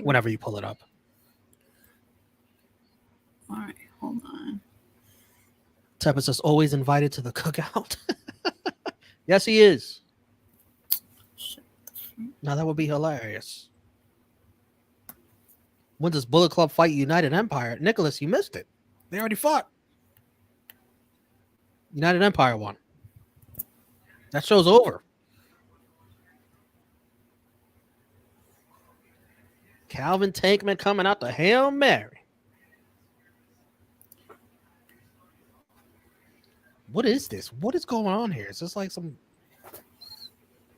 [SPEAKER 2] whenever you pull it up.
[SPEAKER 3] All right, hold on.
[SPEAKER 2] Tempest is always invited to the cookout. Yes, he is. Now that would be hilarious. When does Bullet Club fight United Empire? Nicholas, you missed it. They already fought. United Empire won. That show's over. Calvin Tankman coming out to Hail Mary. What is this? What is going on here? Is this like some...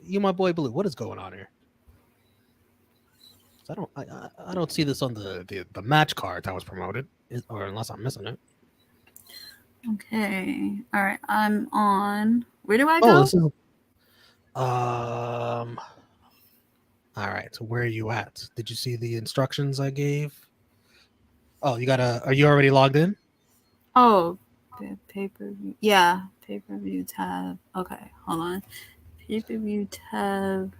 [SPEAKER 2] You, my boy Blue, what is going on here? I don't see this on the match card that was promoted, or unless I'm missing it.
[SPEAKER 3] Okay. All right. I'm on. Where do I
[SPEAKER 2] Oh,
[SPEAKER 3] go?
[SPEAKER 2] this is all right. So where are you at? Did you see the instructions I gave? Oh, are you already logged in?
[SPEAKER 3] Oh, the pay-per-view. Yeah, pay-per-view tab. Okay, hold on. Pay-per-view tab.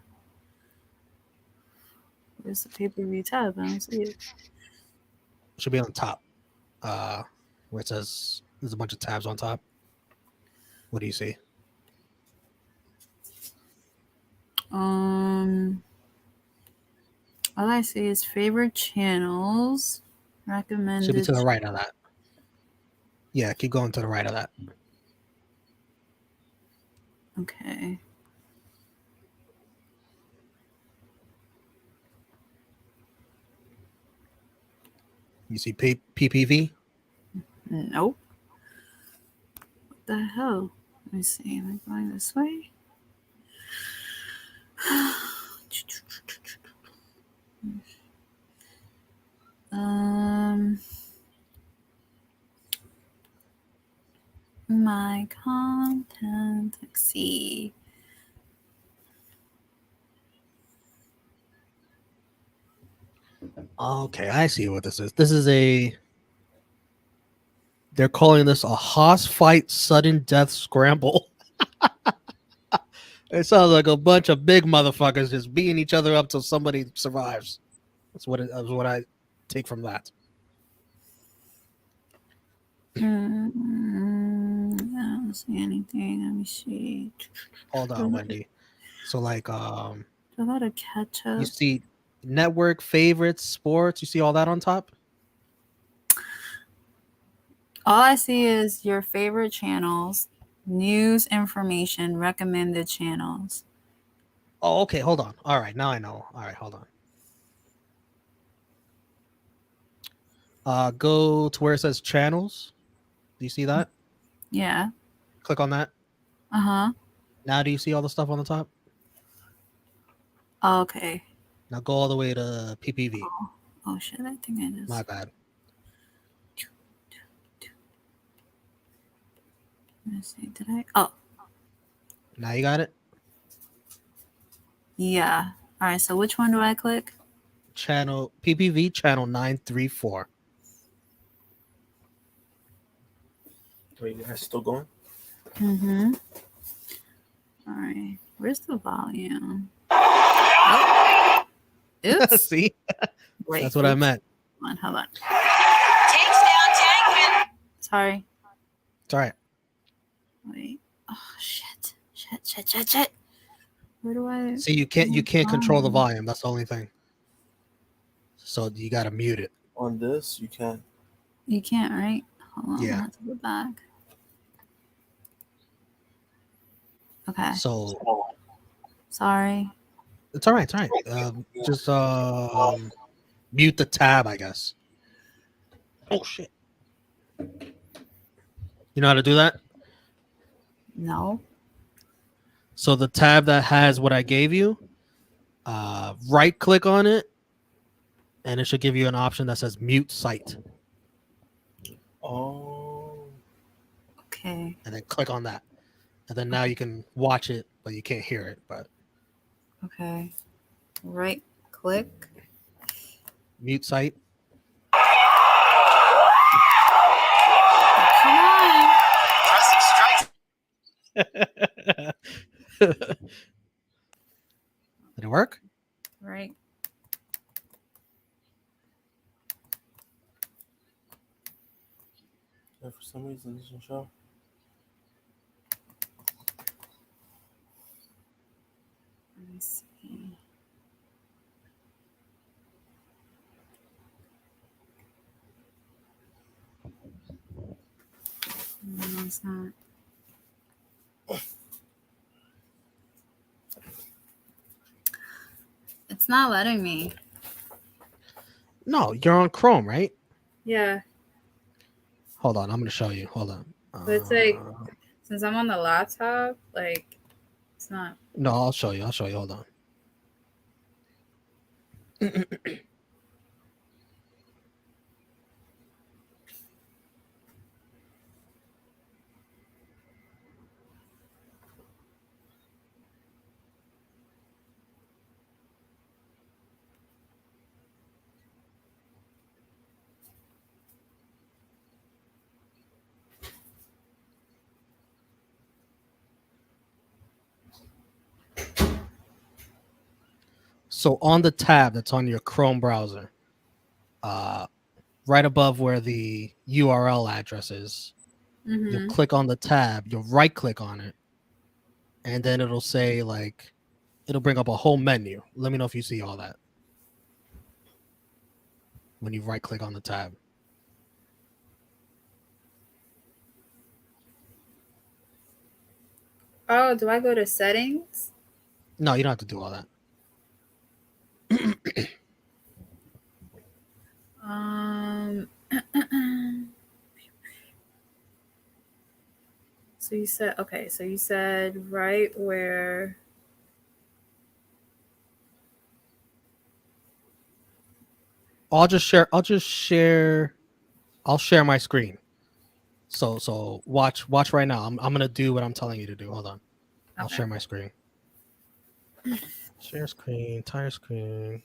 [SPEAKER 3] Where's the pay-per-view tab? I don't see it.
[SPEAKER 2] It should be on the top. Where it says there's a bunch of tabs on top. What do you see?
[SPEAKER 3] All I see is favorite channels, recommended.
[SPEAKER 2] Should be to the right of that. Yeah, keep going to the right of that.
[SPEAKER 3] Okay.
[SPEAKER 2] You see PPV?
[SPEAKER 3] Nope. What the hell? Let me see. Am I going this way? My content. Let's see.
[SPEAKER 2] Okay, I see what this is. They're calling this a hoss fight sudden death scramble. It sounds like a bunch of big motherfuckers just beating each other up till somebody survives. That's what I take from that.
[SPEAKER 3] I don't see anything. Let me see.
[SPEAKER 2] Hold on, Wendy. So like
[SPEAKER 3] a lot of catch up.
[SPEAKER 2] You see network favorites, sports, you see all that on top?
[SPEAKER 3] All I see is your favorite channels, news, information, recommended channels.
[SPEAKER 2] Oh, okay. Hold on. All right. Now I know. All right. Hold on. Go to where it says channels. Do you see that?
[SPEAKER 3] Yeah.
[SPEAKER 2] Click on that.
[SPEAKER 3] Uh-huh.
[SPEAKER 2] Now do you see all the stuff on the top?
[SPEAKER 3] Okay.
[SPEAKER 2] Now go all the way to PPV.
[SPEAKER 3] Oh shit, I think I just...
[SPEAKER 2] My bad.
[SPEAKER 3] Let's see, did I? Oh.
[SPEAKER 2] Now you got it?
[SPEAKER 3] Yeah. All right, so which one do I click?
[SPEAKER 2] Channel PPV channel 934.
[SPEAKER 6] Wait, you guys still going?
[SPEAKER 3] Mm-hmm. All right. Where's the volume? Oh. Oops.
[SPEAKER 2] See?
[SPEAKER 3] Wait.
[SPEAKER 2] That's what I meant.
[SPEAKER 3] Hold on.
[SPEAKER 9] Takes down Tankman.
[SPEAKER 3] Sorry.
[SPEAKER 2] It's all right.
[SPEAKER 3] Wait. Oh shit. Shit. Where do I
[SPEAKER 2] See, you can't control the volume. That's the only thing. So you gotta mute it.
[SPEAKER 6] On this, you can.
[SPEAKER 3] You can't, right? Hold on.
[SPEAKER 2] Yeah.
[SPEAKER 3] I have to go back. Okay.
[SPEAKER 2] So
[SPEAKER 3] Sorry.
[SPEAKER 2] it's all right. It's all right. Just mute the tab, I guess. Oh shit. You know how to do that?
[SPEAKER 3] No.
[SPEAKER 2] So the tab that has what I gave you, right click on it, and it should give you an option that says mute site.
[SPEAKER 6] Oh.
[SPEAKER 3] Okay.
[SPEAKER 2] And then click on that. And then now you can watch it, but you can't hear it. But
[SPEAKER 3] Okay. Right click.
[SPEAKER 2] mute site.
[SPEAKER 3] Come on.
[SPEAKER 2] Did it work?
[SPEAKER 3] Right.
[SPEAKER 6] Yeah, for some reason, it doesn't show.
[SPEAKER 3] Let me see. No, it's not. not letting me.
[SPEAKER 2] No, you're on Chrome, right?
[SPEAKER 3] Yeah,
[SPEAKER 2] Hold on, I'm gonna show you. Hold on.
[SPEAKER 3] but it's like since I'm on the laptop, like it's not.
[SPEAKER 2] No, I'll show you. Hold on. So on the tab that's on your Chrome browser, right above where the URL address is, you'll click on the tab, you'll right click on it, and then it'll say like, it'll bring up a whole menu. Let me know if you see all that when you right click on the tab.
[SPEAKER 3] Oh, do I go to settings?
[SPEAKER 2] No, you don't have to do all that.
[SPEAKER 3] So you said okay. So you said right where.
[SPEAKER 2] I'll share my screen. So watch right now. I'm gonna do what I'm telling you to do. Hold on. I'll share my screen. Share screen, entire screen.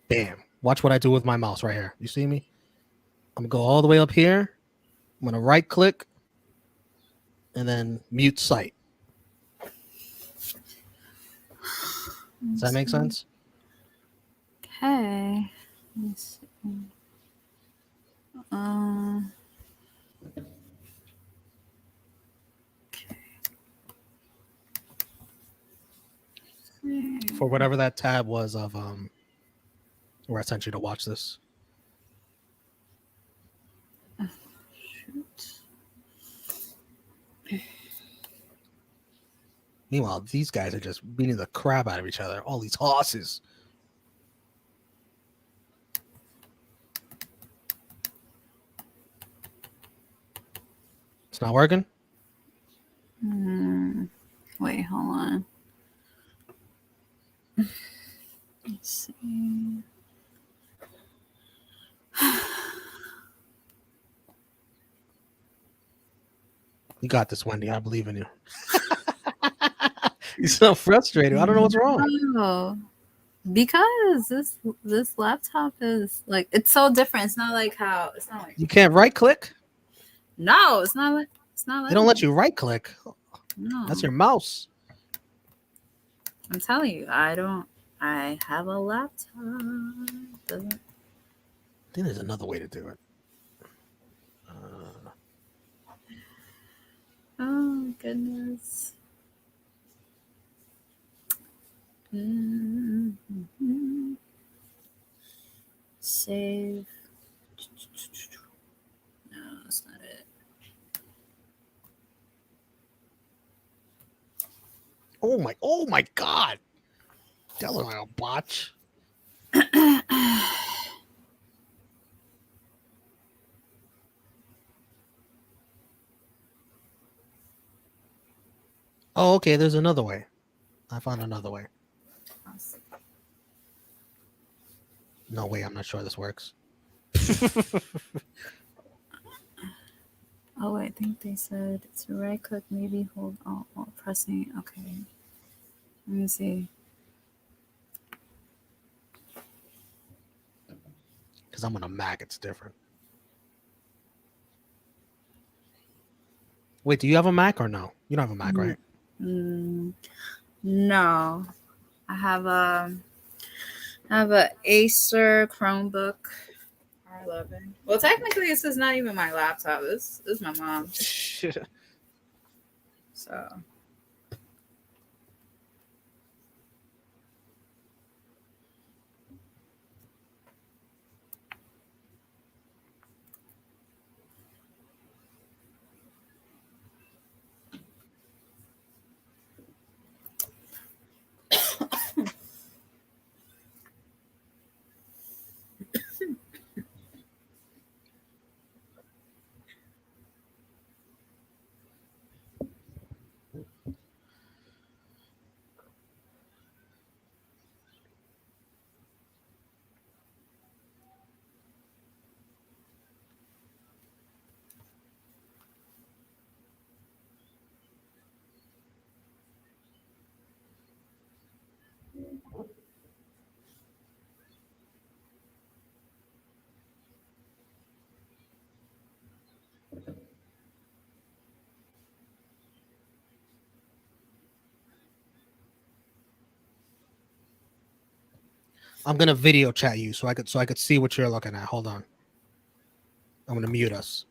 [SPEAKER 2] Bam. Watch what I do with my mouse right here. You see me? I'm gonna go all the way up here. I'm gonna right click and then mute site. Does that make sense?
[SPEAKER 3] Okay. Let's see.
[SPEAKER 2] For whatever that tab was of where I sent you to watch this.
[SPEAKER 3] Shoot.
[SPEAKER 2] Meanwhile, these guys are just beating the crap out of each other. All these horses. It's not working?
[SPEAKER 3] Wait, hold on. Let's see.
[SPEAKER 2] You got this, Wendy. I believe in you. You sound frustrated. I don't know what's wrong.
[SPEAKER 3] No, because this laptop is like it's so different. It's not like how it's not like
[SPEAKER 2] You can't right click?
[SPEAKER 3] no, it's not like
[SPEAKER 2] They don't let you right click.
[SPEAKER 3] No,
[SPEAKER 2] That's your mouse.
[SPEAKER 3] I'm telling you, I have a laptop. Doesn't.
[SPEAKER 2] I think there's another way to do it.
[SPEAKER 3] Oh goodness. Save. No, that's not it.
[SPEAKER 2] Oh my God. That looked like a botch. Oh, okay. There's another way. I found another way. No way. I'm not sure this works.
[SPEAKER 3] Oh wait, I think they said to right click, maybe hold on while pressing. Okay. Let me see.
[SPEAKER 2] Because I'm on a Mac, it's different. Wait, do you have a Mac or no? You don't have a Mac, right?
[SPEAKER 3] No. I have a Acer Chromebook R11. Well, technically, this is not even my laptop. This is my mom's. So.
[SPEAKER 2] I'm gonna video chat you so I could see what you're looking at. Hold on. I'm gonna mute us.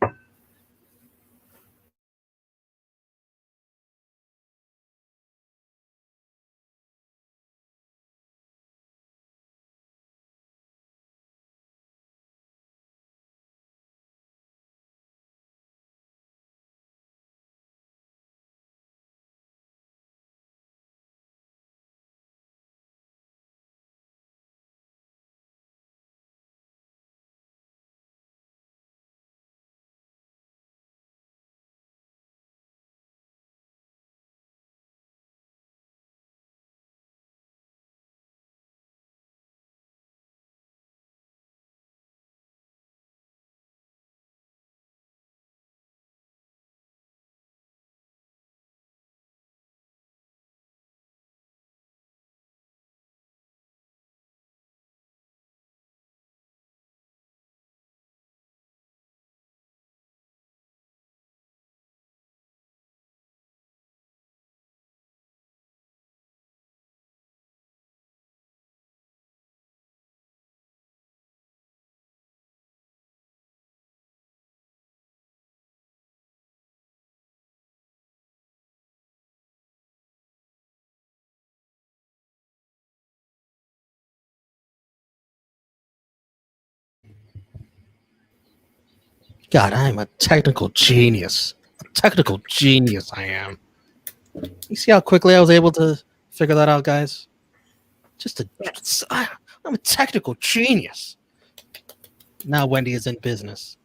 [SPEAKER 2] God, I'm a technical genius. A technical genius, I am. You see how quickly I was able to figure that out, guys? I'm a technical genius. Now Wendy is in business.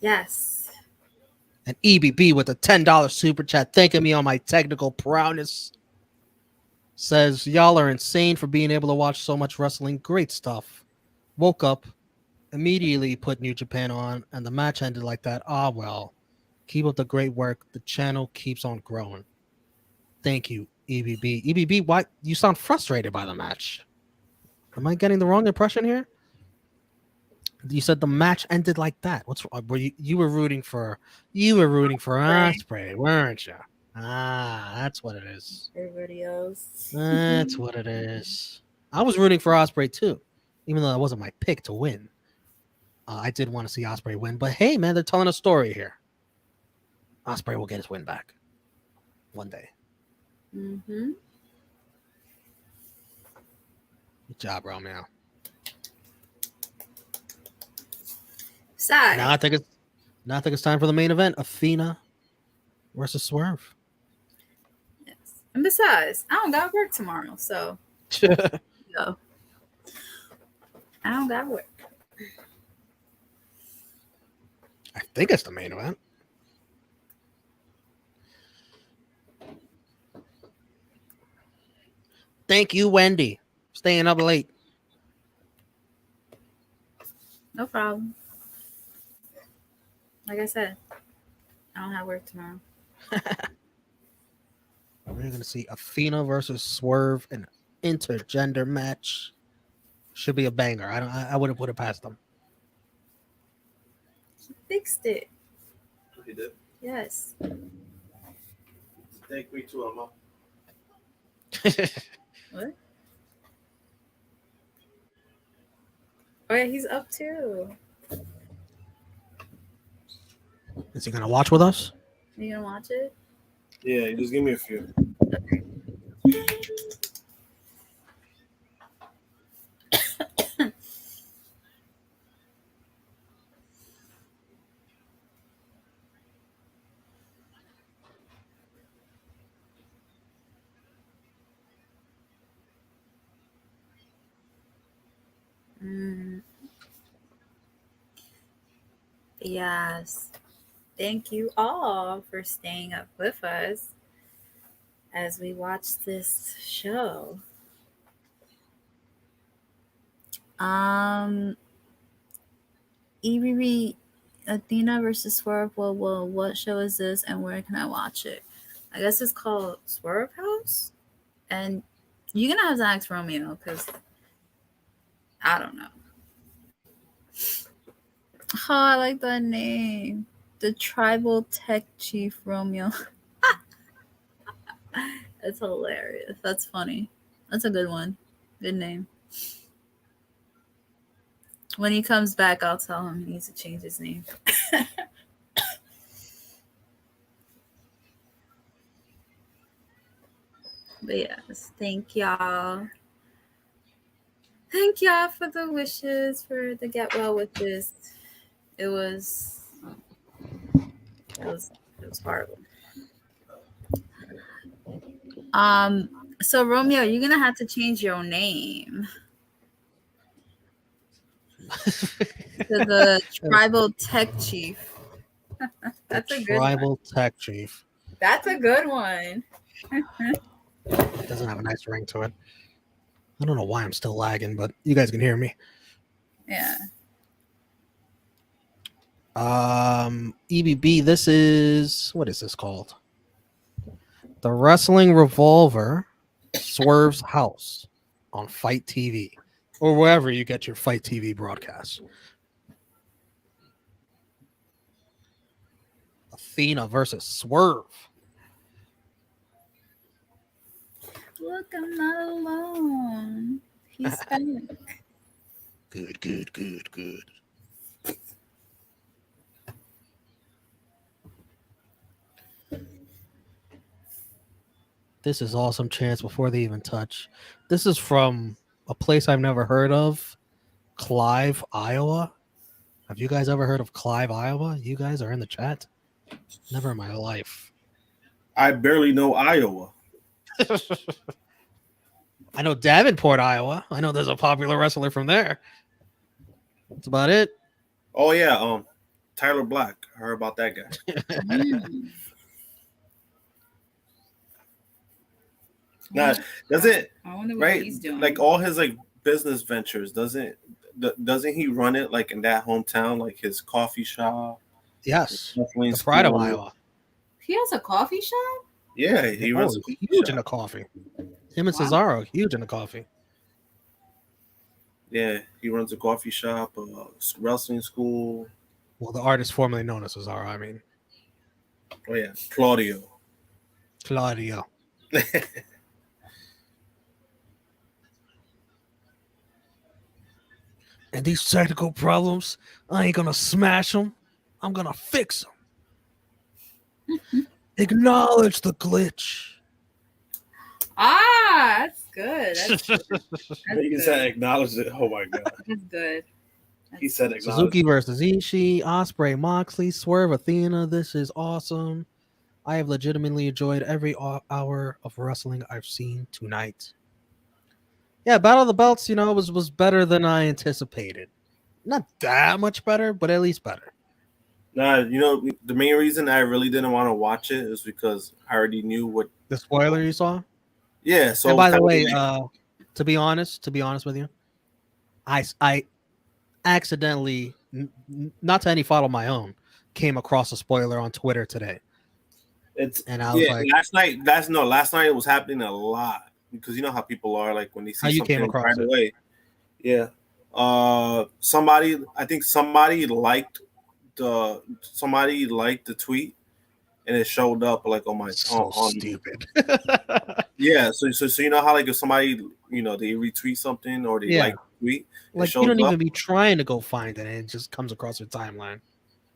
[SPEAKER 3] Yes.
[SPEAKER 2] And EBB with a $10 super chat thanking me on my technical prowess. Says, y'all are insane for being able to watch so much wrestling. Great stuff. Woke up, immediately put New Japan on, and the match ended like that. Ah, well. Keep up the great work. The channel keeps on growing. Thank you, EBB. EBB, why you sound frustrated by the match? Am I getting the wrong impression here? You said the match ended like that. What's were you were rooting for Ospreay, weren't you? Ah, that's what it is.
[SPEAKER 3] Everybody else.
[SPEAKER 2] That's what it is. I was rooting for Ospreay too, even though that wasn't my pick to win. I did want to see Ospreay win, but hey, man, they're telling a story here. Ospreay will get his win back one day.
[SPEAKER 3] Mm-hmm.
[SPEAKER 2] Good job, Romeo.
[SPEAKER 3] Sad.
[SPEAKER 2] Now I think it's time for the main event: Athena versus Swerve.
[SPEAKER 3] Yes. And besides, I don't got work tomorrow, so no. I don't got work.
[SPEAKER 2] I think it's the main event. Thank you, Wendy. Staying up late.
[SPEAKER 3] No problem. Like I said, I don't have work tomorrow.
[SPEAKER 2] We're going to see Athena versus Swerve, an intergender match. Should be a banger. I wouldn't put it past them.
[SPEAKER 3] He fixed it.
[SPEAKER 6] He did.
[SPEAKER 3] Yes.
[SPEAKER 6] Take me to a mom.
[SPEAKER 3] What? Oh yeah, he's up too.
[SPEAKER 2] Is he going to watch with us?
[SPEAKER 3] Are you gonna watch it?
[SPEAKER 6] Yeah, just give me a few.
[SPEAKER 3] Okay. Yes. Thank you all for staying up with us as we watch this show. EBB Athena versus Swerve. Well, what show is this and where can I watch it? I guess it's called Swerve House. And you're gonna have to ask Romeo because I don't know. Oh, I like that name. The Tribal Tech Chief Romeo. That's hilarious. That's funny. That's a good one. Good name. When he comes back, I'll tell him he needs to change his name. But yes, thank y'all. Thank y'all for the wishes, for the get well wishes. It was horrible. So Romeo, you're gonna have to change your name to the Tribal Tech Chief. That's a good one.
[SPEAKER 2] Tribal Tech Chief.
[SPEAKER 3] That's a good one.
[SPEAKER 2] It doesn't have a nice ring to it. I don't know why I'm still lagging, but you guys can hear me.
[SPEAKER 3] Yeah.
[SPEAKER 2] EBB, this is, what is this called? The Wrestling Revolver Swerve's House on Fight TV, or wherever you get your Fight TV broadcasts. Athena versus Swerve.
[SPEAKER 3] Look, I'm not alone. He's back.
[SPEAKER 2] Good. This is awesome chance before they even touch. This is from a place I've never heard of, Clive, Iowa. Have you guys ever heard of Clive, Iowa? You guys are in the chat? Never in my life.
[SPEAKER 8] I barely know Iowa.
[SPEAKER 2] I know Davenport, Iowa. I know there's a popular wrestler from there. That's about it.
[SPEAKER 8] Oh yeah, Tyler Black. I heard about that guy. Now, doesn't
[SPEAKER 3] I wonder what
[SPEAKER 8] right
[SPEAKER 3] he's doing.
[SPEAKER 8] like all his like business ventures? Doesn't he run it like in that hometown, like his coffee shop?
[SPEAKER 2] Yes,
[SPEAKER 8] wrestling
[SPEAKER 2] the pride of
[SPEAKER 8] school?
[SPEAKER 2] Iowa.
[SPEAKER 3] He has a coffee shop?
[SPEAKER 8] Yeah, he runs a
[SPEAKER 2] he's
[SPEAKER 8] coffee
[SPEAKER 2] huge
[SPEAKER 8] shop.
[SPEAKER 2] into coffee. Him and
[SPEAKER 3] Wow.
[SPEAKER 2] Cesaro, huge into coffee.
[SPEAKER 8] Yeah, he runs a coffee shop, wrestling school.
[SPEAKER 2] Well, the artist formerly known as Cesaro, I mean.
[SPEAKER 8] Oh yeah, Claudio.
[SPEAKER 2] And these technical problems, I ain't gonna smash them. I'm gonna fix them. Acknowledge the glitch.
[SPEAKER 3] That's good. That's good.
[SPEAKER 8] He said acknowledge it. Oh my god.
[SPEAKER 3] That's good.
[SPEAKER 8] He said acknowledge.
[SPEAKER 2] Suzuki versus Ishii, Ospreay, Moxley, Swerve, Athena. This is awesome. I have legitimately enjoyed every hour of wrestling I've seen tonight. Yeah, Battle of the Belts, was better than I anticipated. Not that much better, but at least better.
[SPEAKER 8] Nah, the main reason I really didn't want to watch it is because I already knew what
[SPEAKER 2] The spoiler you saw?
[SPEAKER 8] Yeah, so
[SPEAKER 2] And by the way, to be honest with you, I accidentally, not to any fault of my own, came across a spoiler on Twitter today. And I was like,
[SPEAKER 8] last night it was happening a lot because you know how people are like when they see
[SPEAKER 2] How you
[SPEAKER 8] something
[SPEAKER 2] came across
[SPEAKER 8] right
[SPEAKER 2] it?
[SPEAKER 8] away. Yeah. Somebody liked the tweet and it showed up like on my
[SPEAKER 2] stupid.
[SPEAKER 8] Yeah, so you know how like if somebody they retweet something or they like tweet,
[SPEAKER 2] like you don't even be trying to go find it and it just comes across your timeline.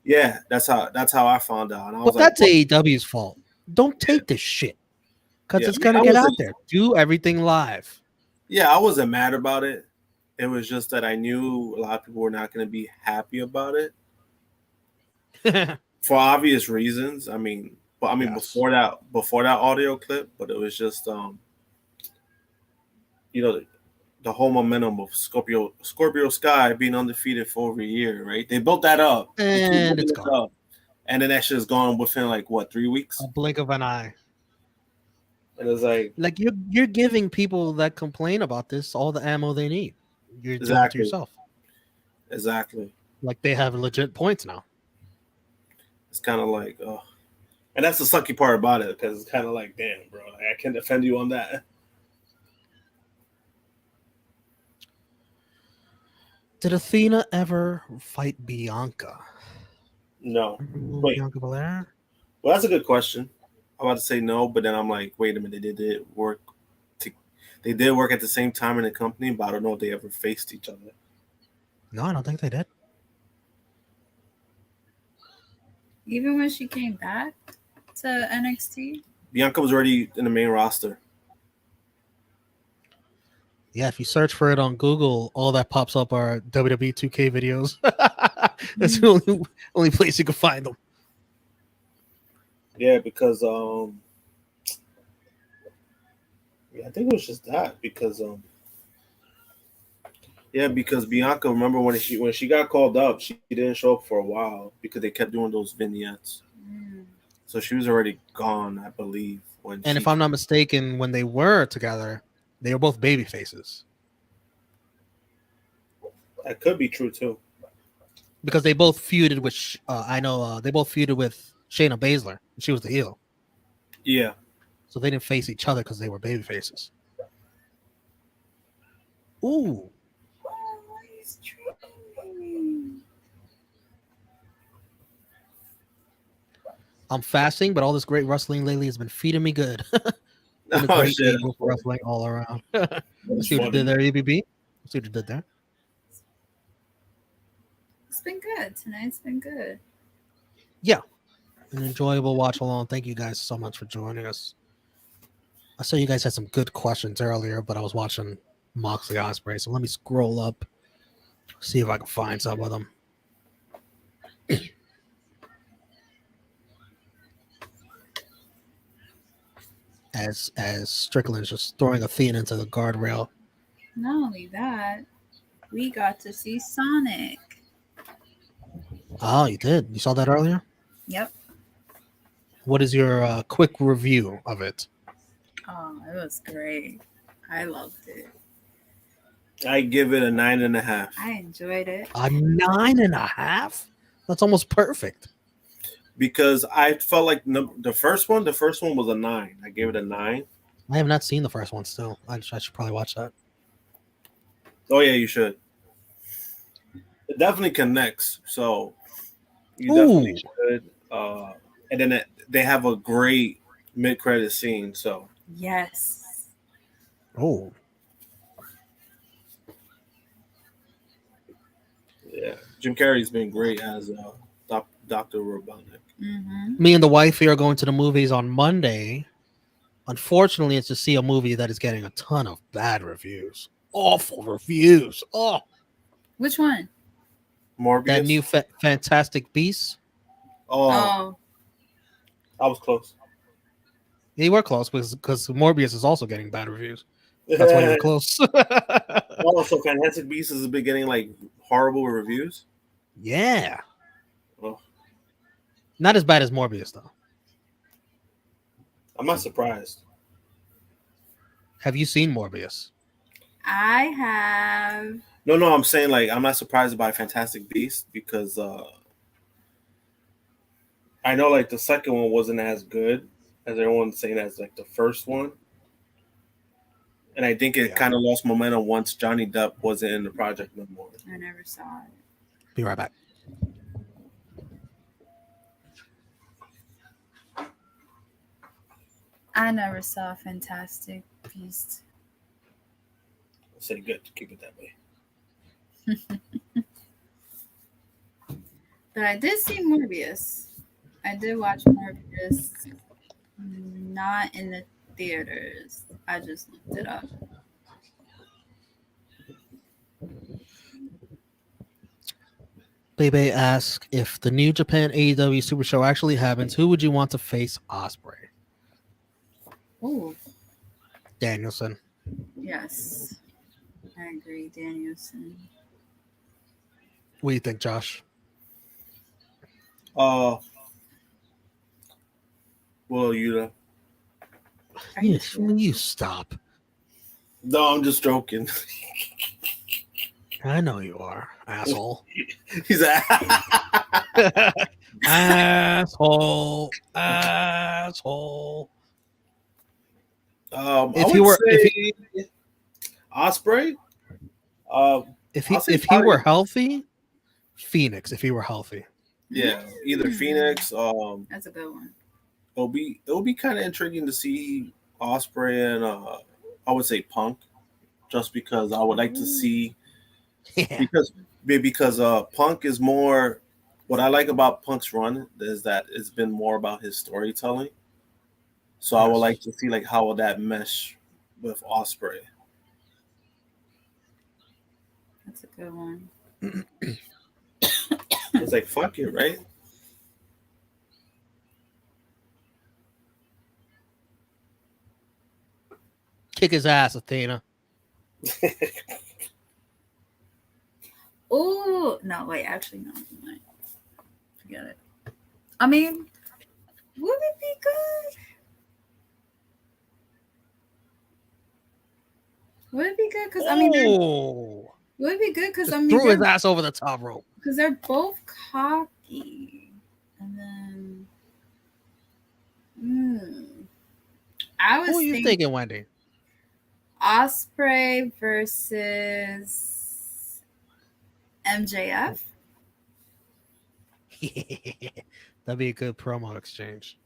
[SPEAKER 8] Yeah, that's how I found out. And I was
[SPEAKER 2] But that's AEW's fault. Don't take this shit because it's gonna get out there. Do everything live.
[SPEAKER 8] Yeah, I wasn't mad about it. It was just that I knew a lot of people were not going to be happy about it for obvious reasons. Yes. before that audio clip, but it was just the whole momentum of Scorpio Sky being undefeated for over a year, right? They built that up,
[SPEAKER 2] and it's gone.
[SPEAKER 8] And then that shit's gone within 3 weeks.
[SPEAKER 2] A blink of an eye.
[SPEAKER 8] And it's like
[SPEAKER 2] you're giving people that complain about this all the ammo they need. You're doing it to yourself.
[SPEAKER 8] Exactly.
[SPEAKER 2] Like they have legit points now.
[SPEAKER 8] It's kind of like, and that's the sucky part about it because it's kind of like, damn, bro, I can't defend you on that.
[SPEAKER 2] Did Athena ever fight Bianca?
[SPEAKER 8] No. Wait.
[SPEAKER 2] Bianca Belair?
[SPEAKER 8] Well, that's a good question. I'm about to say no, but then I'm like, wait a minute, they did work at the same time in the company, but I don't know if they ever faced each other.
[SPEAKER 2] No, I don't think they did.
[SPEAKER 3] Even when she came back to NXT.
[SPEAKER 8] Bianca was already in the main roster.
[SPEAKER 2] Yeah, if you search for it on Google, all that pops up are WWE 2K videos. That's the only place you can find them.
[SPEAKER 8] Yeah, because I think it was just that because because Bianca, remember when she got called up, she didn't show up for a while because they kept doing those vignettes. So she was already gone, I believe.
[SPEAKER 2] And if I'm not mistaken, when they were together, they were both baby faces.
[SPEAKER 8] That could be true too.
[SPEAKER 2] Because they both feuded with, they both feuded with Shayna Baszler. She was the heel.
[SPEAKER 8] Yeah.
[SPEAKER 2] So they didn't face each other because they were baby faces. Ooh. I'm fasting, but all this great wrestling lately has been feeding me good. Been a great day of wrestling all around. See what you did there, EBB? See what you did there.
[SPEAKER 3] It's been good. Tonight's been good.
[SPEAKER 2] Yeah. An enjoyable watch along. Thank you guys so much for joining us. I saw you guys had some good questions earlier, but I was watching Moxley Ospreay, so let me scroll up, see if I can find some of them. As Strickland's just throwing Athena into the guardrail.
[SPEAKER 3] Not only that, we got to see Sonic.
[SPEAKER 2] Oh, you did? You saw that earlier?
[SPEAKER 3] Yep.
[SPEAKER 2] What is your quick review of it?
[SPEAKER 3] Oh, it was great. I loved it.
[SPEAKER 8] I give it a 9.5.
[SPEAKER 3] I enjoyed it.
[SPEAKER 2] A 9.5? That's almost perfect.
[SPEAKER 8] Because I felt like the first one was a 9. I gave it a 9.
[SPEAKER 2] I have not seen the first one still. I should probably watch that.
[SPEAKER 8] Oh yeah, you should. It definitely connects. So you definitely should. And then they have a great mid-credit scene. So
[SPEAKER 3] yes.
[SPEAKER 2] Oh.
[SPEAKER 8] Yeah, Jim Carrey's been great as Dr. Robotnik.
[SPEAKER 3] Mm-hmm.
[SPEAKER 2] Me and the wifey are going to the movies on Monday. Unfortunately, it's to see a movie that is getting a ton of bad reviews. Awful reviews. Oh.
[SPEAKER 3] Which one?
[SPEAKER 8] Morbius.
[SPEAKER 2] That new Fantastic Beasts.
[SPEAKER 3] Oh.
[SPEAKER 8] I was close.
[SPEAKER 2] Yeah, you were close because Morbius is also getting bad reviews. That's why you're close.
[SPEAKER 8] Oh, so Fantastic Beasts has been getting like horrible reviews?
[SPEAKER 2] Yeah.
[SPEAKER 8] Oh.
[SPEAKER 2] Not as bad as Morbius, though.
[SPEAKER 8] I'm not surprised.
[SPEAKER 2] Have you seen Morbius?
[SPEAKER 3] I have.
[SPEAKER 8] No, I'm saying like I'm not surprised by Fantastic Beasts because I know like the second one wasn't as good as everyone's saying as like the first one. And I think it kind of lost momentum once Johnny Depp wasn't in the project no more.
[SPEAKER 3] I never saw it.
[SPEAKER 2] Be right back.
[SPEAKER 3] I never saw Fantastic Beast.
[SPEAKER 8] I'll say good to keep it that way.
[SPEAKER 3] But I did see Morbius. I did watch Morbius. Not in the theaters. I just looked it up.
[SPEAKER 2] Bebe asks, if the New Japan AEW Super Show actually happens, who would you want to face Ospreay?
[SPEAKER 3] Oh.
[SPEAKER 2] Danielson.
[SPEAKER 3] Yes. I agree, Danielson.
[SPEAKER 2] What do you think, Josh?
[SPEAKER 8] Well, you
[SPEAKER 2] Yes, you stop.
[SPEAKER 8] No, I'm just joking.
[SPEAKER 2] I know you are, asshole.
[SPEAKER 8] He's
[SPEAKER 2] asshole.
[SPEAKER 8] If he were Ospreay,
[SPEAKER 2] if he were healthy, Phoenix. If he were healthy,
[SPEAKER 8] yeah, either Phoenix.
[SPEAKER 3] That's a good one.
[SPEAKER 8] It'll be kind of intriguing to see Ospreay and I would say Punk, just because I would like to see because Punk is more. What I like about Punk's run is that it's been more about his storytelling. So I would like to see like how will that mesh with Ospreay.
[SPEAKER 3] That's a good one.
[SPEAKER 8] It's like fuck it, right?
[SPEAKER 2] Kick his ass, Athena.
[SPEAKER 3] Oh no! Wait, actually no. Forget it. I mean, would it be good? Would it be good? Because I mean, would it be good? Because I mean,
[SPEAKER 2] threw his ass over the top rope.
[SPEAKER 3] Because they're both cocky, and then I was.
[SPEAKER 2] Who are you thinking, Wendy?
[SPEAKER 3] Ospreay versus MJF.
[SPEAKER 2] That'd be a good promo exchange.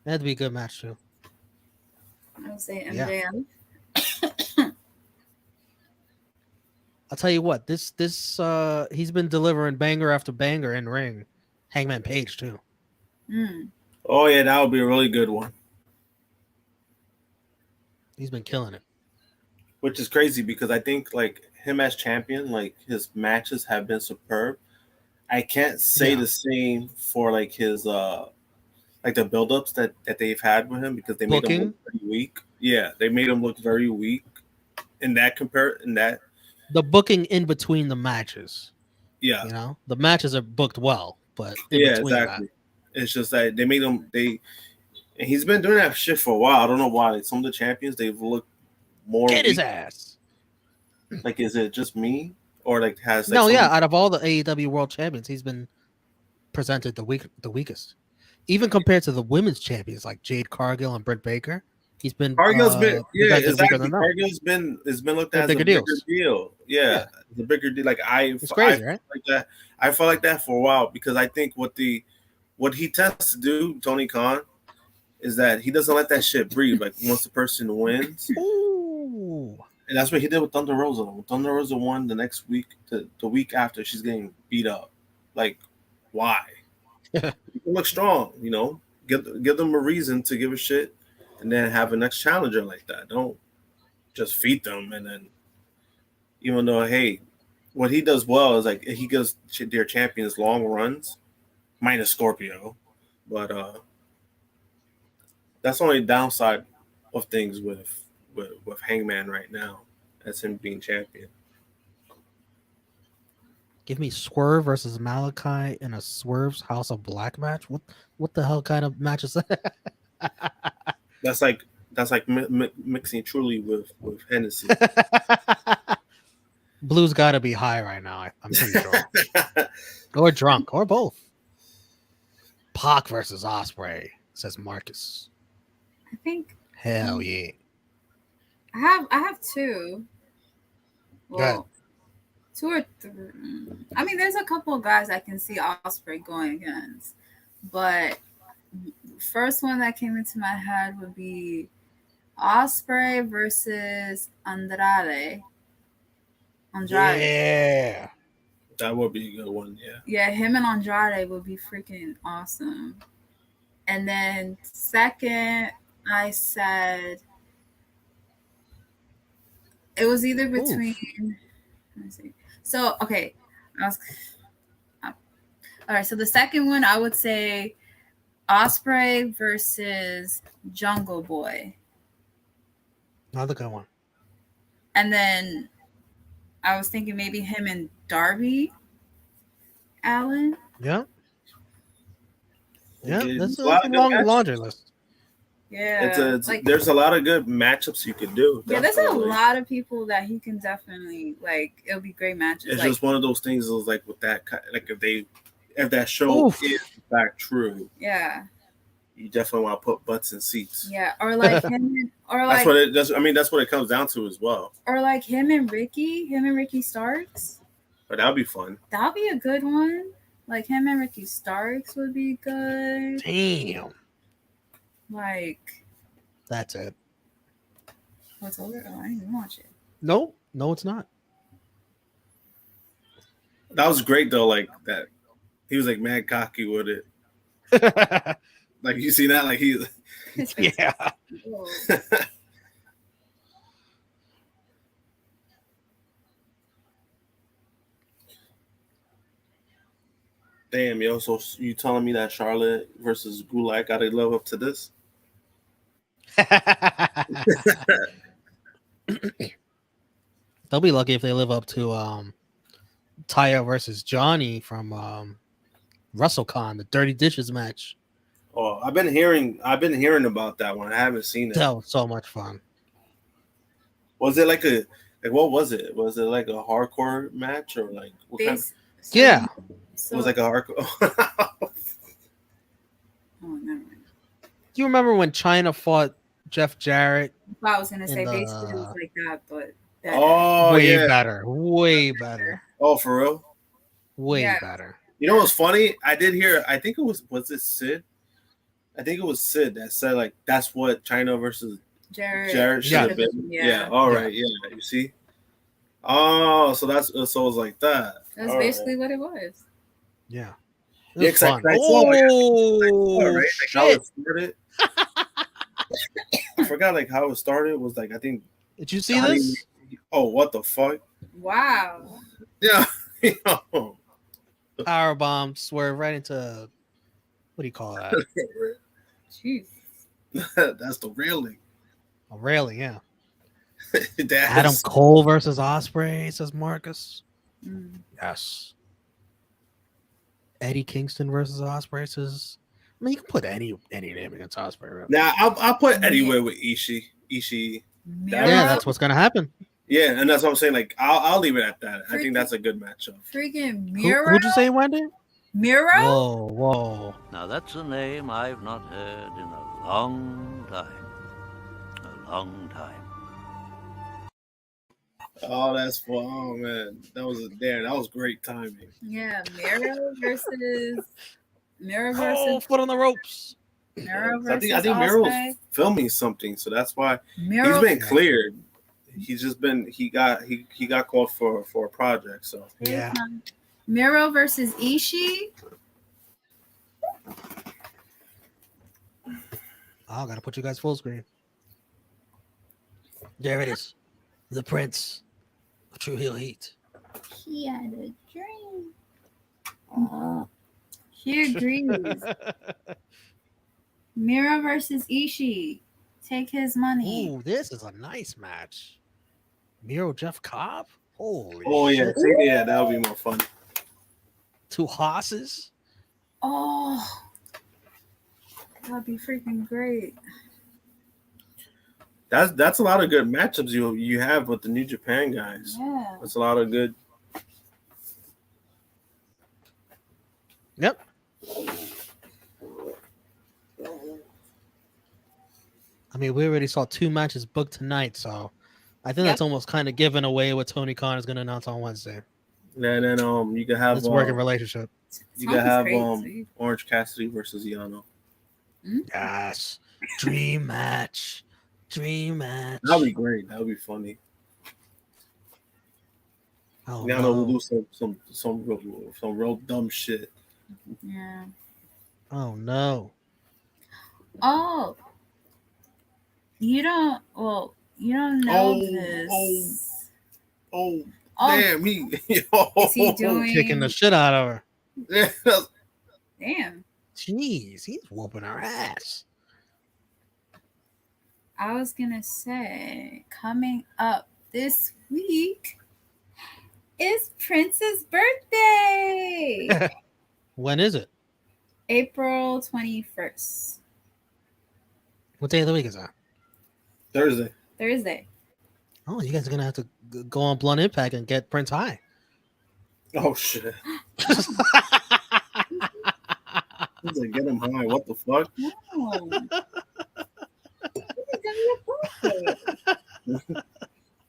[SPEAKER 2] That'd be a good match too.
[SPEAKER 3] I would say MJF.
[SPEAKER 2] I'll tell you what, this he's been delivering banger after banger in ring. Hangman Page too.
[SPEAKER 8] Oh yeah, that would be a really good one.
[SPEAKER 2] He's been killing it.
[SPEAKER 8] Which is crazy because I think like him as champion, like his matches have been superb. I can't say the same for like his like the build-ups that they've had with him because they made him look pretty weak. Yeah, they made him look very weak in that
[SPEAKER 2] the booking in between the matches.
[SPEAKER 8] Yeah.
[SPEAKER 2] You know, the matches are booked well, but
[SPEAKER 8] exactly. It's just that they made him and he's been doing that shit for a while. I don't know why. Like, some of the champions they've looked more
[SPEAKER 2] get his ass.
[SPEAKER 8] Like, is it just me? Or like has like
[SPEAKER 2] out of all the AEW world champions, he's been presented the weakest. Even compared to the women's champions like Jade Cargill and Britt Baker, he's been
[SPEAKER 8] Cargill's been exactly. Cargill's been looked at as a bigger deal. Yeah, the bigger deal. Like
[SPEAKER 2] it's crazy, right?
[SPEAKER 8] Like that. I felt like that for a while because I think what he tends to do, Tony Khan, is that he doesn't let that shit breathe. Like once the person wins, and that's what he did with Thunder Rosa. When Thunder Rosa won the next week, the week after, she's getting beat up. Like, why? Look strong, you know. Give them a reason to give a shit, and then have a next challenger like that. Don't just feed them, and then even though what he does well is like he gives their champions long runs, minus Scorpio, but that's the only downside of things with Hangman right now. That's him being champion.
[SPEAKER 2] Give me Swerve versus Malachi in a Swerve's House of Black match. What the hell kind of match is that?
[SPEAKER 8] That's like mixing truly with Hennessy.
[SPEAKER 2] Blue's got to be high right now. I'm pretty sure, or drunk, or both. Pac versus Ospreay, says Marcus.
[SPEAKER 3] I think.
[SPEAKER 2] Hell yeah.
[SPEAKER 3] I have two. Well, 2 or 3. I mean, there's a couple of guys I can see Ospreay going against, but first one that came into my head would be Ospreay versus Andrade.
[SPEAKER 2] Yeah,
[SPEAKER 8] that would be a good one.
[SPEAKER 3] Yeah, him and Andrade would be freaking awesome. And then second, I said it was either between. Let me see. So okay, all right. So the second one, I would say Ospreay versus Jungle Boy.
[SPEAKER 2] Another good one.
[SPEAKER 3] And then I was thinking maybe him and Darby Allin.
[SPEAKER 2] Yeah. That's a long laundry list.
[SPEAKER 3] Yeah,
[SPEAKER 8] there's a lot of good matchups you could do.
[SPEAKER 3] Yeah, there's a lot of people that he can definitely it'll be great matches.
[SPEAKER 8] It's just one of those things. Is like with that, like if that show is in fact true.
[SPEAKER 3] Yeah.
[SPEAKER 8] You definitely want to put butts in seats.
[SPEAKER 3] Yeah, or like him, or
[SPEAKER 8] that's what it does. I mean, that's what it comes down to as well.
[SPEAKER 3] Or like him and Ricky Starks.
[SPEAKER 8] But that would be fun.
[SPEAKER 3] That would be a good one. Like him and Ricky Starks would be good.
[SPEAKER 2] Damn.
[SPEAKER 3] Like.
[SPEAKER 2] That's it.
[SPEAKER 3] What's over? Oh, I didn't even watch it.
[SPEAKER 2] No, it's not.
[SPEAKER 8] That was great though. Like that, he was like mad cocky with it. Like you see that? Like he.
[SPEAKER 3] His face.
[SPEAKER 2] Yeah.
[SPEAKER 3] Whoa.
[SPEAKER 8] Damn, yo. So you telling me that Charlotte versus Gulak got to live up to this?
[SPEAKER 2] They'll be lucky if they live up to Taya versus Johnny from WrestleCon, the Dirty Dishes match.
[SPEAKER 8] Oh, I've been hearing about that one. I haven't seen it.
[SPEAKER 2] That was so much fun.
[SPEAKER 8] Was it like what was it? Was it like a hardcore match or like what kind?
[SPEAKER 2] Yeah.
[SPEAKER 8] It was like a hardcore.
[SPEAKER 3] Oh, never mind.
[SPEAKER 2] Do you remember when China fought Jeff Jarrett?
[SPEAKER 3] I was gonna say
[SPEAKER 2] In the-
[SPEAKER 3] basically it was like that, but better.
[SPEAKER 8] Oh
[SPEAKER 2] way
[SPEAKER 8] yeah.
[SPEAKER 2] better. Way better.
[SPEAKER 8] Oh, for real?
[SPEAKER 2] Way
[SPEAKER 3] Yeah.
[SPEAKER 2] better.
[SPEAKER 8] You know what's funny? I did hear. I think it was it Sid? I think it was Sid that said like that's what China versus Jared should have been. Yeah. All right. Yeah. You see. Oh, so it was like that.
[SPEAKER 3] That's
[SPEAKER 8] All
[SPEAKER 3] basically what it was.
[SPEAKER 2] Yeah. It
[SPEAKER 8] Yeah,
[SPEAKER 2] was fun.
[SPEAKER 8] 'cause I saw, like,
[SPEAKER 2] Oh,
[SPEAKER 8] right? Like how
[SPEAKER 2] shit.
[SPEAKER 8] it started. I forgot like how it started. Was like I think.
[SPEAKER 2] Did you see this?
[SPEAKER 8] Oh, what the fuck?
[SPEAKER 3] Wow.
[SPEAKER 8] Yeah. Yo.
[SPEAKER 2] Powerbomb swerve right into, what do you call that?
[SPEAKER 3] Jeez.
[SPEAKER 8] That's the railing.
[SPEAKER 2] A railing, yeah.
[SPEAKER 8] That
[SPEAKER 2] Adam
[SPEAKER 8] is-
[SPEAKER 2] Cole versus Ospreay, says Marcus.
[SPEAKER 3] Mm.
[SPEAKER 2] Yes. Eddie Kingston versus Ospreay says. I mean, you can put any name against Ospreay. Really.
[SPEAKER 8] Nah, I'll put anywhere with Ishii.
[SPEAKER 3] Miro,
[SPEAKER 2] Yeah, that's what's gonna happen.
[SPEAKER 8] Yeah, and that's what I'm saying. Like, I'll leave it at that. I think that's a good matchup.
[SPEAKER 3] freaking Miro.
[SPEAKER 2] Who'd you say, Wendy?
[SPEAKER 3] Miro?
[SPEAKER 2] Whoa.
[SPEAKER 5] Now that's a name I've not heard in a long time. A long time.
[SPEAKER 8] Oh, that's fun. Oh man, that was great timing.
[SPEAKER 3] Yeah, Miro versus
[SPEAKER 2] Oh, foot on the ropes.
[SPEAKER 3] Miro
[SPEAKER 8] I
[SPEAKER 3] versus
[SPEAKER 8] think Miro's
[SPEAKER 3] Ospreay.
[SPEAKER 8] filming something, so that's why
[SPEAKER 3] Miro,
[SPEAKER 8] he's been cleared. He's just been he got called for a project. So
[SPEAKER 2] Yeah.
[SPEAKER 3] Miro versus Ishii.
[SPEAKER 2] Oh, gotta put you guys full screen. There it is. The Prince of True Heel Heat.
[SPEAKER 3] He had a dream. He agrees. Miro versus Ishii. Take his money.
[SPEAKER 2] Ooh, this is a nice match. Miro Jeff Cobb? Holy
[SPEAKER 8] yeah,
[SPEAKER 2] shit.
[SPEAKER 8] yeah, that would be more fun.
[SPEAKER 2] Two hosses?
[SPEAKER 3] Oh, that'd be freaking great.
[SPEAKER 8] That's a lot of good matchups you have with the New Japan guys.
[SPEAKER 3] Yeah.
[SPEAKER 8] That's a lot of good.
[SPEAKER 2] Yep. I mean, we already saw 2 matches booked tonight, so I think that's almost kind of giving away what Tony Khan is going to announce on Wednesday.
[SPEAKER 8] And then you can have
[SPEAKER 2] This working relationship.
[SPEAKER 8] you can have
[SPEAKER 3] Crazy.
[SPEAKER 8] Orange Cassidy versus Yano.
[SPEAKER 2] Yes. Dream match. Dream match.
[SPEAKER 8] That'd be great. That would be funny.
[SPEAKER 2] Oh,
[SPEAKER 8] Yano
[SPEAKER 2] no.
[SPEAKER 8] will do some real dumb shit.
[SPEAKER 3] Yeah.
[SPEAKER 2] Oh, no.
[SPEAKER 3] Oh. You don't know this.
[SPEAKER 8] Oh,
[SPEAKER 3] Oh,
[SPEAKER 8] damn, he
[SPEAKER 3] is he doing?
[SPEAKER 2] Kicking the shit out of her.
[SPEAKER 3] Damn.
[SPEAKER 2] Jeez, he's whooping her ass.
[SPEAKER 3] I was gonna say, coming up this week is Prince's birthday.
[SPEAKER 2] When is it?
[SPEAKER 3] April 21st.
[SPEAKER 2] What day of the week is that?
[SPEAKER 3] Thursday.
[SPEAKER 2] Oh, you guys are going to have to go on Blunt Impact and get Prince high.
[SPEAKER 8] Oh shit! He's like, get him high. What the fuck?
[SPEAKER 3] No.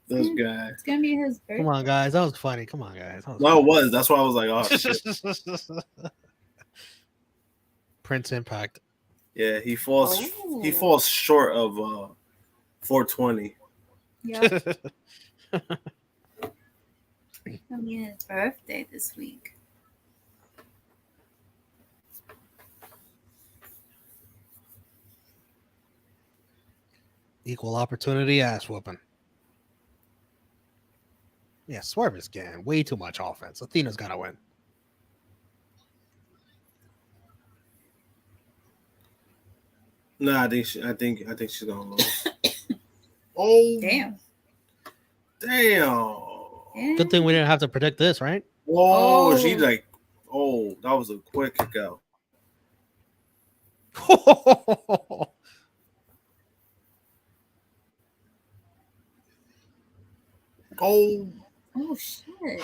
[SPEAKER 8] This guy.
[SPEAKER 3] It's gonna be his birthday.
[SPEAKER 2] Come on, guys. That was funny. Come on, guys. That was
[SPEAKER 8] No, it
[SPEAKER 2] funny.
[SPEAKER 8] was. That's why I was like, oh shit.
[SPEAKER 2] Prince Impact.
[SPEAKER 8] Yeah, he falls short of 420.
[SPEAKER 3] Yeah. It'll be his birthday this week.
[SPEAKER 2] Equal opportunity ass whooping. Yeah, Swerve is getting way too much offense. Athena's got to win.
[SPEAKER 8] Nah, I think she's gonna lose. Oh
[SPEAKER 3] Damn.
[SPEAKER 2] Good thing we didn't have to predict this, right?
[SPEAKER 8] Oh, she like, oh, that was a quick kick out. Oh,
[SPEAKER 3] shit.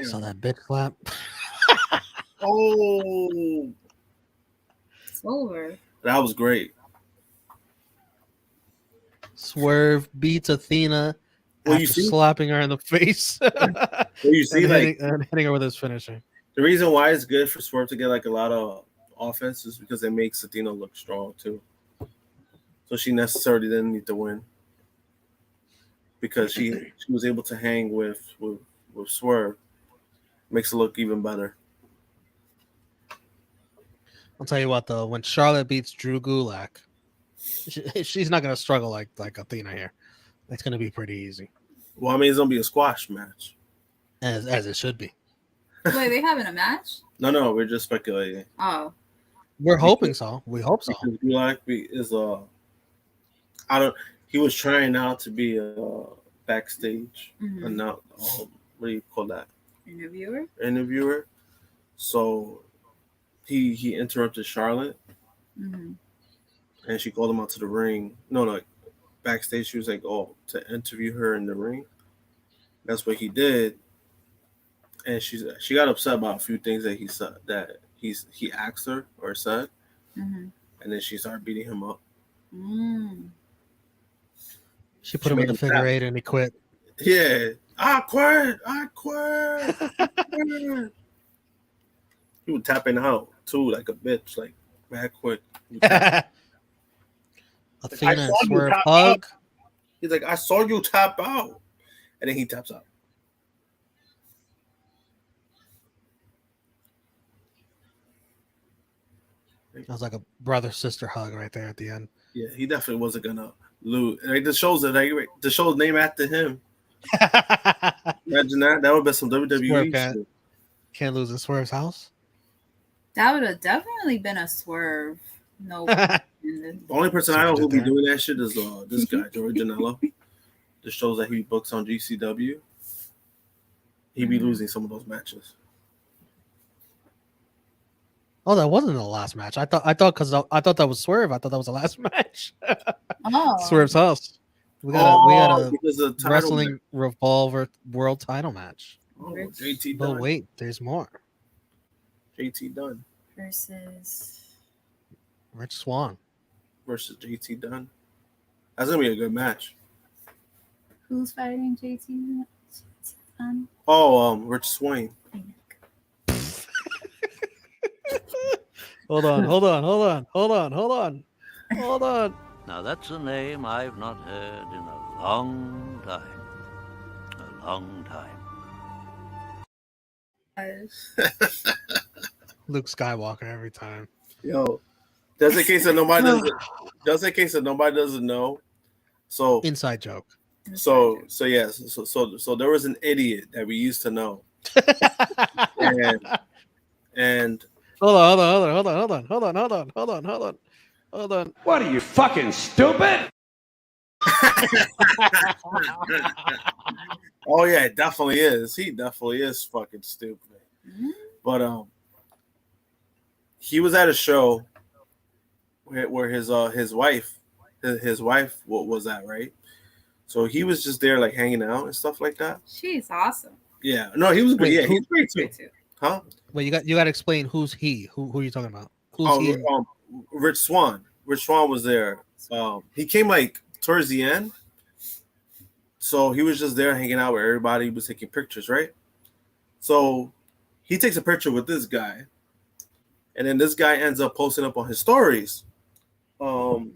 [SPEAKER 2] Saw that bitch slap.
[SPEAKER 8] Oh,
[SPEAKER 3] It's over.
[SPEAKER 8] that was great.
[SPEAKER 2] Swerve beats Athena
[SPEAKER 8] Well, you
[SPEAKER 2] after
[SPEAKER 8] see-
[SPEAKER 2] slapping her in the face.
[SPEAKER 8] Well, you see,
[SPEAKER 2] and
[SPEAKER 8] like
[SPEAKER 2] hitting her with his finisher.
[SPEAKER 8] the reason why it's good for Swerve to get like a lot of offense is because it makes Athena look strong too. So she necessarily didn't need to win because she was able to hang with Swerve. Makes it look even better.
[SPEAKER 2] I'll tell you what, though, when Charlotte beats Drew Gulak, she's not going to struggle like Athena here. It's going to be pretty easy.
[SPEAKER 8] Well, I mean, it's going to be a squash match.
[SPEAKER 2] As it should be.
[SPEAKER 3] Wait, they having a match?
[SPEAKER 8] No, we're just speculating.
[SPEAKER 3] Oh.
[SPEAKER 2] We're hoping so. We hope so.
[SPEAKER 8] Because Gulak is he was trying out to be a backstage and not what do you call that? Interviewer. So he interrupted Charlotte and she called him out to the ring. No, like backstage, she was like, "Oh, to interview her in the ring." That's what he did, and she got upset about a few things that he said that he asked her or said, and then she started beating him up.
[SPEAKER 2] She put him in the figure eight and he quit.
[SPEAKER 8] Yeah, I quit. He was tapping out too, like a bitch, like mad quick.
[SPEAKER 2] Athena and Swerve hug.
[SPEAKER 8] He's like, I saw you tap out. And then he taps out.
[SPEAKER 2] That was like a brother-sister hug right there at the end.
[SPEAKER 8] Yeah, he definitely wasn't gonna lose. Like the show's named after him. Imagine that. That would be some WWE shit.
[SPEAKER 2] Can't lose in Swerve's house.
[SPEAKER 3] That would have definitely been a Swerve. No.
[SPEAKER 8] The only person I know who'll be doing that shit is this guy, Joey Janela. The shows that he books on GCW. He'd be losing some of those matches.
[SPEAKER 2] Oh, that wasn't the last match. I thought that was Swerve. I thought that was the last match. Swerve's house. We got a wrestling match. Revolver world title match.
[SPEAKER 8] Oh, JT
[SPEAKER 2] But
[SPEAKER 8] Dunn.
[SPEAKER 2] wait, there's more.
[SPEAKER 8] JT Dunn
[SPEAKER 3] versus
[SPEAKER 2] Rich Swann
[SPEAKER 8] versus JT Dunn. That's gonna be a good match.
[SPEAKER 3] Who's fighting JT Dunn?
[SPEAKER 8] Rich Swain.
[SPEAKER 2] Hold on.
[SPEAKER 5] Now that's a name I've not heard in a long time. A long time.
[SPEAKER 2] Luke Skywalker every time.
[SPEAKER 8] Yo, just in case that nobody doesn't know. So
[SPEAKER 2] inside joke.
[SPEAKER 8] So there was an idiot that we used to know. and
[SPEAKER 2] hold on.
[SPEAKER 10] What are you, fucking stupid?
[SPEAKER 8] Oh yeah, it definitely is. He definitely is fucking stupid. But he was at a show where his wife was at, right? So he was just there like hanging out and stuff like that.
[SPEAKER 3] She's awesome.
[SPEAKER 8] Yeah. No, he was good. Yeah, he's great too. Huh?
[SPEAKER 2] Wait, you got to explain who's he. Who are you talking about? Who's he?
[SPEAKER 8] Rich Swann. Rich Swann was there. He came like towards the end. So he was just there hanging out with everybody. He was taking pictures, right? So he takes a picture with this guy. And then this guy ends up posting up on his stories.
[SPEAKER 2] We'll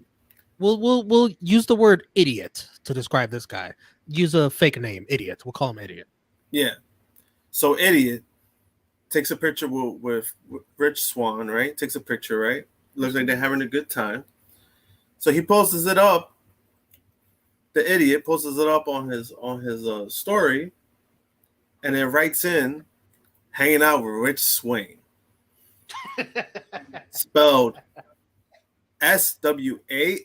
[SPEAKER 2] use the word idiot to describe this guy. Use a fake name, idiot. We'll call him idiot.
[SPEAKER 8] Yeah. So idiot takes a picture with Rich Swann, right? Takes a picture, right? Looks like they're having a good time. So he posts it up. The idiot posts it up on his story, and then writes in, hanging out with Rich Swain, spelled SWAIN.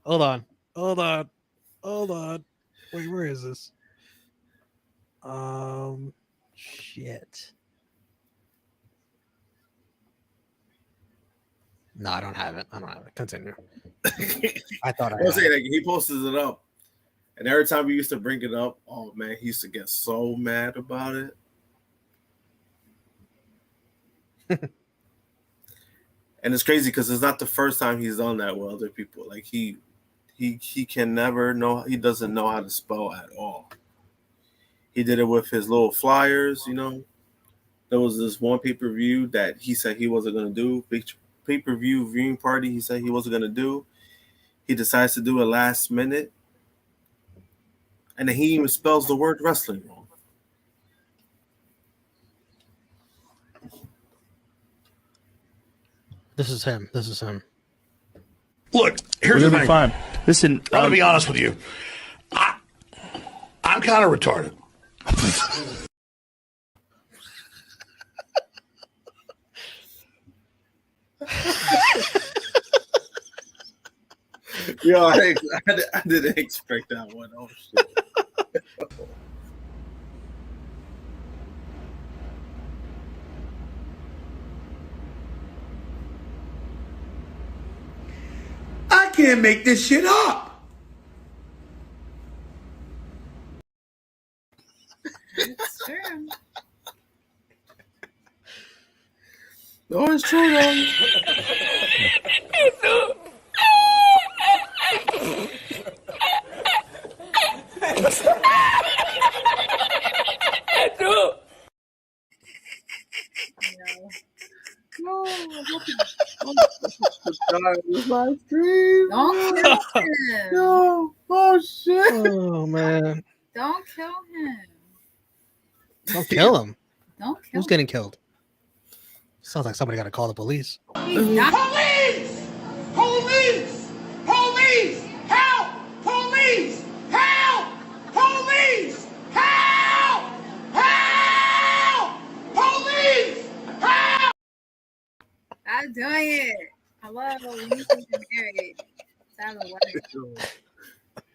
[SPEAKER 2] Hold on. Wait, where is this? Shit. No, I don't have it. Continue. I thought I
[SPEAKER 8] was
[SPEAKER 2] had
[SPEAKER 8] saying,
[SPEAKER 2] it.
[SPEAKER 8] like, he posted it up, and every time we used to bring it up, oh man, he used to get so mad about it. And it's crazy because it's not the first time he's done that with other people. Like he can never know. He doesn't know how to spell at all. He did it with his little flyers. You know, there was this one pay-per-view that he said he wasn't going to do. Big pay-per-view viewing party. He said he wasn't going to do. He decides to do it last minute, and then he even spells the word wrestling wrong.
[SPEAKER 2] This is him.
[SPEAKER 10] Look, here's the thing. Fine. Listen, I'm gonna be honest with you. I'm kind of retarded.
[SPEAKER 8] Yo, I didn't expect that one. Oh shit.
[SPEAKER 10] I can't make this shit up.
[SPEAKER 3] It's true.
[SPEAKER 8] No, it's true though.
[SPEAKER 3] Don't kill him.
[SPEAKER 8] No. Oh shit.
[SPEAKER 2] Oh man.
[SPEAKER 3] Don't kill him.
[SPEAKER 2] Don't kill him.
[SPEAKER 3] Don't kill
[SPEAKER 2] Who's
[SPEAKER 3] him.
[SPEAKER 2] getting killed? Sounds like somebody got to call the police.
[SPEAKER 3] He's not.
[SPEAKER 10] Police! Police! Police! Help! Police! Help! Police! Help! Help! Police! Help!
[SPEAKER 3] I'm doing it. Hello, you need to get married. Let's have a wedding.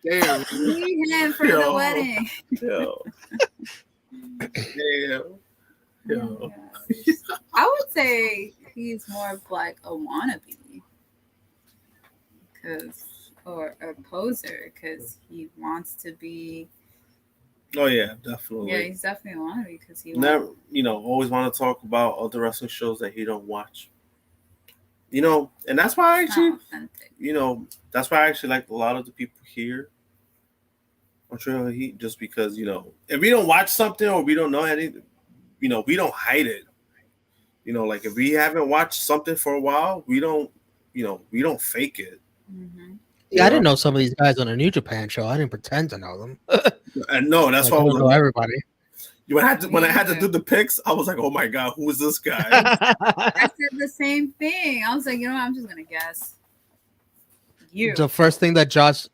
[SPEAKER 8] Damn.
[SPEAKER 3] We need him for the wedding.
[SPEAKER 8] Yo. Damn. Yo.
[SPEAKER 3] I would say he's more of like a wannabe, or a poser, because he wants to be.
[SPEAKER 8] Oh yeah, definitely.
[SPEAKER 3] Yeah, he's definitely a wannabe because he
[SPEAKER 8] Never, always want to talk about other wrestling shows that he don't watch. And that's why I actually, that's why I actually like a lot of the people here on Trail of Heat, just because, if we don't watch something or we don't know anything, we don't hide it. Like if we haven't watched something for a while, we don't fake it.
[SPEAKER 3] Mm-hmm.
[SPEAKER 2] Yeah, I didn't know some of these guys on a New Japan show. I didn't pretend to know them.
[SPEAKER 8] And no, that's
[SPEAKER 2] like,
[SPEAKER 8] why I
[SPEAKER 2] know everybody.
[SPEAKER 8] When I had to do the picks, I was like, "Oh my god, who is this guy?"
[SPEAKER 3] I said the same thing. I was like, I'm just gonna guess. You.
[SPEAKER 2] The first thing that Josh,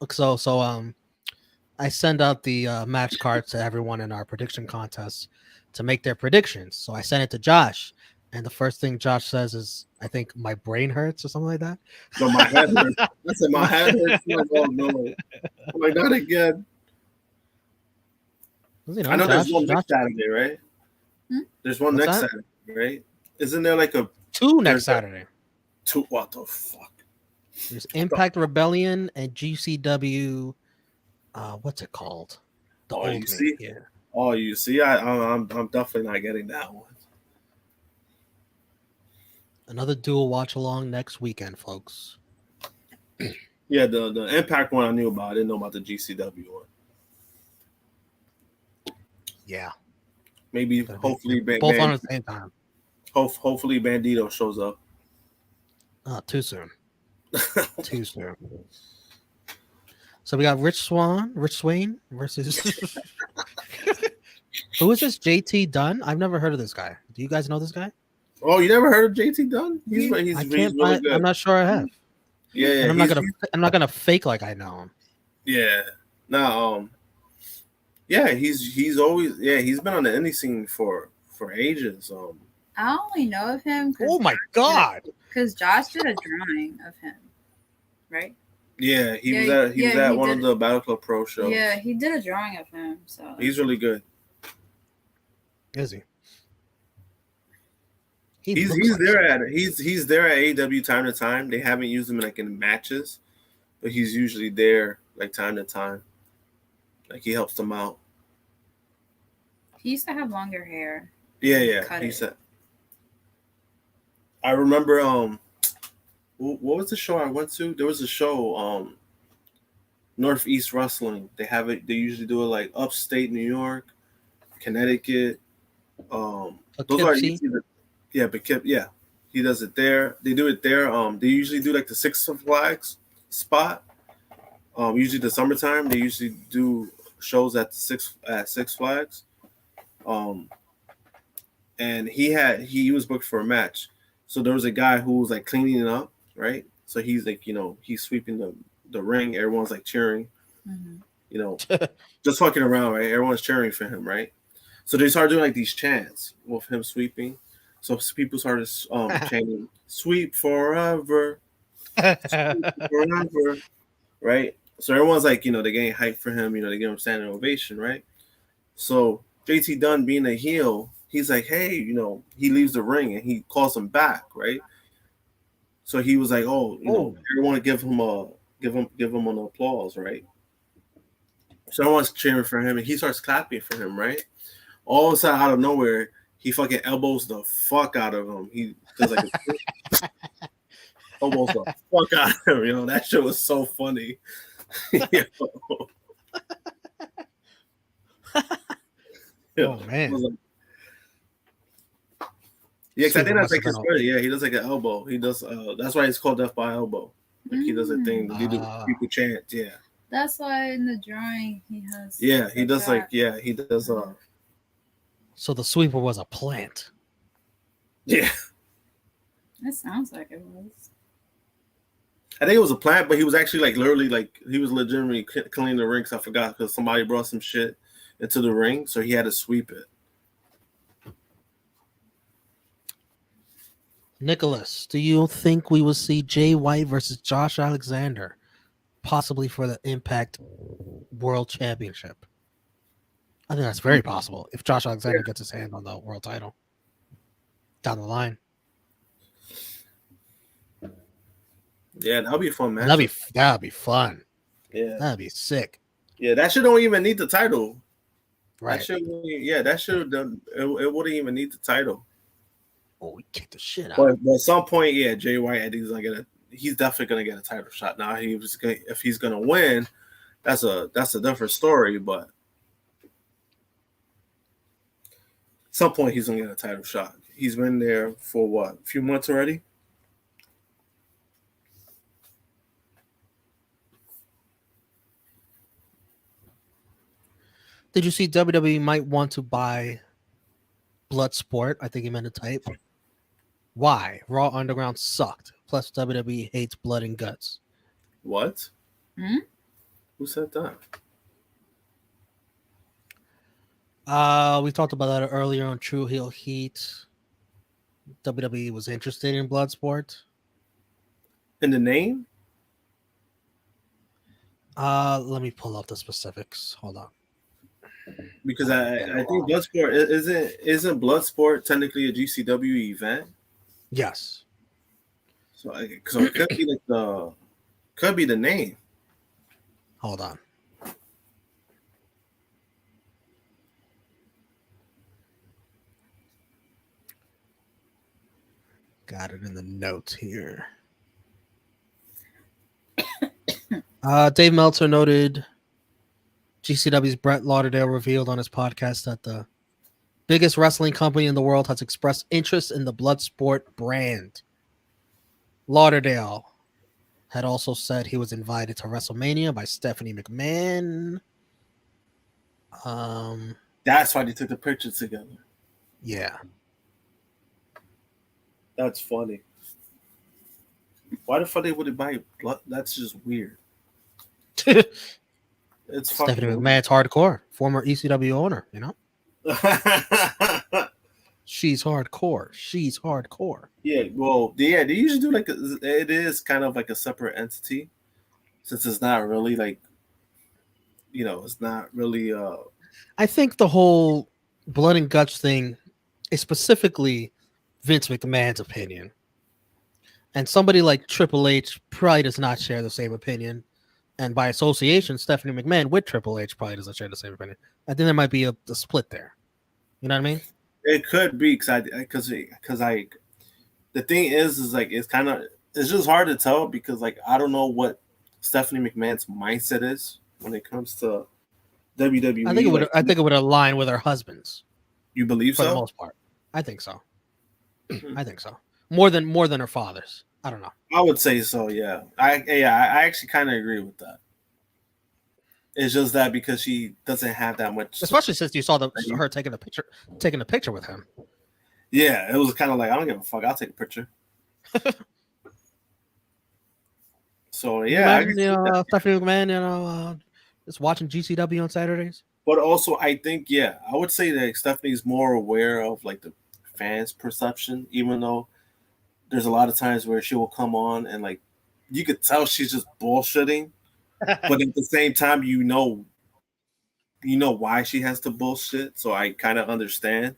[SPEAKER 2] I send out the match cards to everyone in our prediction contest to make their predictions. So I sent it to Josh, and the first thing Josh says is, "I think my brain hurts" or something like that.
[SPEAKER 8] No, my head hurts. I said my head hurts. I'm like, oh no! I'm like, not again. I know there's one next Saturday, right? There's one next Saturday, right? Isn't there like
[SPEAKER 2] two next Saturday?
[SPEAKER 8] Two? What the fuck?
[SPEAKER 2] There's Impact Rebellion and GCW. What's it called? The Ultimate. Yeah.
[SPEAKER 8] Oh, you see, I'm definitely not getting that one.
[SPEAKER 2] Another dual watch along next weekend, folks.
[SPEAKER 8] Yeah, the Impact one I knew about. I didn't know about the GCW one.
[SPEAKER 2] Yeah.
[SPEAKER 8] Maybe, hopefully,
[SPEAKER 2] both on at the same time.
[SPEAKER 8] Hopefully, Bandito shows up.
[SPEAKER 2] Too soon. Too soon. So we got Rich Swain versus Who is this JT Dunn? I've never heard of this guy. Do you guys know this guy?
[SPEAKER 8] Oh, you never heard of JT Dunn? He's
[SPEAKER 2] I
[SPEAKER 8] really
[SPEAKER 2] can't
[SPEAKER 8] good.
[SPEAKER 2] I'm not sure I have.
[SPEAKER 8] Yeah,
[SPEAKER 2] And I'm not gonna fake like I know him.
[SPEAKER 8] Yeah. No, yeah, he's always he's been on the indie scene for ages.
[SPEAKER 3] I only know of him.
[SPEAKER 2] Oh my god!
[SPEAKER 3] Because Josh did a drawing of him, right?
[SPEAKER 8] Yeah, he was at one of the Battle Club Pro shows.
[SPEAKER 3] Yeah, he did a drawing of him. So
[SPEAKER 8] he's really good.
[SPEAKER 2] Is he?
[SPEAKER 8] He's there at AEW time to time. They haven't used him in matches, but he's usually there like time to time. Like he helps them out.
[SPEAKER 3] He used to have longer hair.
[SPEAKER 8] Yeah. I remember what was the show I went to? There was a show Northeast Wrestling. They have it. They usually do it like upstate New York, Connecticut. Those are usually he does it there. They do it there. They usually do like the Six Flags spot. Usually the summertime, they usually do shows at Six Flags. And he was booked for a match. So there was a guy who was like cleaning it up, right? So he's like, he's sweeping the ring. Everyone's like cheering, just fucking around, right? Everyone's cheering for him, right? So they started doing like these chants with him sweeping. So people started chanting, "Sweep forever, sweep forever," right? So everyone's like, they're getting hyped for him. They give him standing ovation, right? So JT Dunn, being a heel, he's like, hey, he leaves the ring and he calls him back, right? So he was like, everyone give him an applause, right? So everyone's cheering for him and he starts clapping for him, right? All of a sudden, out of nowhere, he fucking elbows the fuck out of him. He does like elbows the fuck out of him. That shit was so funny.
[SPEAKER 2] Oh man.
[SPEAKER 8] Yeah, because I think that's like his story. Yeah, he does like an elbow. He does. That's why it's called death by elbow. Like he does a thing. People chant. Yeah.
[SPEAKER 3] That's why in the drawing he has.
[SPEAKER 8] Yeah, he does like. Yeah, he does.
[SPEAKER 2] So the sweeper was a plant.
[SPEAKER 8] Yeah.
[SPEAKER 3] It sounds like it was.
[SPEAKER 8] I think it was a plant, but he was actually like literally like he was legitimately cleaning the ring. 'Cause I forgot because somebody brought some shit into the ring, so he had to sweep it.
[SPEAKER 2] Nicholas, do you think we will see Jay White versus Josh Alexander, possibly for the Impact World Championship? I think that's very possible if Josh Alexander gets his hand on the world title down the line.
[SPEAKER 8] Yeah, that'll be a fun match.
[SPEAKER 2] That'd be fun.
[SPEAKER 8] Yeah,
[SPEAKER 2] that'd be sick.
[SPEAKER 8] Yeah, that shit don't even need the title.
[SPEAKER 2] Right.
[SPEAKER 8] That should have done. It wouldn't even need the title.
[SPEAKER 2] Oh, we kicked the shit out.
[SPEAKER 8] But at some point, yeah, Jay White, I think he's definitely gonna get a title shot. Now if he's gonna win, that's a different story. But at some point, he's gonna get a title shot. He's been there for what, a few months already.
[SPEAKER 2] Did you see WWE might want to buy Bloodsport? I think he meant to type. Why? Raw Underground sucked. Plus, WWE hates blood and guts.
[SPEAKER 8] What? Who said that?
[SPEAKER 2] We talked about that earlier on True Heel Heat. WWE was interested in Bloodsport.
[SPEAKER 8] In the name?
[SPEAKER 2] Let me pull up the specifics. Hold on.
[SPEAKER 8] Because I think Bloodsport isn't Bloodsport technically a GCW event?
[SPEAKER 2] Yes.
[SPEAKER 8] So it could be like could be the name.
[SPEAKER 2] Hold on. Got it in the notes here. Dave Meltzer noted GCW's Brett Lauderdale revealed on his podcast that the biggest wrestling company in the world has expressed interest in the Bloodsport brand. Lauderdale had also said he was invited to WrestleMania by Stephanie McMahon.
[SPEAKER 8] Damn, That's why they took the picture together.
[SPEAKER 2] Yeah.
[SPEAKER 8] That's funny. Why the fuck they would buy blood? That's just weird. It's
[SPEAKER 2] Stephanie
[SPEAKER 8] fucking
[SPEAKER 2] McMahon's hardcore, former ECW owner, you know? She's hardcore. She's hardcore.
[SPEAKER 8] Yeah, well, yeah, they usually do like it is kind of like a separate entity, since it's not really like, it's not really.
[SPEAKER 2] I think the whole blood and guts thing is specifically Vince McMahon's opinion. And somebody like Triple H probably does not share the same opinion. And by association, Stephanie McMahon with Triple H probably doesn't share the same opinion. I think there might be a split there. You know what I mean?
[SPEAKER 8] It could be because the thing is like it's just hard to tell because like I don't know what Stephanie McMahon's mindset is when it comes to WWE.
[SPEAKER 2] I think it would align with her husband's.
[SPEAKER 8] You believe
[SPEAKER 2] for
[SPEAKER 8] so?
[SPEAKER 2] the most part? I think so. I think so. More than her father's. I don't know.
[SPEAKER 8] I would say so. Yeah. I actually kind of agree with that. It's just that because she doesn't have that much,
[SPEAKER 2] especially since you saw her taking a picture with him.
[SPEAKER 8] Yeah, it was kind of like I don't give a fuck. I'll take a picture. So yeah,
[SPEAKER 2] Stephanie McMahon, just watching GCW on Saturdays.
[SPEAKER 8] But also, I think I would say that Stephanie's more aware of like the fans' perception, even though there's a lot of times where she will come on and like you could tell she's just bullshitting. But at the same time, you know why she has to bullshit. So I kind of understand.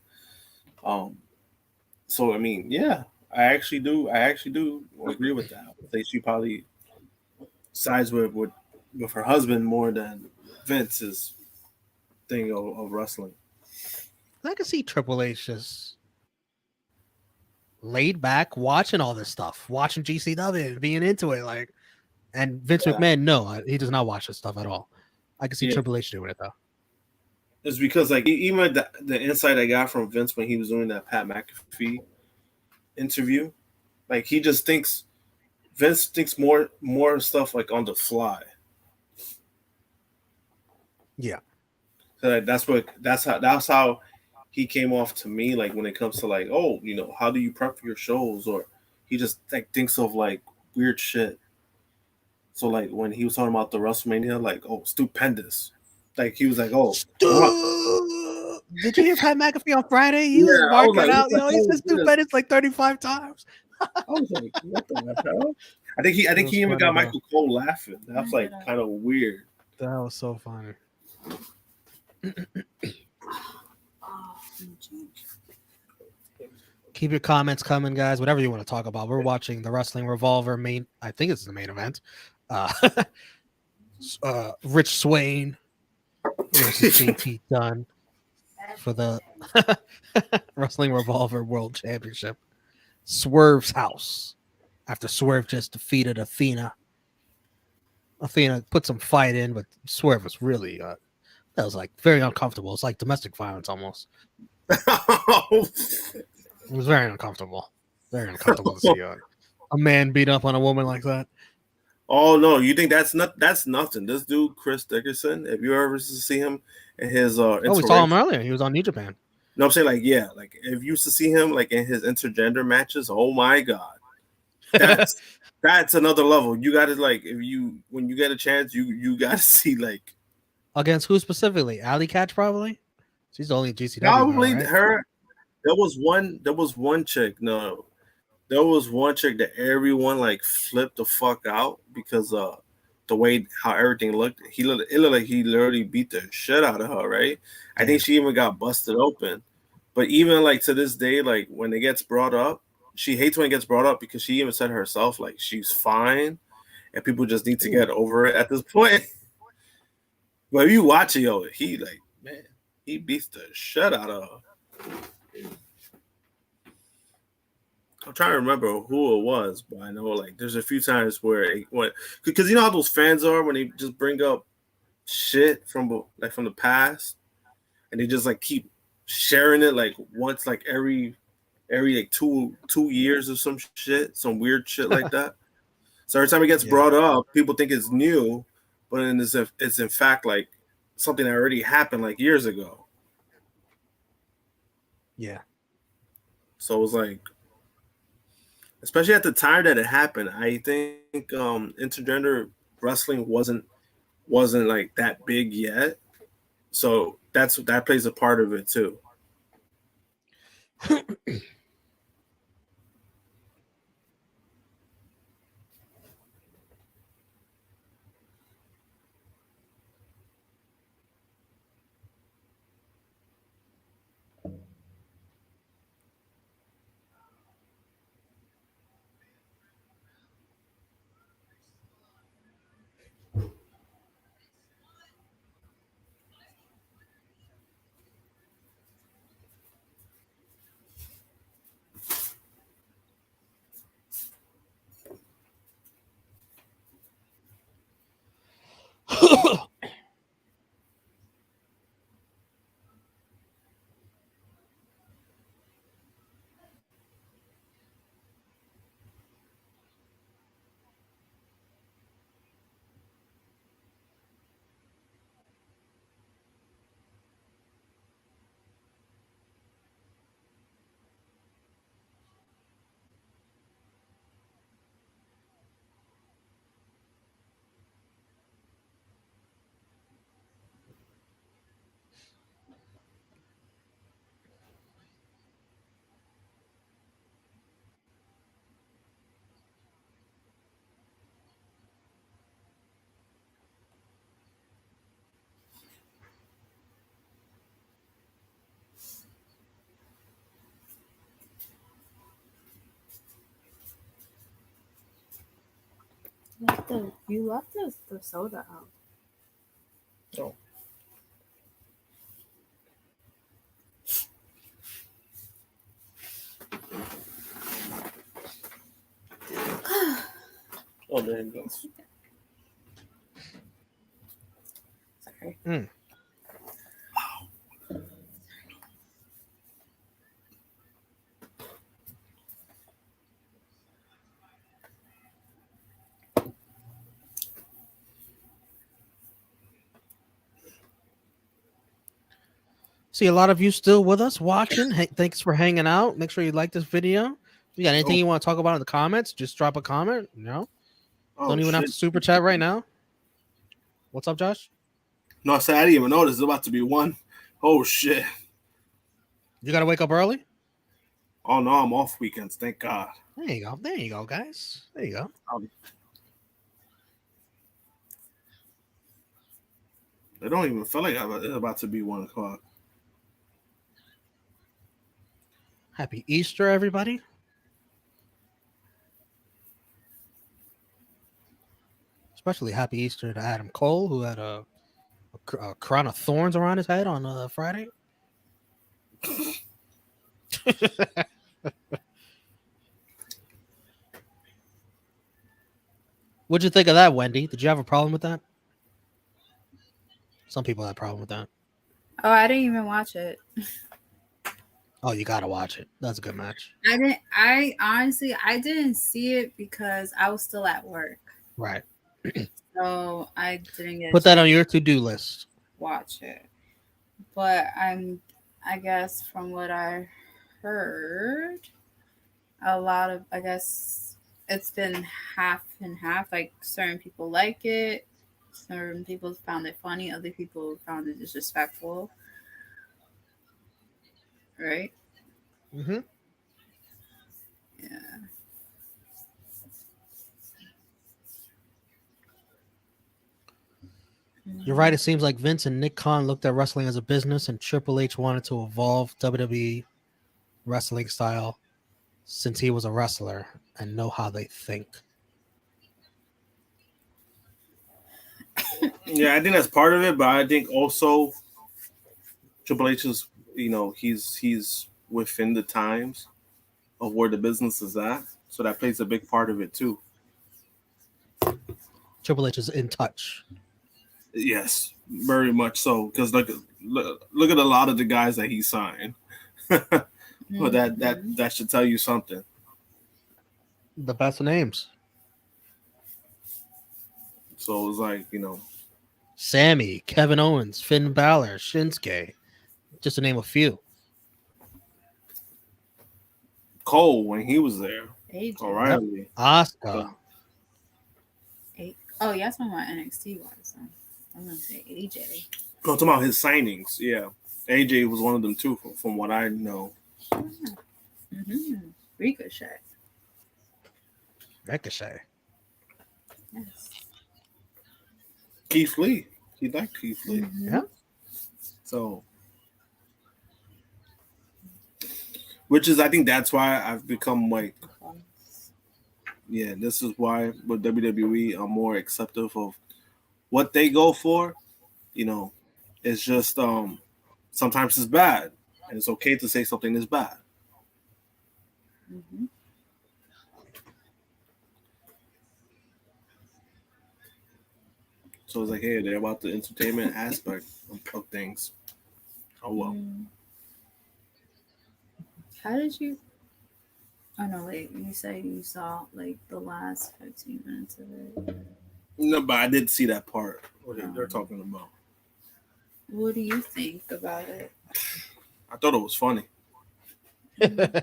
[SPEAKER 8] So I mean, yeah, I actually do agree with that. I would say she probably sides with her husband more than Vince's thing of wrestling.
[SPEAKER 2] I can see Triple H just laid back watching all this stuff, watching GCW, being into it, like. And Vince McMahon, no, he does not watch this stuff at all. I can see Triple H doing it though.
[SPEAKER 8] It's because like even the insight I got from Vince when he was doing that Pat McAfee interview, like Vince thinks more stuff like on the fly.
[SPEAKER 2] Yeah,
[SPEAKER 8] so that's how he came off to me. Like when it comes to like, how do you prep for your shows, or he just like thinks of like weird shit. So like when he was talking about the WrestleMania, like stupendous, like he was like
[SPEAKER 2] did you hear Pat McAfee on Friday? He was marking out, he said stupendous like 35 times.
[SPEAKER 8] I was like, what the hell? I think he even got Michael Cole laughing. That was like kind of weird.
[SPEAKER 2] That was so funny. Keep your comments coming, guys. Whatever you want to talk about. We're watching the Wrestling Revolver main. I think it's the main event. Rich Swain versus JT Dunn for the Wrestling Revolver World Championship. Swerve's house after Swerve just defeated Athena. Athena put some fight in, but Swerve was really that was like very uncomfortable. It's like domestic violence almost. It was very uncomfortable. Very uncomfortable to see a man beat up on a woman like that.
[SPEAKER 8] Oh no, you think that's nothing? This dude, Chris Dickerson, if you ever see him in his
[SPEAKER 2] we saw him earlier. He was on New Japan.
[SPEAKER 8] No, I'm saying like if you used to see him like in his intergender matches, oh my god. That's another level. You gotta like when you get a chance, you gotta see like
[SPEAKER 2] against who specifically? Alley Catch probably? She's the only GCW.
[SPEAKER 8] Probably
[SPEAKER 2] right?
[SPEAKER 8] her. There was one chick. No, there was one chick that everyone like flipped the fuck out because the way how everything looked. It looked like he literally beat the shit out of her. Right? I think she even got busted open. But even like to this day, like when it gets brought up, she hates when it gets brought up because she even said herself like she's fine, and people just need to get over it at this point. But if you watch it, he beats the shit out of her. I'm trying to remember who it was, but I know like there's a few times where because you know how those fans are when they just bring up shit from the past, and they just like keep sharing it like once like every like two years or some shit, some weird shit like that. So every time it gets brought up, people think it's new, but it's in fact like something that already happened like years ago.
[SPEAKER 2] Yeah.
[SPEAKER 8] So it was like, especially at the time that it happened, I think intergender wrestling wasn't like that big yet. So that plays a part of it too.
[SPEAKER 3] You left the soda out.
[SPEAKER 8] Oh. Oh, there it goes.
[SPEAKER 3] Sorry.
[SPEAKER 2] See a lot of you still with us watching. Hey, thanks for hanging out. Make sure you like this video. If you got anything you want to talk about in the comments, just drop a comment. Don't even have to super chat right now. What's up, Josh?
[SPEAKER 8] No, I said I didn't even know this is about to be one. Oh shit.
[SPEAKER 2] You gotta wake up early?
[SPEAKER 8] Oh no, I'm off weekends, thank God.
[SPEAKER 2] There you go. There you go, guys. There you go.
[SPEAKER 8] It don't even feel like it's about to be 1 o'clock.
[SPEAKER 2] Happy Easter, everybody. Especially happy Easter to Adam Cole, who had a crown of thorns around his head on Friday. What'd you think of that, Wendy? Did you have a problem with that? Some people had a problem with that.
[SPEAKER 3] Oh, I didn't even watch it.
[SPEAKER 2] Oh, you gotta watch it. That's a good match.
[SPEAKER 3] I honestly didn't see it because I was still at work.
[SPEAKER 2] Right.
[SPEAKER 3] So I didn't get
[SPEAKER 2] Put that on your to-do list.
[SPEAKER 3] Watch it. But I guess from what I heard, a lot of, I guess it's been half and half. Like certain people like it, certain people found it funny, other people found it disrespectful. Right?
[SPEAKER 2] Mm-hmm.
[SPEAKER 3] Yeah.
[SPEAKER 2] You're right. It seems like Vince and Nick Khan looked at wrestling as a business, and Triple H wanted to evolve WWE wrestling style since he was a wrestler and know how they think.
[SPEAKER 8] Yeah, I think that's part of it, but I think also Triple H is, he's within the times of where the business is at, so that plays a big part of it too. Triple
[SPEAKER 2] H is in touch.
[SPEAKER 8] Yes, very much so. Because look at a lot of the guys that he signed. Well, that should tell you something.
[SPEAKER 2] The best names.
[SPEAKER 8] So it was like,
[SPEAKER 2] Sammy, Kevin Owens, Finn Balor, Shinsuke, just to name a few.
[SPEAKER 8] Cole when he was there.
[SPEAKER 3] AJ.
[SPEAKER 8] O'Reilly.
[SPEAKER 2] Asuka.
[SPEAKER 3] Oh, yeah, that's talking about NXT wise. So I'm gonna say AJ.
[SPEAKER 8] No, talking about his signings. Yeah, AJ was one of them too, from what I know.
[SPEAKER 3] Ricochet.
[SPEAKER 2] Ricochet.
[SPEAKER 3] Yes.
[SPEAKER 8] Keith Lee. He liked Keith Lee.
[SPEAKER 2] Yeah.
[SPEAKER 8] So, which is, I think that's why I've become like, yeah, this is why with WWE I'm more acceptive of what they go for. You know, it's just sometimes it's bad, and it's okay to say something is bad. So it's like, hey, they're about the entertainment aspect of things. Oh well.
[SPEAKER 3] How did you? Oh no, wait. You say you saw like the last 15 minutes of it.
[SPEAKER 8] No, but I did see that part. What they're talking about.
[SPEAKER 3] What do you think about it?
[SPEAKER 8] I thought it was funny. I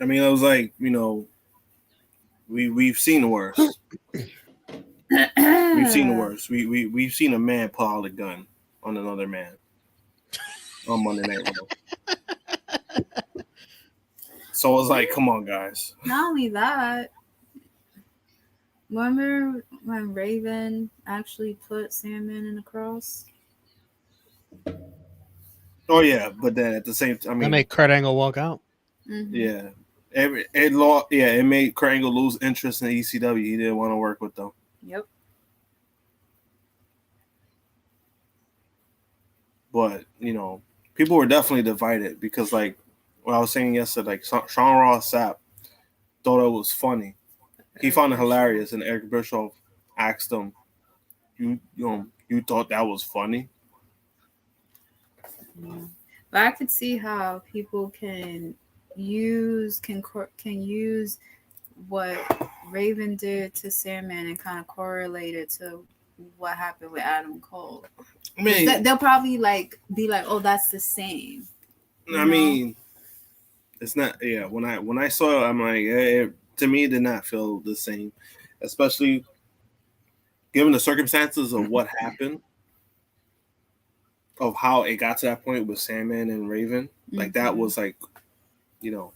[SPEAKER 8] mean, it was like, you know, we've seen worse. We've seen the worst. We've seen a man pull out a gun on another man on Monday Night Raw. So it's like, come on, guys.
[SPEAKER 3] Not only that, remember when Raven actually put Sandman in the cross?
[SPEAKER 8] Oh yeah, but then at the same time, I
[SPEAKER 2] That
[SPEAKER 8] mean,
[SPEAKER 2] made Kurt Angle walk out.
[SPEAKER 8] yeah, it made Kurt Angle lose interest in ECW. He didn't want to work with them.
[SPEAKER 3] Yep.
[SPEAKER 8] But you know, people were definitely divided because, like what I was saying yesterday, like Sean Ross Sapp thought it was funny. He found it hilarious, and Eric Bischoff asked him, "You thought that was funny?"
[SPEAKER 3] Yeah. But I could see how people can use what Raven did to Sandman and kind of correlate it to what happened with Adam Cole.
[SPEAKER 8] I mean,
[SPEAKER 3] They'll probably be like, "Oh, that's the same."
[SPEAKER 8] I mean, it's not. Yeah, when I saw it, I'm like, to me, it did not feel the same, especially given the circumstances of what happened, of how it got to that point with Sandman and Raven. Like that was like, you know,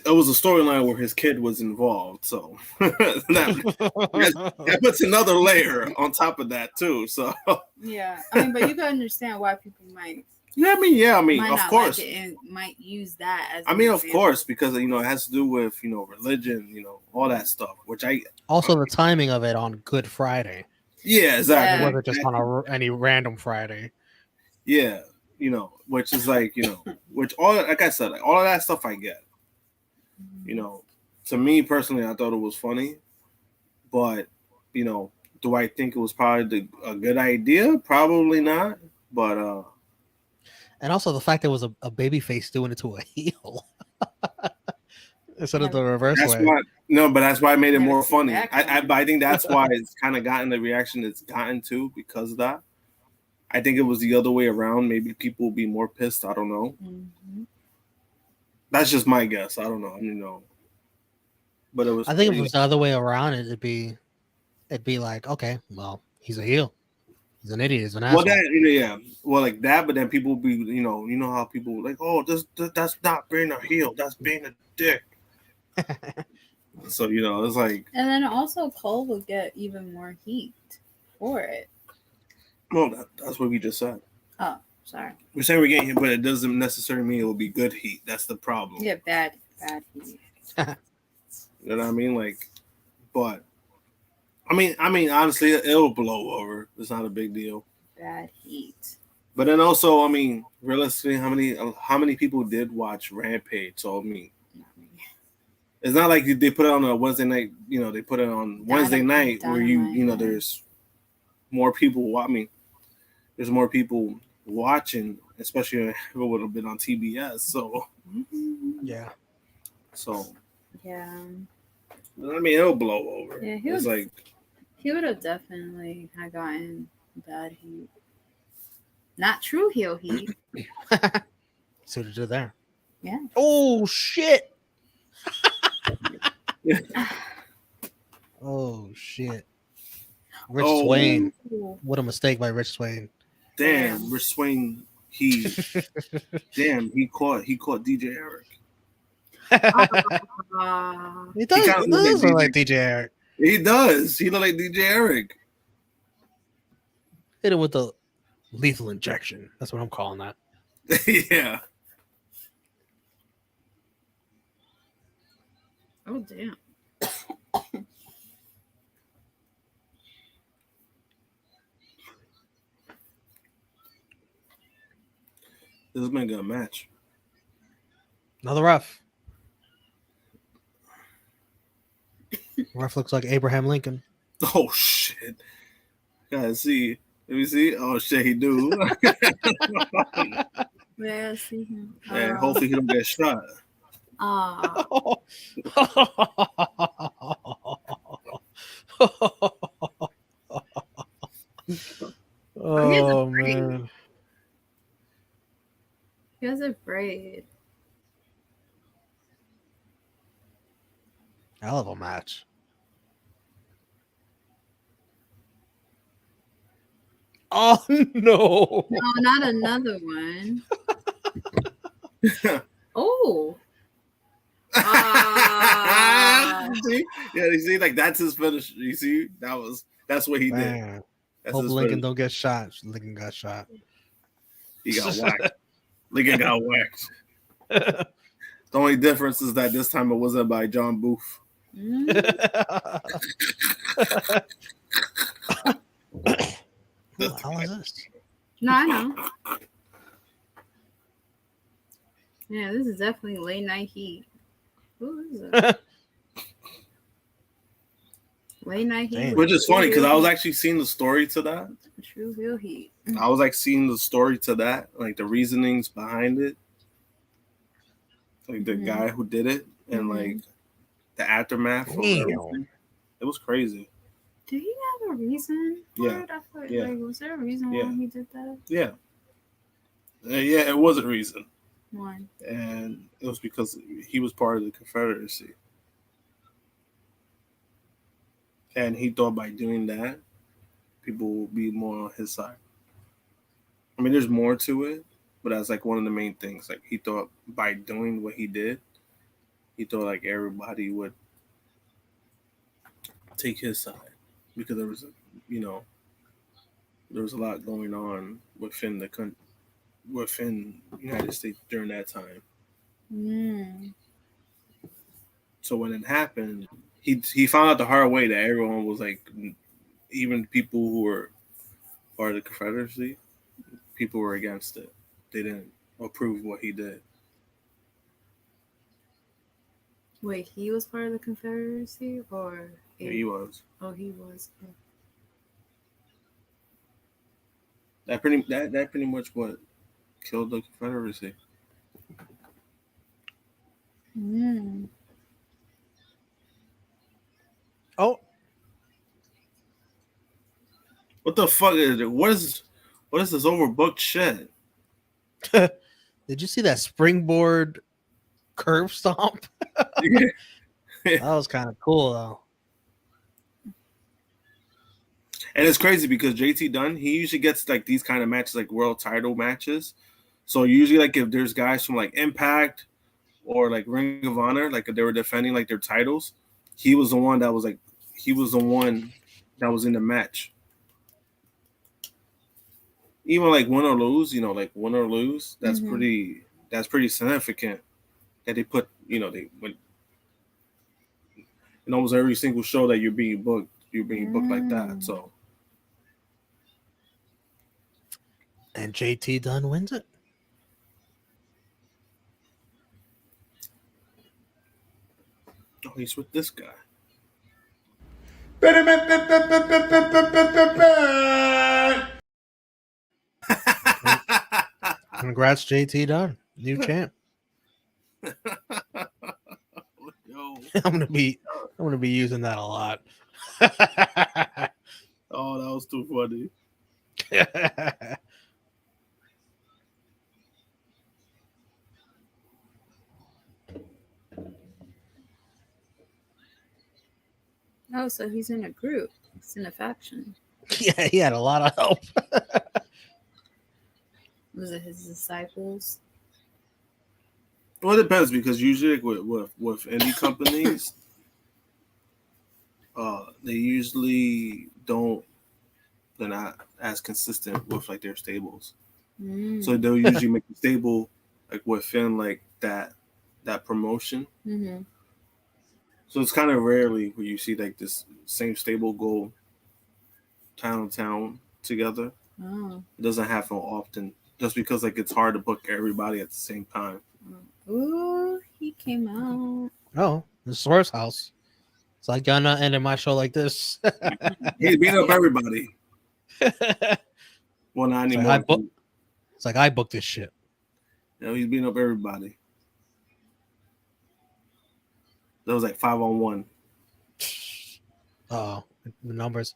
[SPEAKER 8] it was a storyline where his kid was involved, so that puts another layer on top of that too. So
[SPEAKER 3] yeah, I mean, but you can understand why people might.
[SPEAKER 8] I mean, of course,
[SPEAKER 3] like it and might use that as.
[SPEAKER 8] I mean, of course, because you know it has to do with religion, all that stuff. Which
[SPEAKER 2] Also the timing of it on Good Friday.
[SPEAKER 8] Yeah, exactly.
[SPEAKER 2] It wasn't just on any random Friday.
[SPEAKER 8] Yeah, which is like which all like I said, like all of that stuff I get. To me personally, I thought it was funny, but do I think it was probably a good idea? Probably not. But
[SPEAKER 2] and also the fact that it was a babyface doing it to a heel instead of the reverse way.
[SPEAKER 8] But that's why I made it more funny. I think that's why it's kind of gotten the reaction it's gotten to because of that. I think it was the other way around. Maybe people will be more pissed. I don't know. That's just my guess. I don't know. But it was.
[SPEAKER 2] I think if it was the other way around, it'd be like, okay, well, he's a heel. He's an idiot. He's an asshole.
[SPEAKER 8] Well, well, like that. But then people will be, you know how people like, oh, that's not being a heel. That's being a dick. So it's like.
[SPEAKER 3] And then also Cole will get even more heat for it.
[SPEAKER 8] No, that's what we just said.
[SPEAKER 3] Oh, sorry.
[SPEAKER 8] We're saying we're getting heat, but it doesn't necessarily mean it will be good heat. That's the problem.
[SPEAKER 3] Yeah, bad heat.
[SPEAKER 8] You know what I mean? Like, but I mean, honestly, it'll blow over. It's not a big deal.
[SPEAKER 3] Bad heat.
[SPEAKER 8] But then also, I mean, realistically, how many people did watch Rampage? So I mean, it's not like they put it on a Wednesday night. They put it on Wednesday night where there's more people. I mean, there's more people watching, especially if it would have been on TBS. So
[SPEAKER 2] yeah.
[SPEAKER 3] So yeah.
[SPEAKER 8] I mean, it'll blow over.
[SPEAKER 3] Yeah, he would have definitely had gotten bad heat. Not true heel heat.
[SPEAKER 2] See what it did there.
[SPEAKER 3] Yeah.
[SPEAKER 2] Oh shit! Oh shit! Rich
[SPEAKER 8] Oh.
[SPEAKER 2] Swain. What a mistake by Rich Swain.
[SPEAKER 8] Damn, Rich Swain. He caught DJ Eric.
[SPEAKER 2] He does.
[SPEAKER 8] kinda
[SPEAKER 2] He
[SPEAKER 8] look
[SPEAKER 2] does
[SPEAKER 8] like
[SPEAKER 2] look like DJ Eric.
[SPEAKER 8] He does. He look like DJ Eric.
[SPEAKER 2] Hit him with the lethal injection. That's what I'm calling that.
[SPEAKER 8] Yeah.
[SPEAKER 3] Oh damn.
[SPEAKER 8] This has been a good match.
[SPEAKER 2] Another ref. Ref looks like Abraham Lincoln.
[SPEAKER 8] Oh shit. Gotta see. Let me see. Oh shit, he do.
[SPEAKER 3] Yeah, I see him.
[SPEAKER 8] And hopefully he don't get shot.
[SPEAKER 3] Oh.
[SPEAKER 2] Oh man.
[SPEAKER 3] He has a braid.
[SPEAKER 2] Hell of a match. Oh no.
[SPEAKER 3] No, not another one. Oh.
[SPEAKER 8] See? Yeah, you see, like that's his finish. You see, that's what he did.
[SPEAKER 2] Man.
[SPEAKER 8] That's
[SPEAKER 2] Hope
[SPEAKER 8] his
[SPEAKER 2] Lincoln
[SPEAKER 8] finish.
[SPEAKER 2] don't get shot. Lincoln got shot.
[SPEAKER 8] He got whacked. Lincoln got whacked. The only difference is that this time it wasn't by John Booth.
[SPEAKER 2] What the hell is this?
[SPEAKER 3] No, I know. Yeah, this is definitely late night heat. Who is it? Late night heat.
[SPEAKER 2] Damn.
[SPEAKER 8] Which is funny because I was actually seeing the story to that.
[SPEAKER 3] True real heat.
[SPEAKER 8] I was like seeing the story to that, like the reasonings behind it. Like the guy who did it and like the aftermath of everything. It was crazy.
[SPEAKER 3] Did he have a reason for
[SPEAKER 8] Yeah.
[SPEAKER 3] it? I feel like,
[SPEAKER 8] Yeah.
[SPEAKER 3] was there a reason why he did that?
[SPEAKER 8] Yeah. Yeah, it was a reason.
[SPEAKER 3] Why?
[SPEAKER 8] And it was because he was part of the Confederacy. And he thought by doing that, people will be more on his side. I mean, there's more to it, but that's like one of the main things. Like he thought by doing what he did, he thought like everybody would take his side because there was, there was a lot going on within the country, within the United States during that time. So when it happened, he found out the hard way that everyone was like, even people who were part of the Confederacy, people were against it. They didn't approve what he did.
[SPEAKER 3] Wait, he was part of the Confederacy, or
[SPEAKER 8] Yeah, he was.
[SPEAKER 3] Oh, he was.
[SPEAKER 8] That pretty much what killed the Confederacy.
[SPEAKER 2] Oh,
[SPEAKER 8] what the fuck is it? What is this overbooked shit?
[SPEAKER 2] did you see that springboard curb stomp? That was kind of cool though.
[SPEAKER 8] And it's crazy because JT Dunn, he usually gets like these kind of matches, like world title matches. So usually, like if there's guys from like Impact or like Ring of Honor, like if they were defending like their titles, he was the one that was in the match. Even like win or lose, like win or lose, that's pretty significant that they put, they went in almost every single show that you're being booked like that. So.
[SPEAKER 2] And JT Dunn wins it.
[SPEAKER 8] Oh, he's with this guy.
[SPEAKER 2] Congrats, JT Dunn, new champ.
[SPEAKER 8] Yo.
[SPEAKER 2] I'm gonna be using that a lot.
[SPEAKER 8] Oh, that was too funny.
[SPEAKER 3] Oh, so he's in a group. He's in a faction.
[SPEAKER 2] Yeah, he had a lot of help.
[SPEAKER 3] Was it his disciples?
[SPEAKER 8] Well, it depends because usually with indie companies, they usually don't. They're not as consistent with like their stables, so they'll usually make a stable like within like that promotion.
[SPEAKER 3] Mm-hmm.
[SPEAKER 8] So it's kind of rarely where you see like this same stable go town to town together.
[SPEAKER 3] Oh.
[SPEAKER 8] It doesn't happen often, just because like it's hard to book everybody at the same time.
[SPEAKER 3] Ooh, he came out.
[SPEAKER 2] Oh, the Source House. It's like y'all not ending my show like this.
[SPEAKER 8] He's beating up everybody. Well, not
[SPEAKER 2] It's
[SPEAKER 8] anymore.
[SPEAKER 2] like I booked this shit.
[SPEAKER 8] You know, he's beating up everybody. That was like 5-on-1.
[SPEAKER 2] Oh, the numbers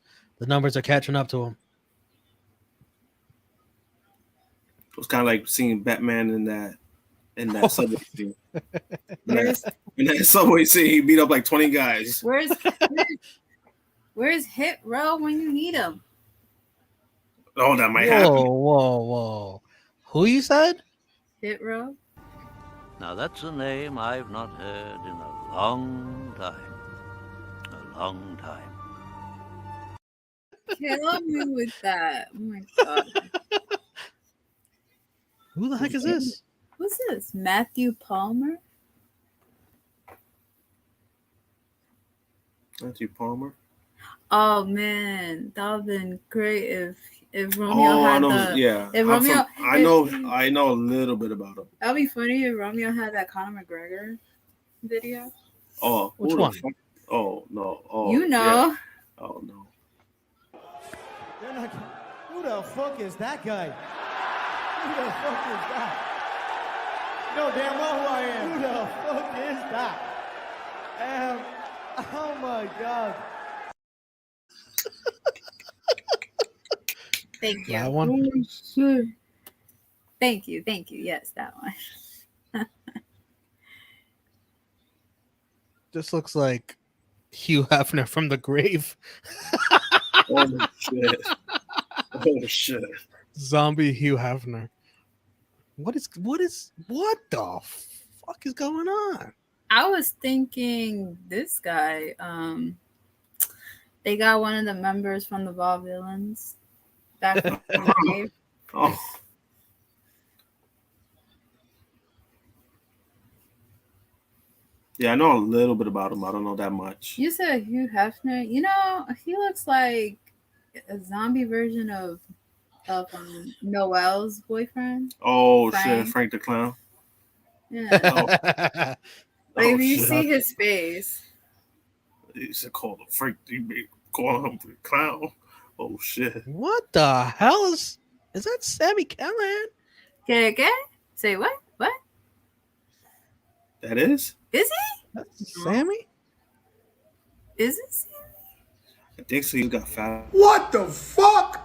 [SPEAKER 2] are catching up to him.
[SPEAKER 8] It was kind of like seeing Batman in that subway scene. In that subway scene, he beat up like 20 guys.
[SPEAKER 3] Where's Hit Row when you need him?
[SPEAKER 8] Oh, that might happen.
[SPEAKER 2] Whoa. Who you said?
[SPEAKER 3] Hit Row?
[SPEAKER 5] Now that's a name I've not heard in a long time. A long time.
[SPEAKER 3] Kill me with that. Oh my god.
[SPEAKER 2] Who the heck is this?
[SPEAKER 3] Who's this? Matthew Palmer?
[SPEAKER 8] Matthew Palmer.
[SPEAKER 3] Oh man, that would have been great if Romeo had
[SPEAKER 8] I know.
[SPEAKER 3] the
[SPEAKER 8] Yeah.
[SPEAKER 3] if Romeo
[SPEAKER 8] I know a little bit about him.
[SPEAKER 3] That'd be funny if Romeo had that Conor McGregor video.
[SPEAKER 8] Oh,
[SPEAKER 2] which
[SPEAKER 8] who the
[SPEAKER 2] one?
[SPEAKER 8] fuck? Oh no. Oh,
[SPEAKER 3] You know.
[SPEAKER 8] yeah. Oh no.
[SPEAKER 10] Who the fuck is that guy? Who the fuck is that? You know damn well who I am. Who the fuck is that? Oh my god.
[SPEAKER 3] Thank you.
[SPEAKER 2] That one?
[SPEAKER 3] Thank you. Yes, that one.
[SPEAKER 2] This looks like Hugh Hefner from the grave.
[SPEAKER 8] Oh shit. Oh shit.
[SPEAKER 2] Zombie Hugh Hefner. What the fuck is going on?
[SPEAKER 3] I was thinking this guy, they got one of the members from the Ball Villains back from the grave.
[SPEAKER 8] Oh. Yeah, I know a little bit about him. I don't know that much.
[SPEAKER 3] You said Hugh Hefner. You know, he looks like a zombie version of Noel's boyfriend.
[SPEAKER 8] Oh
[SPEAKER 3] Frank.
[SPEAKER 8] shit, Frank the Clown.
[SPEAKER 3] Yeah. Like, if you
[SPEAKER 8] shit.
[SPEAKER 3] see his face.
[SPEAKER 8] He said call him Frank. He be calling him the clown. Oh shit.
[SPEAKER 2] What the hell is that Sammy Callahan?
[SPEAKER 3] Okay. Say what? What?
[SPEAKER 8] That is?
[SPEAKER 3] Is he?
[SPEAKER 2] That's Sammy?
[SPEAKER 3] Is it Sammy?
[SPEAKER 8] I think so. He got fat.
[SPEAKER 10] What the fuck?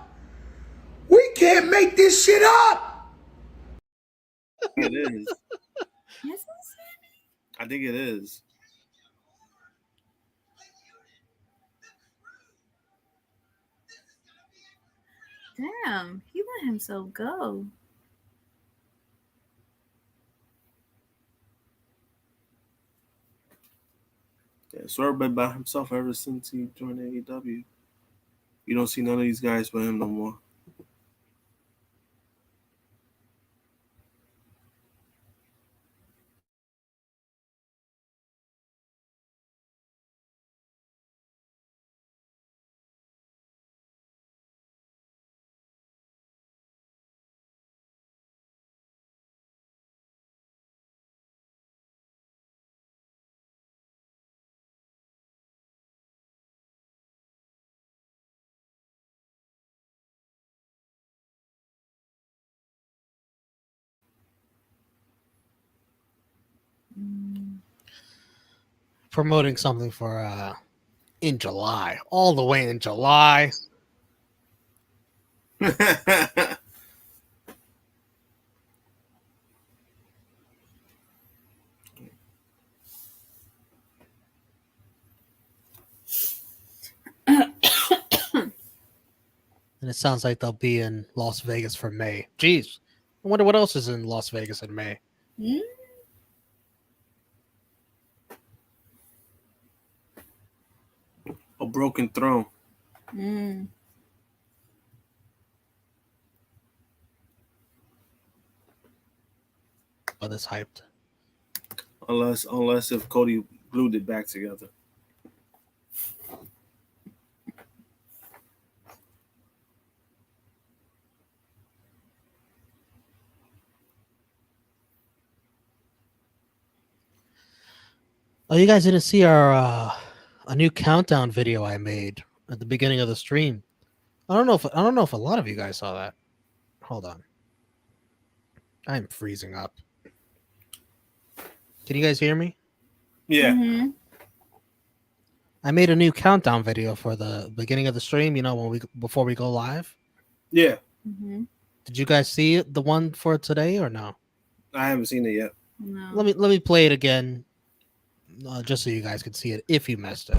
[SPEAKER 10] We can't make this shit up.
[SPEAKER 8] It is.
[SPEAKER 3] Is it Sammy?
[SPEAKER 8] I think it is.
[SPEAKER 3] Damn, he let himself go.
[SPEAKER 8] Yeah, Swerve been by himself ever since he joined AEW. You don't see none of these guys with him no more.
[SPEAKER 2] Promoting something for in July. All the way in July. And it sounds like they'll be in Las Vegas for May. Jeez. I wonder what else is in Las Vegas in May.
[SPEAKER 3] Mm.
[SPEAKER 8] A broken throne.
[SPEAKER 3] Mm.
[SPEAKER 2] But it's hyped.
[SPEAKER 8] Unless if Cody glued it back together.
[SPEAKER 2] Oh, you guys didn't see our a new countdown video I made at the beginning of the stream. I don't know if a lot of you guys saw that. Hold on. I'm freezing up. Can you guys hear me?
[SPEAKER 8] Yeah.
[SPEAKER 3] Mm-hmm.
[SPEAKER 2] I made a new countdown video for the beginning of the stream, you know, before we go live.
[SPEAKER 8] Yeah.
[SPEAKER 3] Mm-hmm.
[SPEAKER 2] Did you guys see it, the one for today or no?
[SPEAKER 8] I haven't seen it yet.
[SPEAKER 3] No.
[SPEAKER 2] Let me play it again, just so you guys can see it if you missed it.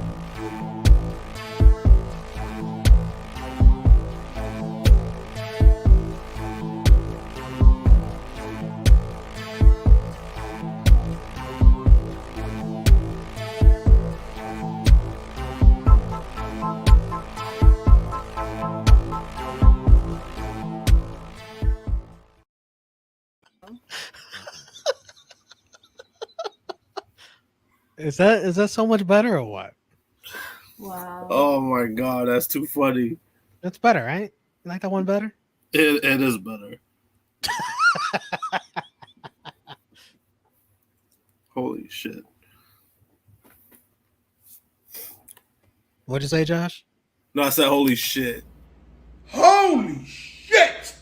[SPEAKER 2] Is that so much better or what?
[SPEAKER 3] Wow.
[SPEAKER 8] Oh my god, that's too funny.
[SPEAKER 2] That's better, right? You like that one better?
[SPEAKER 8] It is better. Holy shit.
[SPEAKER 2] What'd you say, Josh?
[SPEAKER 8] No, I said holy shit.
[SPEAKER 1] Holy shit!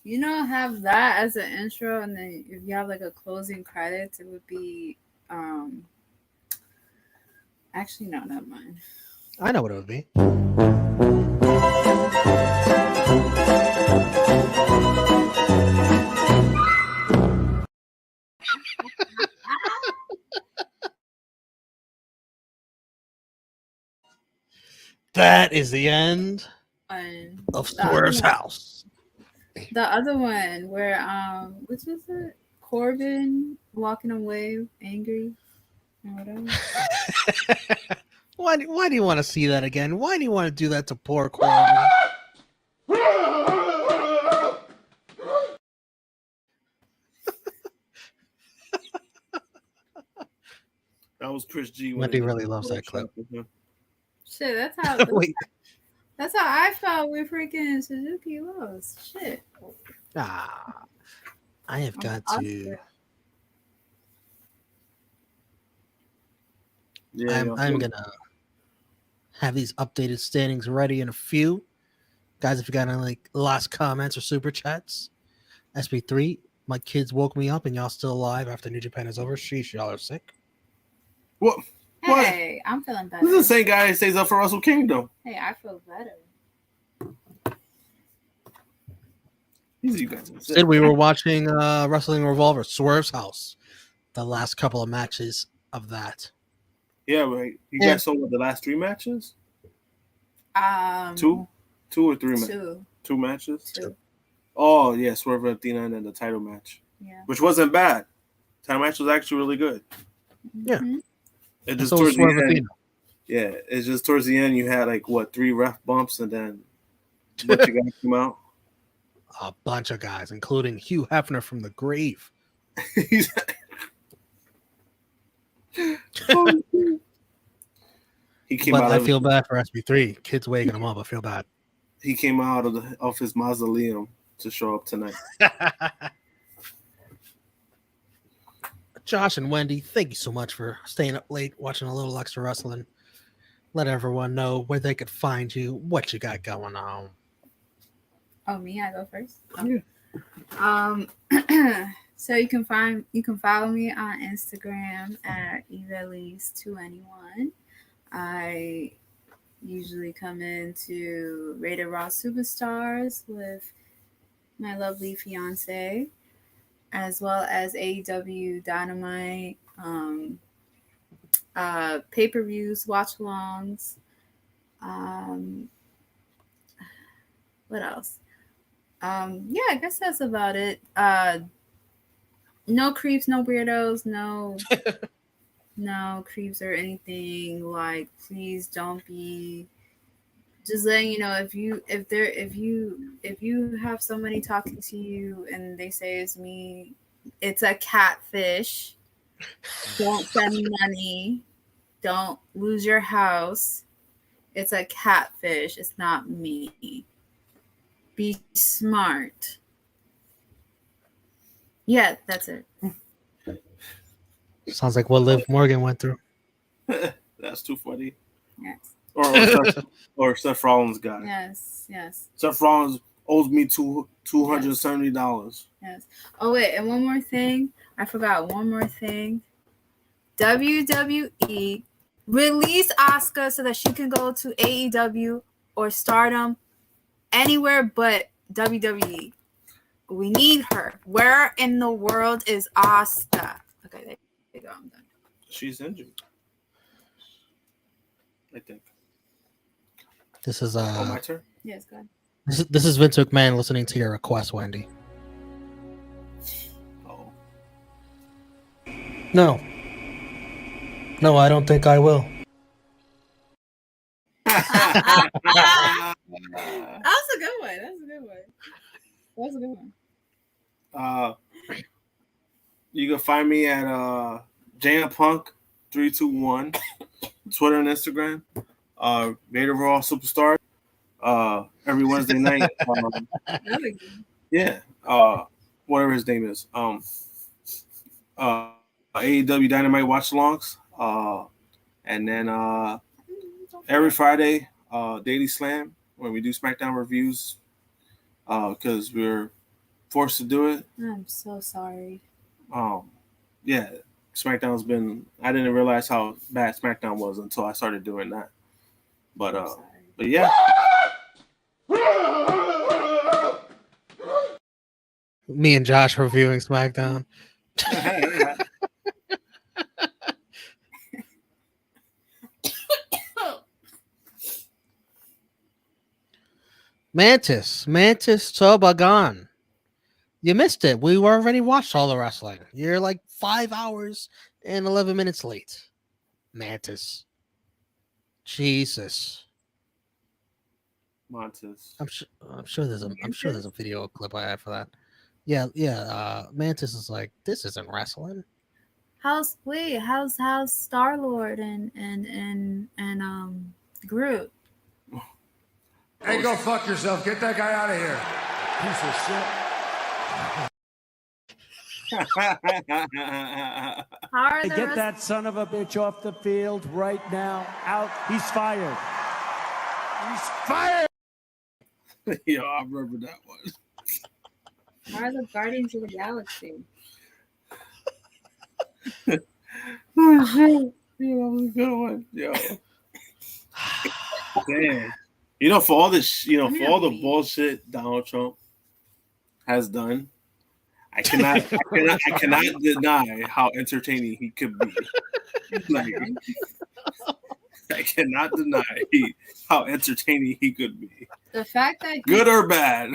[SPEAKER 3] You know, have that as an intro, and then if you have like a closing credits, it would be actually no, never mind.
[SPEAKER 2] I know what it would be. That is the end of Swerve's house.
[SPEAKER 3] The other one where which is it? Corbin walking away angry or whatever.
[SPEAKER 2] Why do you want to see that again? Why do you want to do that to poor Corbin?
[SPEAKER 8] That was Chris G.
[SPEAKER 2] Wendy really loves that clip.
[SPEAKER 3] Shit, that's how
[SPEAKER 2] Wait.
[SPEAKER 3] that's how I felt with freaking Suzuki lost. Shit.
[SPEAKER 2] I have got to.
[SPEAKER 8] Yeah,
[SPEAKER 2] I'm gonna have these updated standings ready in a few. Guys, if you got any like last comments or super chats, SB3, my kids woke me up and y'all still alive after New Japan is over. Sheesh, y'all are sick.
[SPEAKER 8] What?
[SPEAKER 3] Hey, I'm feeling better.
[SPEAKER 8] This is the same guy that stays up for Wrestle Kingdom.
[SPEAKER 3] Hey, I feel better.
[SPEAKER 8] You guys
[SPEAKER 2] Instead, we were watching Wrestling Revolver, Swerve's house, the last couple of matches of that.
[SPEAKER 8] Yeah, right. You guys saw what, the last 3 matches? Two or 3 matches? 2 matches?
[SPEAKER 3] 2.
[SPEAKER 8] Oh, yeah, Swerve and Athena and then the title match.
[SPEAKER 3] Yeah.
[SPEAKER 8] Which wasn't bad. Title match was actually really good.
[SPEAKER 2] Yeah.
[SPEAKER 8] It just towards the end. Yeah, it's just towards the end you had like 3 ref bumps and then what you guys come out?
[SPEAKER 2] A bunch of guys, including Hugh Hefner from the grave.
[SPEAKER 8] He came
[SPEAKER 2] but
[SPEAKER 8] out.
[SPEAKER 2] I feel bad for SB3. Kids waking him up. I feel bad.
[SPEAKER 8] He came out of his mausoleum to show up tonight.
[SPEAKER 2] Josh and Wendy, thank you so much for staying up late, watching a little extra wrestling. Let everyone know where they could find you, what you got going on.
[SPEAKER 3] Oh, me? I go first.
[SPEAKER 8] Yeah.
[SPEAKER 3] So you can follow me on Instagram at evelise2anyone. I usually come into Rated Raw Superstars with my lovely fiance, as well as AEW Dynamite. pay-per-views, watch-alongs. What else? Yeah, I guess that's about it. No creeps, no weirdos, no creeps or anything. Like, please don't be. Just letting you know, if you have somebody talking to you and they say it's me, it's a catfish. Don't send money. Don't lose your house. It's a catfish. It's not me. Be smart. Yeah, that's it.
[SPEAKER 2] Sounds like what Liv Morgan went through.
[SPEAKER 8] That's too funny.
[SPEAKER 3] Yes.
[SPEAKER 8] Or Seth Rollins guy.
[SPEAKER 3] Yes.
[SPEAKER 8] Seth Rollins owes me $270.
[SPEAKER 3] Yes. Oh wait, and one more thing. I forgot one more thing. WWE release Asuka so that she can go to AEW or Stardom, anywhere but WWE. We need her. Where in the world is Asuka? Okay, there you go. I'm done.
[SPEAKER 8] She's injured, I think.
[SPEAKER 2] This is
[SPEAKER 8] my turn.
[SPEAKER 3] Yes, go ahead.
[SPEAKER 2] This is Vince McMahon listening to your request, Wendy.
[SPEAKER 8] Oh.
[SPEAKER 2] No, I don't think I will.
[SPEAKER 3] That was a good one.
[SPEAKER 8] You can find me at JamPunk321, Twitter and Instagram. Vader Raw Superstar. Every Wednesday night. Yeah. Whatever his name is. AEW Dynamite watch-alongs. And then every Friday, Daily Slam, when we do SmackDown reviews, because we're forced to do it.
[SPEAKER 3] I'm so sorry.
[SPEAKER 8] Yeah, SmackDown's been. I didn't realize how bad SmackDown was until I started doing that. But yeah.
[SPEAKER 2] Me and Josh reviewing SmackDown. Mantis Tobagan. You missed it. We already watched all the wrestling. You're like 5 hours and 11 minutes late. Mantis. Jesus.
[SPEAKER 8] Mantis.
[SPEAKER 2] I'm sure there's a video clip I have for that. Yeah. Mantis is like, this isn't wrestling.
[SPEAKER 3] How's Star-Lord and Groot?
[SPEAKER 1] Hey, go fuck yourself. Get that guy out of here. Piece of shit.
[SPEAKER 10] Hey, get that son of a bitch off the field right now. Out. He's fired.
[SPEAKER 8] Yeah, I remember that one.
[SPEAKER 3] How are the Guardians of the Galaxy?
[SPEAKER 8] Oh shit! Yeah, that was a good one. Yo, damn. For all this, for all the bullshit Donald Trump has done, I cannot deny how entertaining he could be. Like, I cannot deny how entertaining he could be.
[SPEAKER 3] The fact that
[SPEAKER 8] good or bad.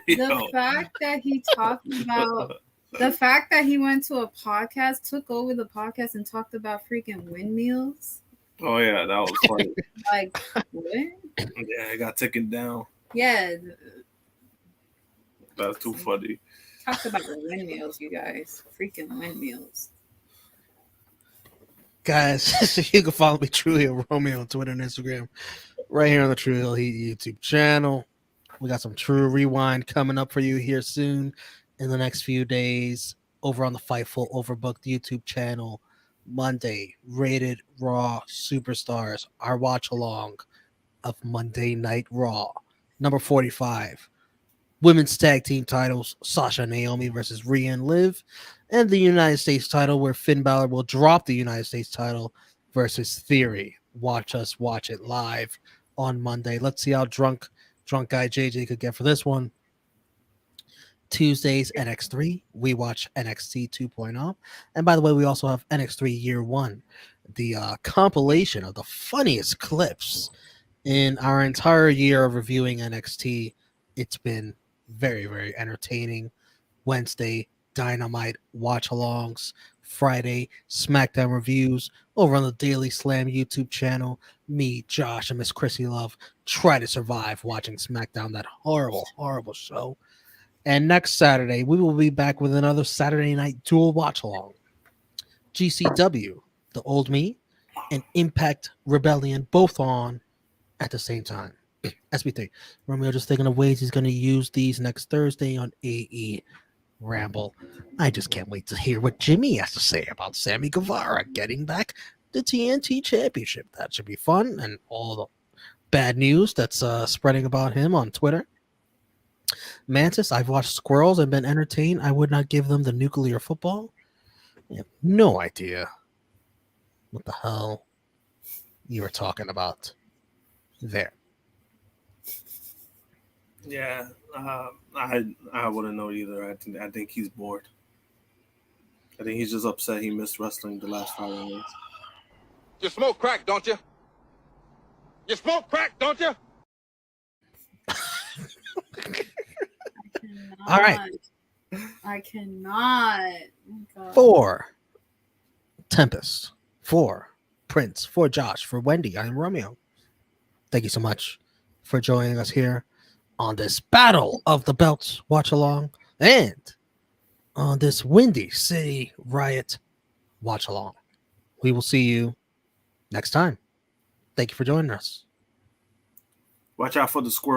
[SPEAKER 3] The fact that he talked about, the fact that he went to a podcast, took over the podcast, and talked about freaking windmills.
[SPEAKER 8] Oh yeah, that was funny.
[SPEAKER 3] Like what?
[SPEAKER 8] Yeah, it got taken down.
[SPEAKER 3] Yeah,
[SPEAKER 8] that's too funny.
[SPEAKER 3] Talk about the windmills, you guys. Freaking windmills.
[SPEAKER 2] Guys, you can follow me, True Hill Romeo, on Twitter and Instagram. Right here on the True Hill Heat YouTube channel. We got some True Rewind coming up for you here soon in the next few days over on the Fightful Overbooked YouTube channel. Monday, Rated Raw Superstars, our watch along of Monday Night Raw. Number 45. Women's tag team titles, Sasha and Naomi versus Rhea and Liv, and the United States title, where Finn Balor will drop the United States title versus Theory. Watch us watch it live on Monday. Let's see how drunk guy JJ could get for this one. Tuesdays, NX3. We watch NXT 2.0. And by the way, we also have NX3 Year 1. the compilation of the funniest clips in our entire year of reviewing NXT. It's been very, very entertaining. Wednesday, Dynamite watch-alongs. Friday, SmackDown reviews over on the Daily Slam YouTube channel. Me, Josh, and Miss Chrissy Love try to survive watching SmackDown, that horrible, horrible show. And next Saturday, we will be back with another Saturday night dual watch-along. GCW, The Old Me, and Impact Rebellion, both on at the same time. SB3, Romeo just thinking of ways he's going to use these next Thursday on AE Ramble. I just can't wait to hear what Jimmy has to say about Sammy Guevara getting back the TNT Championship. That should be fun, and all the bad news that's spreading about him on Twitter. Mantis, I've watched Squirrels and been entertained. I would not give them the nuclear football. I have no idea what the hell you were talking about there.
[SPEAKER 8] Yeah, I wouldn't know either. I think he's bored. I think he's just upset he missed wrestling the last 5 hours.
[SPEAKER 11] You smoke crack, don't you? You smoke crack, don't you?
[SPEAKER 2] All right.
[SPEAKER 3] I cannot. Oh, God.
[SPEAKER 2] 4 Tempest, 4 Prince, 4 Josh, for Wendy, I'm Romeo. Thank you so much for joining us here on this Battle of the Belts watch along and on this Windy City Riot watch along. We will see you next time. Thank you for joining us.
[SPEAKER 8] Watch out for the squirrel.